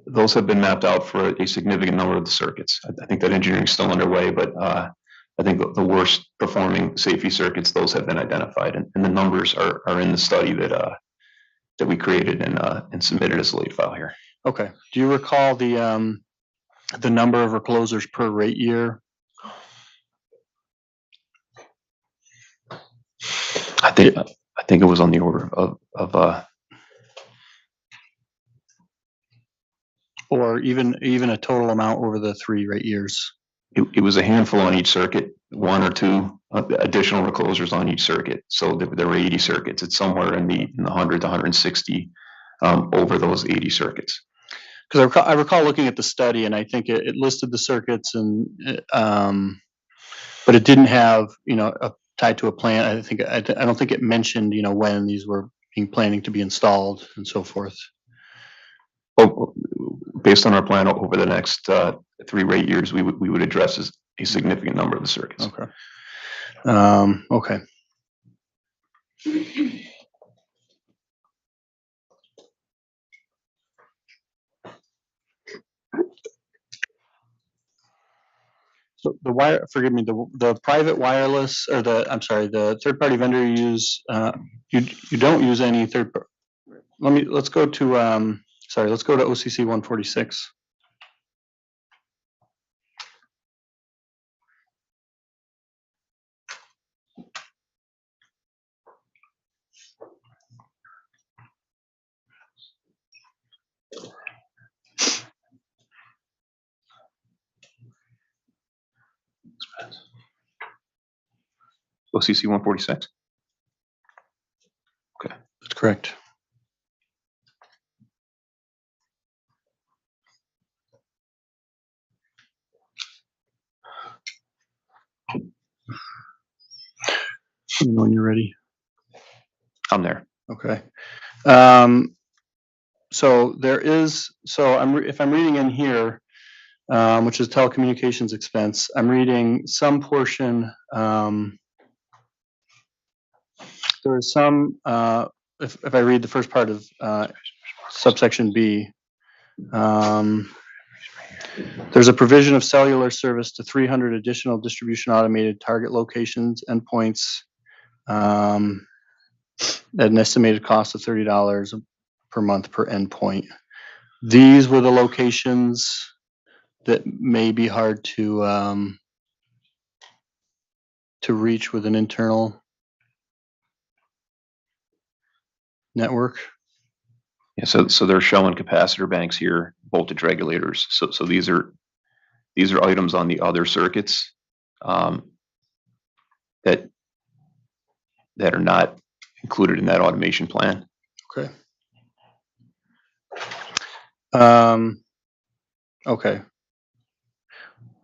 Those have been mapped out for a significant number of the circuits. I think that engineering is still underway, but I think the worst performing safety circuits, those have been identified, and the numbers are in the study that we created and submitted as a late file here. Okay. Do you recall the number of reclosers per rate year? I think it was on the order of or even a total amount over the 3 rate years? It was a handful on each circuit, 1 or 2 additional reclosers on each circuit. So there were 80 circuits. It's somewhere in the 100 to 160 over those 80 circuits. Because I recall looking at the study, and I think it listed the circuits, and but it didn't have tied to a plan. I don't think it mentioned when these were planning to be installed and so forth. Well, based on our plan over the next 3 rate years, we would address a significant number of the circuits. Okay. Okay. So the private wireless, or the third-party vendor you use, you don't use any third. Let's go to OCC 146. OCC 146? Okay. That's correct. When you're ready. I'm there. Okay. So there is, if I'm reading in here, which is telecommunications expense, I'm reading some portion, there is some, if I read the first part of subsection B, there's a provision of cellular service to 300 additional distribution automated target locations, endpoints, at an estimated cost of $30 per month per endpoint. These were the locations that may be hard to reach with an internal network. Yeah, so they're showing capacitor banks here, voltage regulators. So these are items on the other circuits that are not included in that automation plan. Okay. Okay.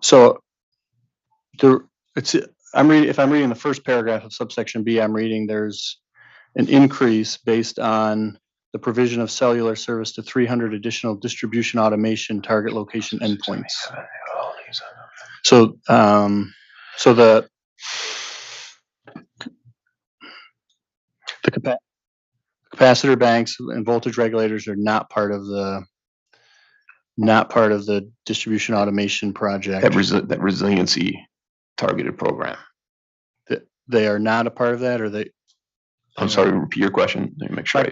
So if I'm reading the first paragraph of subsection B, I'm reading there's an increase based on the provision of cellular service to 300 additional distribution automation target location endpoints. So the capacitor banks and voltage regulators are not part of the distribution automation project. That resiliency targeted program. They are not a part of that, or they? I'm sorry, repeat your question. Let me make sure.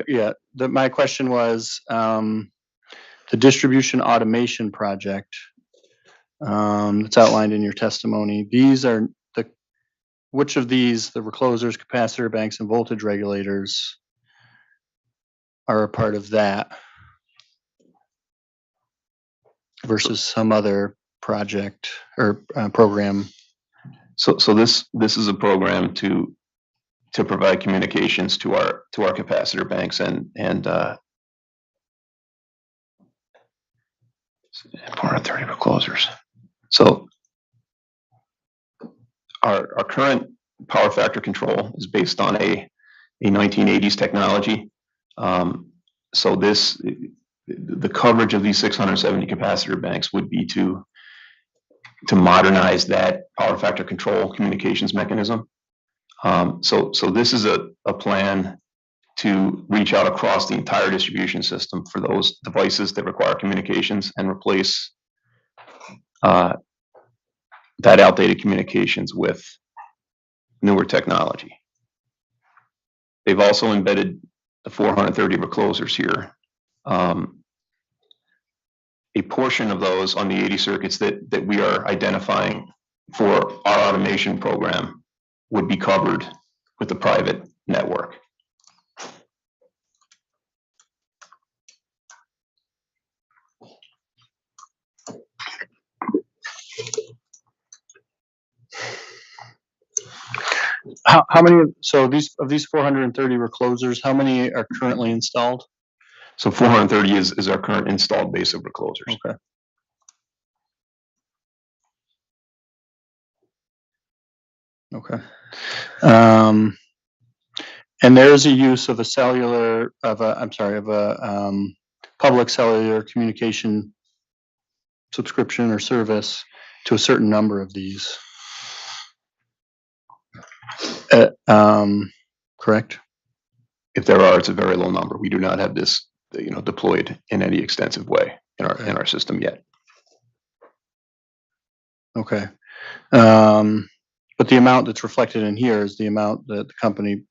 My question was the distribution automation project that's outlined in your testimony. These are which of these, the reclosers, capacitor banks, and voltage regulators, are a part of that versus some other project or program? So this is a program to provide communications to our capacitor banks and 430 reclosers. So our current power factor control is based on a 1980s technology. So the coverage of these 670 capacitor banks would be to modernize that power factor control communications mechanism. So this is a plan to reach out across the entire distribution system for those devices that require communications and replace that outdated communications with newer technology. They've also embedded the 430 reclosers here. A portion of those on the 80 circuits that we are identifying for our automation program would be covered with the private network. How many of these 430 reclosers, how many are currently installed? So 430 is our current installed base of reclosers. Okay. Okay. And there's a use of a public cellular communication subscription or service to a certain number of these. Correct? If there are, it's a very low number. We do not have this, deployed in any extensive way in our system yet. Okay. But the amount that's reflected in here is the amount that the company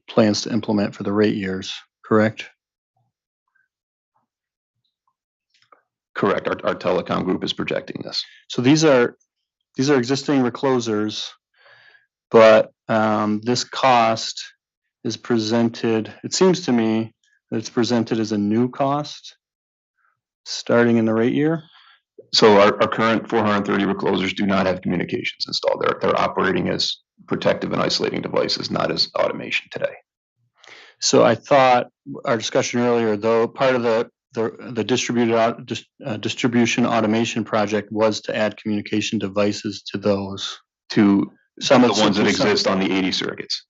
plans to implement for the rate years, correct? Correct. Our telecom group is projecting this. So these are existing reclosers, but this cost is presented, it seems to me that it's presented as a new cost starting in the rate year. So our current 430 reclosers do not have communications installed. They're operating as protective and isolating devices, not as automation today. So I thought our discussion earlier, though, part of the distribution automation project was to add communication devices to those. To Some of the ones that exist on the 80 circuits,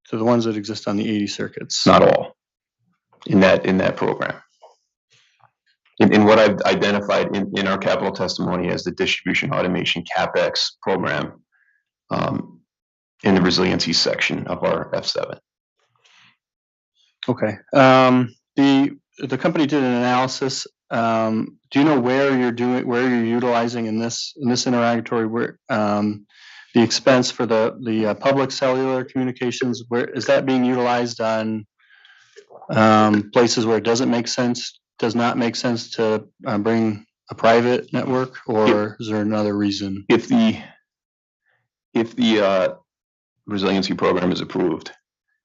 So the ones that exist on the 80 circuits. not all, in that program. In what I've identified in our capital testimony as the distribution automation CapEx program, in the resiliency section of our F7. Okay. The company did an analysis. Do you know where you're utilizing in this interrogatory, where the expense for the public cellular communications, where is that being utilized on places where it does not make sense to bring a private network, or is there another reason? If the resiliency program is approved,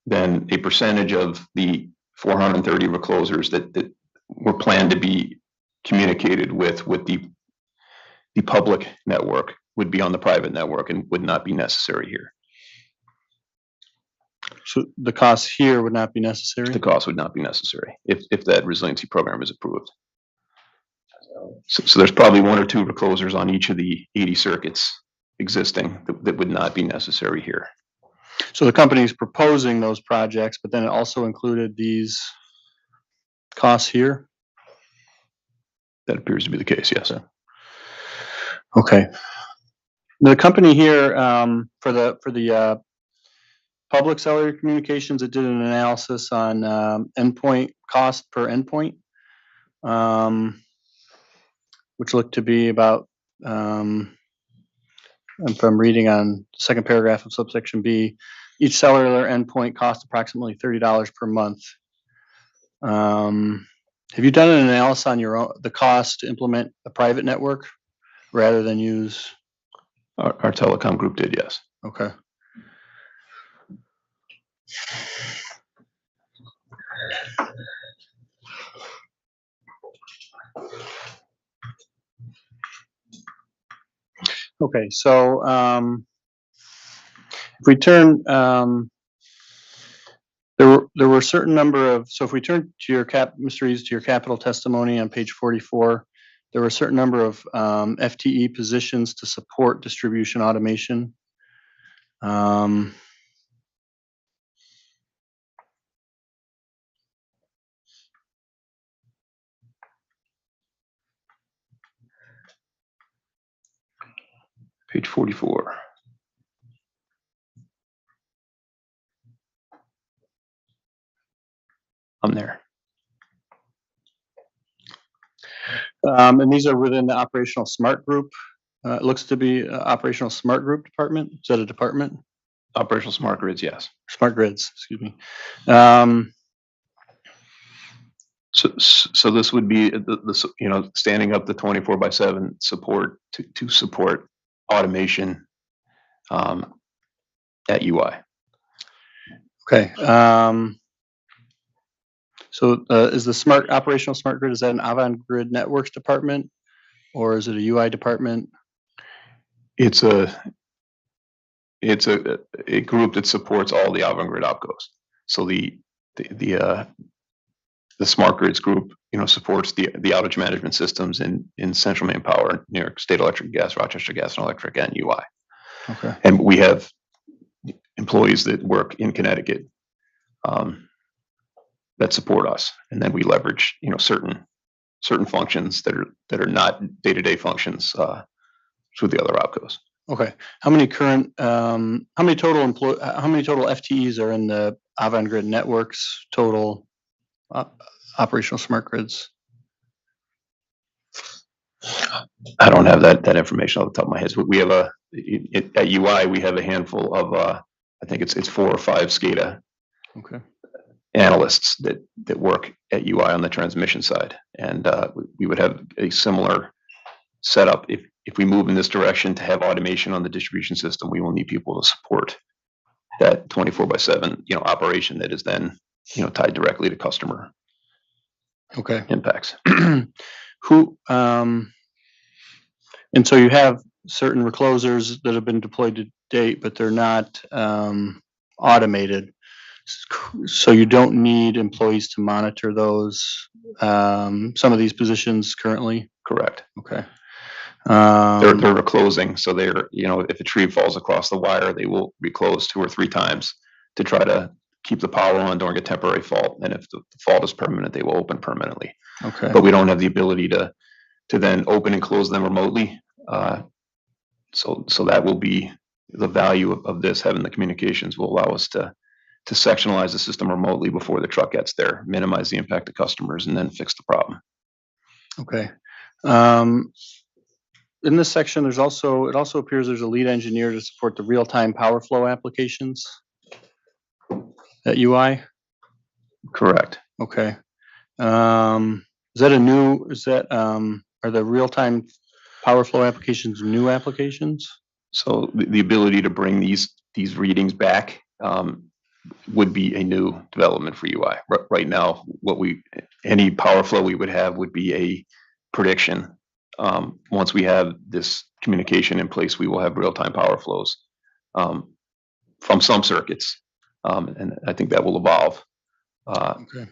then a percentage of the 430 reclosers that were planned to be communicated with the public network would be on the private network and would not be necessary here. So the costs here would not be necessary? The cost would not be necessary if that resiliency program is approved. So there's probably one or two reclosers on each of the 80 circuits existing that would not be necessary here. So the company is proposing those projects, but then it also included these costs here? That appears to be the case, yes. Okay. The company here, for the public cellular communications, it did an analysis on endpoint cost per endpoint, which looked to be about, if I'm reading on the second paragraph of subsection B, each cellular endpoint costs approximately $30 per month. Have you done an analysis on the cost to implement a private network rather than use? Our telecom group did, yes. Okay. Okay, so if we turn, there were a certain number of, so if we turn to your Mr. Eads, to your capital testimony on page 44, there were a certain number of FTE positions to support distribution automation. Page 44. I'm there. And these are within the operational smart group. It looks to be operational smart group department. Is that a department? Operational smart grids, yes. Smart grids, excuse me. So this would be the standing up the 24/7 support to support automation at UI. Okay. So is the operational smart grid, is that an Avangrid Networks department, or is it a UI department? It's a group that supports all the Avangrid opcos. So the smart grids group, supports the outage management systems in Central Maine Power, New York State Electric Gas, Rochester Gas and Electric, and UI. Okay. And we have employees that work in Connecticut that support us, and then we leverage certain functions that are not day-to-day functions through the other opcos. Okay. How many total FTEs are in the Avangrid Networks total operational smart grids? I don't have that information off the top of my head. We have at UI we have a handful of I think it's 4 or 5 SCADA analysts that work at UI on the transmission side, and we would have a similar setup if we move in this direction to have automation on the distribution system. We will need people to support that 24/7 operation that is then tied directly to customer impacts. And so you have certain reclosers that have been deployed to date, but they're not automated. So you don't need employees to monitor those, some of these positions currently? Correct. Okay. They're closing, so they're, if a tree falls across the wire, they will reclose 2 or 3 times to try to keep the power on during a temporary fault. And if the fault is permanent, they will open permanently. Okay. But we don't have the ability to then open and close them remotely. So that will be the value of this, having the communications will allow us to sectionalize the system remotely before the truck gets there, minimize the impact to customers, and then fix the problem. Okay. In this section, it also appears there's a lead engineer to support the real-time power flow applications at UI. Correct. Okay. Are the real-time power flow applications new applications? So the ability to bring these readings back would be a new development for UI. Right now, any power flow we would have would be a prediction. Once we have this communication in place, we will have real-time power flows from some circuits, and I think that will evolve. Okay.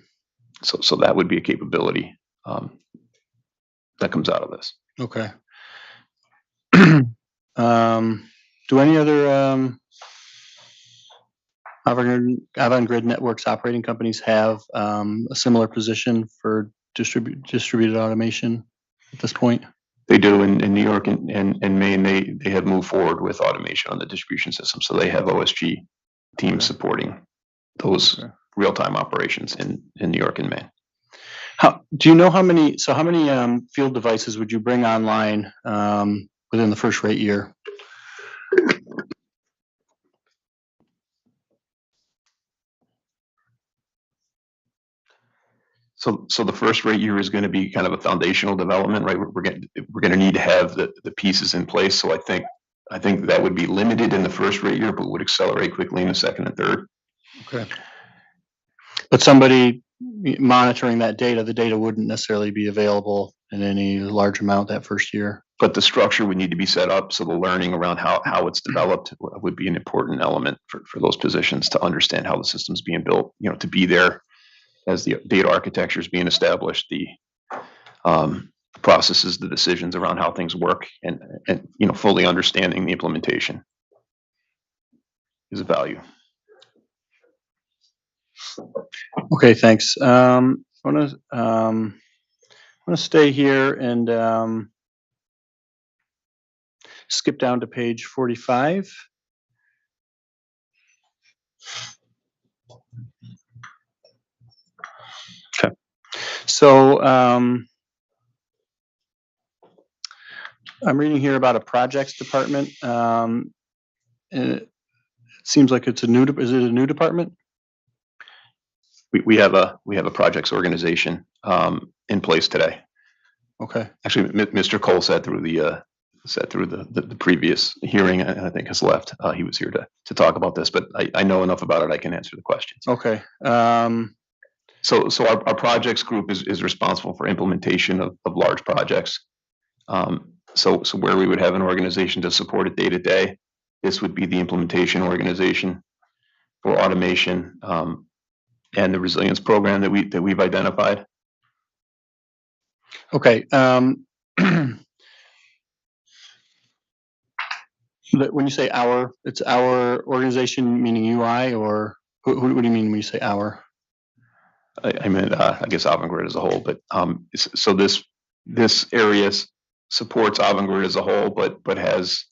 So that would be a capability that comes out of this. Okay. Do any other Avangrid Networks operating companies have a similar position for distributed automation at this point? They do in New York and Maine. They have moved forward with automation on the distribution system. So they have OSG teams supporting those real-time operations in New York and Maine. Do you know how many field devices would you bring online within the first rate year? So the first rate year is going to be kind of a foundational development, right? We're going to need to have the pieces in place. So I think that would be limited in the first rate year, but would accelerate quickly in the second and third. Okay. But somebody monitoring that data, the data wouldn't necessarily be available in any large amount that first year. But the structure would need to be set up, so the learning around how it's developed would be an important element for those positions to understand how the system's being built, to be there as the data architecture is being established, the processes, the decisions around how things work, and fully understanding the implementation is a value. Okay, thanks. I want to stay here and skip down to page 45. Okay. So I'm reading here about a projects department. And it seems like it's is it a new department? We have a projects organization in place today. Okay. Actually, Mr. Cole sat through the previous hearing, and I think has left. He was here to talk about this, but I know enough about it. I can answer the questions. Okay. So our projects group is responsible for implementation of large projects. So where we would have an organization to support it day to day, this would be the implementation organization for automation and the resilience program that we've identified. Okay. When you say our, it's our organization, meaning UI, or what do you mean when you say our? I mean, I guess Avangrid as a whole, but so this area supports Avangrid as a whole, but has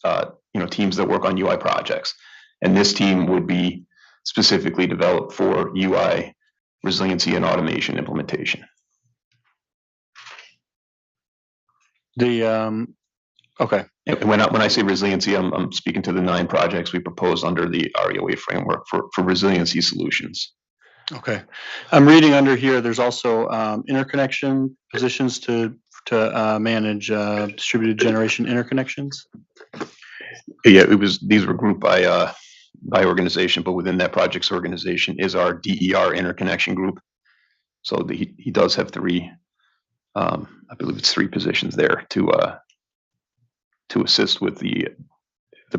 teams that work on UI projects, and this team would be specifically developed for UI resiliency and automation implementation. Okay. And when I say resiliency, I'm speaking to the 9 projects we proposed under the REOA framework for resiliency solutions. Okay. I'm reading under here, there's also interconnection positions to manage distributed generation interconnections. Yeah, these were grouped by organization, but within that projects organization is our DER interconnection group. So he does have 3, I believe it's 3 positions there to assist with the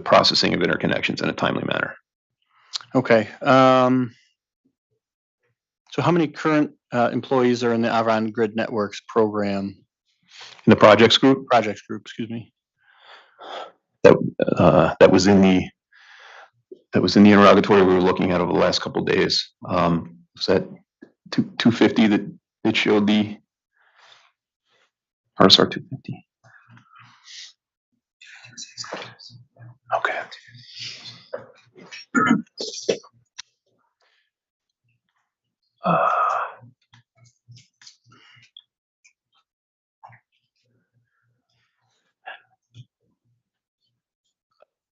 processing of interconnections in a timely manner. Okay. So how many current employees are in the Avangrid Networks program? In the projects group? Projects group, excuse me. that was in the interrogatory we were looking at over the last couple of days. Was that 250 that showed the RSR 250? Okay.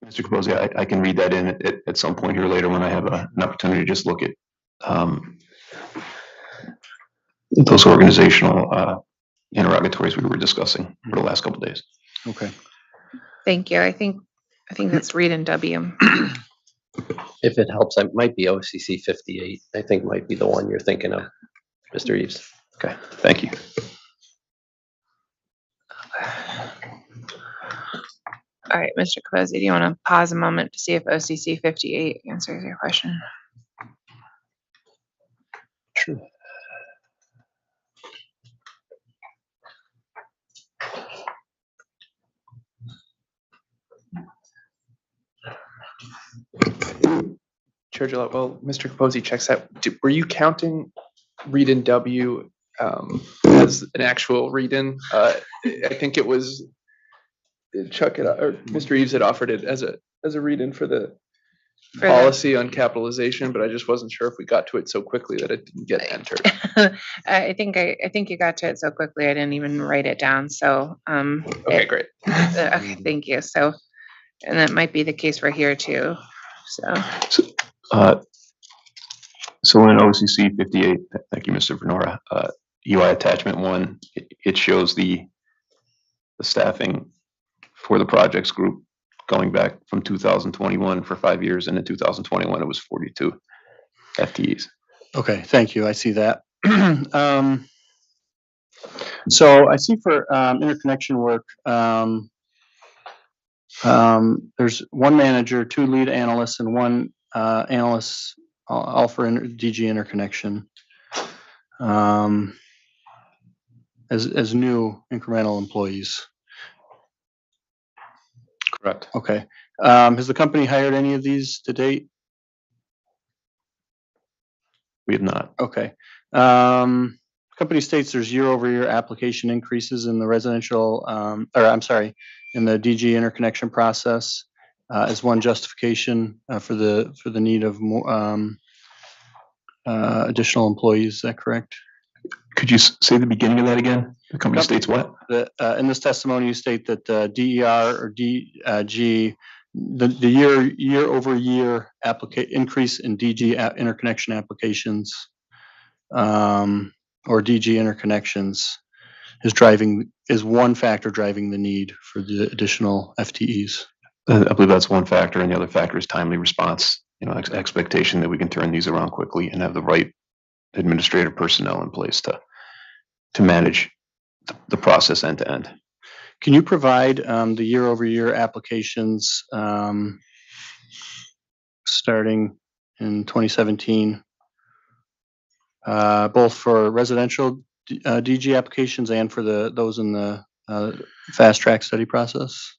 Mr. Capozzi, I can read that in at some point here later when I have an opportunity to just look at those organizational interrogatories we were discussing for the last couple of days. Okay. Thank you. I think that's Reed and W. If it helps, it might be OCC 58. I think might be the one you're thinking of, Mr. Eves. Okay, thank you. All right, Mr. Capozzi, do you want to pause a moment to see if OCC 58 answers your question? Sure. Chair Gillette, well, Mr. Capozzi checks out. Were you counting read in W as an actual read-in? I think it was Chuck or Mr. Eves had offered it as a read-in for the policy on capitalization, but I just wasn't sure if we got to it so quickly that it didn't get entered. I think you got to it so quickly I didn't even write it down. So okay, great. Okay, thank you. So, and that might be the case for here too. So in OCC 58, thank you, Mr. Venora, UI attachment 1, it shows the staffing for the projects group going back from 2021 for 5 years, and in 2021 it was 42 FTEs. Okay, thank you. I see that. So I see for interconnection work, there's one manager, 2 lead analysts, and 1 analyst, all for DG interconnection. As new incremental employees. Correct. Okay. Has the company hired any of these to date? We have not. Okay. Company states there's year-over-year application increases in the residential, in the DG interconnection process as one justification for the need of more additional employees. Is that correct? Could you say the beginning of that again? The company states what? In this testimony, you state that DER or DG, the year-over-year increase in DG interconnection applications or DG interconnections is one factor driving the need for the additional FTEs. I believe that's one factor, and the other factor is timely response. Expectation that we can turn these around quickly and have the right administrative personnel in place to manage the process end to end. Can you provide the year-over-year applications starting in 2017, both for residential DG applications and for those in the fast track study process?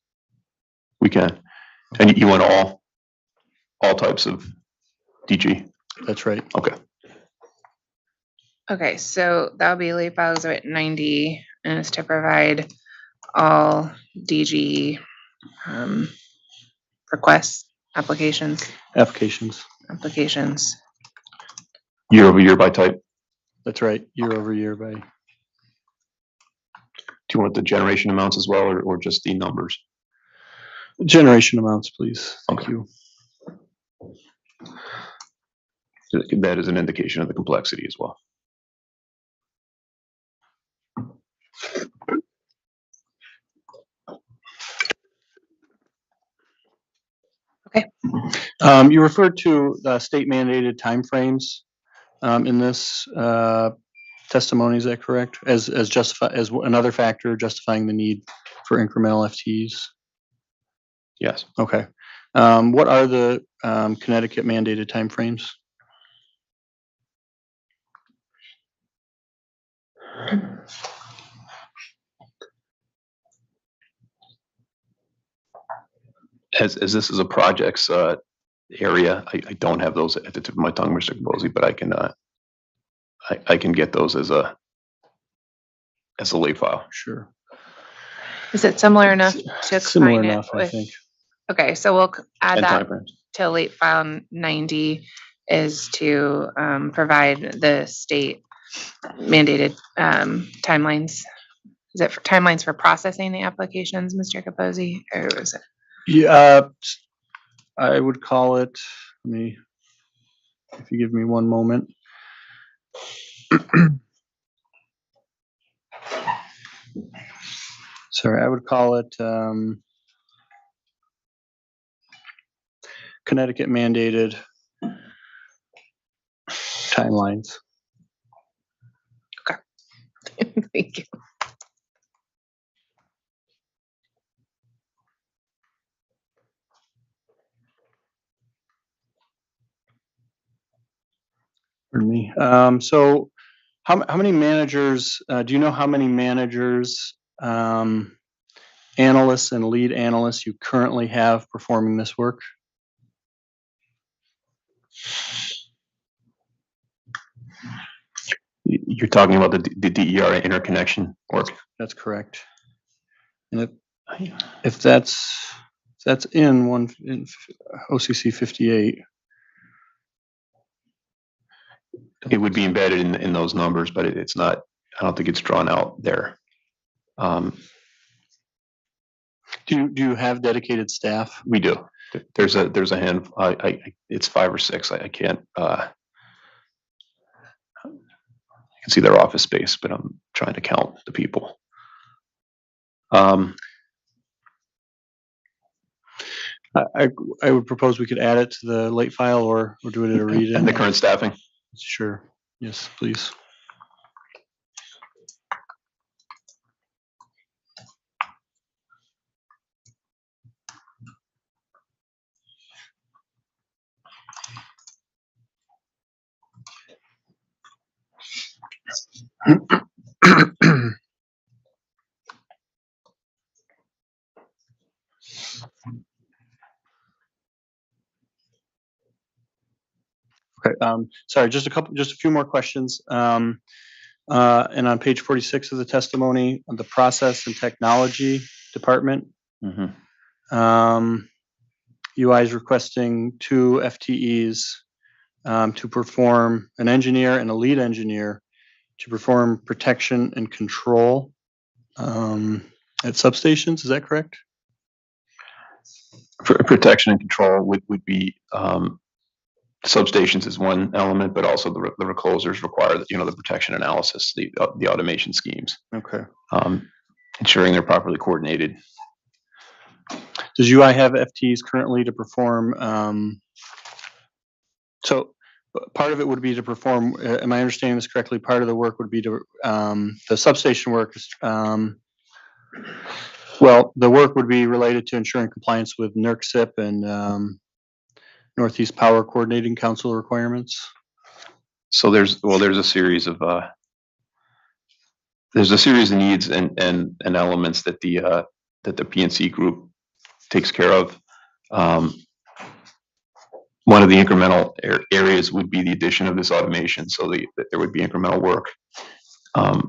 We can. And you want all types of DG? That's right. Okay. Okay, so that'll be late files at 90, and it's to provide all DG requests, applications. Year over year by type? That's right, year over year by. Do you want the generation amounts as well, or just the numbers? Generation amounts, please. Thank you. That is an indication of the complexity as well. Okay. You referred to the state mandated timeframes in this testimony. Is that correct? As another factor justifying the need for incremental FTEs. Yes. Okay. What are the Connecticut mandated timeframes? as this is a projects area, I don't have those at the tip of my tongue, Mr. Capozzi, but I can get those as a late file. Sure. Is it similar enough to Similar combine it enough, I with? think. Okay, so we'll add And that timeframes. to late file 90 is to provide the state mandated timelines. Is it for timelines for processing the applications, Mr. Capozzi, or is it? Yeah, I would call it, if you give me one moment. Sorry, I would call it Connecticut mandated timelines. Okay. Thank you. Pardon me. So how many managers, do you know how many managers, analysts and lead analysts you currently have performing this work? You're talking about the DER interconnection work? That's correct. And if that's in OCC 58. It would be embedded in those numbers, but it's not, I don't think it's drawn out there. Do you have dedicated staff? We do. There's a hand, it's 5 or 6. I can't, I can see their office space, but I'm trying to count the people. I would propose we could add it to the late file or do it at a read in. And the current staffing? Sure. Yes, please. Okay, sorry, just a few more questions. And on page 46 of the testimony, on the process and technology department, UI is requesting 2 FTEs to perform, an engineer and a lead engineer to perform protection and control at substations. Is that correct? For protection and control would be substations is one element, but also the reclosers require the protection analysis, the automation schemes. Okay. Ensuring they're properly coordinated. Does UI have FTEs currently to perform? So part of it would be to perform. Am I understanding this correctly? Part of the work would be to the substation work. Well, the work would be related to ensuring compliance with NERC-CIP and Northeast Power Coordinating Council requirements. So there's a series of needs and elements that the PNC group takes care of. One of the incremental areas would be the addition of this automation, so that there would be incremental work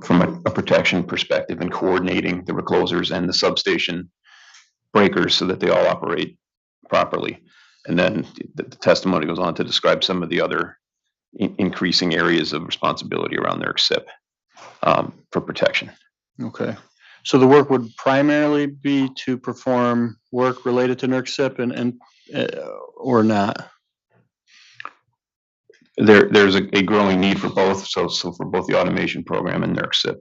from a protection perspective and coordinating the reclosers and the substation breakers so that they all operate properly. And then the testimony goes on to describe some of the other increasing areas of responsibility around their CIP for protection. Okay. So the work would primarily be to perform work related to NERC-CIP and or not? There's a growing need for both. So for both the automation program and NERC-CIP,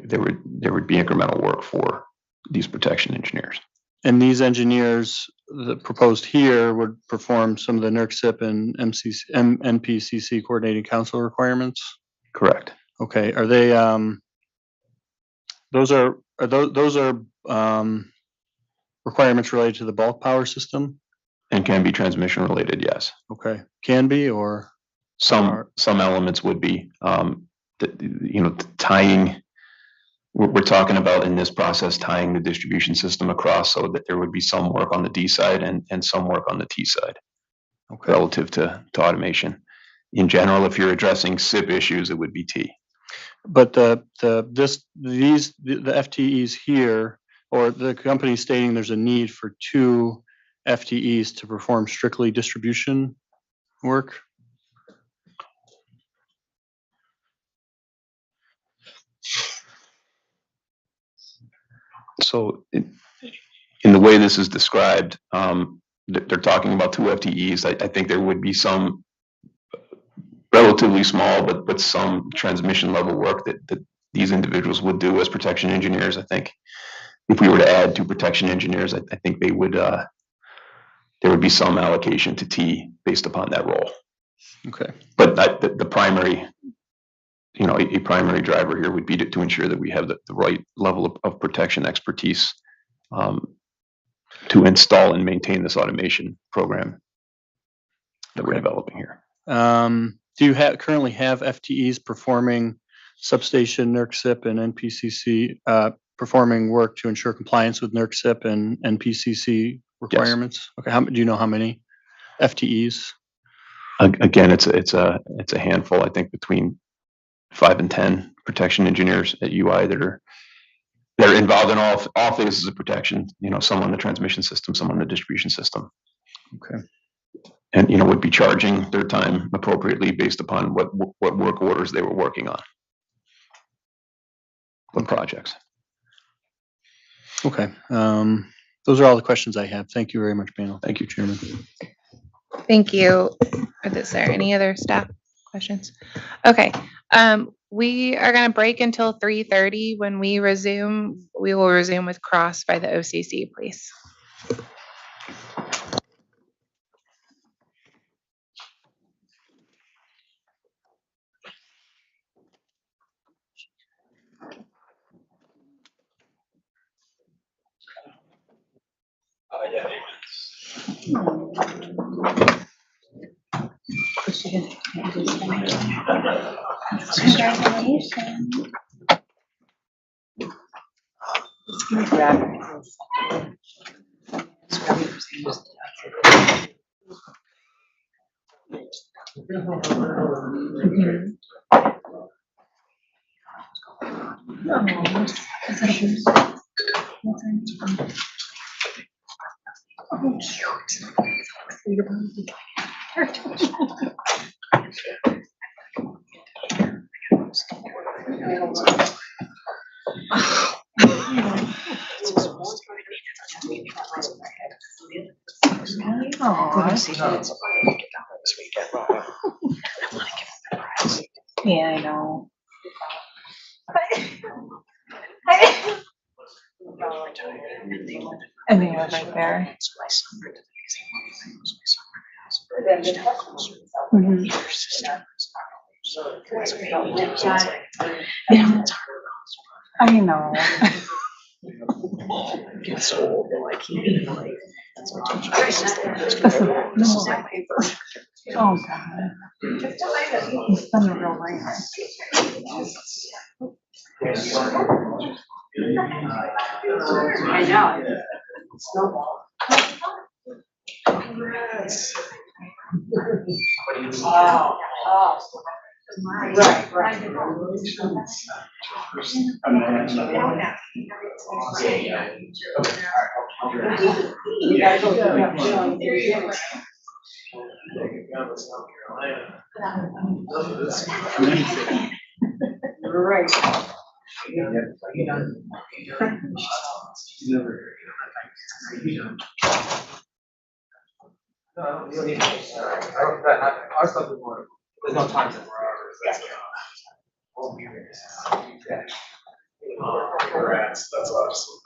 there would be incremental work for these protection engineers. And these engineers that proposed here would perform some of the NERC-CIP and NPCC coordinating council requirements? Correct. Okay. Are they those are requirements related to the bulk power system? And can be transmission related, yes. Okay. Can be, or some elements would be tying we're talking about in this process tying the distribution system across so that there would be some work on the D side and some work on the T side relative to automation. In general, if you're addressing SIP issues, it would be T. But the FTEs here, or the company stating there's a need for 2 FTEs to perform strictly distribution work? So in the way this is described, they're talking about 2 FTEs. I think there would be some relatively small, but some transmission level work that these individuals would do as protection engineers. I think if we were to add 2 protection engineers, I think they would, there would be some allocation to T based upon that role. Okay. But the primary, a primary driver here would be to ensure that we have the right level of protection expertise to install and maintain this automation program that we're developing here. Do you currently have FTEs performing substation NERC-CIP and NPCC, performing work to ensure compliance with NERC-CIP and NPCC requirements? Yes. Okay, do you know how many FTEs? Again, it's a handful. I think between 5 and 10 protection engineers at UI that are involved in all phases of protection. Some on the transmission system, some on the distribution system. Okay. And would be charging their time appropriately based upon what work orders they were working on. What projects? Okay. Those are all the questions I have. Thank you very much, panel. Thank you, Chairman. Thank you. Is there any other staff questions? Okay. We are going to break until 3:30. When we resume, we will resume with Cross by the OCC, please. Yeah, I know. And they were right there. Mhm. Yeah. I know. Gets old, like oh God. He's been a real ringer. I know. Snowball. Right, right. Right. There's no time to. Congrats, that's awesome.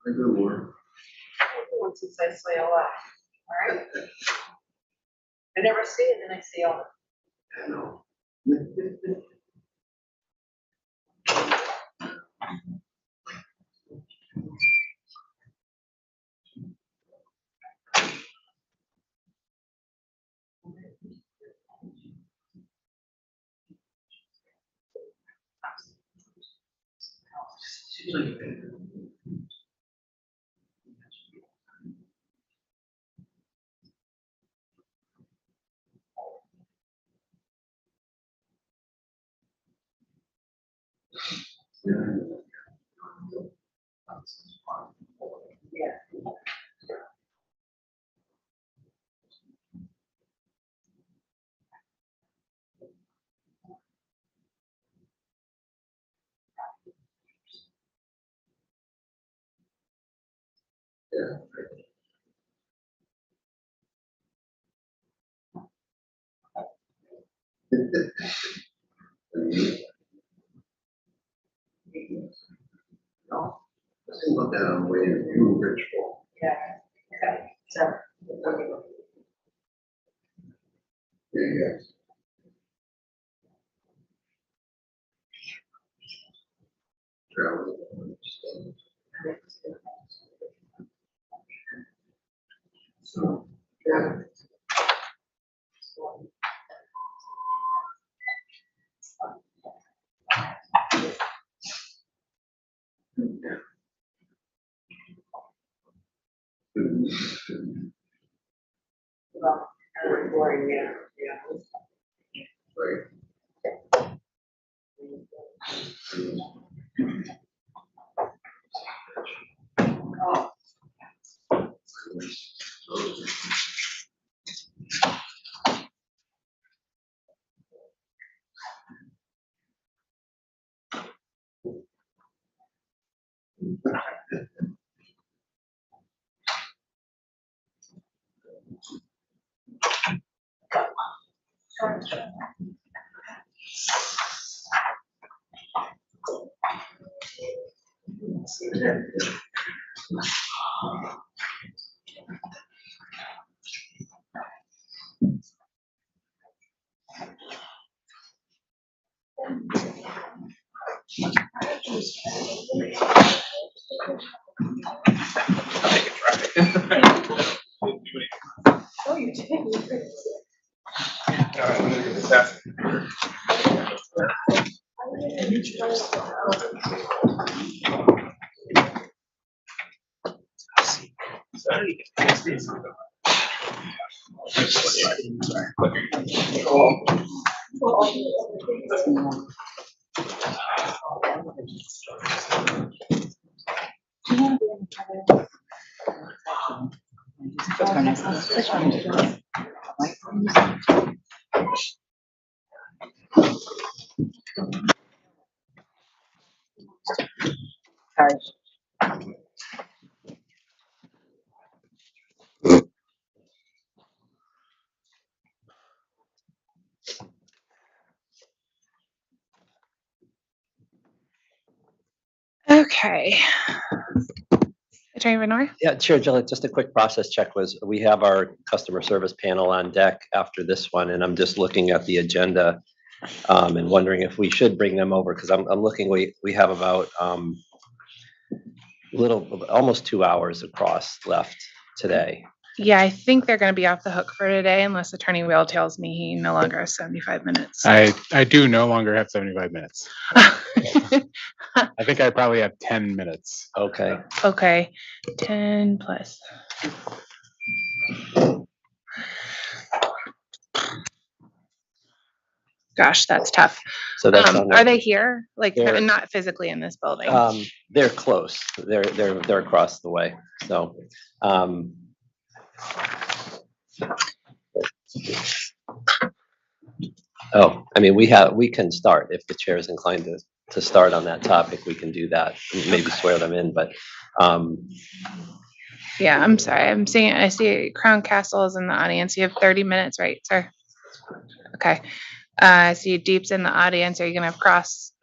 Very good work. Since I say a lot, all right? I never see it, then I see all. I know. No, this is what that way you rich for. Yeah. Okay. So. Yeah. So, yeah. Well, boring, yeah. Right. Oh. Oh, you did. Okay. Attorney Renor? Yeah, Chair Gillett, just a quick process check was, we have our customer service panel on deck after this one, and I'm just looking at the agenda and wondering if we should bring them over, because I'm looking, we have about almost 2 hours across left today. Yeah, I think they're going to be off the hook for today unless Attorney Whale tells me he no longer has 75 minutes. I do no longer have 75 minutes. I think I probably have 10 minutes. Okay. Okay, 10 plus. Gosh, that's tough. So that's on Are they here? Like, They're- not physically in this building? They're close. They're across the way. So, oh, I mean, we can start if the chair is inclined to start on that topic. We can do that. Maybe swear them in, but Yeah, I'm sorry. I see Crown Castle is in the audience. You have 30 minutes, right, sir? Okay. I see Deep's in the audience. Are you gonna have Cross?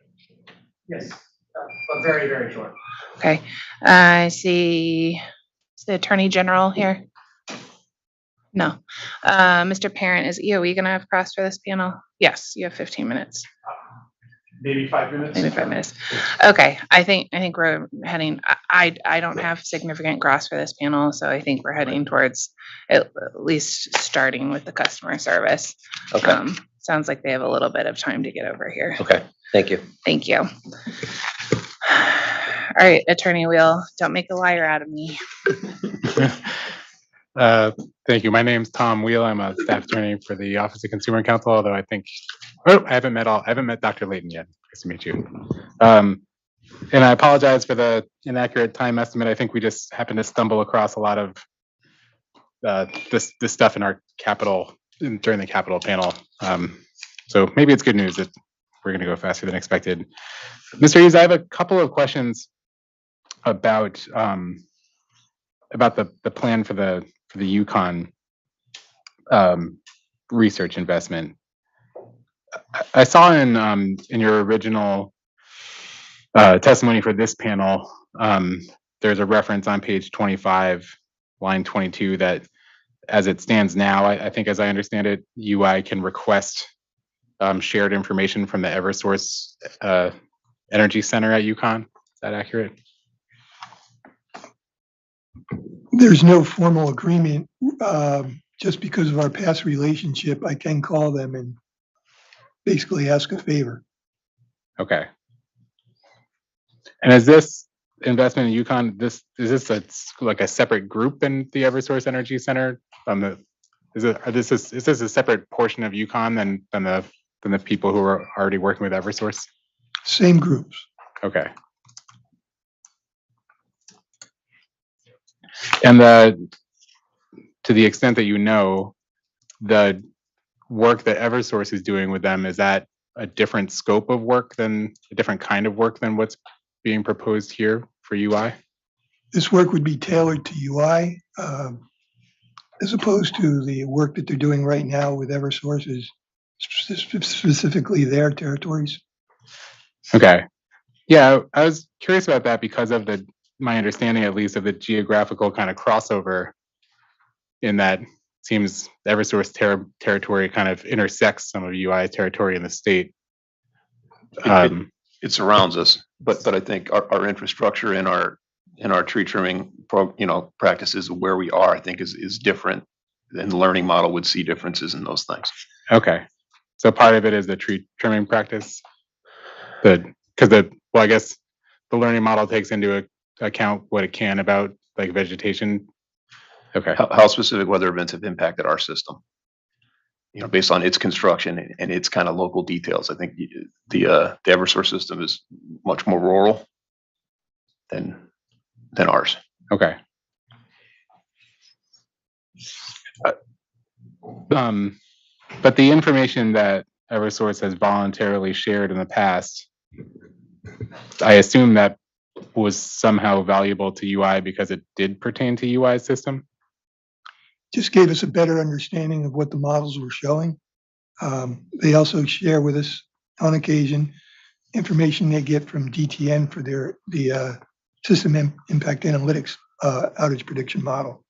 Yes, but very, very short. Okay. I see is the Attorney General here. No. Mr. Parent, is EOE gonna have Cross for this panel? Yes, you have 15 minutes. Maybe 5 minutes. Maybe 5 minutes. Okay, I think we're heading. I don't have significant cross for this panel, so I think we're heading towards at least starting with the customer service. Okay. Sounds like they have a little bit of time to get over here. Okay. Thank you. Thank you. All right, Attorney Wheel, don't make a liar out of me. Thank you. My name's Tom Wheel. I'm a staff attorney for the Office of Consumer Counsel, although I haven't met Dr. Layton yet. Nice to meet you. And I apologize for the inaccurate time estimate. I think we just happened to stumble across a lot of this stuff in our during the capital panel. So maybe it's good news that we're going to go faster than expected. Mr. Hughes, I have a couple of questions about the plan for the Yukon research investment. I saw in your original testimony for this panel, there's a reference on page 25, line 22, that as it stands now, I think as I understand it, UI can request shared information from the Eversource Energy Center at Yukon. Is that accurate? There's no formal agreement. Just because of our past relationship, I can call them and basically ask a favor. Okay. And is this investment in Yukon, is this like a separate group in the Eversource Energy Center? Is this a separate portion of Yukon than the people who are already working with Eversource? Same groups. Okay. And to the extent that you know, the work that Eversource is doing with them, is that a different scope of work a different kind of work than what's being proposed here for UI? This work would be tailored to UI, as opposed to the work that they're doing right now with Eversource is specifically their territories. Okay. Yeah, I was curious about that because of my understanding, at least, of the geographical kind of crossover in that seems Eversource territory kind of intersects some of UI territory in the state. It surrounds us, but I think our infrastructure and our tree trimming practices where we are, I think is different, and the learning model would see differences in those things. Okay, so part of it is the tree trimming practice, I guess the learning model takes into account what it can about like vegetation. Okay. How specific weather events have impacted our system? Based on its construction and its kind of local details. I think the Eversource system is much more rural than ours. Okay. But the information that Eversource has voluntarily shared in the past, I assume that was somehow valuable to UI because it did pertain to UI's system? Just gave us a better understanding of what the models were showing. They also share with us on occasion information they get from DTN for the system impact analytics outage prediction model.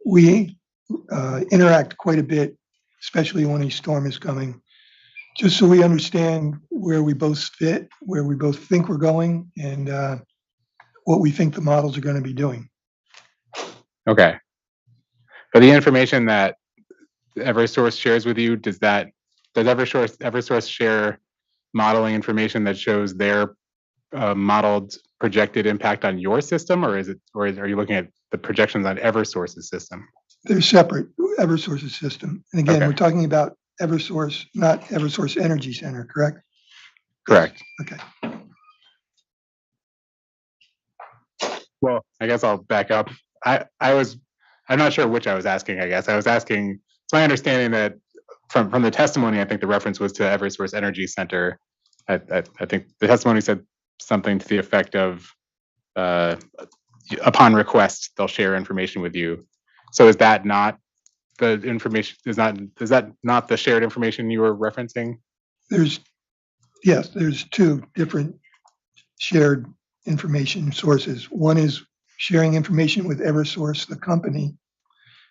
We interact quite a bit, especially when a storm is coming, just so we understand where we both fit, where we both think we're going, and what we think the models are going to be doing. Okay. But the information that Eversource shares with you, does Eversource share modeling information that shows their modeled projected impact on your system, or are you looking at the projections on Eversource's system? They're separate, Eversource's system. And again, Okay. we're talking about Eversource, not Eversource Energy Center, correct? Correct. Okay. Well, I guess I'll back up. I'm not sure which I was asking, I guess. I was asking, it's my understanding that from the testimony, I think the reference was to Eversource Energy Center. I think the testimony said something to the effect of, upon request, they'll share information with you. So is that not the information, is that not the shared information you were referencing? Yes, there's two different shared information sources. One is sharing information with Eversource, the company,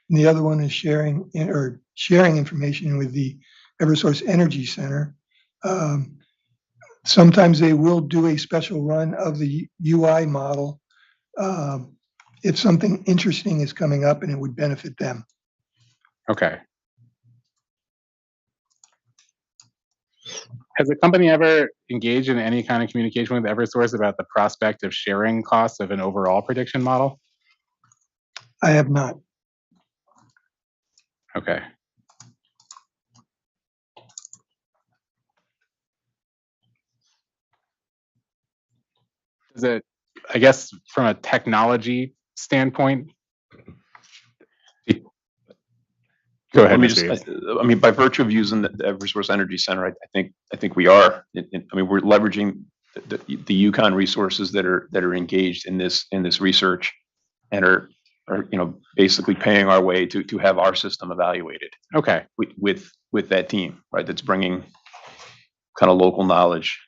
and the other one is sharing information with the Eversource Energy Center. Sometimes they will do a special run of the UI model if something interesting is coming up and it would benefit them. Okay. Has the company ever engaged in any kind of communication with Eversource about the prospect of sharing costs of an overall prediction model? I have not. Okay. Is it, I guess, from a technology standpoint? Go ahead, Mr. Eaves. I mean, by virtue of using the Eversource Energy Center, I think we are. I mean, we're leveraging the Yukon resources that are engaged in this research, and are basically paying our way to have our system evaluated. Okay. With that team, right? That's bringing kind of local knowledge,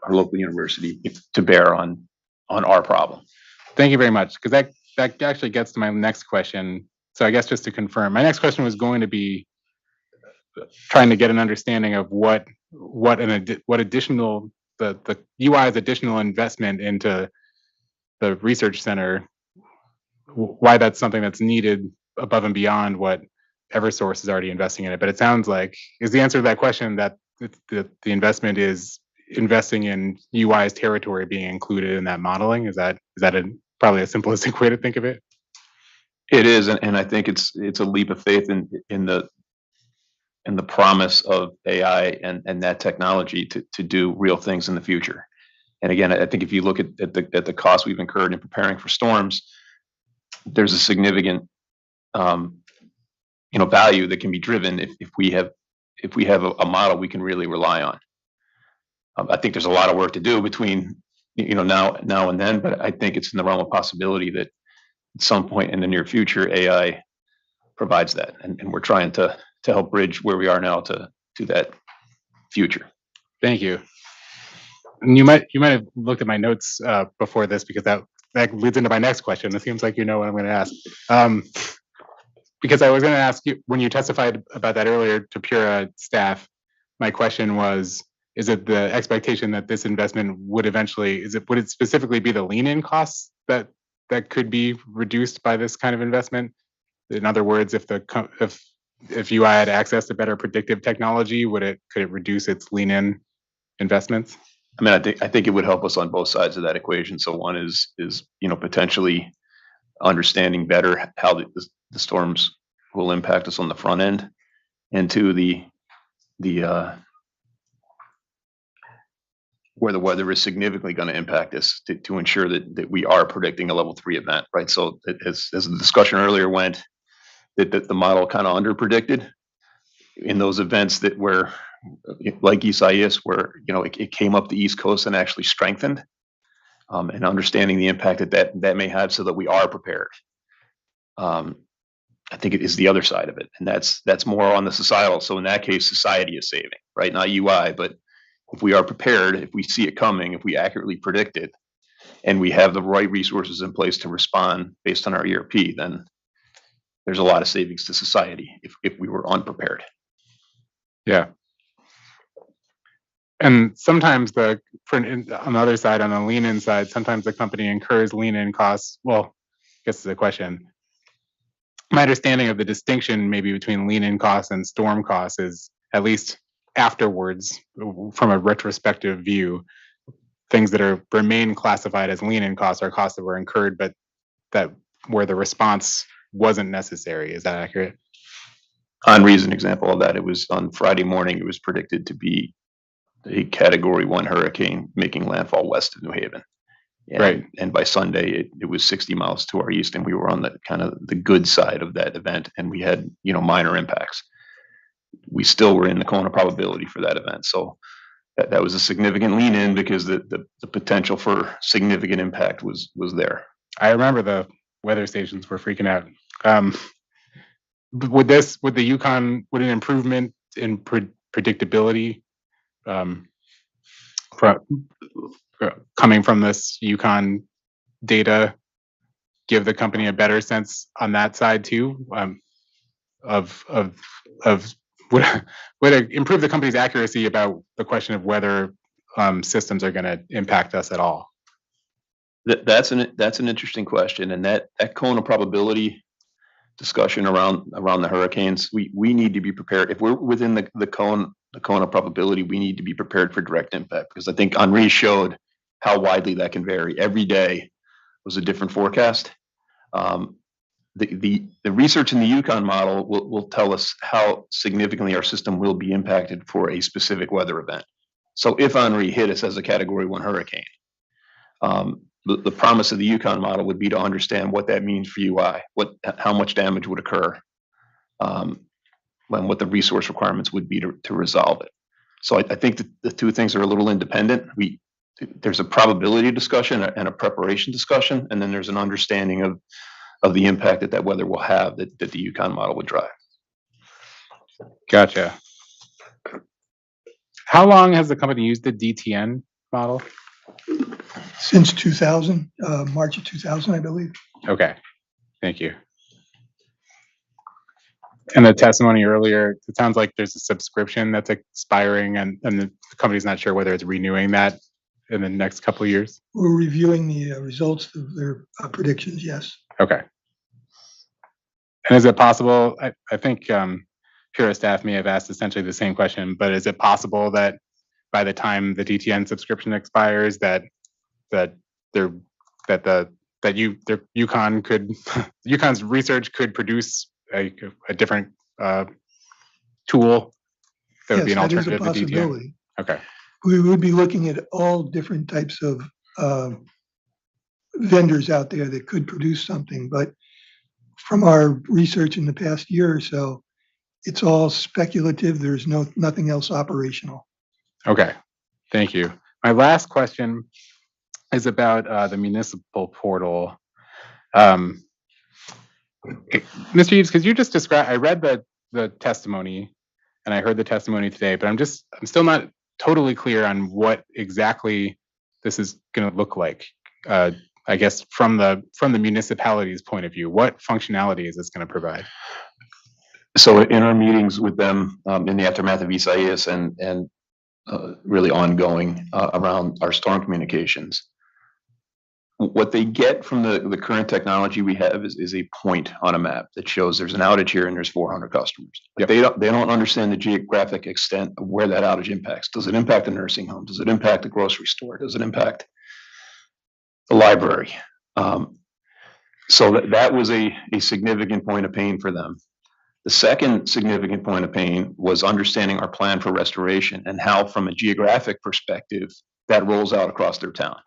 our local university, to bear on our problem. Thank you very much, because that actually gets to my next question. So I guess just to confirm, my next question was going to be trying to get an understanding of what additional the UI's additional investment into the research center, why that's something that's needed above and beyond what Eversource is already investing in it. But it sounds like, is the answer to that question that the investment is investing in UI's territory being included in that modeling? Is that probably a simplistic way to think of it? It is, and I think it's a leap of faith in the promise of AI and that technology to do real things in the future. And again, I think if you look at the costs we've incurred in preparing for storms, there's a significant value that can be driven if we have a model we can really rely on. I think there's a lot of work to do between now and then, but I think it's in the realm of possibility that at some point in the near future, AI provides that, and we're trying to help bridge where we are now to that future. Thank you. And you might have looked at my notes before this, because that leads into my next question. It seems like you know what I'm going to ask. Because I was going to ask you, when you testified about that earlier to Pura staff, my question was, is it the expectation that this investment would eventually, would it specifically be the lean-in costs that could be reduced by this kind of investment? In other words, if UI had access to better predictive technology, could it reduce its lean-in investments? I mean, I think it would help us on both sides of that equation. So one is potentially understanding better how the storms will impact us on the front end, and two, where the weather is significantly going to impact us, to ensure that we are predicting a level 3 event, right? So as the discussion earlier went, that the model kind of under predicted in those events that were like Isaias, where it came up the East Coast and actually strengthened, and understanding the impact that may have, so that we are prepared. I think it is the other side of it, and that's more on the societal. So in that case, society is saving, right? Not UI, but if we are prepared, if we see it coming, if we accurately predict it, and we have the right resources in place to respond based on our ERP, then there's a lot of savings to society if we were unprepared. Yeah. And sometimes on the other side, on the lean-in side, sometimes the company incurs lean-in costs. Well, I guess it's a question. My understanding of the distinction maybe between lean-in costs and storm costs is, at least afterwards, from a retrospective view, things that remain classified as lean-in costs are costs that were incurred, but that where the response wasn't necessary. Is that accurate? Henri is an example of that. It was on Friday morning, it was predicted to be a Category 1 hurricane making landfall west of New Haven. Right. And by Sunday, it was 60 miles to our east, and we were on the kind of the good side of that event, and we had, minor impacts. We still were in the cone of probability for that event. So that was a significant lean in because the potential for significant impact was there. I remember the weather stations were freaking out. Would the Yukon, would an improvement in predictability coming from this Yukon data give the company a better sense on that side too? Would it improve the company's accuracy about the question of whether systems are going to impact us at all? That's an interesting question, and that cone of probability discussion around the hurricanes, we need to be prepared. If we're within the cone of probability, we need to be prepared for direct impact, because I think Henri showed how widely that can vary. Every day was a different forecast. The research in the Yukon model will tell us how significantly our system will be impacted for a specific weather event. So if Henri hit us as a Category 1 hurricane, the promise of the Yukon model would be to understand what that means for UI, how much damage would occur, and what the resource requirements would be to resolve it. So I think that the two things are a little independent. There's a probability discussion and a preparation discussion, and then there's an understanding of the impact that weather will have that the Yukon model would drive. Gotcha. How long has the company used the DTN model? Since 2000, March of 2000, I believe. Okay, thank you. And the testimony earlier, it sounds like there's a subscription that's expiring, and the company's not sure whether it's renewing that in the next couple of years. We're reviewing the results of their predictions, yes. Okay. And is it possible, I think Pura staff may have asked essentially the same question, but is it possible that by the time the DTN subscription expires, Yukon's research could produce a different tool that would be an alternative to DTN? Possibility. Okay. We would be looking at all different types of vendors out there that could produce something, but from our research in the past year or so, it's all speculative. There's nothing else operational. Okay, thank you. My last question is about the municipal portal. Mr. Eves, could you just describe, I read the testimony and I heard the testimony today, but I'm still not totally clear on what exactly this is going to look like. I guess from the municipality's point of view, what functionality is this going to provide? So in our meetings with them in the aftermath of Isaias and really ongoing around our storm communications, what they get from the current technology we have is a point on a map that shows there's an outage here and there's 400 customers. But they don't understand the geographic extent of where that outage impacts. Does it impact the nursing home? Does it impact the grocery store? Does it impact the library? So that was a significant point of pain for them. The second significant point of pain was understanding our plan for restoration and how, from a geographic perspective, that rolls out across their town.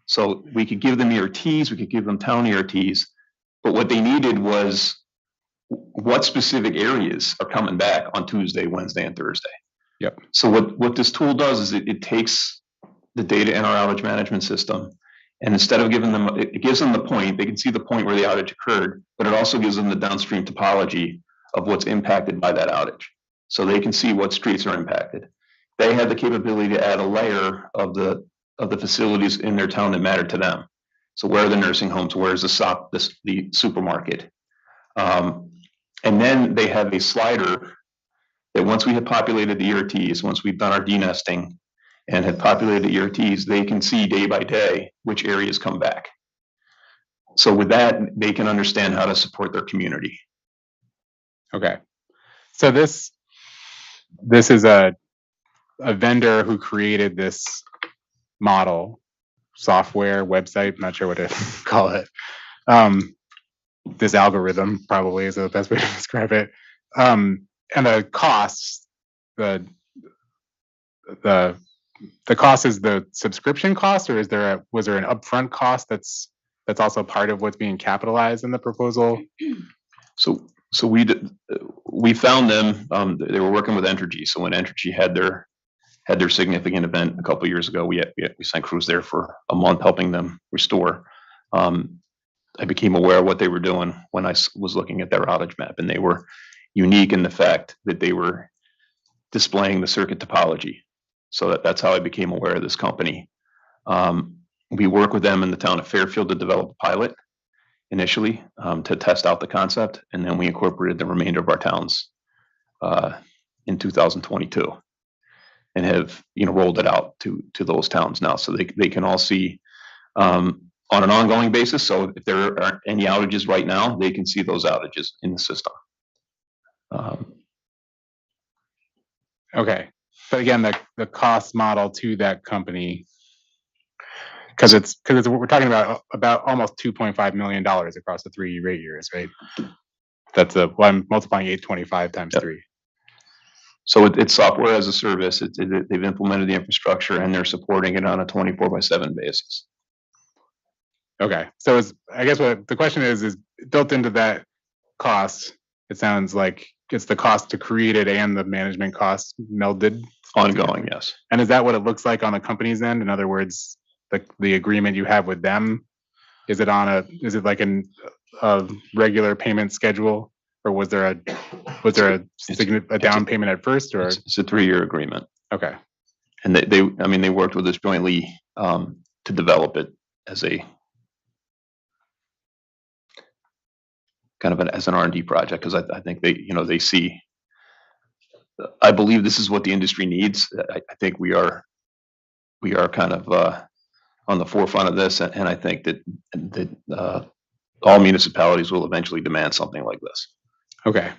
So we could give them ERTs, we could give them town ERTs, but what they needed was what specific areas are coming back on Tuesday, Wednesday, and Thursday. Yep. So what this tool does is it takes the data in our outage management system, and instead of giving them, it gives them the point, they can see the point where the outage occurred, but it also gives them the downstream topology of what's impacted by that outage. So they can see what streets are impacted. They have the capability to add a layer of the facilities in their town that matter to them. So where are the nursing homes? Where's the supermarket? And then they have a slider that once we have populated the ERTs, once we've done our denesting and have populated the ERTs, they can see day by day which areas come back. So with that, they can understand how to support their community. Okay. So this is a vendor who created this model, software, website, not sure what to call it. this algorithm probably is the best way to describe it. And the costs, the cost is the subscription cost, or was there an upfront cost that's also part of what's being capitalized in the proposal? So we found them, they were working with Entergy. So when Entergy had their significant event a couple of years ago, we sent crews there for a month helping them restore. I became aware of what they were doing when I was looking at their outage map, and they were unique in the fact that they were displaying the circuit topology. So that's how I became aware of this company. We work with them in the town of Fairfield to develop a pilot initially, to test out the concept, and then we incorporated the remainder of our towns in 2022, and have rolled it out to those towns now, so they can all see on an ongoing basis. So if there aren't any outages right now, they can see those outages in the system. Okay, but again, the cost model to that company, because we're talking about almost $2.5 million across the 3 rate years, right? That's I'm multiplying 825 times 3. So it's software as a service. They've implemented the infrastructure, and they're supporting it on a 24/7 basis. Okay, so I guess what the question is built into that cost. It sounds like it's the cost to create it and the management costs melded. Ongoing, yes. And is that what it looks like on the company's end? In other words, the agreement you have with them, is it like a regular payment schedule, or was there a down payment at first, or it's a 3-year agreement? Okay. And they worked with us jointly to develop it as a kind of as an R&D project, because I think they see. I believe this is what the industry needs. I think we are kind of on the forefront of this, and I think that all municipalities will eventually demand something like this. Okay.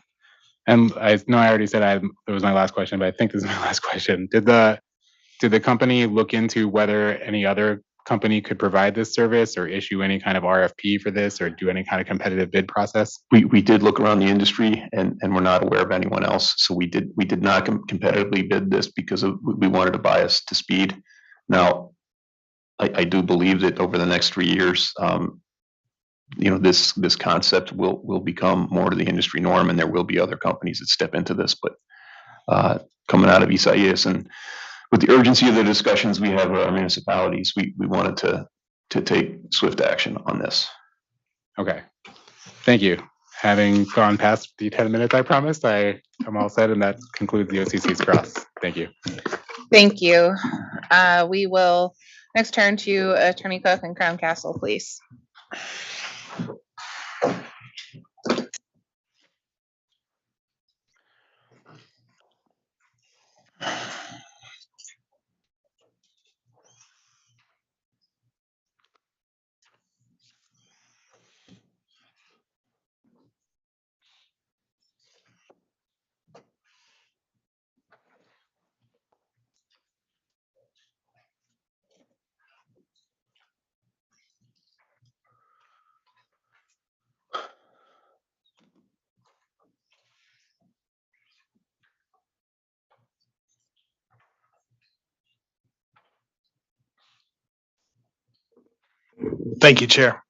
And I know I already said it was my last question, but I think this is my last question. Did the company look into whether any other company could provide this service, or issue any kind of RFP for this, or do any kind of competitive bid process? We did look around the industry, and we're not aware of anyone else. So we did not competitively bid this because we wanted to bias to speed. Now, I do believe that over the next 3 years, this concept will become more to the industry norm, and there will be other companies that step into this. But coming out of Isaias, and with the urgency of the discussions we have with our municipalities, we wanted to take swift action on this. Okay, thank you. Having gone past the 10 minutes I promised, I am all set, and that concludes the OCC's cross. Thank you. Thank you. We will next turn to Attorney Cook and Crown Castle, please. Thank you, Chair.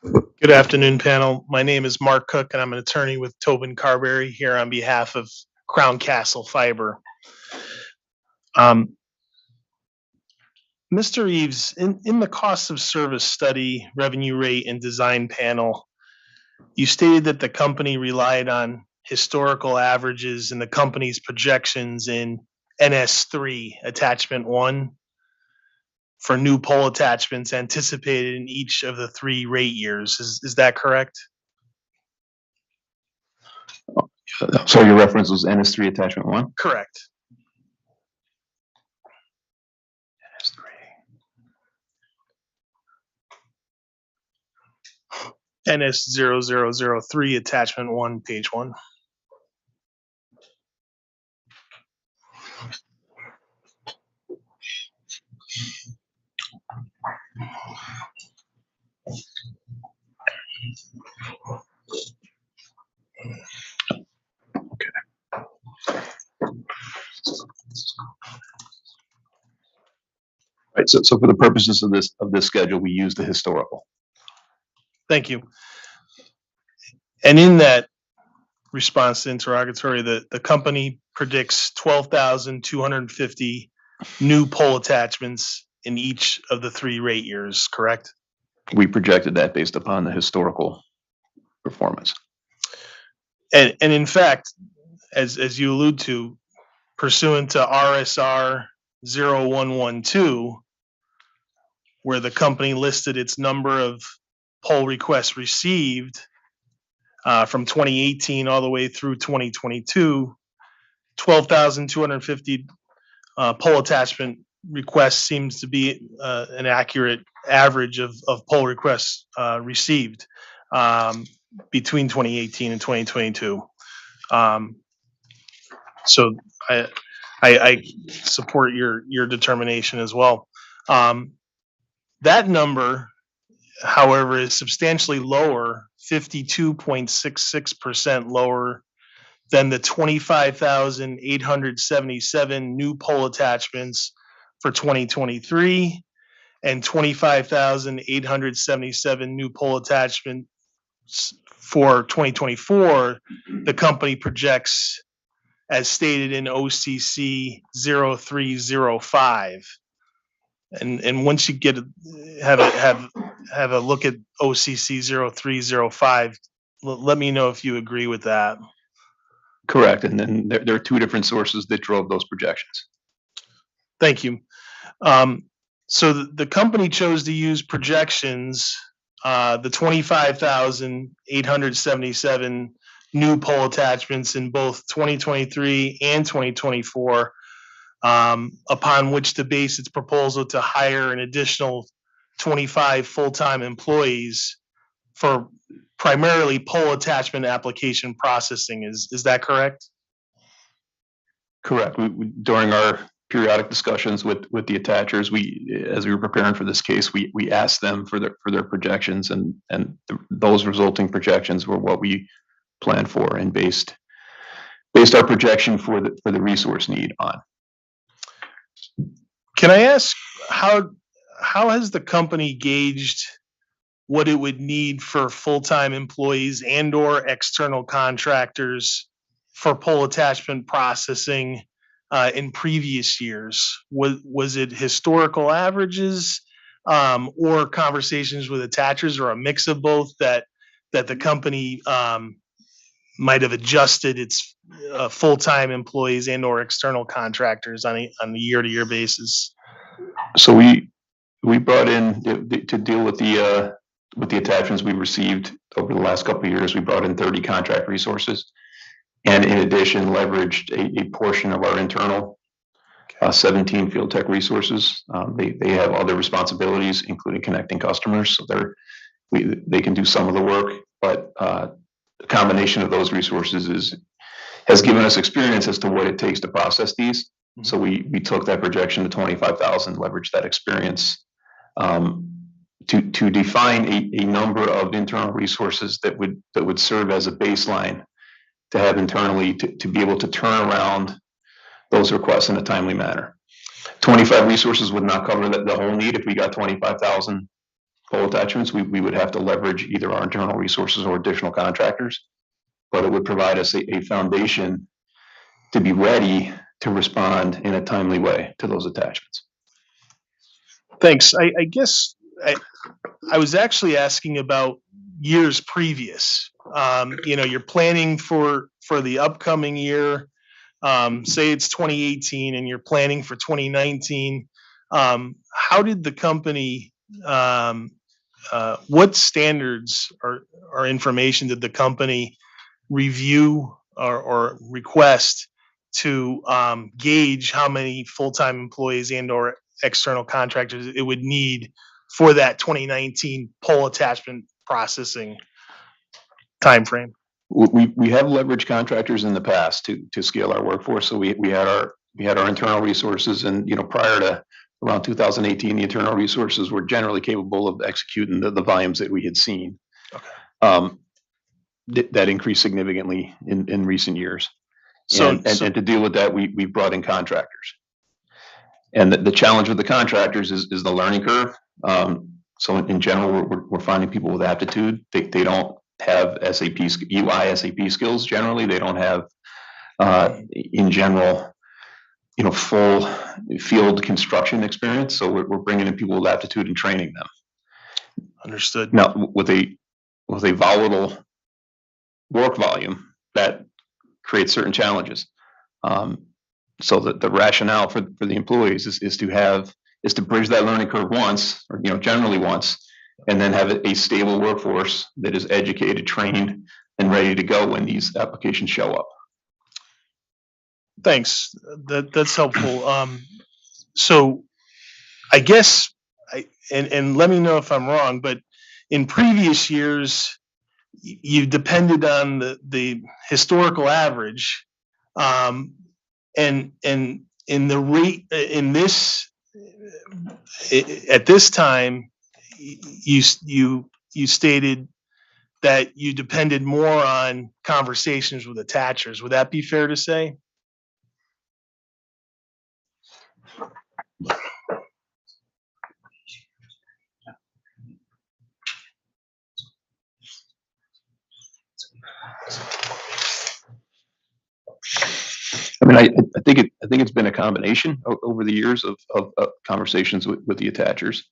Good afternoon, panel. My name is Mark Cook, and I'm an attorney with Tobin Carberry here on behalf of Crown Castle Fiber. Mr. Eaves, in the cost of service study, revenue rate, and design panel, you stated that the company relied on historical averages and the company's projections in NS3 attachment 1 for new pole attachments anticipated in each of the 3 rate years. Is that correct? So your reference was NS3 attachment 1? Correct. NS0003 attachment 1, page 1. Right, so for the purposes of this schedule, we use the historical. Thank you. And in that response to interrogatory, the company predicts 12,250 new pole attachments in each of the 3 rate years, correct? We projected that based upon the historical performance. And in fact, as you allude to, pursuant to RSR 0112, where the company listed its number of poll requests received from 2018 all the way through 2022, 12,250 poll attachment requests seems to be an accurate average of poll requests received between 2018 and 2022. So I support your determination as well. That number, however, is substantially lower, 52.66% lower than the 25,877 new poll attachments for 2023 and 25,877 new poll attachments for 2024. The company projects as stated in OCC 0305. And once you have a look at OCC 0305, let me know if you agree with that. Correct. And then there are 2 different sources that drove those projections. Thank you. So the company chose to use projections, the 25,877 new poll attachments in both 2023 and 2024, upon which to base its proposal to hire an additional 25 full-time employees for primarily poll attachment application processing. Is that correct? Correct. During our periodic discussions with the attachers, as we were preparing for this case, we asked them for their projections, and those resulting projections were what we planned for and based our projection for the resource need on. Can I ask how has the company gauged what it would need for full-time employees and or external contractors for poll attachment processing in previous years? Was it historical averages or conversations with attachers, or a mix of both that the company might have adjusted its full-time employees and or external contractors on a year-to-year basis? So we brought in to deal with the attachments we received over the last couple of years. We brought in 30 contract resources, and in addition, leveraged a portion of our internal 17 field tech resources. They have other responsibilities, including connecting customers. So they can do some of the work, but the combination of those resources has given us experience as to what it takes to process these. Mm-hmm. So we took that projection to 25,000, leveraged that experience to define a number of internal resources that would serve as a baseline to have internally to be able to turn around those requests in a timely manner. 25 resources would not cover the whole need. If we got 25,000 poll attachments, we would have to leverage either our internal resources or additional contractors, but it would provide us a foundation to be ready to respond in a timely way to those attachments. Thanks. I guess I was actually asking about years previous. You're planning for the upcoming year. Say it's 2018 and you're planning for 2019. How did the company, what standards or information did the company review or request to gauge how many full-time employees and or external contractors it would need for that 2019 poll attachment processing timeframe? We have leveraged contractors in the past to scale our workforce. So we had our internal resources, and prior to around 2018, the internal resources were generally capable of executing the volumes that we had seen. Okay. that increased significantly in recent years. So- And to deal with that, we brought in contractors. And the challenge with the contractors is the learning curve. So in general, we're finding people with aptitude. They don't have UI SAP skills generally. They don't have, in general, full field construction experience. So we're bringing in people with aptitude and training them. Understood. Now, with a volatile work volume, that creates certain challenges. So the rationale for the employees is to bridge that learning curve once, or generally once, and then have a stable workforce that is educated, trained, and ready to go when these applications show up. Thanks. That's helpful. So I guess, and let me know if I'm wrong, but in previous years, you depended on the historical average, and in the rate in this at this time, you stated that you depended more on conversations with attachers. Would that be fair to say? I mean, I think it's been a combination over the years of conversations with the attachers.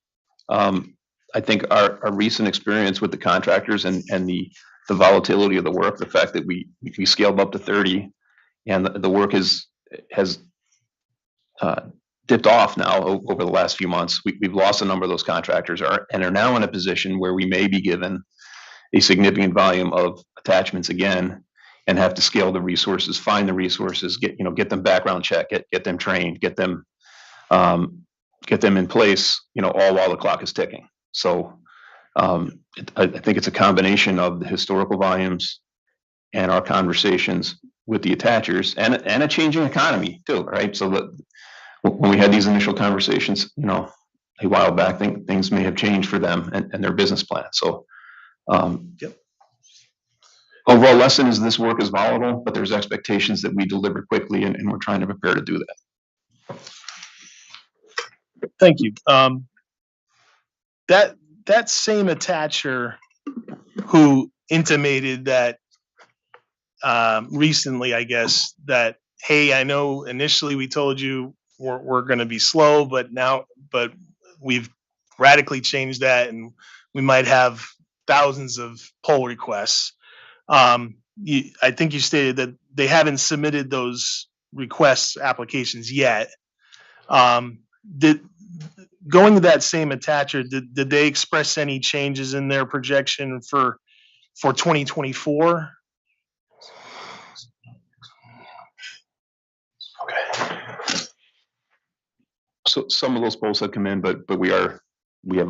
I think our recent experience with the contractors and the volatility of the work, the fact that we scaled up to 30, and the work has dipped off now over the last few months. We've lost a number of those contractors and are now in a position where we may be given a significant volume of attachments again, and have to scale the resources, find the resources, get them background check, get them trained, get them in place, all while the clock is ticking. So I think it's a combination of the historical volumes and our conversations with the attachers and a changing economy too, right? So that when we had these initial conversations, a while back, things may have changed for them and their business plan. So Yep. Overall lesson is this work is volatile, but there's expectations that we deliver quickly, and we're trying to prepare to do that. Thank you. That same attacher who intimated that recently, I guess, that, hey, I know initially we told you we're going to be slow, but we've radically changed that, and we might have thousands of pull requests. I think you stated that they haven't submitted those requests applications yet. Going to that same attacher, did they express any changes in their projection for 2024? Okay. So some of those polls have come in, but we have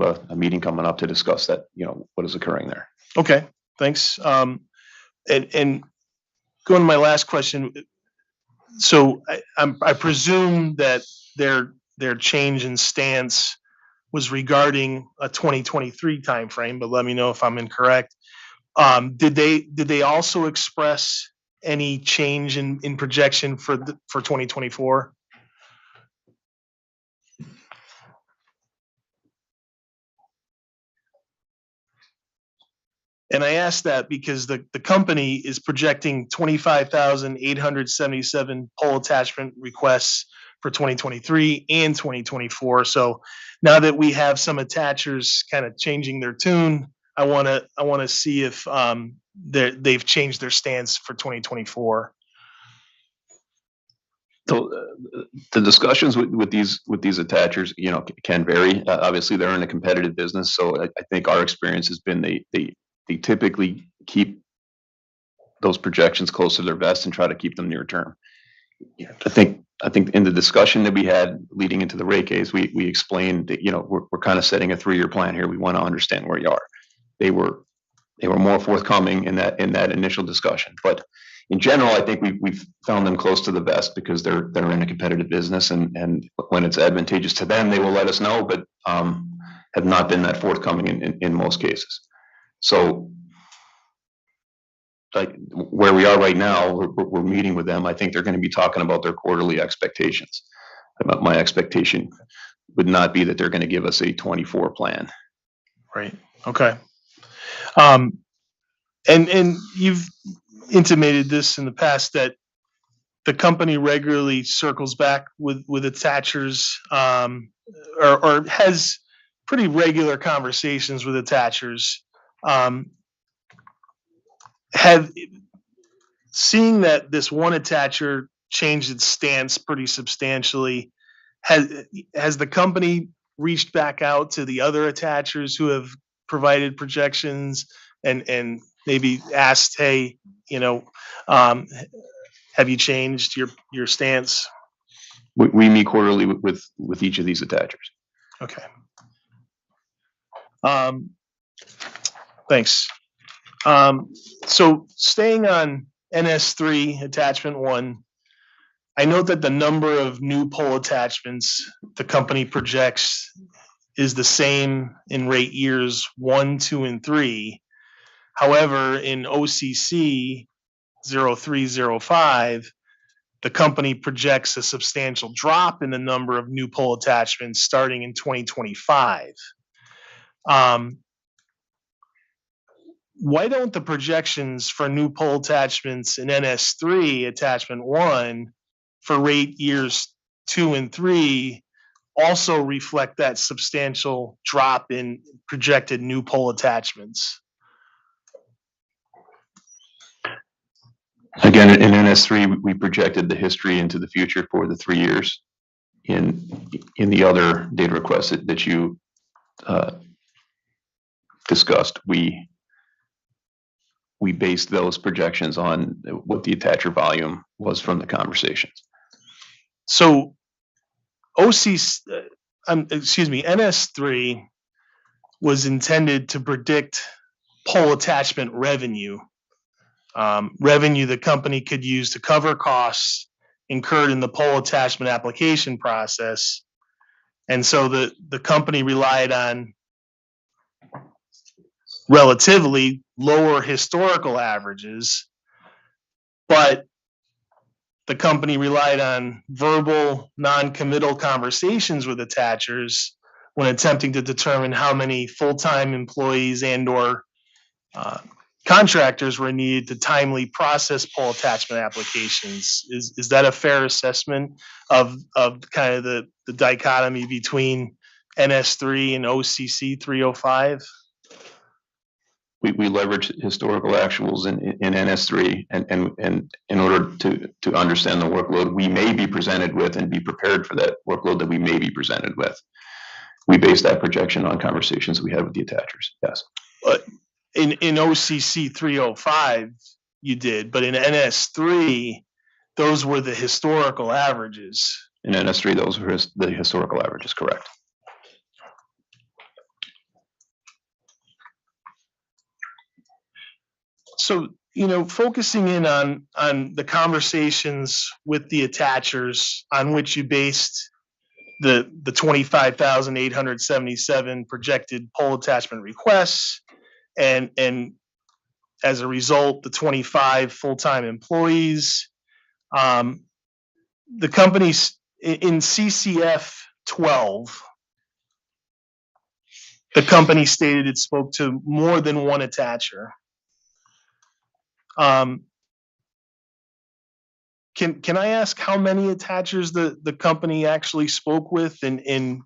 a meeting coming up to discuss that, what is occurring there. Okay, thanks. And going to my last question. So I presume that their change in stance was regarding a 2023 timeframe, but let me know if I'm incorrect. Did they also express any change in projection for 2024? And I ask that because the company is projecting 25,877 pole attachment requests for 2023 and 2024. So now that we have some attachers kind of changing their tune, I want to see if they've changed their stance for 2024. So the discussions with these attachers, can vary. Obviously, they're in a competitive business, so I think our experience has been they typically keep those projections close to their vest and try to keep them near term. I think in the discussion that we had leading into the rate case, we explained that we're kind of setting a 3-year plan here. We want to understand where you are. They were more forthcoming in that initial discussion, but in general, I think we've found them close to the vest because they're in a competitive business, and when it's advantageous to them, they will let us know, but have not been that forthcoming in most cases. So like where we are right now, we're meeting with them. I think they're going to be talking about their quarterly expectations. My expectation would not be that they're going to give us a 24 plan. Right. Okay. And you've intimated this in the past that the company regularly circles back with attachers, or has pretty regular conversations with attachers. Have seeing that this one attacher changed its stance pretty substantially, has the company reached back out to the other attachers who have provided projections and maybe asked, hey, have you changed your stance? We meet quarterly with each of these attachers. Okay. Thanks. So staying on NS3 attachment 1, I note that the number of new pole attachments the company projects is the same in rate years 1, 2, and 3. However, in OCC 0305, the company projects a substantial drop in the number of new pole attachments starting in 2025. Why don't the projections for new pole attachments in NS3 attachment 1 for rate years 2 and 3 also reflect that substantial drop in projected new pole attachments? Again, in NS3, we projected the history into the future for the 3 years. In the other data requests that you discussed, we based those projections on what the attacher volume was from the conversations. So NS3 was intended to predict pole attachment revenue, revenue the company could use to cover costs incurred in the pole attachment application process. And so the company relied on relatively lower historical averages, but the company relied on verbal, non-committal conversations with attachers when attempting to determine how many full-time employees and/or contractors were needed to timely process pole attachment applications. Is that a fair assessment of kind of the dichotomy between NS3 and OCC 305? We leverage historical actuals in NS3, and in order to understand the workload we may be presented with and be prepared for that workload that we may be presented with, we base that projection on conversations we had with the attachers. Yes. But in OCC 305, you did, but in NS3, those were the historical averages. In NS3, those were the historical averages, correct. So, focusing in on the conversations with the attachers on which you based the 25,877 projected pole attachment requests, and as a result, the 25 full-time employees, the company's in CCF 12, the company stated it spoke to more than one attacher. Can I ask how many attachers the company actually spoke with in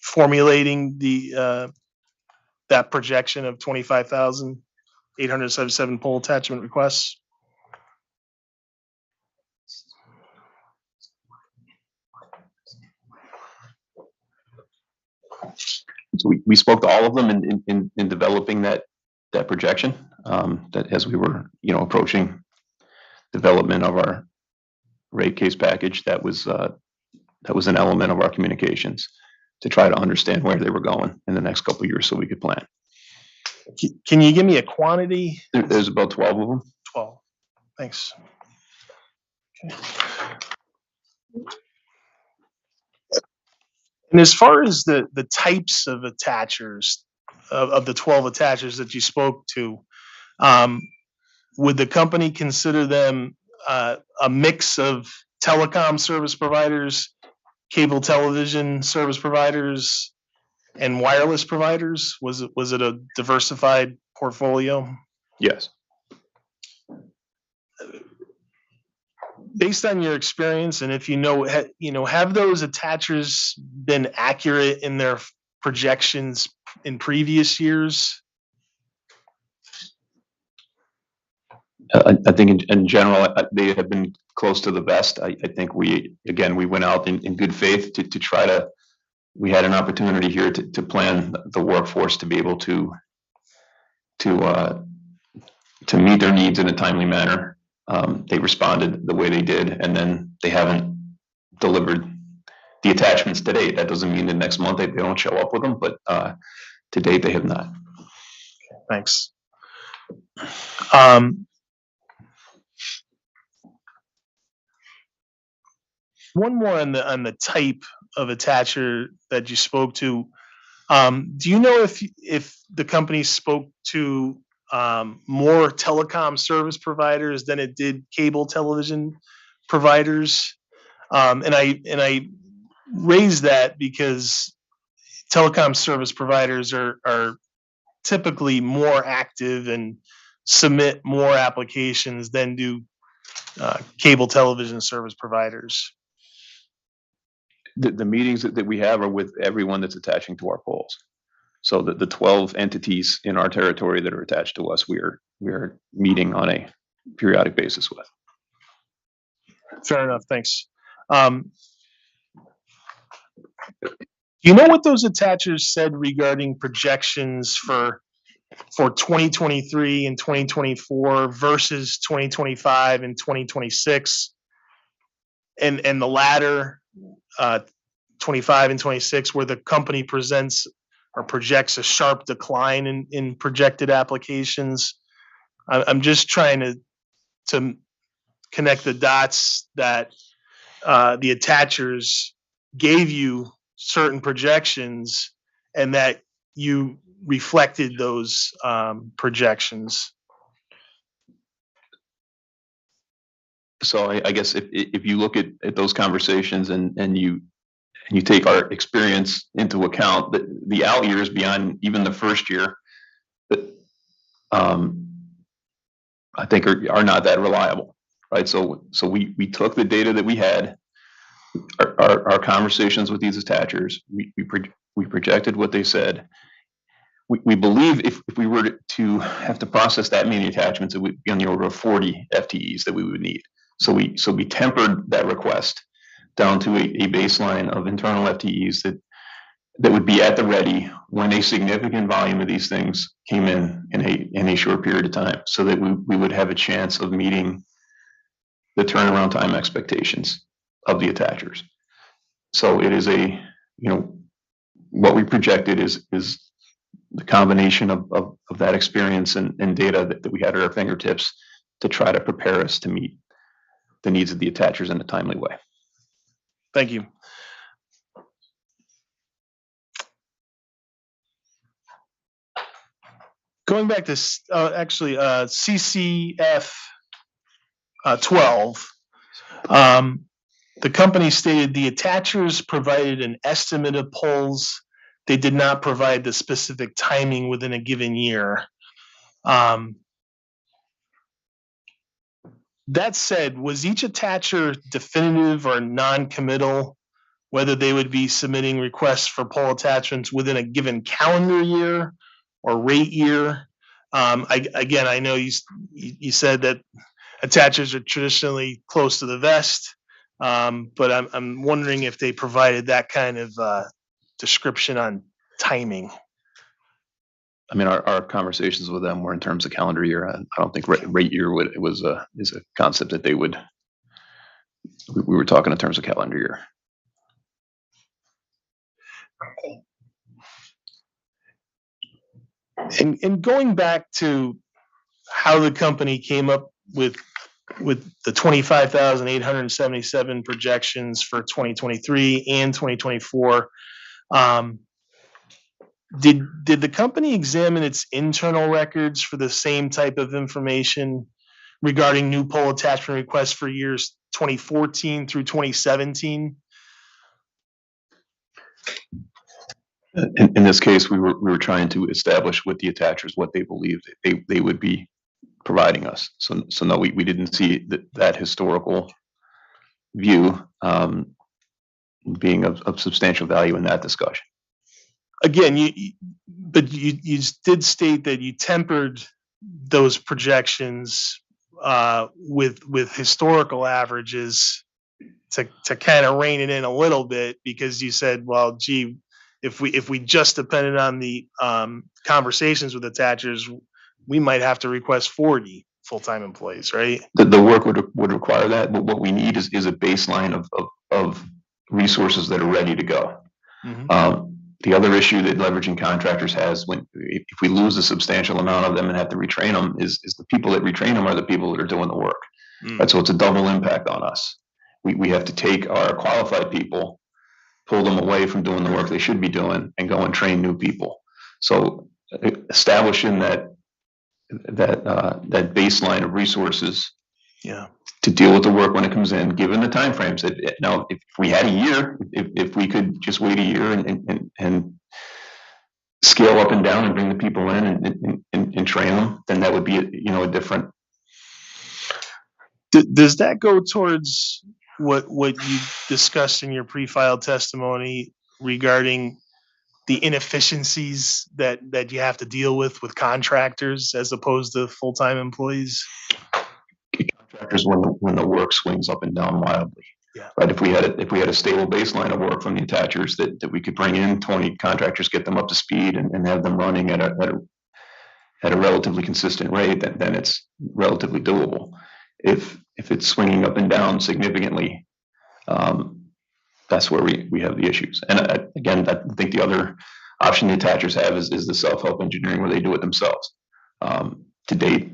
formulating that projection of 25,877 pole attachment requests? So we spoke to all of them in developing that projection, that as we were approaching development of our rate case package, that was an element of our communications to try to understand where they were going in the next couple of years so we could plan. Can you give me a quantity? There's about 12 of them. 12. Thanks. Okay. And as far as the types of attachers, of the 12 attachers that you spoke to, would the company consider them a mix of telecom service providers, cable television service providers, and wireless providers? Was it a diversified portfolio? Yes. Based on your experience, and if you know, have those attachers been accurate in their projections in previous years? I think in general, they have been close to the best. I think we went out in good faith to try to, we had an opportunity here to plan the workforce to be able to meet their needs in a timely manner. They responded the way they did, and then they haven't delivered the attachments to date. That doesn't mean that next month they don't show up with them, but to date, they have not. Thanks. One more on the type of attacher that you spoke to. Do you know if the company spoke to more telecom service providers than it did cable television providers? And I raise that because telecom service providers are typically more active and submit more applications than do cable television service providers. The meetings that we have are with everyone that's attaching to our polls. So the 12 entities in our territory that are attached to us, we are meeting on a periodic basis with. Fair enough, thanks. Do you know what those attachers said regarding projections for 2023 and 2024 versus 2025 and 2026? And the latter, 25 and 26, where the company presents or projects a sharp decline in projected applications. I'm just trying to connect the dots that the attachers gave you certain projections and that you reflected those projections. So I guess if you look at those conversations and you take our experience into account, the out years beyond even the first year, I think are not that reliable, right? So we took the data that we had, our conversations with these attachers, we projected what they said. We believe if we were to have to process that many attachments, it would be on the order of 40 FTEs that we would need. So we tempered that request down to a baseline of internal FTEs that would be at the ready when a significant volume of these things came in a short period of time, so that we would have a chance of meeting the turnaround time expectations of the attachers. So it is what we projected is the combination of that experience and data that we had at our fingertips to try to prepare us to meet the needs of the attachers in a timely way. Thank you. Going back to CCF 12, the company stated the attachers provided an estimate of polls. They did not provide the specific timing within a given year. That said, was each attacher definitive or non-committal whether they would be submitting requests for poll attachments within a given calendar year or rate year? I know you said that attachers are traditionally close to the vest, but I'm wondering if they provided that kind of description on timing. I mean, our conversations with them were in terms of calendar year. I don't think rate year is a concept that they would. We were talking in terms of calendar year. And going back to how the company came up with the 25,877 projections for 2023 and 2024, did the company examine its internal records for the same type of information regarding new pole attachment requests for years 2014 through 2017? In this case, we were trying to establish with the attachers what they believed they would be providing us. So no, we didn't see that historical view being of substantial value in that discussion. Again, you did state that you tempered those projections with historical averages to kind of rein it in a little bit, because you said, well, gee, if we just depended on the conversations with attachers, we might have to request 40 full-time employees, right? The work would require that, but what we need is a baseline of resources that are ready to go. The other issue that leveraging contractors has, if we lose a substantial amount of them and have to retrain them, is the people that retrain them are the people that are doing the work. Right, so it's a double impact on us. We have to take our qualified people, pull them away from doing the work they should be doing, and go and train new people. So establishing that baseline of resources, to deal with the work when it comes in, given the timeframes. Now, if we had a year, if we could just wait a year and scale up and down and bring the people in and train them, then that would be a different. Does that go towards what you discussed in your pre-filed testimony regarding the inefficiencies that you have to deal with contractors as opposed to full-time employees? Contractors, when the work swings up and down wildly. Yeah. Right. If we had a stable baseline of work from the attachers that we could bring in 20 contractors, get them up to speed, and have them running at a relatively consistent rate, then it's relatively doable. If it's swinging up and down significantly, that's where we have the issues. And again, I think the other option the attachers have is the self-help engineering, where they do it themselves. To date,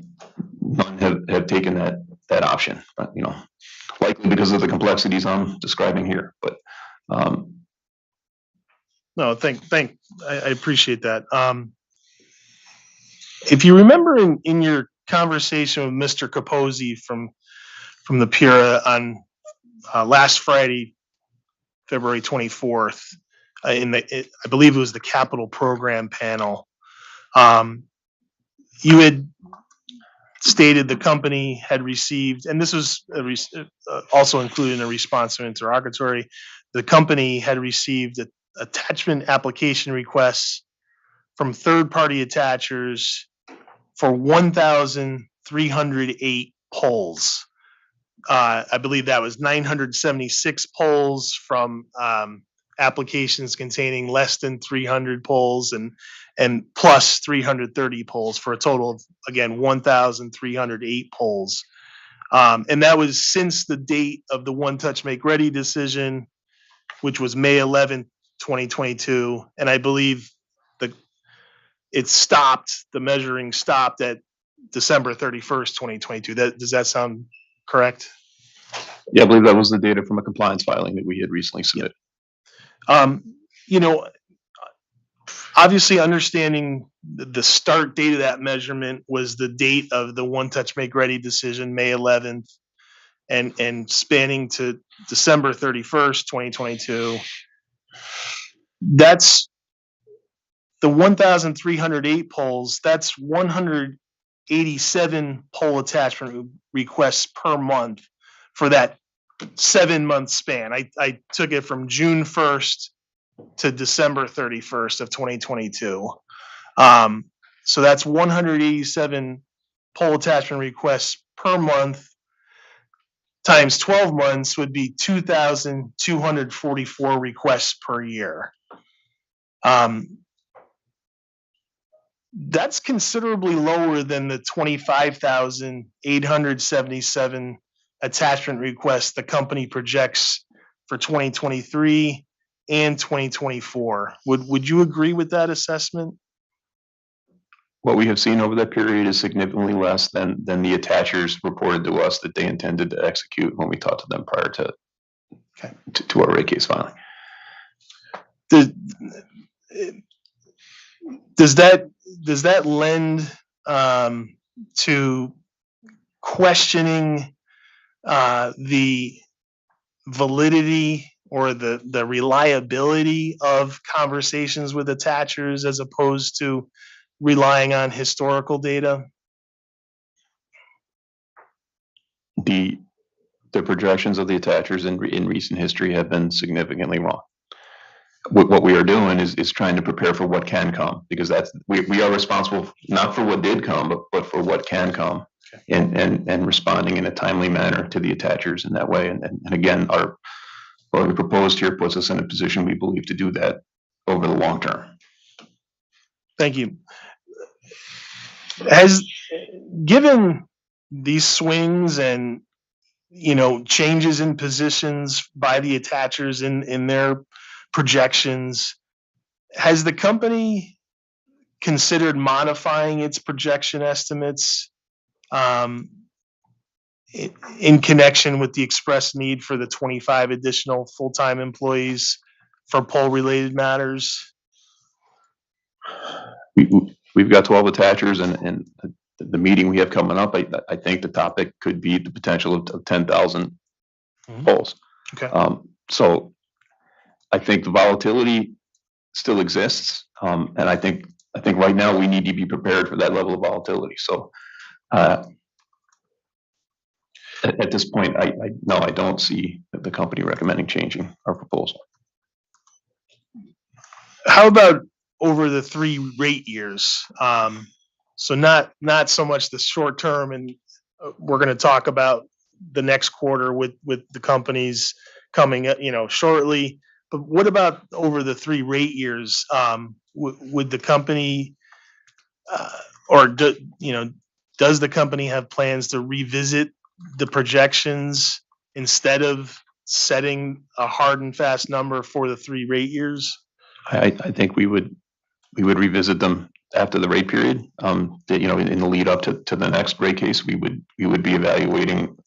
none have taken that option, but, likely because of the complexities I'm describing here. But no, I appreciate that. If you remember in your conversation with Mr. Capozzi from the PIRA on last Friday, February 24th, I believe it was the capital program panel, you had stated the company had received, and this was also included in a response to an interrogatory, the company had received attachment application requests from third-party attachers for 1,308 polls. I believe that was 976 polls from applications containing less than 300 polls and plus 330 polls, for a total of, again, 1,308 polls. And that was since the date of the One Touch Make Ready decision, which was May 11th, 2022. And I believe the measuring stopped at December 31st, 2022. Does that sound correct? Yeah, I believe that was the data from a compliance filing that we had recently submitted. Obviously understanding the start date of that measurement was the date of the One Touch Make Ready decision, May 11th, and spanning to December 31st, 2022. That's the 1,308 polls. That's 187 poll attachment requests per month for that 7-month span. I took it from June 1st to December 31st of 2022. So that's 187 poll attachment requests per month times 12 months would be 2,244 requests per year. That's considerably lower than the 25,877 attachment requests the company projects for 2023 and 2024. Would you agree with that assessment? What we have seen over that period is significantly less than the attachers reported to us that they intended to execute when we talked to them prior to our rate case filing. Does that lend to questioning the validity or the reliability of conversations with attachers as opposed to relying on historical data? The projections of the attachers in recent history have been significantly wrong. What we are doing is trying to prepare for what can come, because we are responsible not for what did come, but for what can come, and responding in a timely manner to the attachers in that way. And again, what we proposed here puts us in a position we believe to do that over the long term. Thank you. Given these swings and changes in positions by the attachers in their projections, has the company considered modifying its projection estimates in connection with the express need for the 25 additional full-time employees for poll-related matters? We've got 12 attachers, and the meeting we have coming up, I think the topic could be the potential of 10,000 polls. Okay. So I think the volatility still exists, and I think right now we need to be prepared for that level of volatility. So at this point, I don't see the company recommending changing our proposal. How about over the 3 rate years? So not so much the short term, and we're going to talk about the next quarter with the companies coming shortly. But what about over the 3 rate years? Would the company does the company have plans to revisit the projections instead of setting a hard and fast number for the 3 rate years? I think we would revisit them after the rate period. In the lead up to the next rate case, we would be evaluating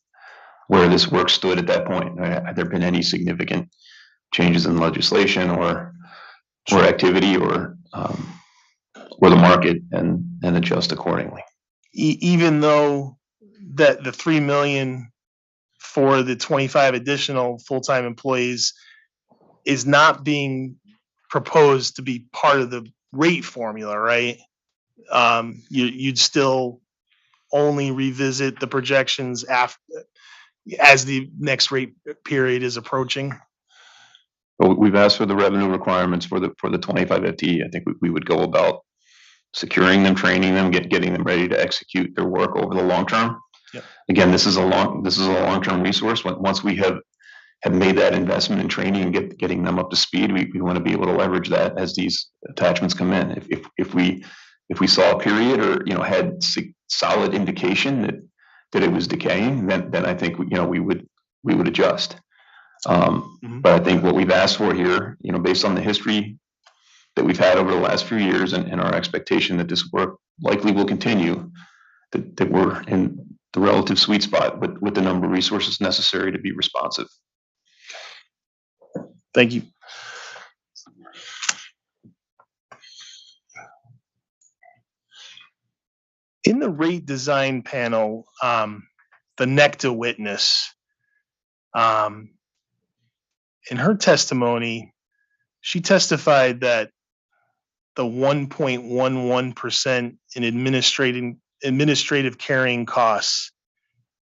where this work stood at that point. Have there been any significant changes in legislation or activity or the market, and adjust accordingly? Even though that the 3 million for the 25 additional full-time employees is not being proposed to be part of the rate formula, right? You'd still only revisit the projections as the next rate period is approaching. Well, we've asked for the revenue requirements for the 25 FTE. I think we would go about securing them, training them, getting them ready to execute their work over the long term. Yep. Again, this is a long-term resource. Once we have made that investment in training and getting them up to speed, we want to be able to leverage that as these attachments come in. If we saw a period or had solid indication that it was decaying, then I think we would adjust. But I think what we've asked for here, based on the history that we've had over the last few years and our expectation that this work likely will continue, that we're in the relative sweet spot with the number of resources necessary to be responsive. Thank you. In the rate design panel, the NECTA witness, in her testimony, she testified that the 1.11% in administrative carrying costs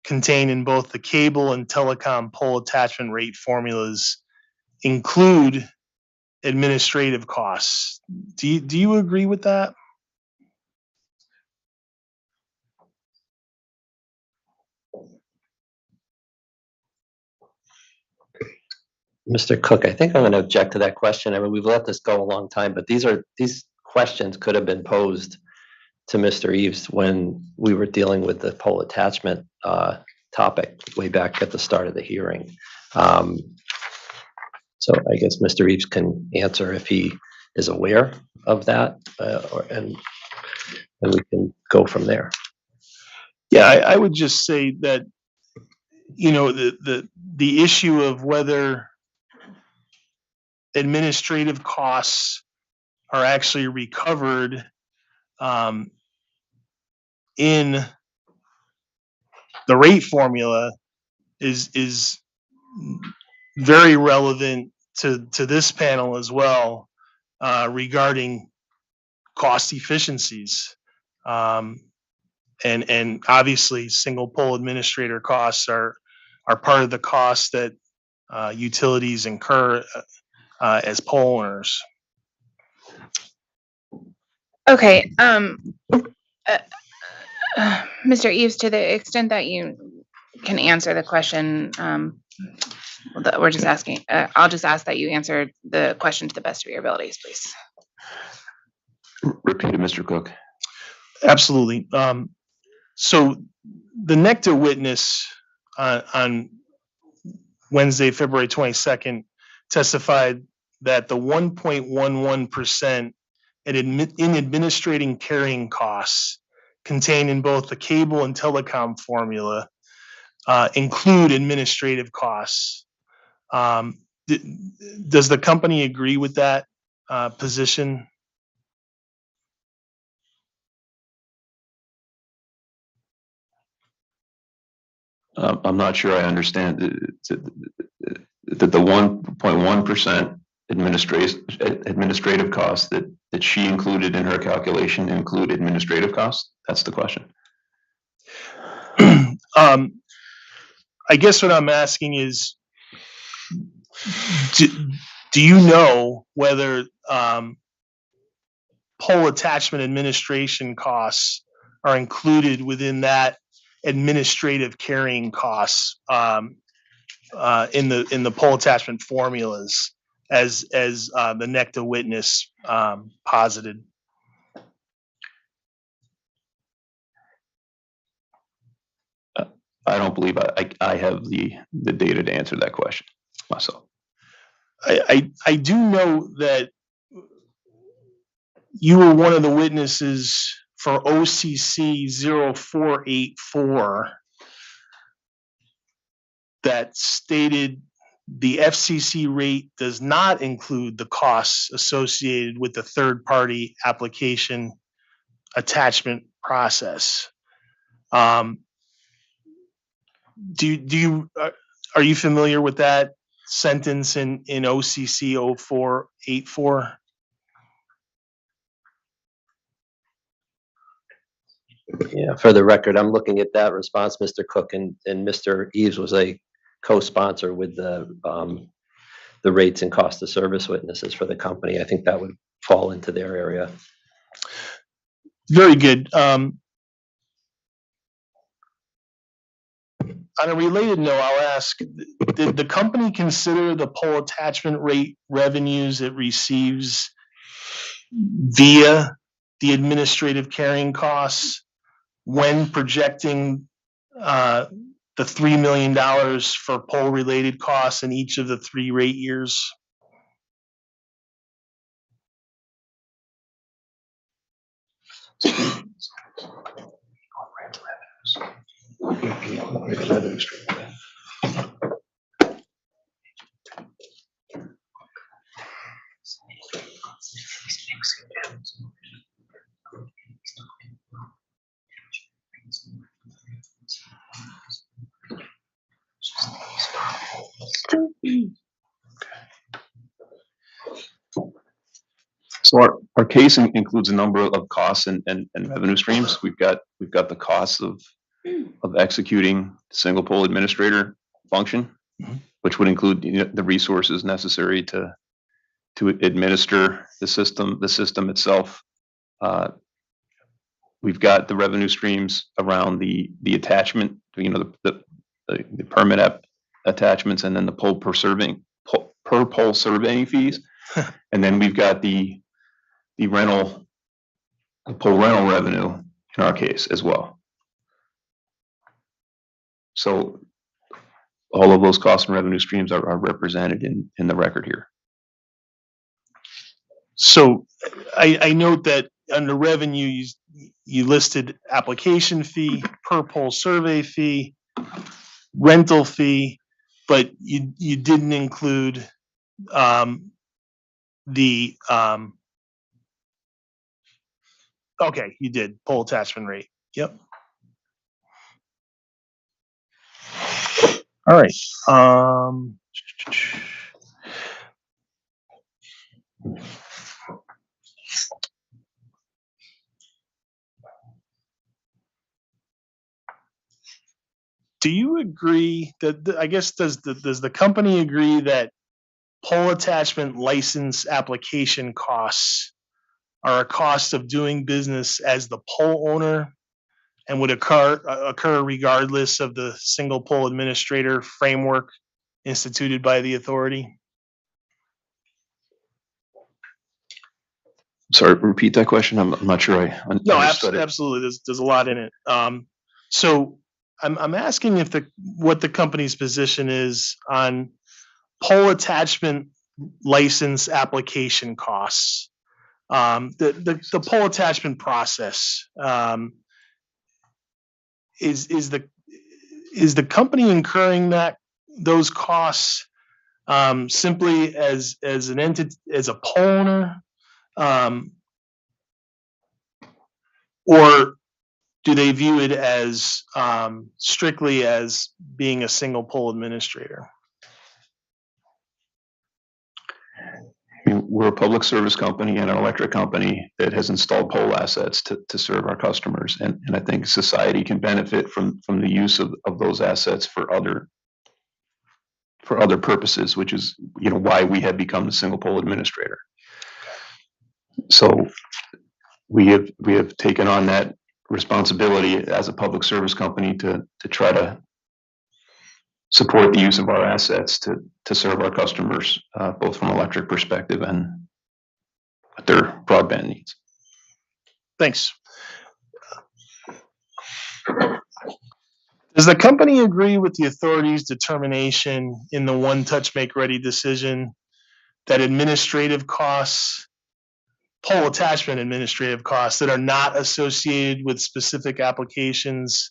contained in both the cable and telecom pole attachment rate formulas include administrative costs. Do you agree with that? Mr. Cook, I think I'm going to object to that question. I mean, we've let this go a long time, but these questions could have been posed to Mr. Eves when we were dealing with the pole attachment topic way back at the start of the hearing. So I guess Mr. Eves can answer if he is aware of that, and we can go from there. Yeah, I would just say that the issue of whether administrative costs are actually recovered in the rate formula is very relevant to this panel as well, regarding cost efficiencies. And obviously, single pole administrator costs are part of the costs that utilities incur as pole owners. Okay, Mr. Eves, to the extent that you can answer the question, that we're just asking, I'll just ask that you answer the question to the best of your abilities, please. Repeat it, Mr. Cook. Absolutely. So the NECTA witness on Wednesday, February 22nd, testified that the 1.11% in administrating carrying costs contained in both the cable and telecom formula include administrative costs. Does the company agree with that position? I'm not sure I understand that the 1.1% administrative costs that she included in her calculation include administrative costs? That's the question. I guess what I'm asking is, do you know whether pole attachment administration costs are included within that administrative carrying costs in the pole attachment formulas as the NECTA witness posited? I don't believe I have the data to answer that question myself. I do know that you were one of the witnesses for OCC 0484 that stated the FCC rate does not include the costs associated with the third-party application attachment process. Are you familiar with that sentence in OCC 0484? Yeah, for the record, I'm looking at that response, Mr. Cook, and Mr. Eves was a co-sponsor with the rates and cost of service witnesses for the company. I think that would fall into their area. Very good. On a related note, I'll ask, did the company consider the pole attachment rate revenues it receives via the administrative carrying costs when projecting the $3 million for pole-related costs in each of the 3 rate years? So our case includes a number of costs and revenue streams. We've got the costs of executing single pole administrator function, which would include the resources necessary to administer the system itself. We've got the revenue streams around the attachment, the permit attachments, and then the pole per pole surveying fees. And then we've got the pole rental revenue in our case as well. So all of those cost and revenue streams are represented in the record here. So I note that under revenue, you listed application fee, per pole survey fee, rental fee, but you didn't include the okay, you did pole attachment rate. Yep. All right. Do you agree that, I guess, does the company agree that pole attachment license application costs are a cost of doing business as the pole owner and would occur regardless of the single pole administrator framework instituted by the authority? Sorry, repeat that question. I'm not sure I No, understood it. absolutely. There's a lot in it. So I'm asking if what the company's position is on pole attachment license application costs. The pole attachment process, is the company incurring those costs simply as an entity, as a pole owner? Or do they view it as strictly as being a single pole administrator? I mean, we're a public service company and an electric company that has installed pole assets to serve our customers. And I think society can benefit from the use of those assets for other purposes, which is, why we have become the single pole administrator. So we have taken on that responsibility as a public service company to try to support the use of our assets to serve our customers, both from electric perspective and their broadband needs. Thanks. Does the company agree with the authority's determination in the One Touch Make Ready decision that administrative costs, pole attachment administrative costs that are not associated with specific applications,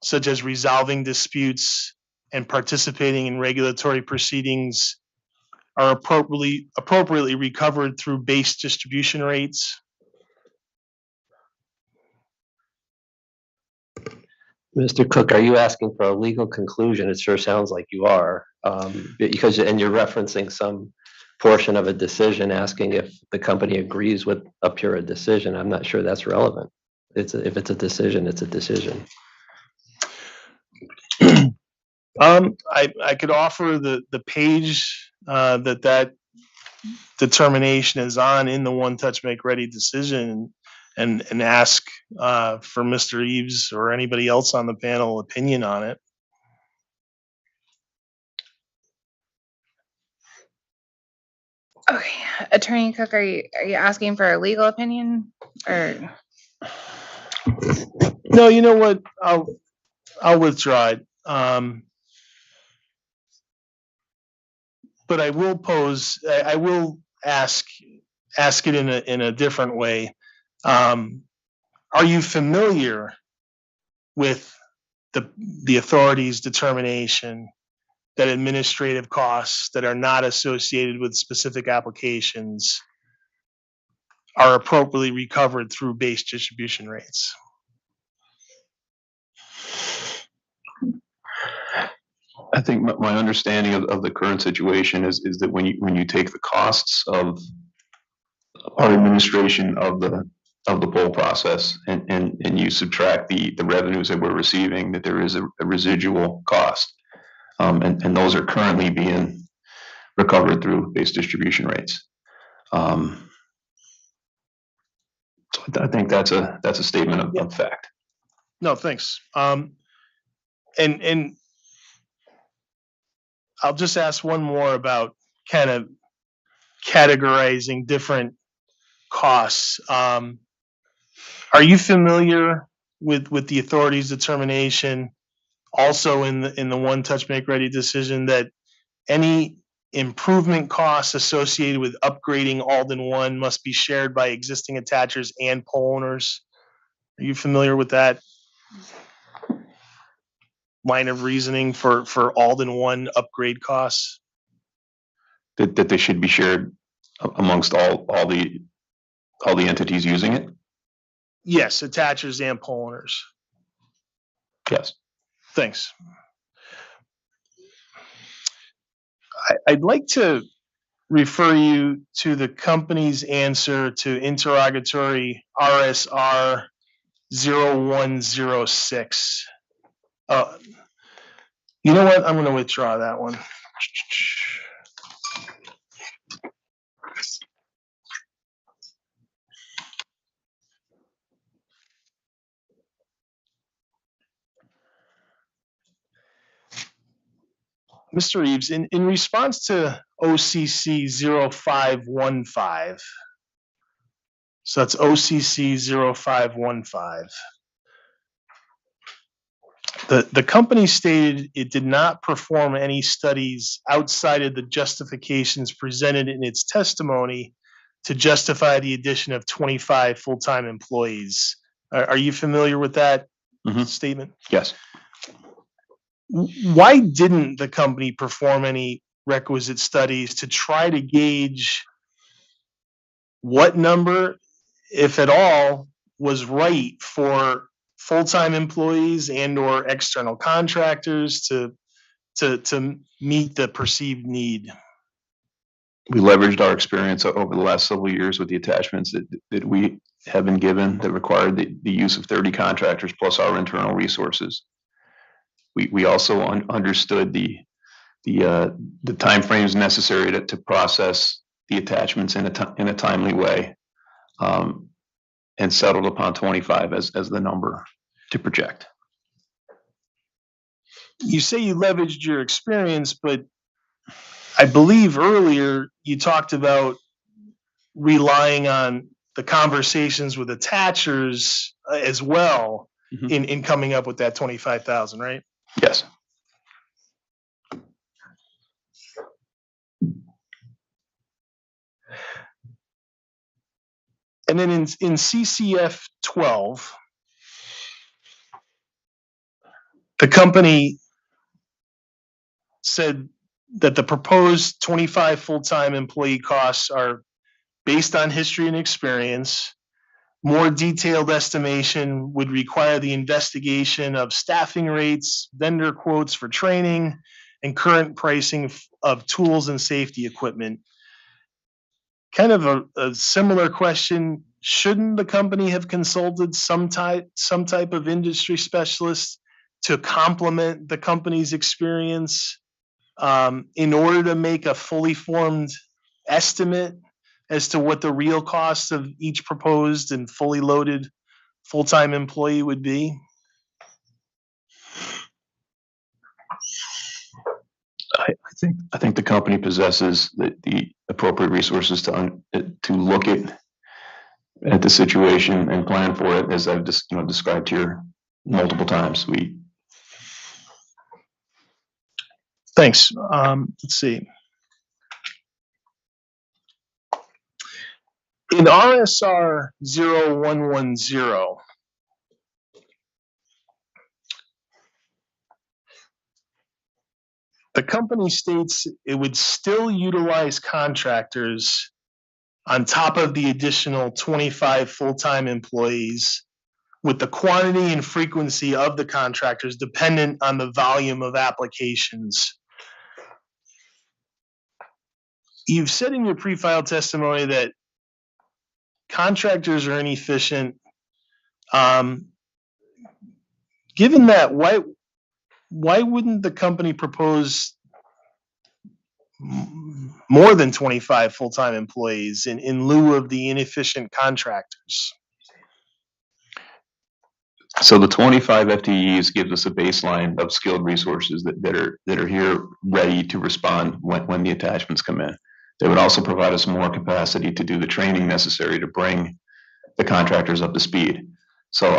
such as resolving disputes and participating in regulatory proceedings, are appropriately recovered through base distribution rates? Mr. Cook, are you asking for a legal conclusion? It sure sounds like you are, because you're referencing some portion of a decision, asking if the company agrees with a pure decision. I'm not sure that's relevant. If it's a decision, it's a decision. I could offer the page that determination is on in the One Touch Make Ready decision, and ask for Mr. Eves or anybody else on the panel opinion on it. Okay, Attorney Cook, are you asking for a legal opinion or? No, you know what? I'll withdraw it. But I will I will ask it in a different way. Are you familiar with the authority's determination that administrative costs that are not associated with specific applications are appropriately recovered through base distribution rates? I think my understanding of the current situation is that when you take the costs of our administration of the poll process and you subtract the revenues that we're receiving, that there is a residual cost, and those are currently being recovered through base distribution rates. So I think that's a statement of fact. No, thanks. And I'll just ask one more about kind of categorizing different costs. Are you familiar with the authority's determination also in the One Touch Make Ready decision that any improvement costs associated with upgrading Alden 1 must be shared by existing attachers and pole owners? Are you familiar with that line of reasoning for Alden 1 upgrade costs? That they should be shared amongst all the entities using it? Yes, attachers and pole owners. Yes. Thanks. I'd like to refer you to the company's answer to interrogatory RSR 0106. You know what? I'm going to withdraw that one. Mr. Reeves, in response to OCC 0515, so that's OCC 0515, the company stated it did not perform any studies outside of the justifications presented in its testimony to justify the addition of 25 full-time employees. Are you familiar with that statement? Yes. Why didn't the company perform any requisite studies to try to gauge what number, if at all, was right for full-time employees and or external contractors to meet the perceived need? We leveraged our experience over the last several years with the attachments that we have been given that required the use of 30 contractors plus our internal resources. We also understood the timeframes necessary to process the attachments in a timely way, and settled upon 25 as the number to project. You say you leveraged your experience, but I believe earlier you talked about relying on the conversations with attachers as well in coming up with that 25,000, right? Yes. And then in CCF 12, the company said that the proposed 25 full-time employee costs are based on history and experience. More detailed estimation would require the investigation of staffing rates, vendor quotes for training, and current pricing of tools and safety equipment. Kind of a similar question. Shouldn't the company have consulted some type of industry specialist to complement the company's experience in order to make a fully formed estimate as to what the real cost of each proposed and fully loaded full-time employee would be? I think the company possesses the appropriate resources to look at the situation and plan for it, as I've just described here multiple times. Thanks. Let's see. In RSR 0110, the company states it would still utilize contractors on top of the additional 25 full-time employees, with the quantity and frequency of the contractors dependent on the volume of applications. You've said in your pre-filed testimony that contractors are inefficient. Given that, why wouldn't the company propose more than 25 full-time employees in lieu of the inefficient contractors? So the 25 FTEs gives us a baseline of skilled resources that are here ready to respond when the attachments come in. They would also provide us more capacity to do the training necessary to bring the contractors up to speed. So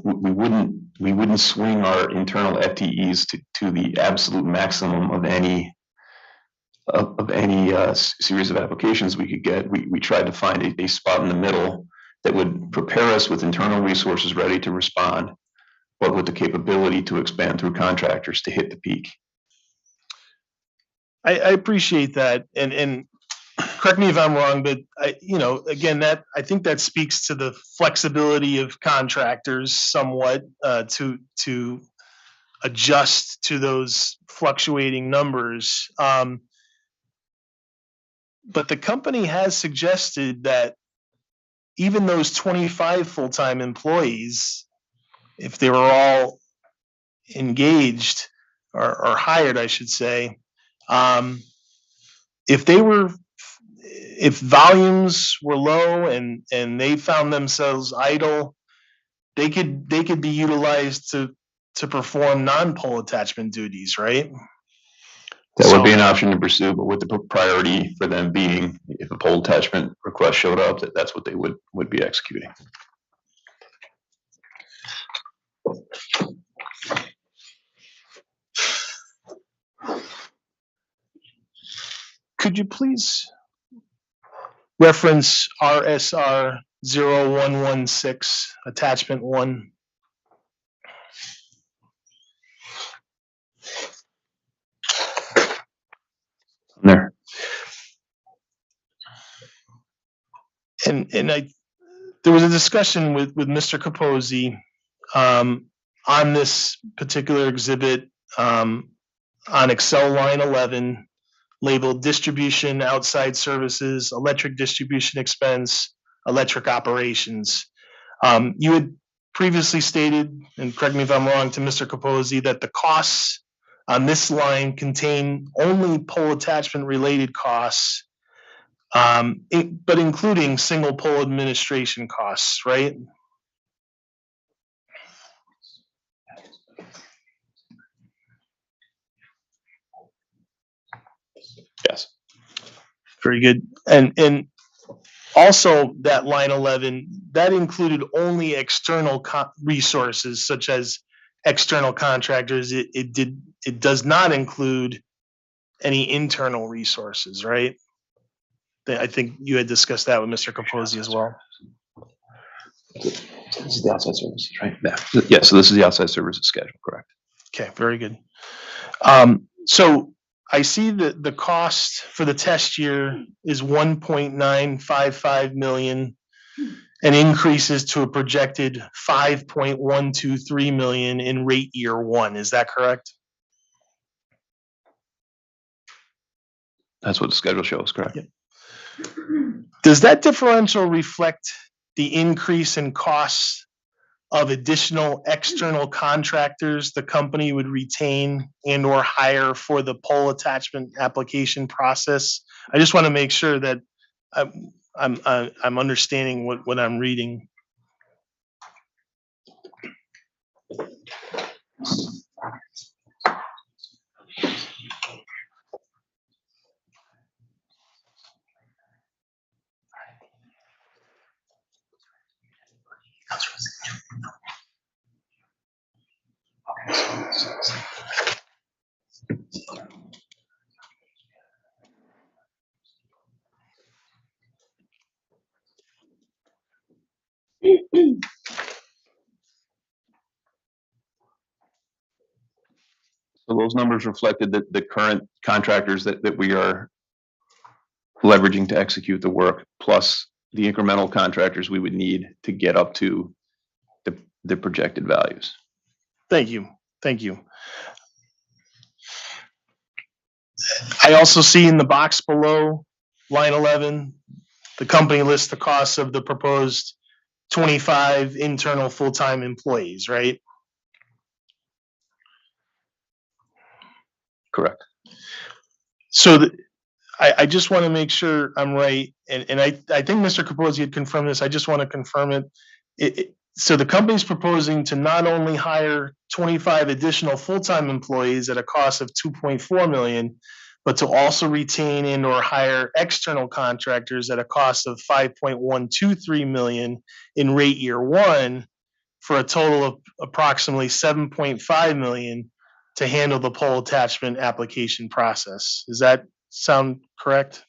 we wouldn't swing our internal FTEs to the absolute maximum of any series of applications we could get. We tried to find a spot in the middle that would prepare us with internal resources ready to respond, but with the capability to expand through contractors to hit the peak. I appreciate that, and correct me if I'm wrong, but again, that I think that speaks to the flexibility of contractors somewhat to adjust to those fluctuating numbers. But the company has suggested that even those 25 full-time employees, if they were all engaged or hired, I should say, if if volumes were low and they found themselves idle, they could be utilized to perform non-pole attachment duties, right? That would be an option to pursue, but with the priority for them being, if a pole attachment request showed up, that's what they would be executing. Could you please reference RSR 0116, attachment 1? There. And there was a discussion with Mr. Capozzi on this particular exhibit on Excel line 11, labeled distribution outside services, electric distribution expense, electric operations. You had previously stated, and correct me if I'm wrong, to Mr. Capozzi, that the costs on this line contain only pole attachment related costs, but including single pole administration costs, right? Yes. Very good. And also that line 11, that included only external resources such as external contractors. It does not include any internal resources, right? I think you had discussed that with Mr. Capozzi as well. This is the outside services, right? Yeah, so this is the outside services schedule, correct? Okay, very good. So I see that the cost for the test year is 1.955 million and increases to a projected 5.123 million in rate year 1. Is that correct? That's what the schedule shows, correct? Yep. Does that differential reflect the increase in costs of additional external contractors the company would retain and or hire for the pole attachment application process? I just want to make sure that I'm understanding what I'm reading. So those numbers reflected the current contractors that we are leveraging to execute the work, plus the incremental contractors we would need to get up to the projected values. Thank you. Thank you. I also see in the box below, line 11, the company lists the costs of the proposed 25 internal full-time employees, right? Correct. So I just want to make sure I'm right, and I think Mr. Capozzi had confirmed this. I just want to confirm it. So the company's proposing to not only hire 25 additional full-time employees at a cost of 2.4 million, but to also retain and or hire external contractors at a cost of 5.123 million in rate year 1 for a total of approximately 7.5 million to handle the pole attachment application process. Does that sound correct?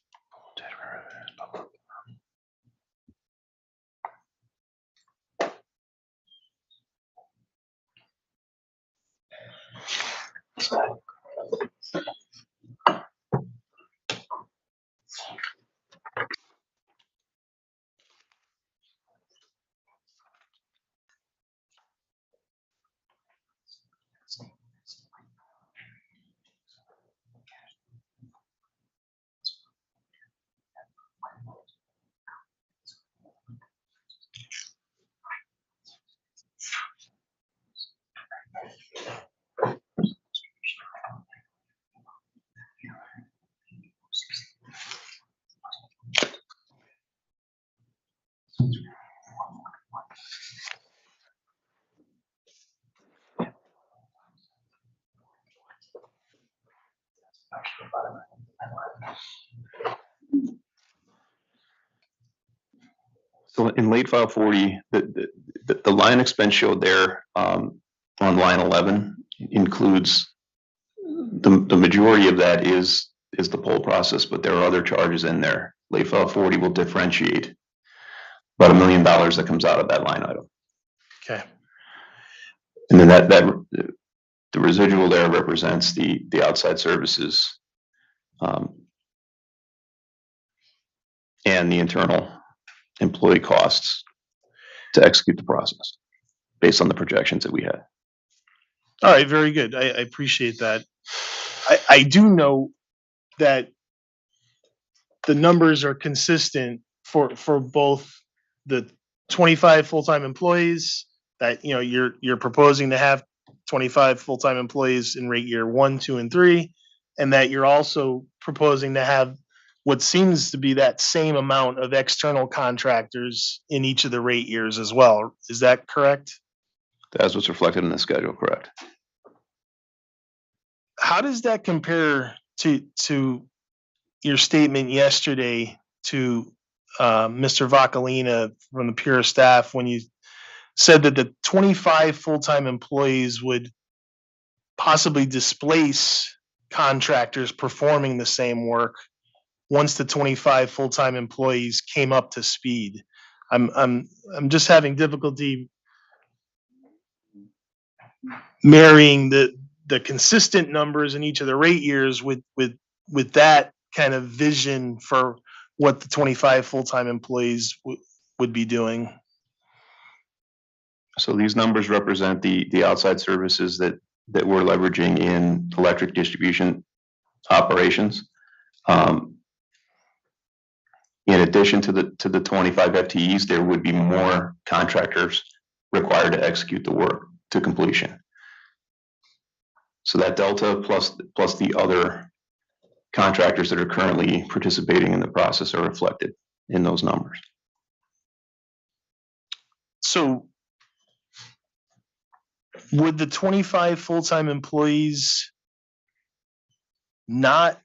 So in late file 40, the line expense showed there on line 11 includes the majority of that is the poll process, but there are other charges in there. Late file 40 will differentiate about $1 million that comes out of that line item. Okay. And then the residual there represents the outside services and the internal employee costs to execute the process based on the projections that we had. All right, very good. I appreciate that. I do know that the numbers are consistent for both the 25 full-time employees that you're proposing to have 25 full-time employees in rate year 1, 2, and 3, and that you're also proposing to have what seems to be that same amount of external contractors in each of the rate years as well. Is that correct? That's what's reflected in the schedule, correct? How does that compare to your statement yesterday to Mr. Vocalina from the Pure staff when you said that the 25 full-time employees would possibly displace contractors performing the same work once the 25 full-time employees came up to speed? I'm just having difficulty marrying the consistent numbers in each of the rate years with that kind of vision for what the 25 full-time employees would be doing. So these numbers represent the outside services that we're leveraging in electric distribution operations. In addition to the 25 FTEs, there would be more contractors required to execute the work to completion. So that delta plus the other contractors that are currently participating in the process are reflected in those numbers. So would the 25 full-time employees not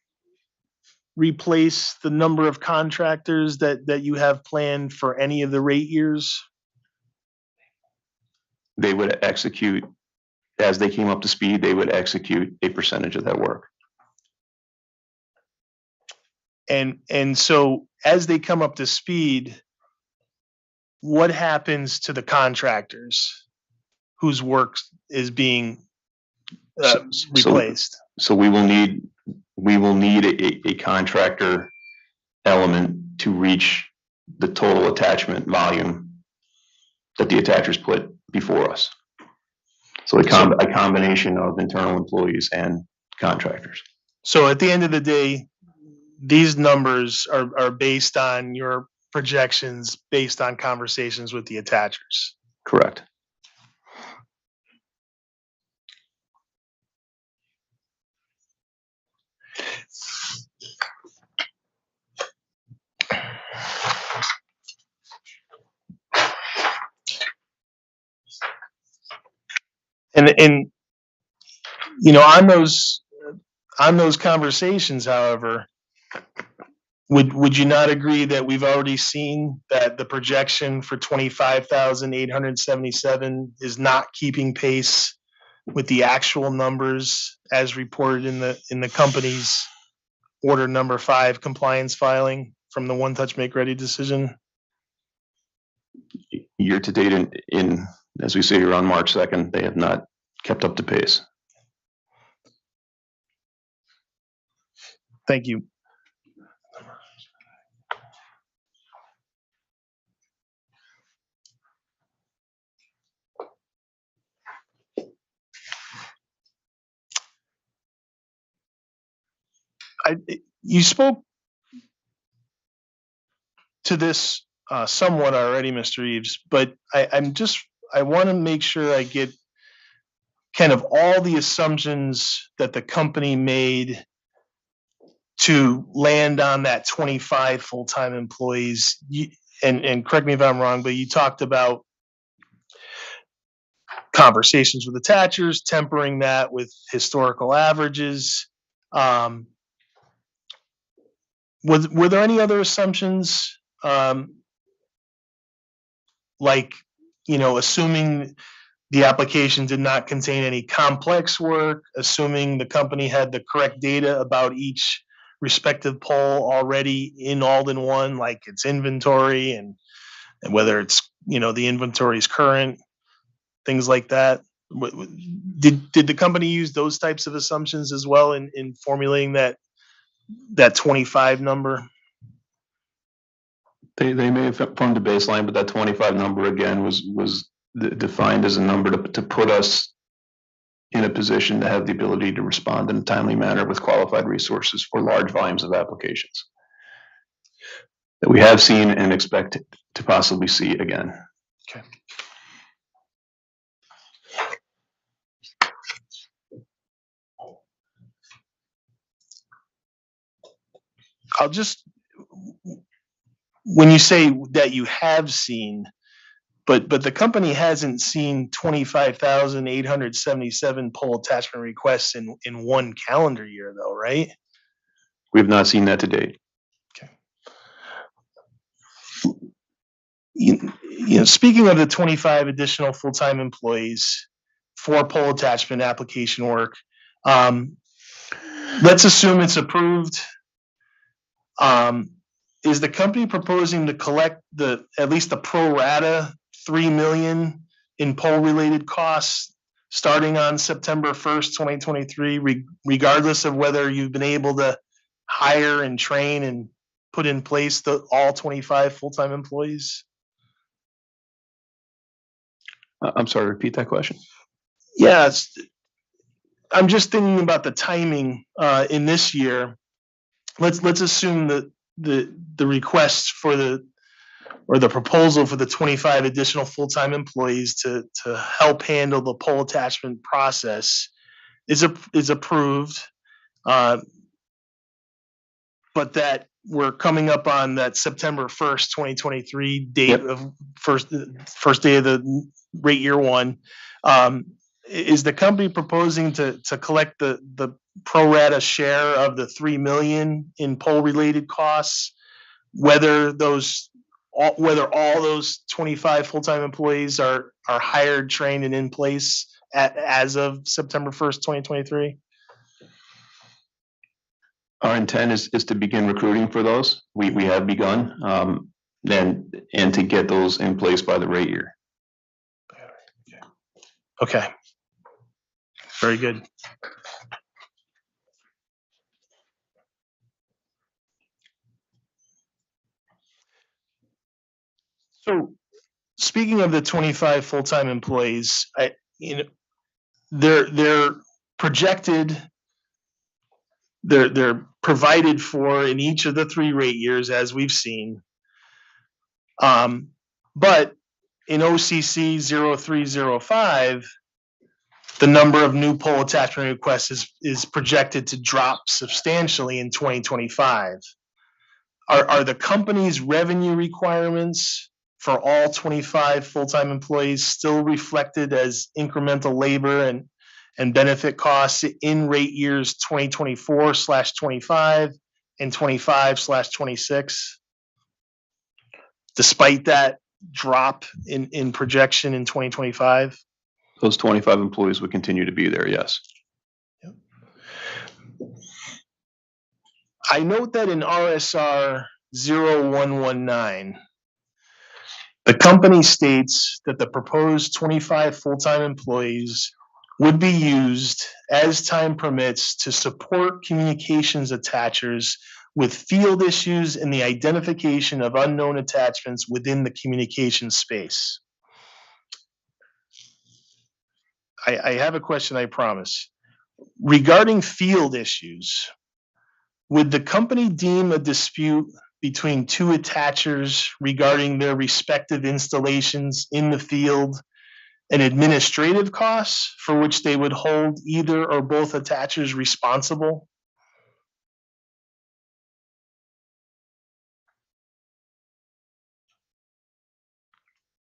replace the number of contractors that you have planned for any of the rate years? They would execute, as they came up to speed, they would execute a percentage of that work. And so as they come up to speed, what happens to the contractors whose work is being replaced? So we will need a contractor element to reach the total attachment volume that the attachers put before us. So a combination of internal employees and contractors. So at the end of the day, these numbers are based on your projections, based on conversations with the attachers. Correct. And on those conversations, however, would you not agree that we've already seen that the projection for 25,877 is not keeping pace with the actual numbers as reported in the company's order number 5 compliance filing from the One Touch Make Ready decision? Year to date in as we say here on March 2nd, they have not kept up to pace. Thank you. You spoke to this somewhat already, Mr. Eaves, but I want to make sure I get kind of all the assumptions that the company made to land on that 25 full-time employees. And correct me if I'm wrong, but you talked about conversations with attachers, tempering that with historical averages. were there any other assumptions, like, assuming the application did not contain any complex work, assuming the company had the correct data about each respective pole already in Alden One, like its inventory and whether it's, the inventory is current, things like that? Did the company use those types of assumptions as well in formulating that 25 number? They may have formed a baseline, but that 25 number again was defined as a number to put us in a position to have the ability to respond in a timely manner with qualified resources for large volumes of applications that we have seen and expect to possibly see again. Okay. I'll just, when you say that you have seen, but the company hasn't seen 25,877 pole attachment requests in one calendar year though, right? We have not seen that to date. Speaking of the 25 additional full-time employees for pole attachment application work, let's assume it's approved. Is the company proposing to collect at least the pro rata $3 million in pole-related costs starting on September 1st, 2023, regardless of whether you've been able to hire and train and put in place all 25 full-time employees? I'm sorry, repeat that question. Yes. I'm just thinking about the timing in this year. Let's assume that the request for the proposal for the 25 additional full-time employees to help handle the pole attachment process is approved, but that we're coming up on that September 1st, 2023 date of first day of the rate year one. Is the company proposing to collect the pro rata share of the $3 million in pole related costs, whether all those 25 full-time employees are hired, trained, and in place as of September 1st, 2023? Our intent is to begin recruiting for those. We have begun, and to get those in place by the rate year. Okay. Very good. So, speaking of the 25 full-time employees, they're projected, they're provided for in each of the 3 rate years, as we've seen. But in OCC 0305, the number of new pole attachment requests is projected to drop substantially in 2025. Are the company's revenue requirements for all 25 full-time employees still reflected as incremental labor and benefit costs in rate years 2024/25 and 25/26? Despite that drop in projection in 2025? Those 25 employees would continue to be there, yes. Yep. I note that in RSR 0119, the company states that the proposed 25 full-time employees would be used as time permits to support communications attachers with field issues and the identification of unknown attachments within the communication space. I have a question, I promise. Regarding field issues, would the company deem a dispute between 2 attachers regarding their respective installations in the field an administrative cost for which they would hold either or both attachers responsible?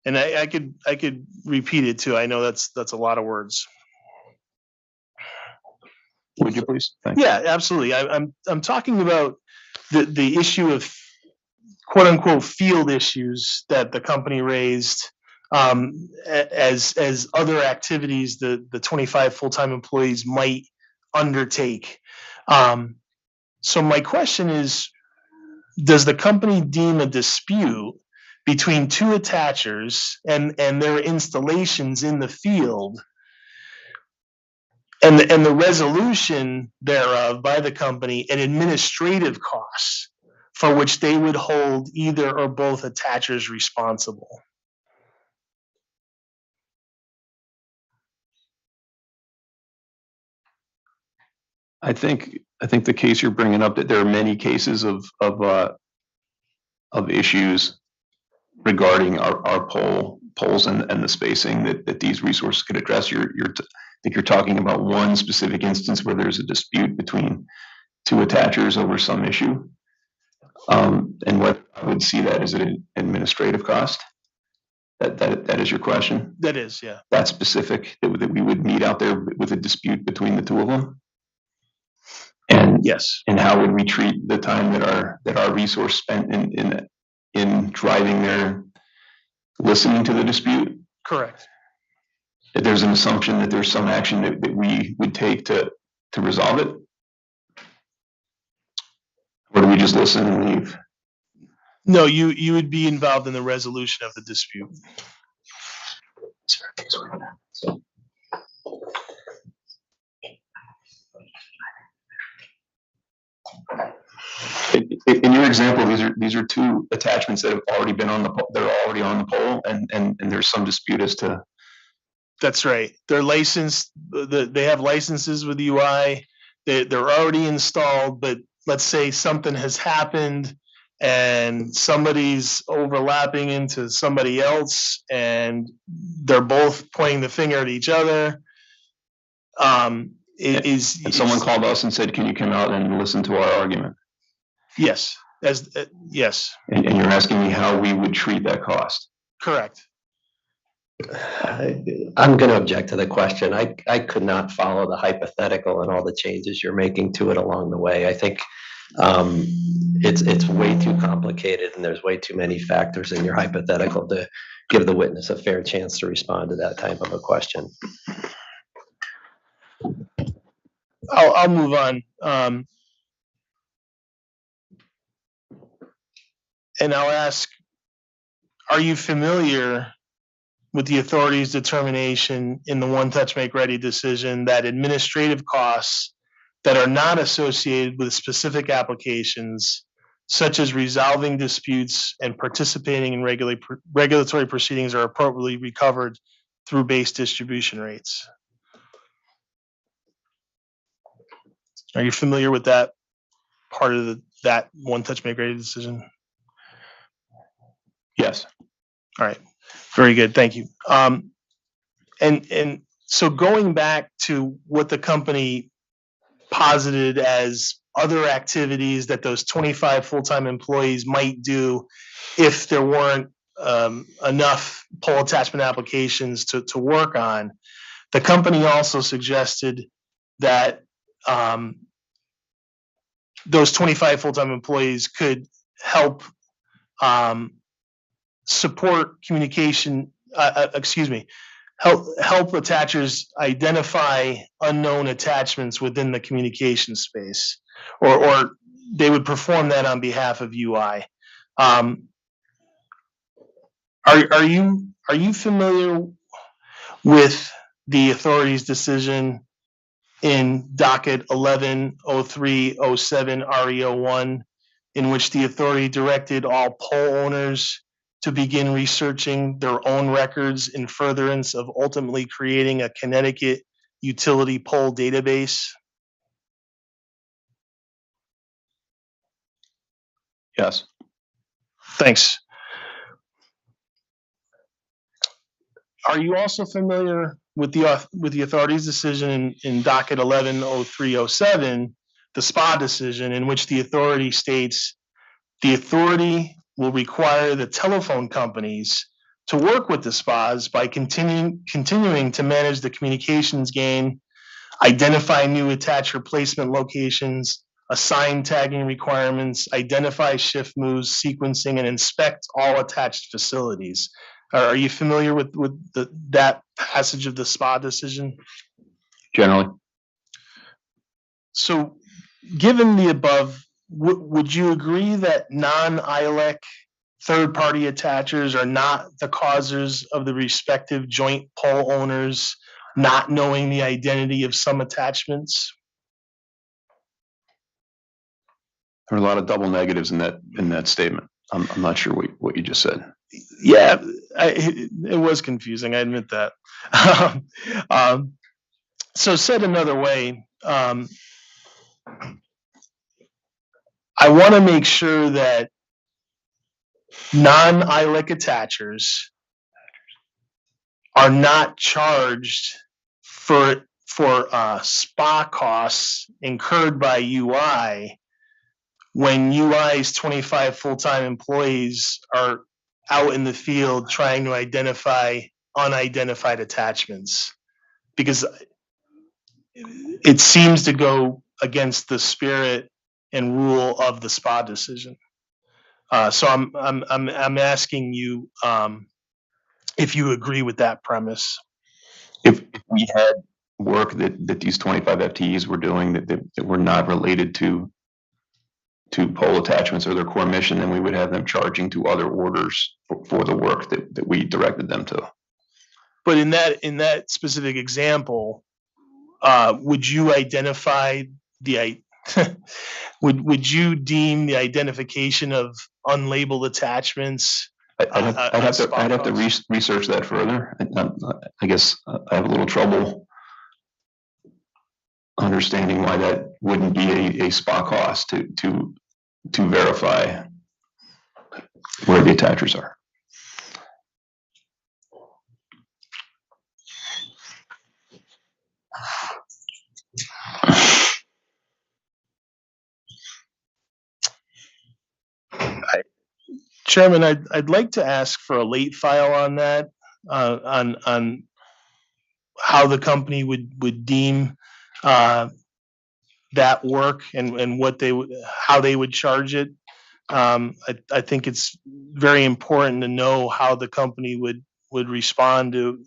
And I could repeat it too. I know that's a lot of words. Would you please? Thank you. Yeah, absolutely. I'm talking about the issue of quote unquote field issues that the company raised as other activities the 25 full-time employees might undertake. So my question is, does the company deem a dispute between two attachers and their installations in the field and the resolution thereof by the company an administrative cost for which they would hold either or both attachers responsible? I think the case you're bringing up, that there are many cases of issues regarding our poles and the spacing that these resources could address. I think you're talking about one specific instance where there's a dispute between two attachers over some issue. And what I would see that as an administrative cost. That is your question? That is, yeah. That's specific, that we would meet out there with a dispute between the two of them? And yes. And how would we treat the time that our resource spent in driving their listening to the dispute? Correct. That there's an assumption that there's some action that we would take to resolve it? Or do we just listen and leave? No, you would be involved in the resolution of the dispute. In your example, these are two attachments that have already been on the pole, and there's some dispute as to. That's right. They're licensed. They have licenses with UI. They're already installed, but let's say something has happened and somebody's overlapping into somebody else, and they're both pointing the finger at each other. And someone called us and said, "Can you come out and listen to our argument?" Yes. Yes. And you're asking me how we would treat that cost? Correct. I'm going to object to the question. I could not follow the hypothetical and all the changes you're making to it along the way. I think it's way too complicated, and there's way too many factors in your hypothetical to give the witness a fair chance to respond to that type of a question. I'll move on. And I'll ask, are you familiar with the authority's determination in the One Touch Make Ready decision that administrative costs that are not associated with specific applications, such as resolving disputes and participating in regulatory proceedings, are appropriately recovered through base distribution rates? Are you familiar with that part of that One Touch Make Ready decision? Yes. All right. Very good. Thank you. And so going back to what the company posited as other activities that those 25 full-time employees might do if there weren't enough pole attachment applications to work on, the company also suggested that those 25 full-time employees could help support communication, help attachers identify unknown attachments within the communication space, or they would perform that on behalf of UI. Are you familiar with the authority's decision in docket 110307 REO1, in which the authority directed all pole owners to begin researching their own records in furtherance of ultimately creating a Connecticut utility pole database? Yes. Thanks. Are you also familiar with the authority's decision in docket 110307, the SPA decision, in which the authority states the authority will require the telephone companies to work with the SPAs by continuing to manage the communications gain, identify new attacher placement locations, assign tagging requirements, identify shift moves, sequencing, and inspect all attached facilities. Are you familiar with that passage of the SPA decision? Generally, So, given the above, would you agree that non-ILEC third-party attachers are not the causers of the respective joint pole owners not knowing the identity of some attachments? there are a lot of double negatives in that statement. I'm not sure what you just said. Yeah, it was confusing. I admit that. So said another way, I want to make sure that non-ILEC attachers are not charged for SPA costs incurred by UI when UI's 25 full-time employees are out in the field trying to identify unidentified attachments. Because it seems to go against the spirit and rule of the SPA decision. So I'm asking you if you agree with that premise. If we had work that these 25 FTEs were doing that were not related to pole attachments or their core mission, then we would have them charging to other orders for the work that we directed them to. But in that specific example, would you identify would you deem the identification of unlabeled attachments? I'd have to research that further. I guess I have a little trouble understanding why that wouldn't be a SPA cost to verify where the attachers are. Chairman, I'd like to ask for a late file on that, on how the company would deem that work and what how they would charge it. I think it's very important to know how the company would respond to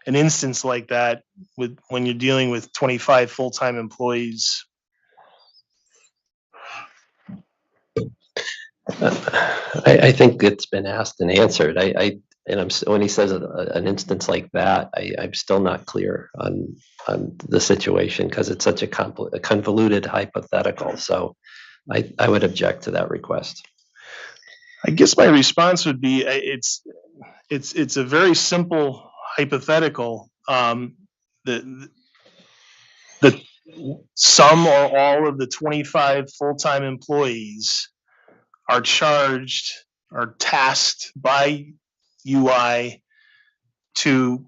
an instance like that when you're dealing with 25 full-time employees. I think it's been asked and answered. When he says an instance like that, I'm still not clear on the situation because it's such a convoluted hypothetical. So I would object to that request. I guess my response would be it's a very simple hypothetical. The some or all of the 25 full-time employees are charged or tasked by UI to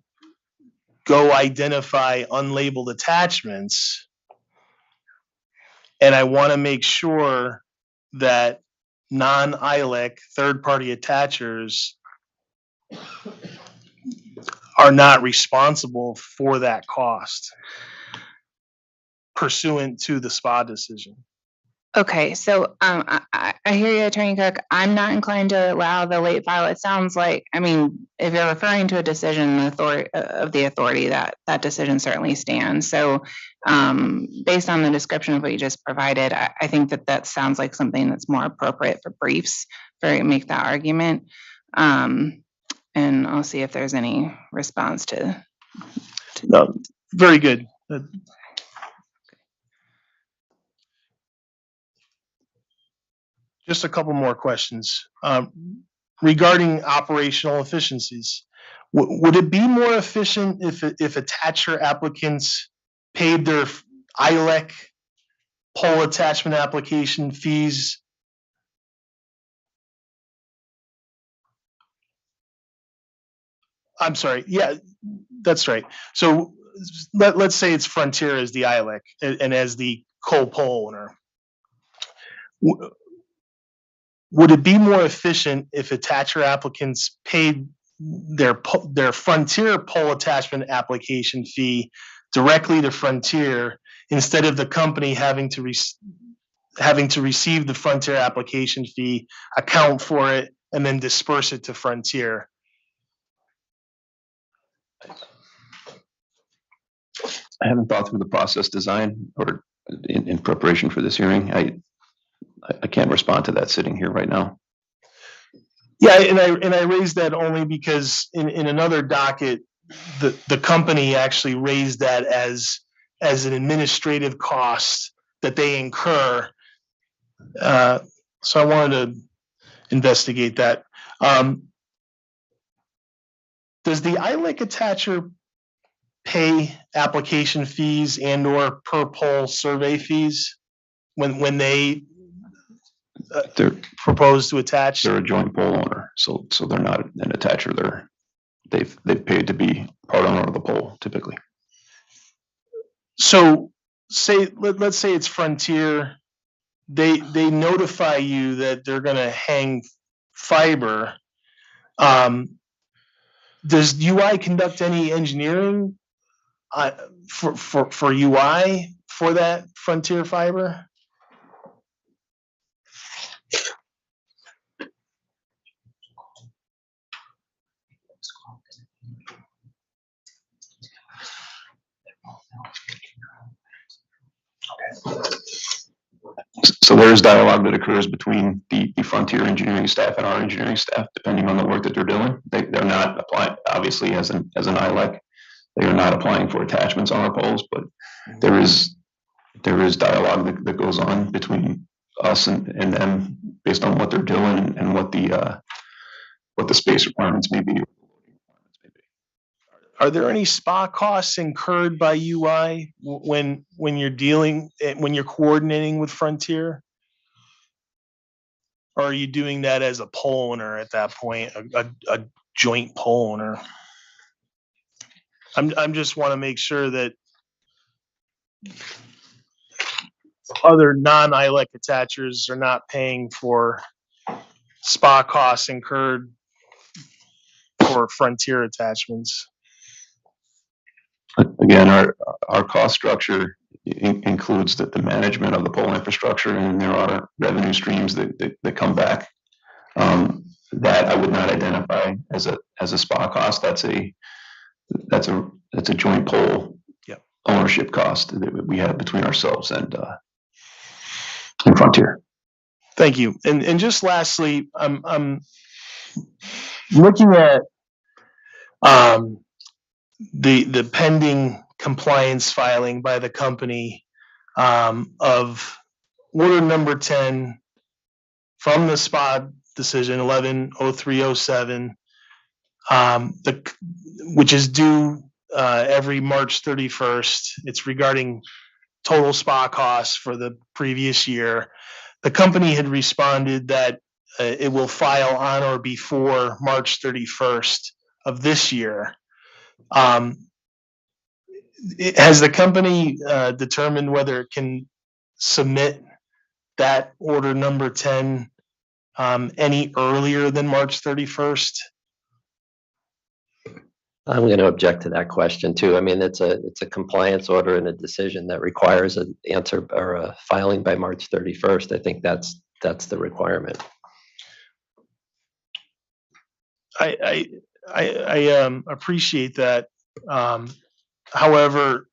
go identify unlabeled attachments. And I want to make sure that non-ILEC third-party attachers are not responsible for that cost pursuant to the SPA decision. Okay, so I hear you, Attorney Cook. I'm not inclined to allow the late file. It sounds like, I mean, if you're referring to a decision of the authority, that decision certainly stands. So based on the description of what you just provided, I think that sounds like something that's more appropriate for briefs for make that argument. And I'll see if there's any response to. No, very good. Just a couple more questions regarding operational efficiencies. Would it be more efficient if attacher applicants paid their ILEC pole attachment application fees? I'm sorry. Yeah, that's right. So let's say it's Frontier as the ILEC and as the co-pole owner. Would it be more efficient if attacher applicants paid their Frontier pole attachment application fee directly to Frontier instead of the company having to having to receive the Frontier application fee, account for it, and then disperse it to Frontier. I haven't thought through the process design or in preparation for this hearing. I can't respond to that sitting here right now. Yeah, and I raised that only because in another docket, the company actually raised that as an administrative cost that they incur. So I wanted to investigate that. Does the ILIC attacher pay application fees and/or per poll survey fees when they propose to attach? They're a joint poll owner, so they're not an attacher. They've paid to be part owner of the poll typically. So let's say it's Frontier. They notify you that they're going to hang fiber. Does UI conduct any engineering for UI for that Frontier fiber? So there is dialogue that occurs between the Frontier engineering staff and our engineering staff, depending on the work that they're doing. They're not applying, obviously, as an ILEC. They are not applying for attachments on our polls, but there is dialogue that goes on between us and them based on what they're doing and what the space requirements may be. Are there any SPA costs incurred by UI when you're coordinating with Frontier? Or are you doing that as a poll owner at that point, a joint poll owner? I'm just want to make sure that other non-ILEC attachers are not paying for SPA costs incurred for Frontier attachments. Again, our cost structure includes the management of the pole infrastructure, and there are revenue streams that come back. That I would not identify as a SPA cost. That's a joint pole ownership cost that we have between ourselves and Frontier. Thank you. And just lastly, I'm looking at the pending compliance filing by the company of order number 10 from the SPA decision 110307, which is due every March 31st. It's regarding total SPA costs for the previous year. The company had responded that it will file on or before March 31st of this year. Has the company determined whether it can submit that order number 10 any earlier than March 31st? I'm going to object to that question too. I mean, it's a compliance order and a decision that requires an answer or a filing by March 31st. I think that's the requirement. I appreciate that. However,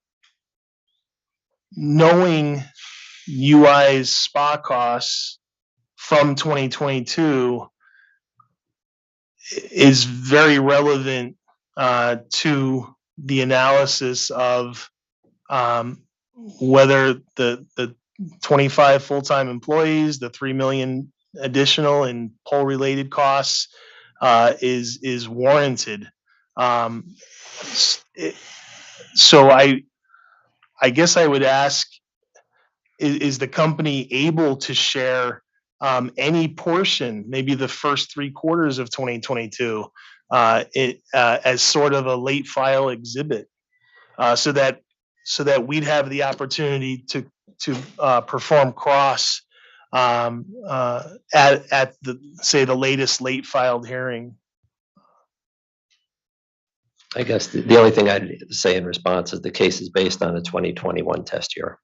knowing UI's SPA costs from 2022 is very relevant to the analysis of whether the 25 full-time employees, the 3 million additional in poll-related costs is warranted. So I guess I would ask, is the company able to share any portion, maybe the first 3 quarters of 2022, as sort of a late file exhibit, so that we'd have the opportunity to perform cross at the latest late filed hearing? I guess the only thing I'd say in response is the case is based on a 2021 test year.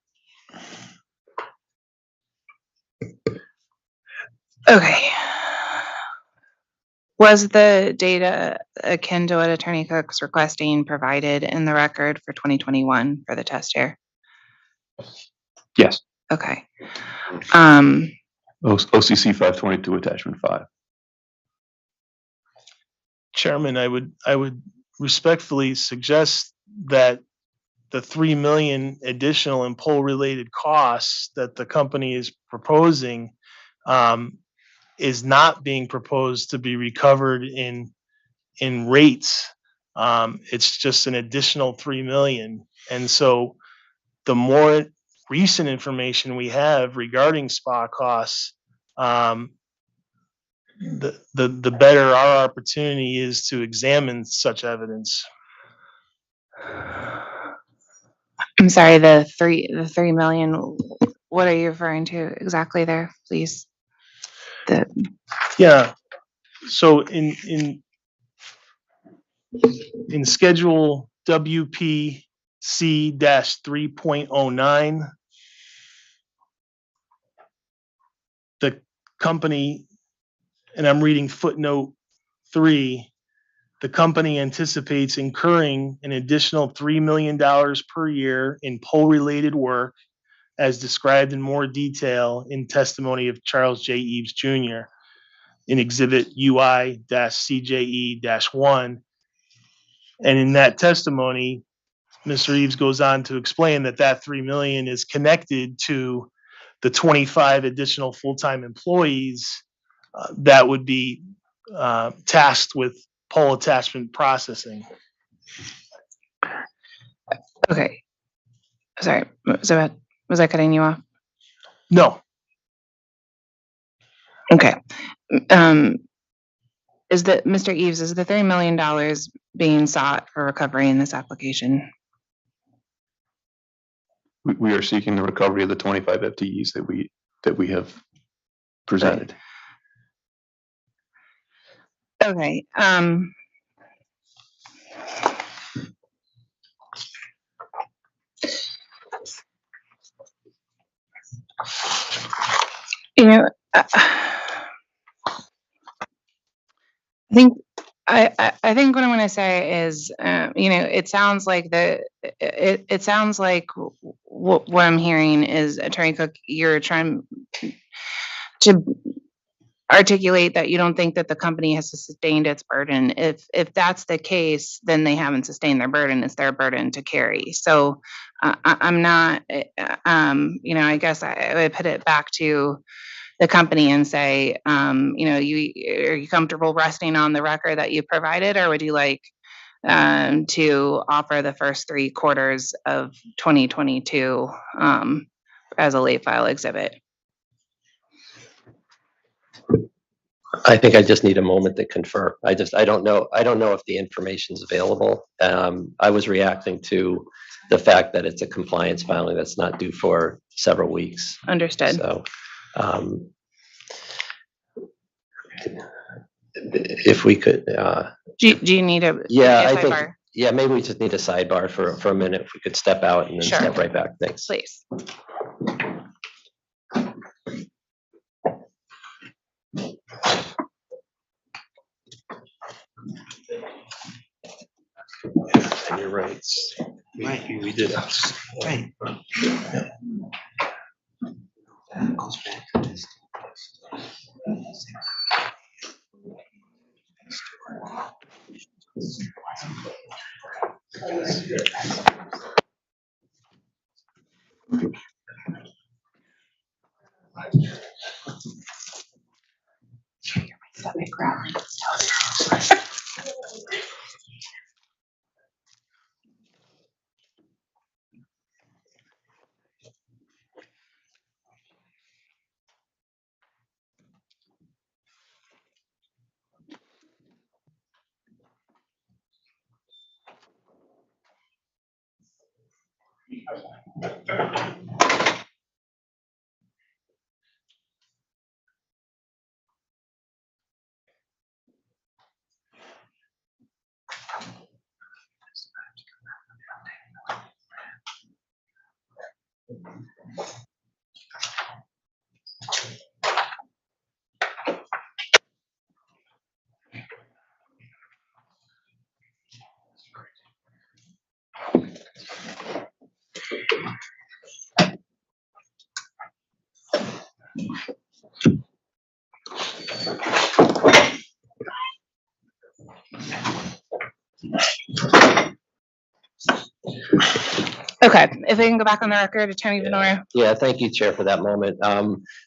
Okay. Was the data akin to what Attorney Cook's requesting provided in the record for 2021 for the test year? Yes. Okay. OCC 522 attachment 5. Chairman, I would respectfully suggest that the 3 million additional and poll-related costs that the company is proposing is not being proposed to be recovered in rates. It's just an additional 3 million. And so the more recent information we have regarding SPA costs, the better our opportunity is to examine such evidence. I'm sorry, the 3 million, what are you referring to exactly there, please? Yeah. So in schedule WPC 3.09, the company, and I'm reading footnote 3, the company anticipates incurring an additional $3 million per year in poll-related work, as described in more detail in testimony of Charles J. Eves Jr. in Exhibit UI-CJE-1. And in that testimony, Mr. Eves goes on to explain that 3 million is connected to the 25 additional full-time employees that would be tasked with poll attachment processing. Okay. Sorry, was I cutting you off? No. Okay. Mr. Eves, is the $3 million being sought for recovery in this application? We are seeking the recovery of the 25 FTEs that we have presented. Okay. You know, I think what I'm going to say is, it sounds like it sounds like what I'm hearing is, Attorney Cook, you're trying to articulate that you don't think that the company has sustained its burden. If that's the case, then they haven't sustained their burden. It's their burden to carry. So I'm not, I guess I would put it back to the company and say, are you comfortable resting on the record that you provided, or would you like to offer the first 3 quarters of 2022 as a late file exhibit? I think I just need a moment to confer. I don't know if the information's available. I was reacting to the fact that it's a compliance filing that's not due for several weeks. Understood. So, if we could, do you need a yeah, I sidebar? think, yeah, maybe we just need a sidebar for a minute. If we could step out and then Sure. step right back. Thanks. Please. And you're right. We did. Right. Goes back to this. Okay, if we can go back on the record, Attorney Venora. Yeah, thank you, Chair, for that moment.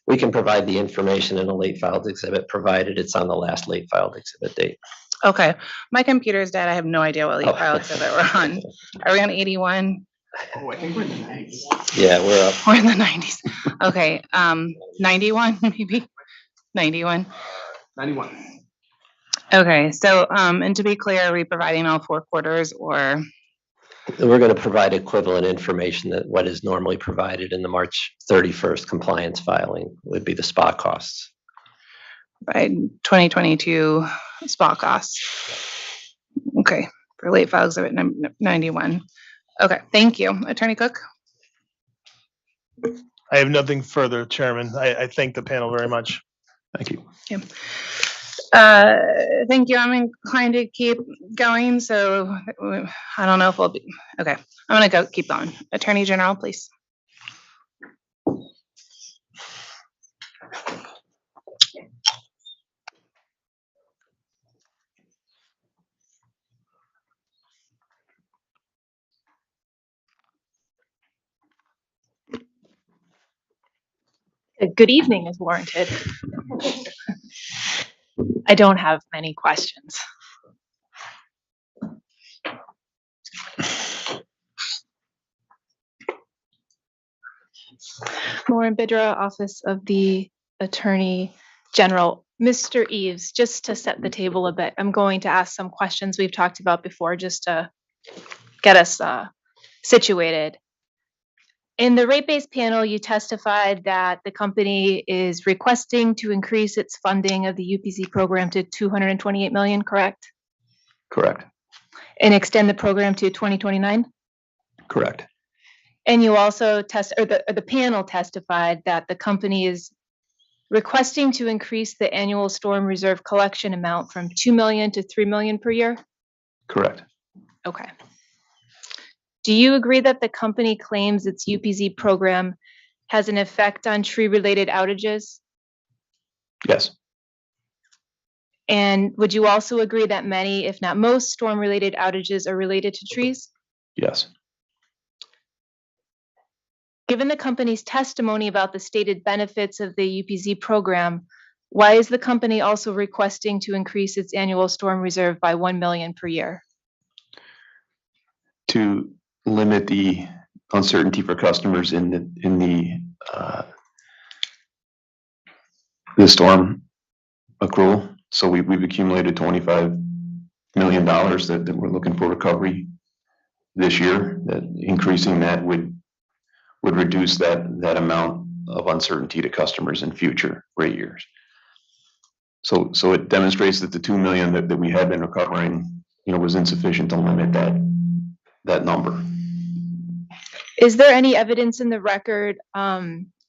We can provide the information in a late filed exhibit, provided it's on the last late filed exhibit date. Okay, my computer's dead. I have no idea what late Oh. file exhibit we're on. Are we on 81? Oh, I think we're in the 90s. Yeah, we're up. We're in the 90s. Okay, 91 maybe? 91. 91. Okay, so, and to be clear, are we providing all 4 quarters or? We're going to provide equivalent information that what is normally provided in the March 31st compliance filing would be the spot costs. Right, 2022 spot costs. Okay, for late file exhibit 91. Okay, thank you. Attorney Cook? I have nothing further, Chairman. I thank the panel very much. Thank you. Yeah. Thank you. I'm inclined to keep going, so I don't know if we'll be, okay. I'm gonna go keep going. Attorney General, please. Good evening is warranted. I don't have many questions. Lauren Bidra, Office of the Attorney General. Mr. Eves, just to set the table a bit, I'm going to ask some questions we've talked about before just to get us situated. In the rate-based panel, you testified that the company is requesting to increase its funding of the UPC program to $228 million, correct? Correct. And extend the program to 2029? Correct. And you also the panel testified that the company is requesting to increase the annual storm reserve collection amount from $2 million to $3 million per year? Correct. Okay. Do you agree that the company claims its UPZ program has an effect on tree-related outages? Yes. And would you also agree that many, if not most, storm-related outages are related to trees? Yes. Given the company's testimony about the stated benefits of the UPZ program, why is the company also requesting to increase its annual storm reserve by $1 million per year? To limit the uncertainty for customers in the storm accrual. So we've accumulated $25 million that we're looking for recovery this year. That increasing that would reduce that amount of uncertainty to customers in future rate years. So it demonstrates that the $2 million that we had been recovering, was insufficient to limit that number. Is there any evidence in the record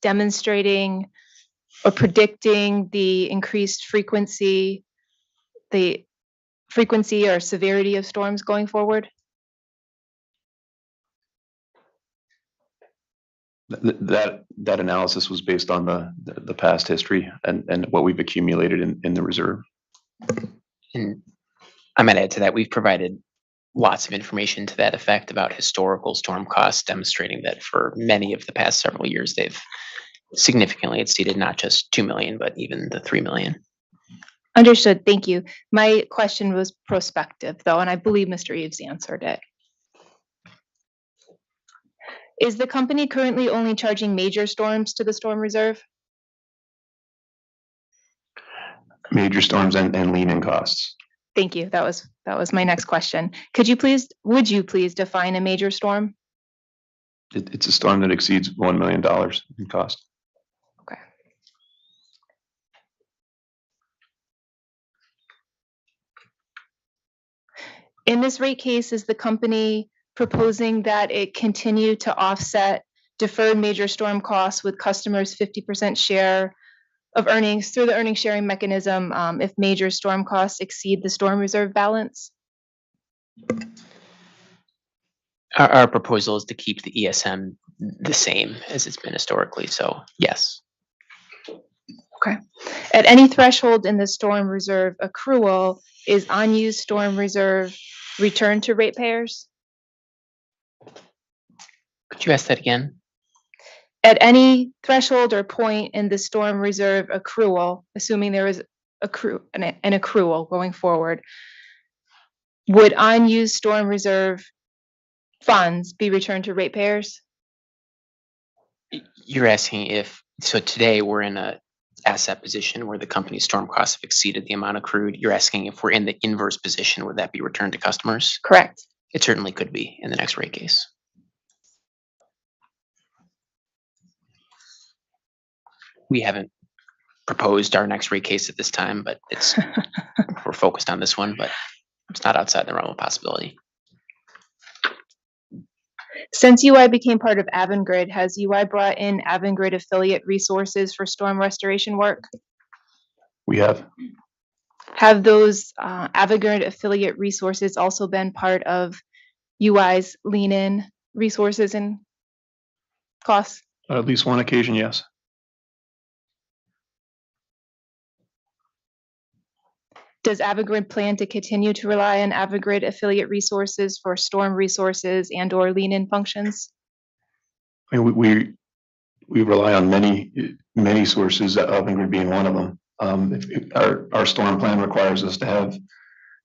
demonstrating or predicting the increased frequency or severity of storms going forward? That analysis was based on the past history and what we've accumulated in the reserve. And I might add to that, we've provided lots of information to that effect about historical storm costs, demonstrating that for many of the past several years, they've significantly exceeded not just 2 million, but even the 3 million. Understood. Thank you. My question was prospective, though, and I believe Mr. Eves answered it. Is the company currently only charging major storms to the storm reserve? Major storms and lean-in costs. Thank you. That was my next question. Would you please define a major storm? It's a storm that exceeds $1 million in cost. Okay. In this rate case, is the company proposing that it continue to offset deferred major storm costs with customers' 50% share of earnings through the earnings sharing mechanism if major storm costs exceed the storm reserve balance? Our proposal is to keep the ESM the same as it's been historically, so yes. At any threshold in the storm reserve accrual, is unused storm reserve returned to ratepayers? Could you ask that again? At any threshold or point in the storm reserve accrual, assuming there is an accrual going forward, would unused storm reserve funds be returned to ratepayers? You're asking if, so today we're in a asset position where the company's storm costs have exceeded the amount accrued. You're asking if we're in the inverse position, would that be returned to customers? Correct. It certainly could be in the next rate case. We haven't proposed our next rate case at this time, but it's we're focused on this one, but it's not outside the realm of possibility. Since UI became part of Avangrid, has UI brought in Avangrid affiliate resources for storm restoration work? We have. Have those Avangrid affiliate resources also been part of UI's lean-in resources and costs? On at least one occasion, yes. Does Avangrid plan to continue to rely on Avangrid affiliate resources for storm resources and/or lean-in functions? I mean, we rely on many sources, Avangrid being one of them. Our storm plan requires us to have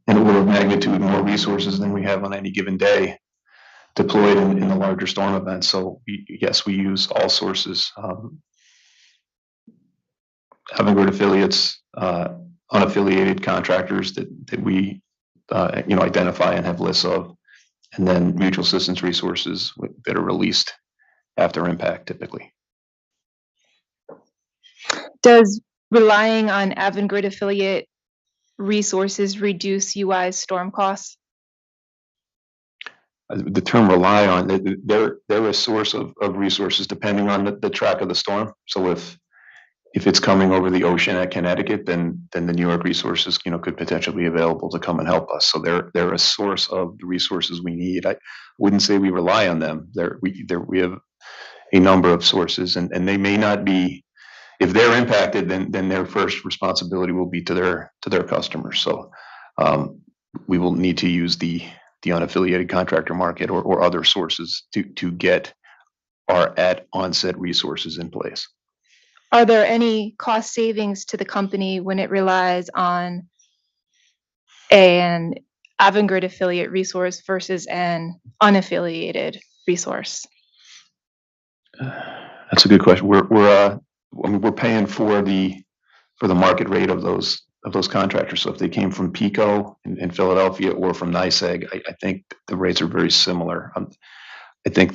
an order of magnitude more resources than we have on any given day deployed in the larger storm events. So yes, we use all sources. Avangrid affiliates, unaffiliated contractors that we identify and have lists of, and then mutual assistance resources that are released after impact typically. Does relying on Avangrid affiliate resources reduce UI's storm costs? The term rely on, they're a source of resources depending on the track of the storm. So if it's coming over the ocean at Connecticut, then the New York resources, could potentially be available to come and help us. So they're a source of the resources we need. I wouldn't say we rely on them. We have a number of sources, and they may not be. If they're impacted, then their first responsibility will be to their customers. So we will need to use the unaffiliated contractor market or other sources to get our at onset resources in place. Are there any cost savings to the company when it relies on an Avangrid affiliate resource versus an unaffiliated resource? That's a good question. We're paying for the market rate of those contractors. So if they came from PICO in Philadelphia or from NYSEG, I think the rates are very similar. I think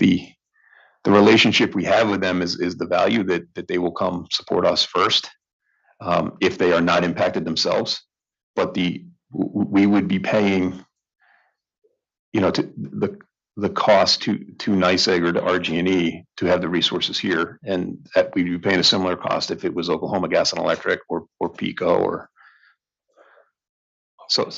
the relationship we have with them is the value that they will come support us first if they are not impacted themselves. But we would be paying, to the cost to NYSEG or to RG&E to have the resources here, and that we'd be paying a similar cost if it was Oklahoma Gas and Electric or PICO or so.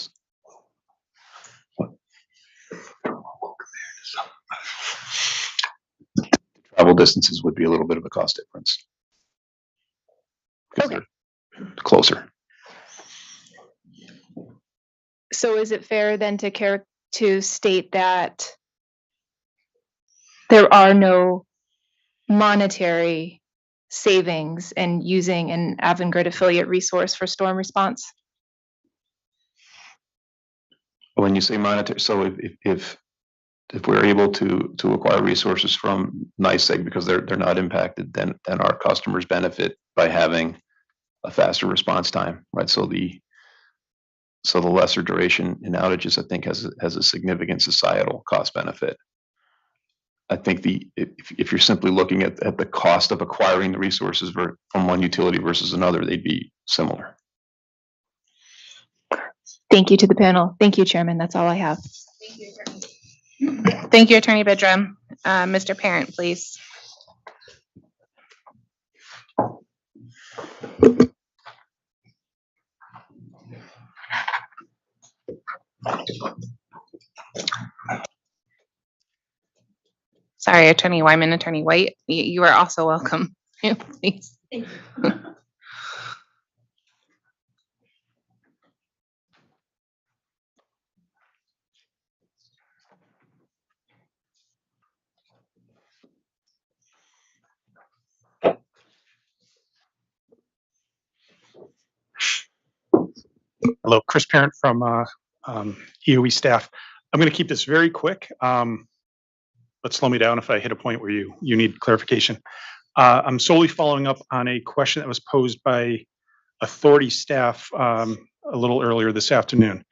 Travel distances would be a little bit of a cost difference. Okay. Closer. So is it fair then to state that there are no monetary savings in using an Avangrid affiliate resource for storm response? When you say monetary, so if we're able to acquire resources from NYSEG because they're not impacted, then our customers benefit by having a faster response time, right? So the lesser duration in outages, I think, has a significant societal cost benefit. I think if you're simply looking at the cost of acquiring the resources from one utility versus another, they'd be similar. Thank you to the panel. Thank you, Chairman. That's all I have. Thank you, Attorney Bidram. Mr. Parent, please. Sorry, Attorney Wyman, Attorney White, you are also welcome. Please. Hello, Chris Parent from EOE staff. I'm going to keep this very quick. But slow me down if I hit a point where you need clarification. I'm solely following up on a question that was posed by authority staff a little earlier this afternoon.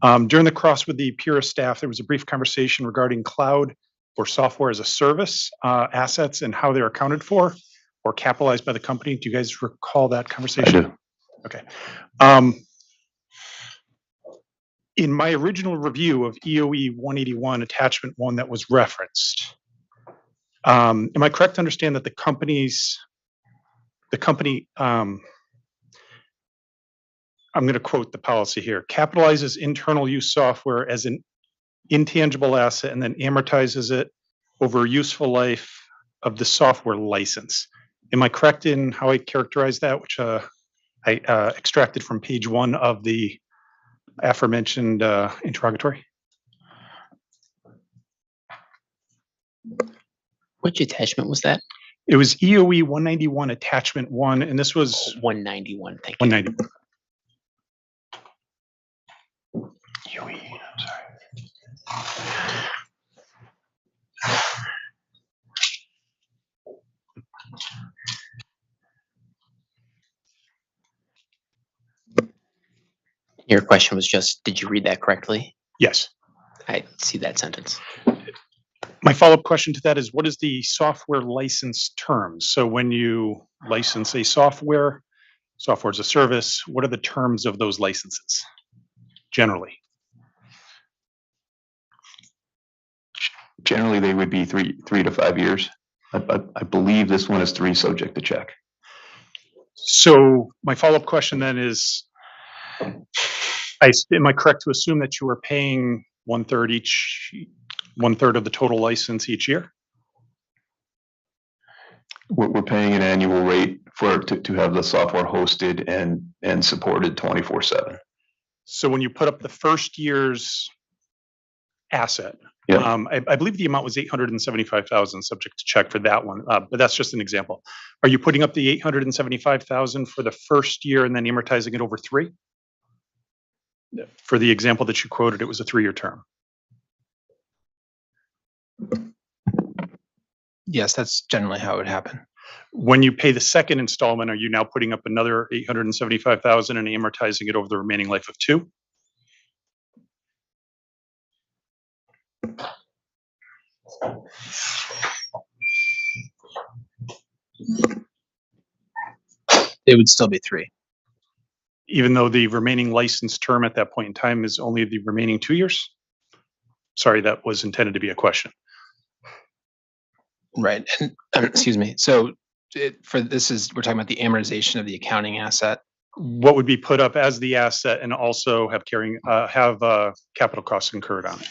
During the cross with the Pura staff, there was a brief conversation regarding cloud or software as a service assets and how they're accounted for or capitalized by the company. Do you guys recall that conversation? I do. Okay. In my original review of EOE 181 attachment 1 that was referenced, am I correct to understand that the company, I'm going to quote the policy here, capitalizes internal use software as an intangible asset and then amortizes it over a useful life of the software license? Am I correct in how I characterize that, which I extracted from page 1 of the aforementioned interrogatory? Which attachment was that? It was EOE 191 attachment 1, and this was 191. Thank you. 191. EOE, I'm sorry. Your question was just, did you read that correctly? Yes. I see that sentence. My follow-up question to that is, what is the software license terms? So when you license a software as a service, what are the terms of those licenses generally? Generally, they would be 3 to 5 years. I believe this one is 3, subject to check. So my follow-up question then is, am I correct to assume that you are paying 1/3 of the total license each year? We're paying an annual rate to have the software hosted and supported 24/7. So when you put up the first year's asset, Yeah. I believe the amount was 875,000, subject to check for that one, but that's just an example. Are you putting up the 875,000 for the first year and then amortizing it over 3? For the example that you quoted, it was a 3-year term. Yes, that's generally how it would happen. When you pay the second installment, are you now putting up another 875,000 and amortizing it over the remaining life of 2? It would still be 3. Even though the remaining license term at that point in time is only the remaining 2 years? Sorry, that was intended to be a question. Right. And excuse me. So we're talking about the amortization of the accounting asset. What would be put up as the asset and also have capital costs incurred on it?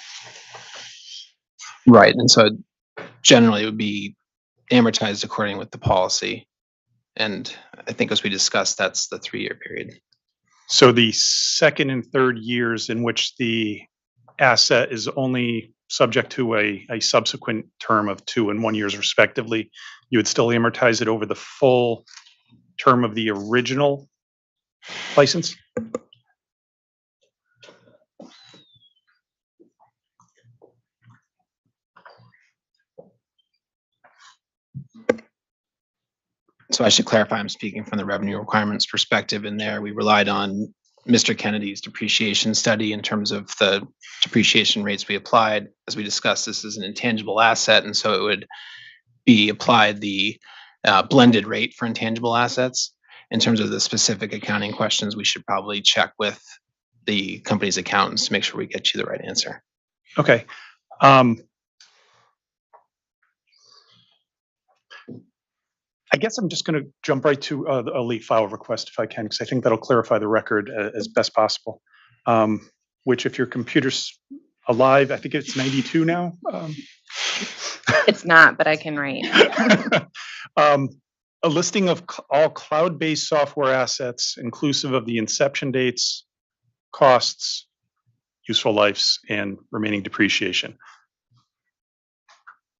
Right. And so generally it would be amortized according with the policy. And I think as we discussed, that's the 3-year period. So the second and third years in which the asset is only subject to a subsequent term of 2 and 1 years respectively, you would still amortize it over the full term of the original license? So I should clarify, I'm speaking from the revenue requirements perspective in there. We relied on Mr. Kennedy's depreciation study in terms of the depreciation rates we applied. As we discussed, this is an intangible asset, and so it would be applied the blended rate for intangible assets. In terms of the specific accounting questions, we should probably check with the company's accountants to make sure we get you the right answer. Okay. I guess I'm just going to jump right to a late file request if I can, because I think that'll clarify the record as best possible. Which, if your computer's alive, I think it's 92 now. It's not, but I can write. A listing of all cloud-based software assets, inclusive of the inception dates, costs, useful lives, and remaining depreciation.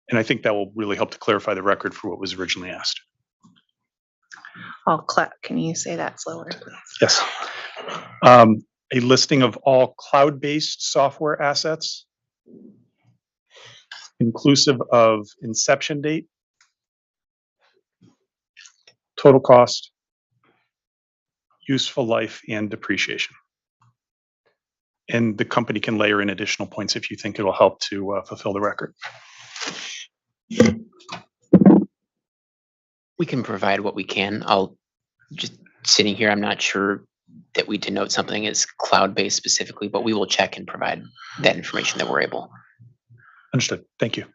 And I think that will really help to clarify the record for what was originally asked. Can you say that slower, please? Yes. a listing of all cloud-based software assets, inclusive of inception date, total cost, useful life, and depreciation. And the company can layer in additional points if you think it'll help to fulfill the record. We can provide what we can. I'll just sitting here, I'm not sure that we denote something as cloud-based specifically, but we will check and provide that information that we're able. Understood. Thank you.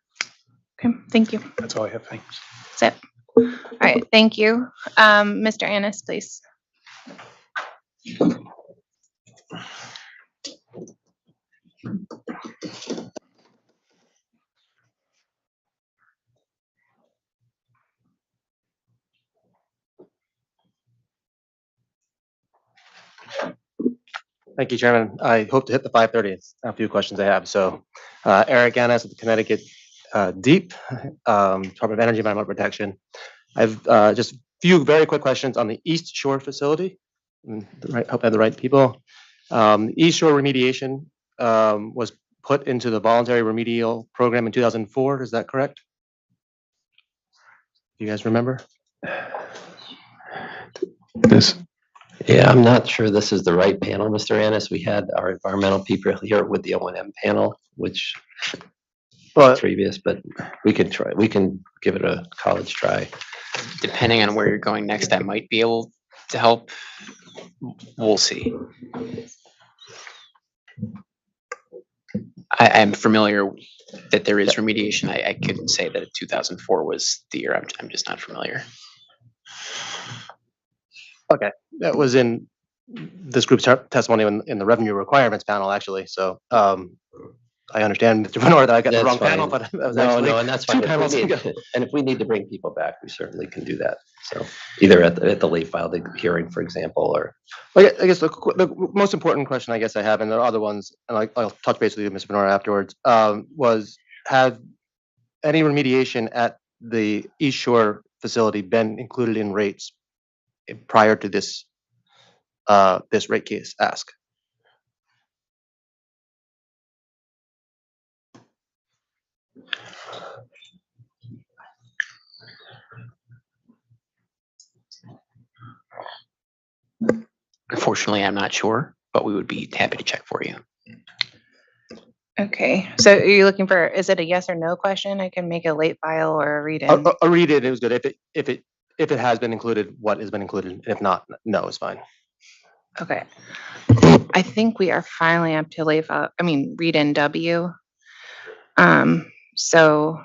Okay, thank you. That's all I have. Thanks. That's it. All right, thank you. Mr. Annis, please. Thank you, Chairman. I hope to hit the 5:30. It's a few questions I have. So, Eric Annis with the Connecticut DEEP, Department of Energy Environmental Protection. I've just a few very quick questions on the East Shore facility. Hope I have the right people. East Shore remediation was put into the voluntary remedial program in 2004. Is that correct? Do you guys remember? Yeah, I'm not sure this is the right panel, Mr. Annis. We had our environmental people here with the O&M panel, which previous, but we can try. We can give it a college try. Depending on where you're going next, I might be able to help. We'll see. I'm familiar that there is remediation. I couldn't say that 2004 was the year. I'm just not familiar. Okay, that was in this group's testimony in the revenue requirements panel, actually. So I understand, Mr. Venor, that I got the wrong panel, but that was actually and that's two fine. panels ago. And if we need to bring people back, we certainly can do that. So either at the late filed hearing, for example, or. Well, I guess the most important question I guess I have, and there are other ones, and I'll touch base with you, Mr. Venor, afterwards, was have any remediation at the East Shore facility been included in rates prior to this this rate case ask? Unfortunately, I'm not sure, but we would be happy to check for you. Okay, so are you looking for, is it a yes or no question? I can make a late file or a read in. A read it was good. If it has been included, what has been included? And if not, no is fine. Okay. I think we are finally up to late file, read in W. So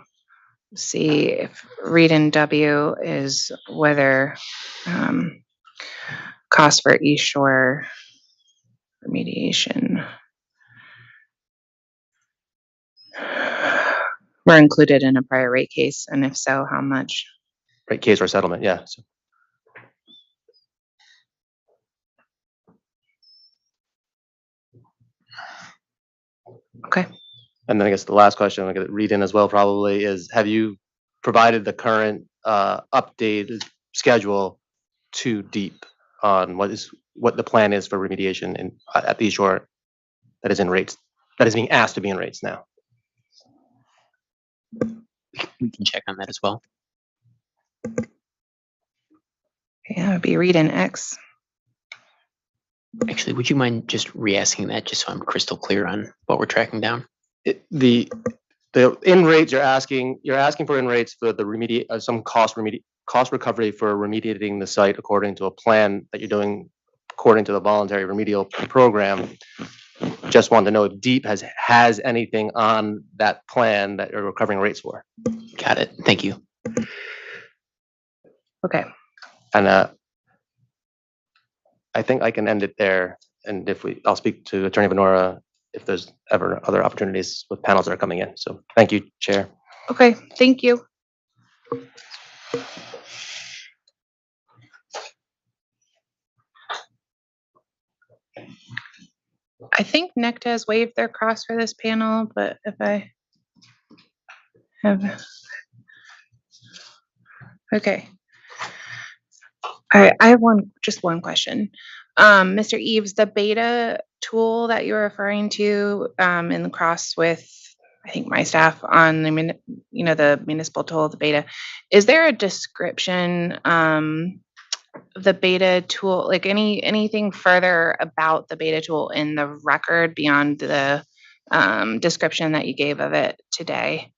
see if read in W is whether cost for East Shore remediation were included in a prior rate case, and if so, how much? Rate case or settlement, yeah. So. Okay. And then I guess the last question I'm going to read in as well probably is, have you provided the current updated schedule to DEEP on what the plan is for remediation at the East Shore that is in rates, that is being asked to be in rates now? We can check on that as well. Yeah, it would be read in X. Actually, would you mind just re-asking that just so I'm crystal clear on what we're tracking down? The in rates you're asking for in rates for the some cost recovery for remediating the site according to a plan that you're doing according to the voluntary remedial program. Just wanted to know if DEEP has anything on that plan that you're recovering rates for. Got it. Thank you. Okay. And I think I can end it there. And I'll speak to Attorney Venora if there's ever other opportunities with panels that are coming in. So thank you, Chair. Okay, thank you. I think NECTA has waived their cost for this panel, but if I have, okay. All right, I have just one question. Mr. Eves, the beta tool that you're referring to, in the cross with, I think, my staff on the municipal tool, the beta, is there a description, the beta tool, like anything further about the beta tool in the record beyond the description that you gave of it today?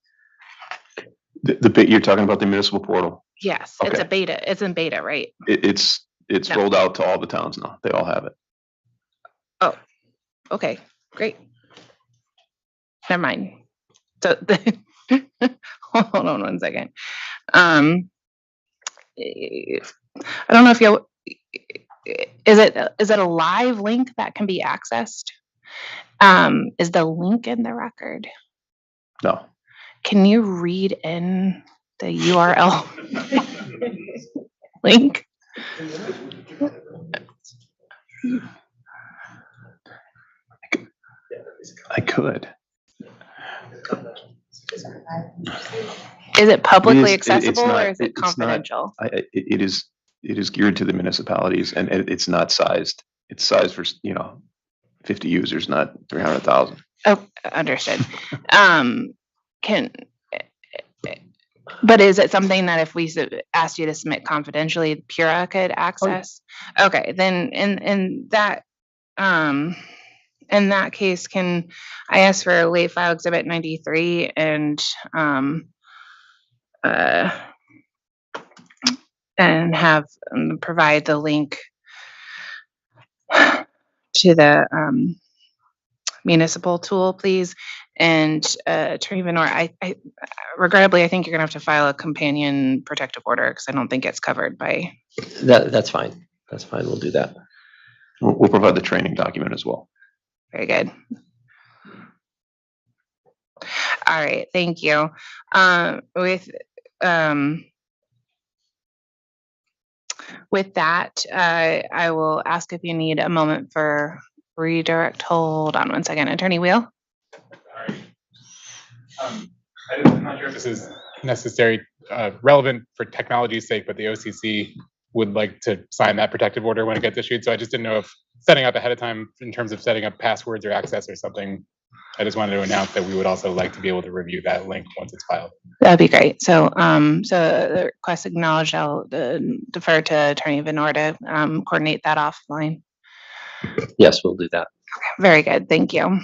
The bit you're talking about, the municipal portal. Yes, it's a Okay. beta. It's in beta, right? It's No. rolled out to all the towns now. They all have it. Oh, okay, great. Never mind. So, hold on one second. I don't know if you is it a live link that can be accessed? Is the link in the record? No. Can you read in the URL link? I could. Is it publicly It's accessible not- or is it it's not- confidential? It is geared to the municipalities and it's not sized. It's sized for, 50 users, not 300,000. Oh, understood. But is it something that if we asked you to submit confidentially, Pura could access? Okay, then in that case, can I ask for late file exhibit 93 and have provide the link to the municipal tool, please? And Attorney Venor, I regrettably, I think you're gonna have to file a companion protective order because I don't think it's covered by. That's fine. That's fine. We'll do that. We'll provide the training document as well. Very good. All right, thank you. With that, I will ask if you need a moment for redirect. Hold on one second, Attorney Wheel. I'm not sure if this is necessary, relevant for technology's sake, but the OCC would like to sign that protective order when it gets issued. So I just didn't know if setting up ahead of time in terms of setting up passwords or access or something. I just wanted to announce that we would also like to be able to review that link once it's filed. That'd be great. So, the request acknowledged. I'll defer to Attorney Venor to coordinate that offline. Yes, we'll do that. Very good. Thank you.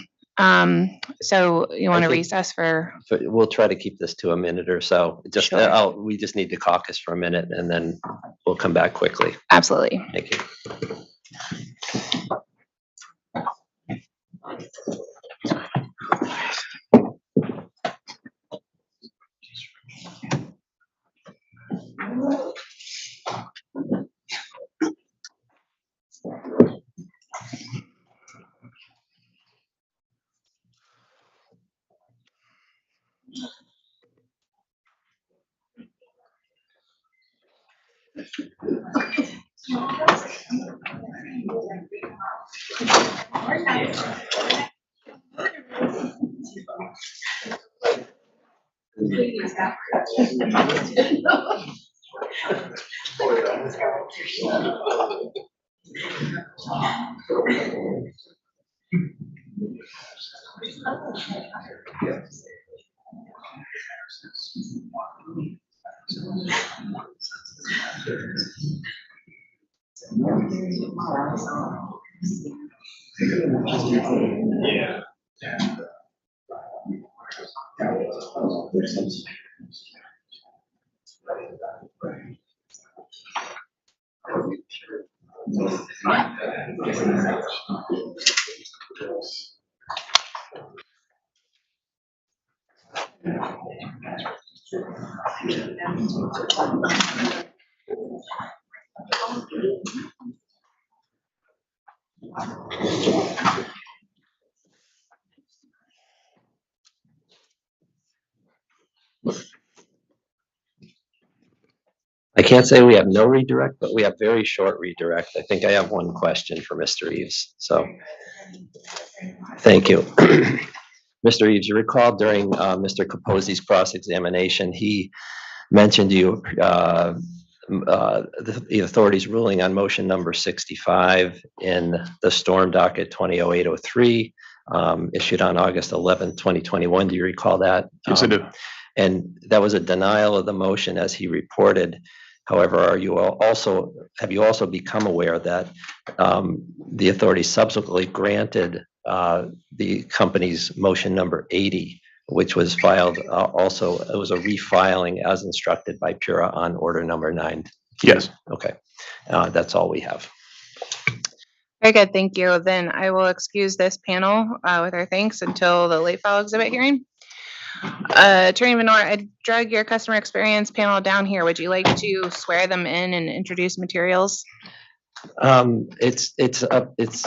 So you want to think- recess for? We'll try to keep this to a minute or so. Just Sure. we just need to caucus for a minute and then we'll come back quickly. Absolutely. Thank you. I can't say we have no redirect, but we have very short redirect. I think I have one question for Mr. Eves. So thank you. Mr. Eves, you recall during Mr. Capozzi's cross-examination, he mentioned you the authority's ruling on motion number 65 in the storm docket 200803, issued on August 11th, 2021. Do you recall that? Yes, I do. And that was a denial of the motion as he reported. However, have you also become aware that the authority subsequently granted the company's motion number 80, which was filed it was a refiling as instructed by Pura on order number 9? Yes. Okay. That's all we have. Very good, thank you. Then I will excuse this panel with our thanks until the late file exhibit hearing. Attorney Menor, I drug your customer experience panel down here. Would you like to swear them in and introduce materials? It's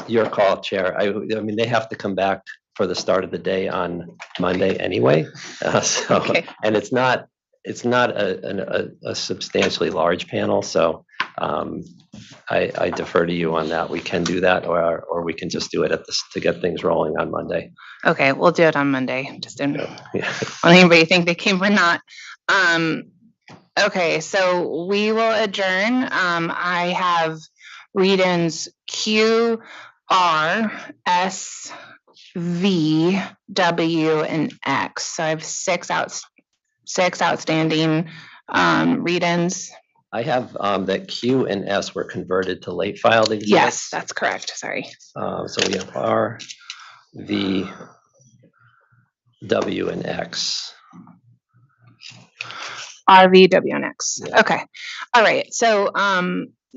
your call, Chair. I mean, they have to come back for the start of the day on Monday anyway. Okay. And it's not a substantially large panel, so I defer to you on that. We can do that, or we can just do it to get things rolling on Monday. Okay, we'll do it on Monday. Just didn't want anybody to think they came or not. Okay, so we will adjourn. I have read-ins Q, R, S, V, W, and X. So I have six outstanding read-ins. I have that Q and S were converted to late filed exhibits. Yes, that's correct. Sorry. So we have R, V, W, and X. R, V, W, and X. Yeah. Okay. All right. So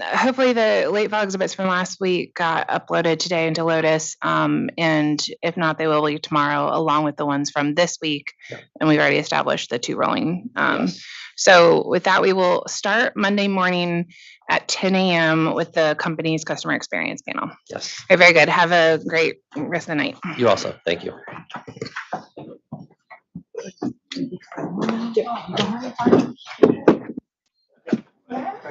hopefully the late file exhibits from last week got uploaded today into Lotus. And if not, they will be tomorrow, along with the ones from this week. Yeah. And we've already established the 2 rolling. So with that, we will start Monday morning at 10 a.m. with the company's customer experience panel. Yes. Okay, very good. Have a great rest of the night. You also. Thank you.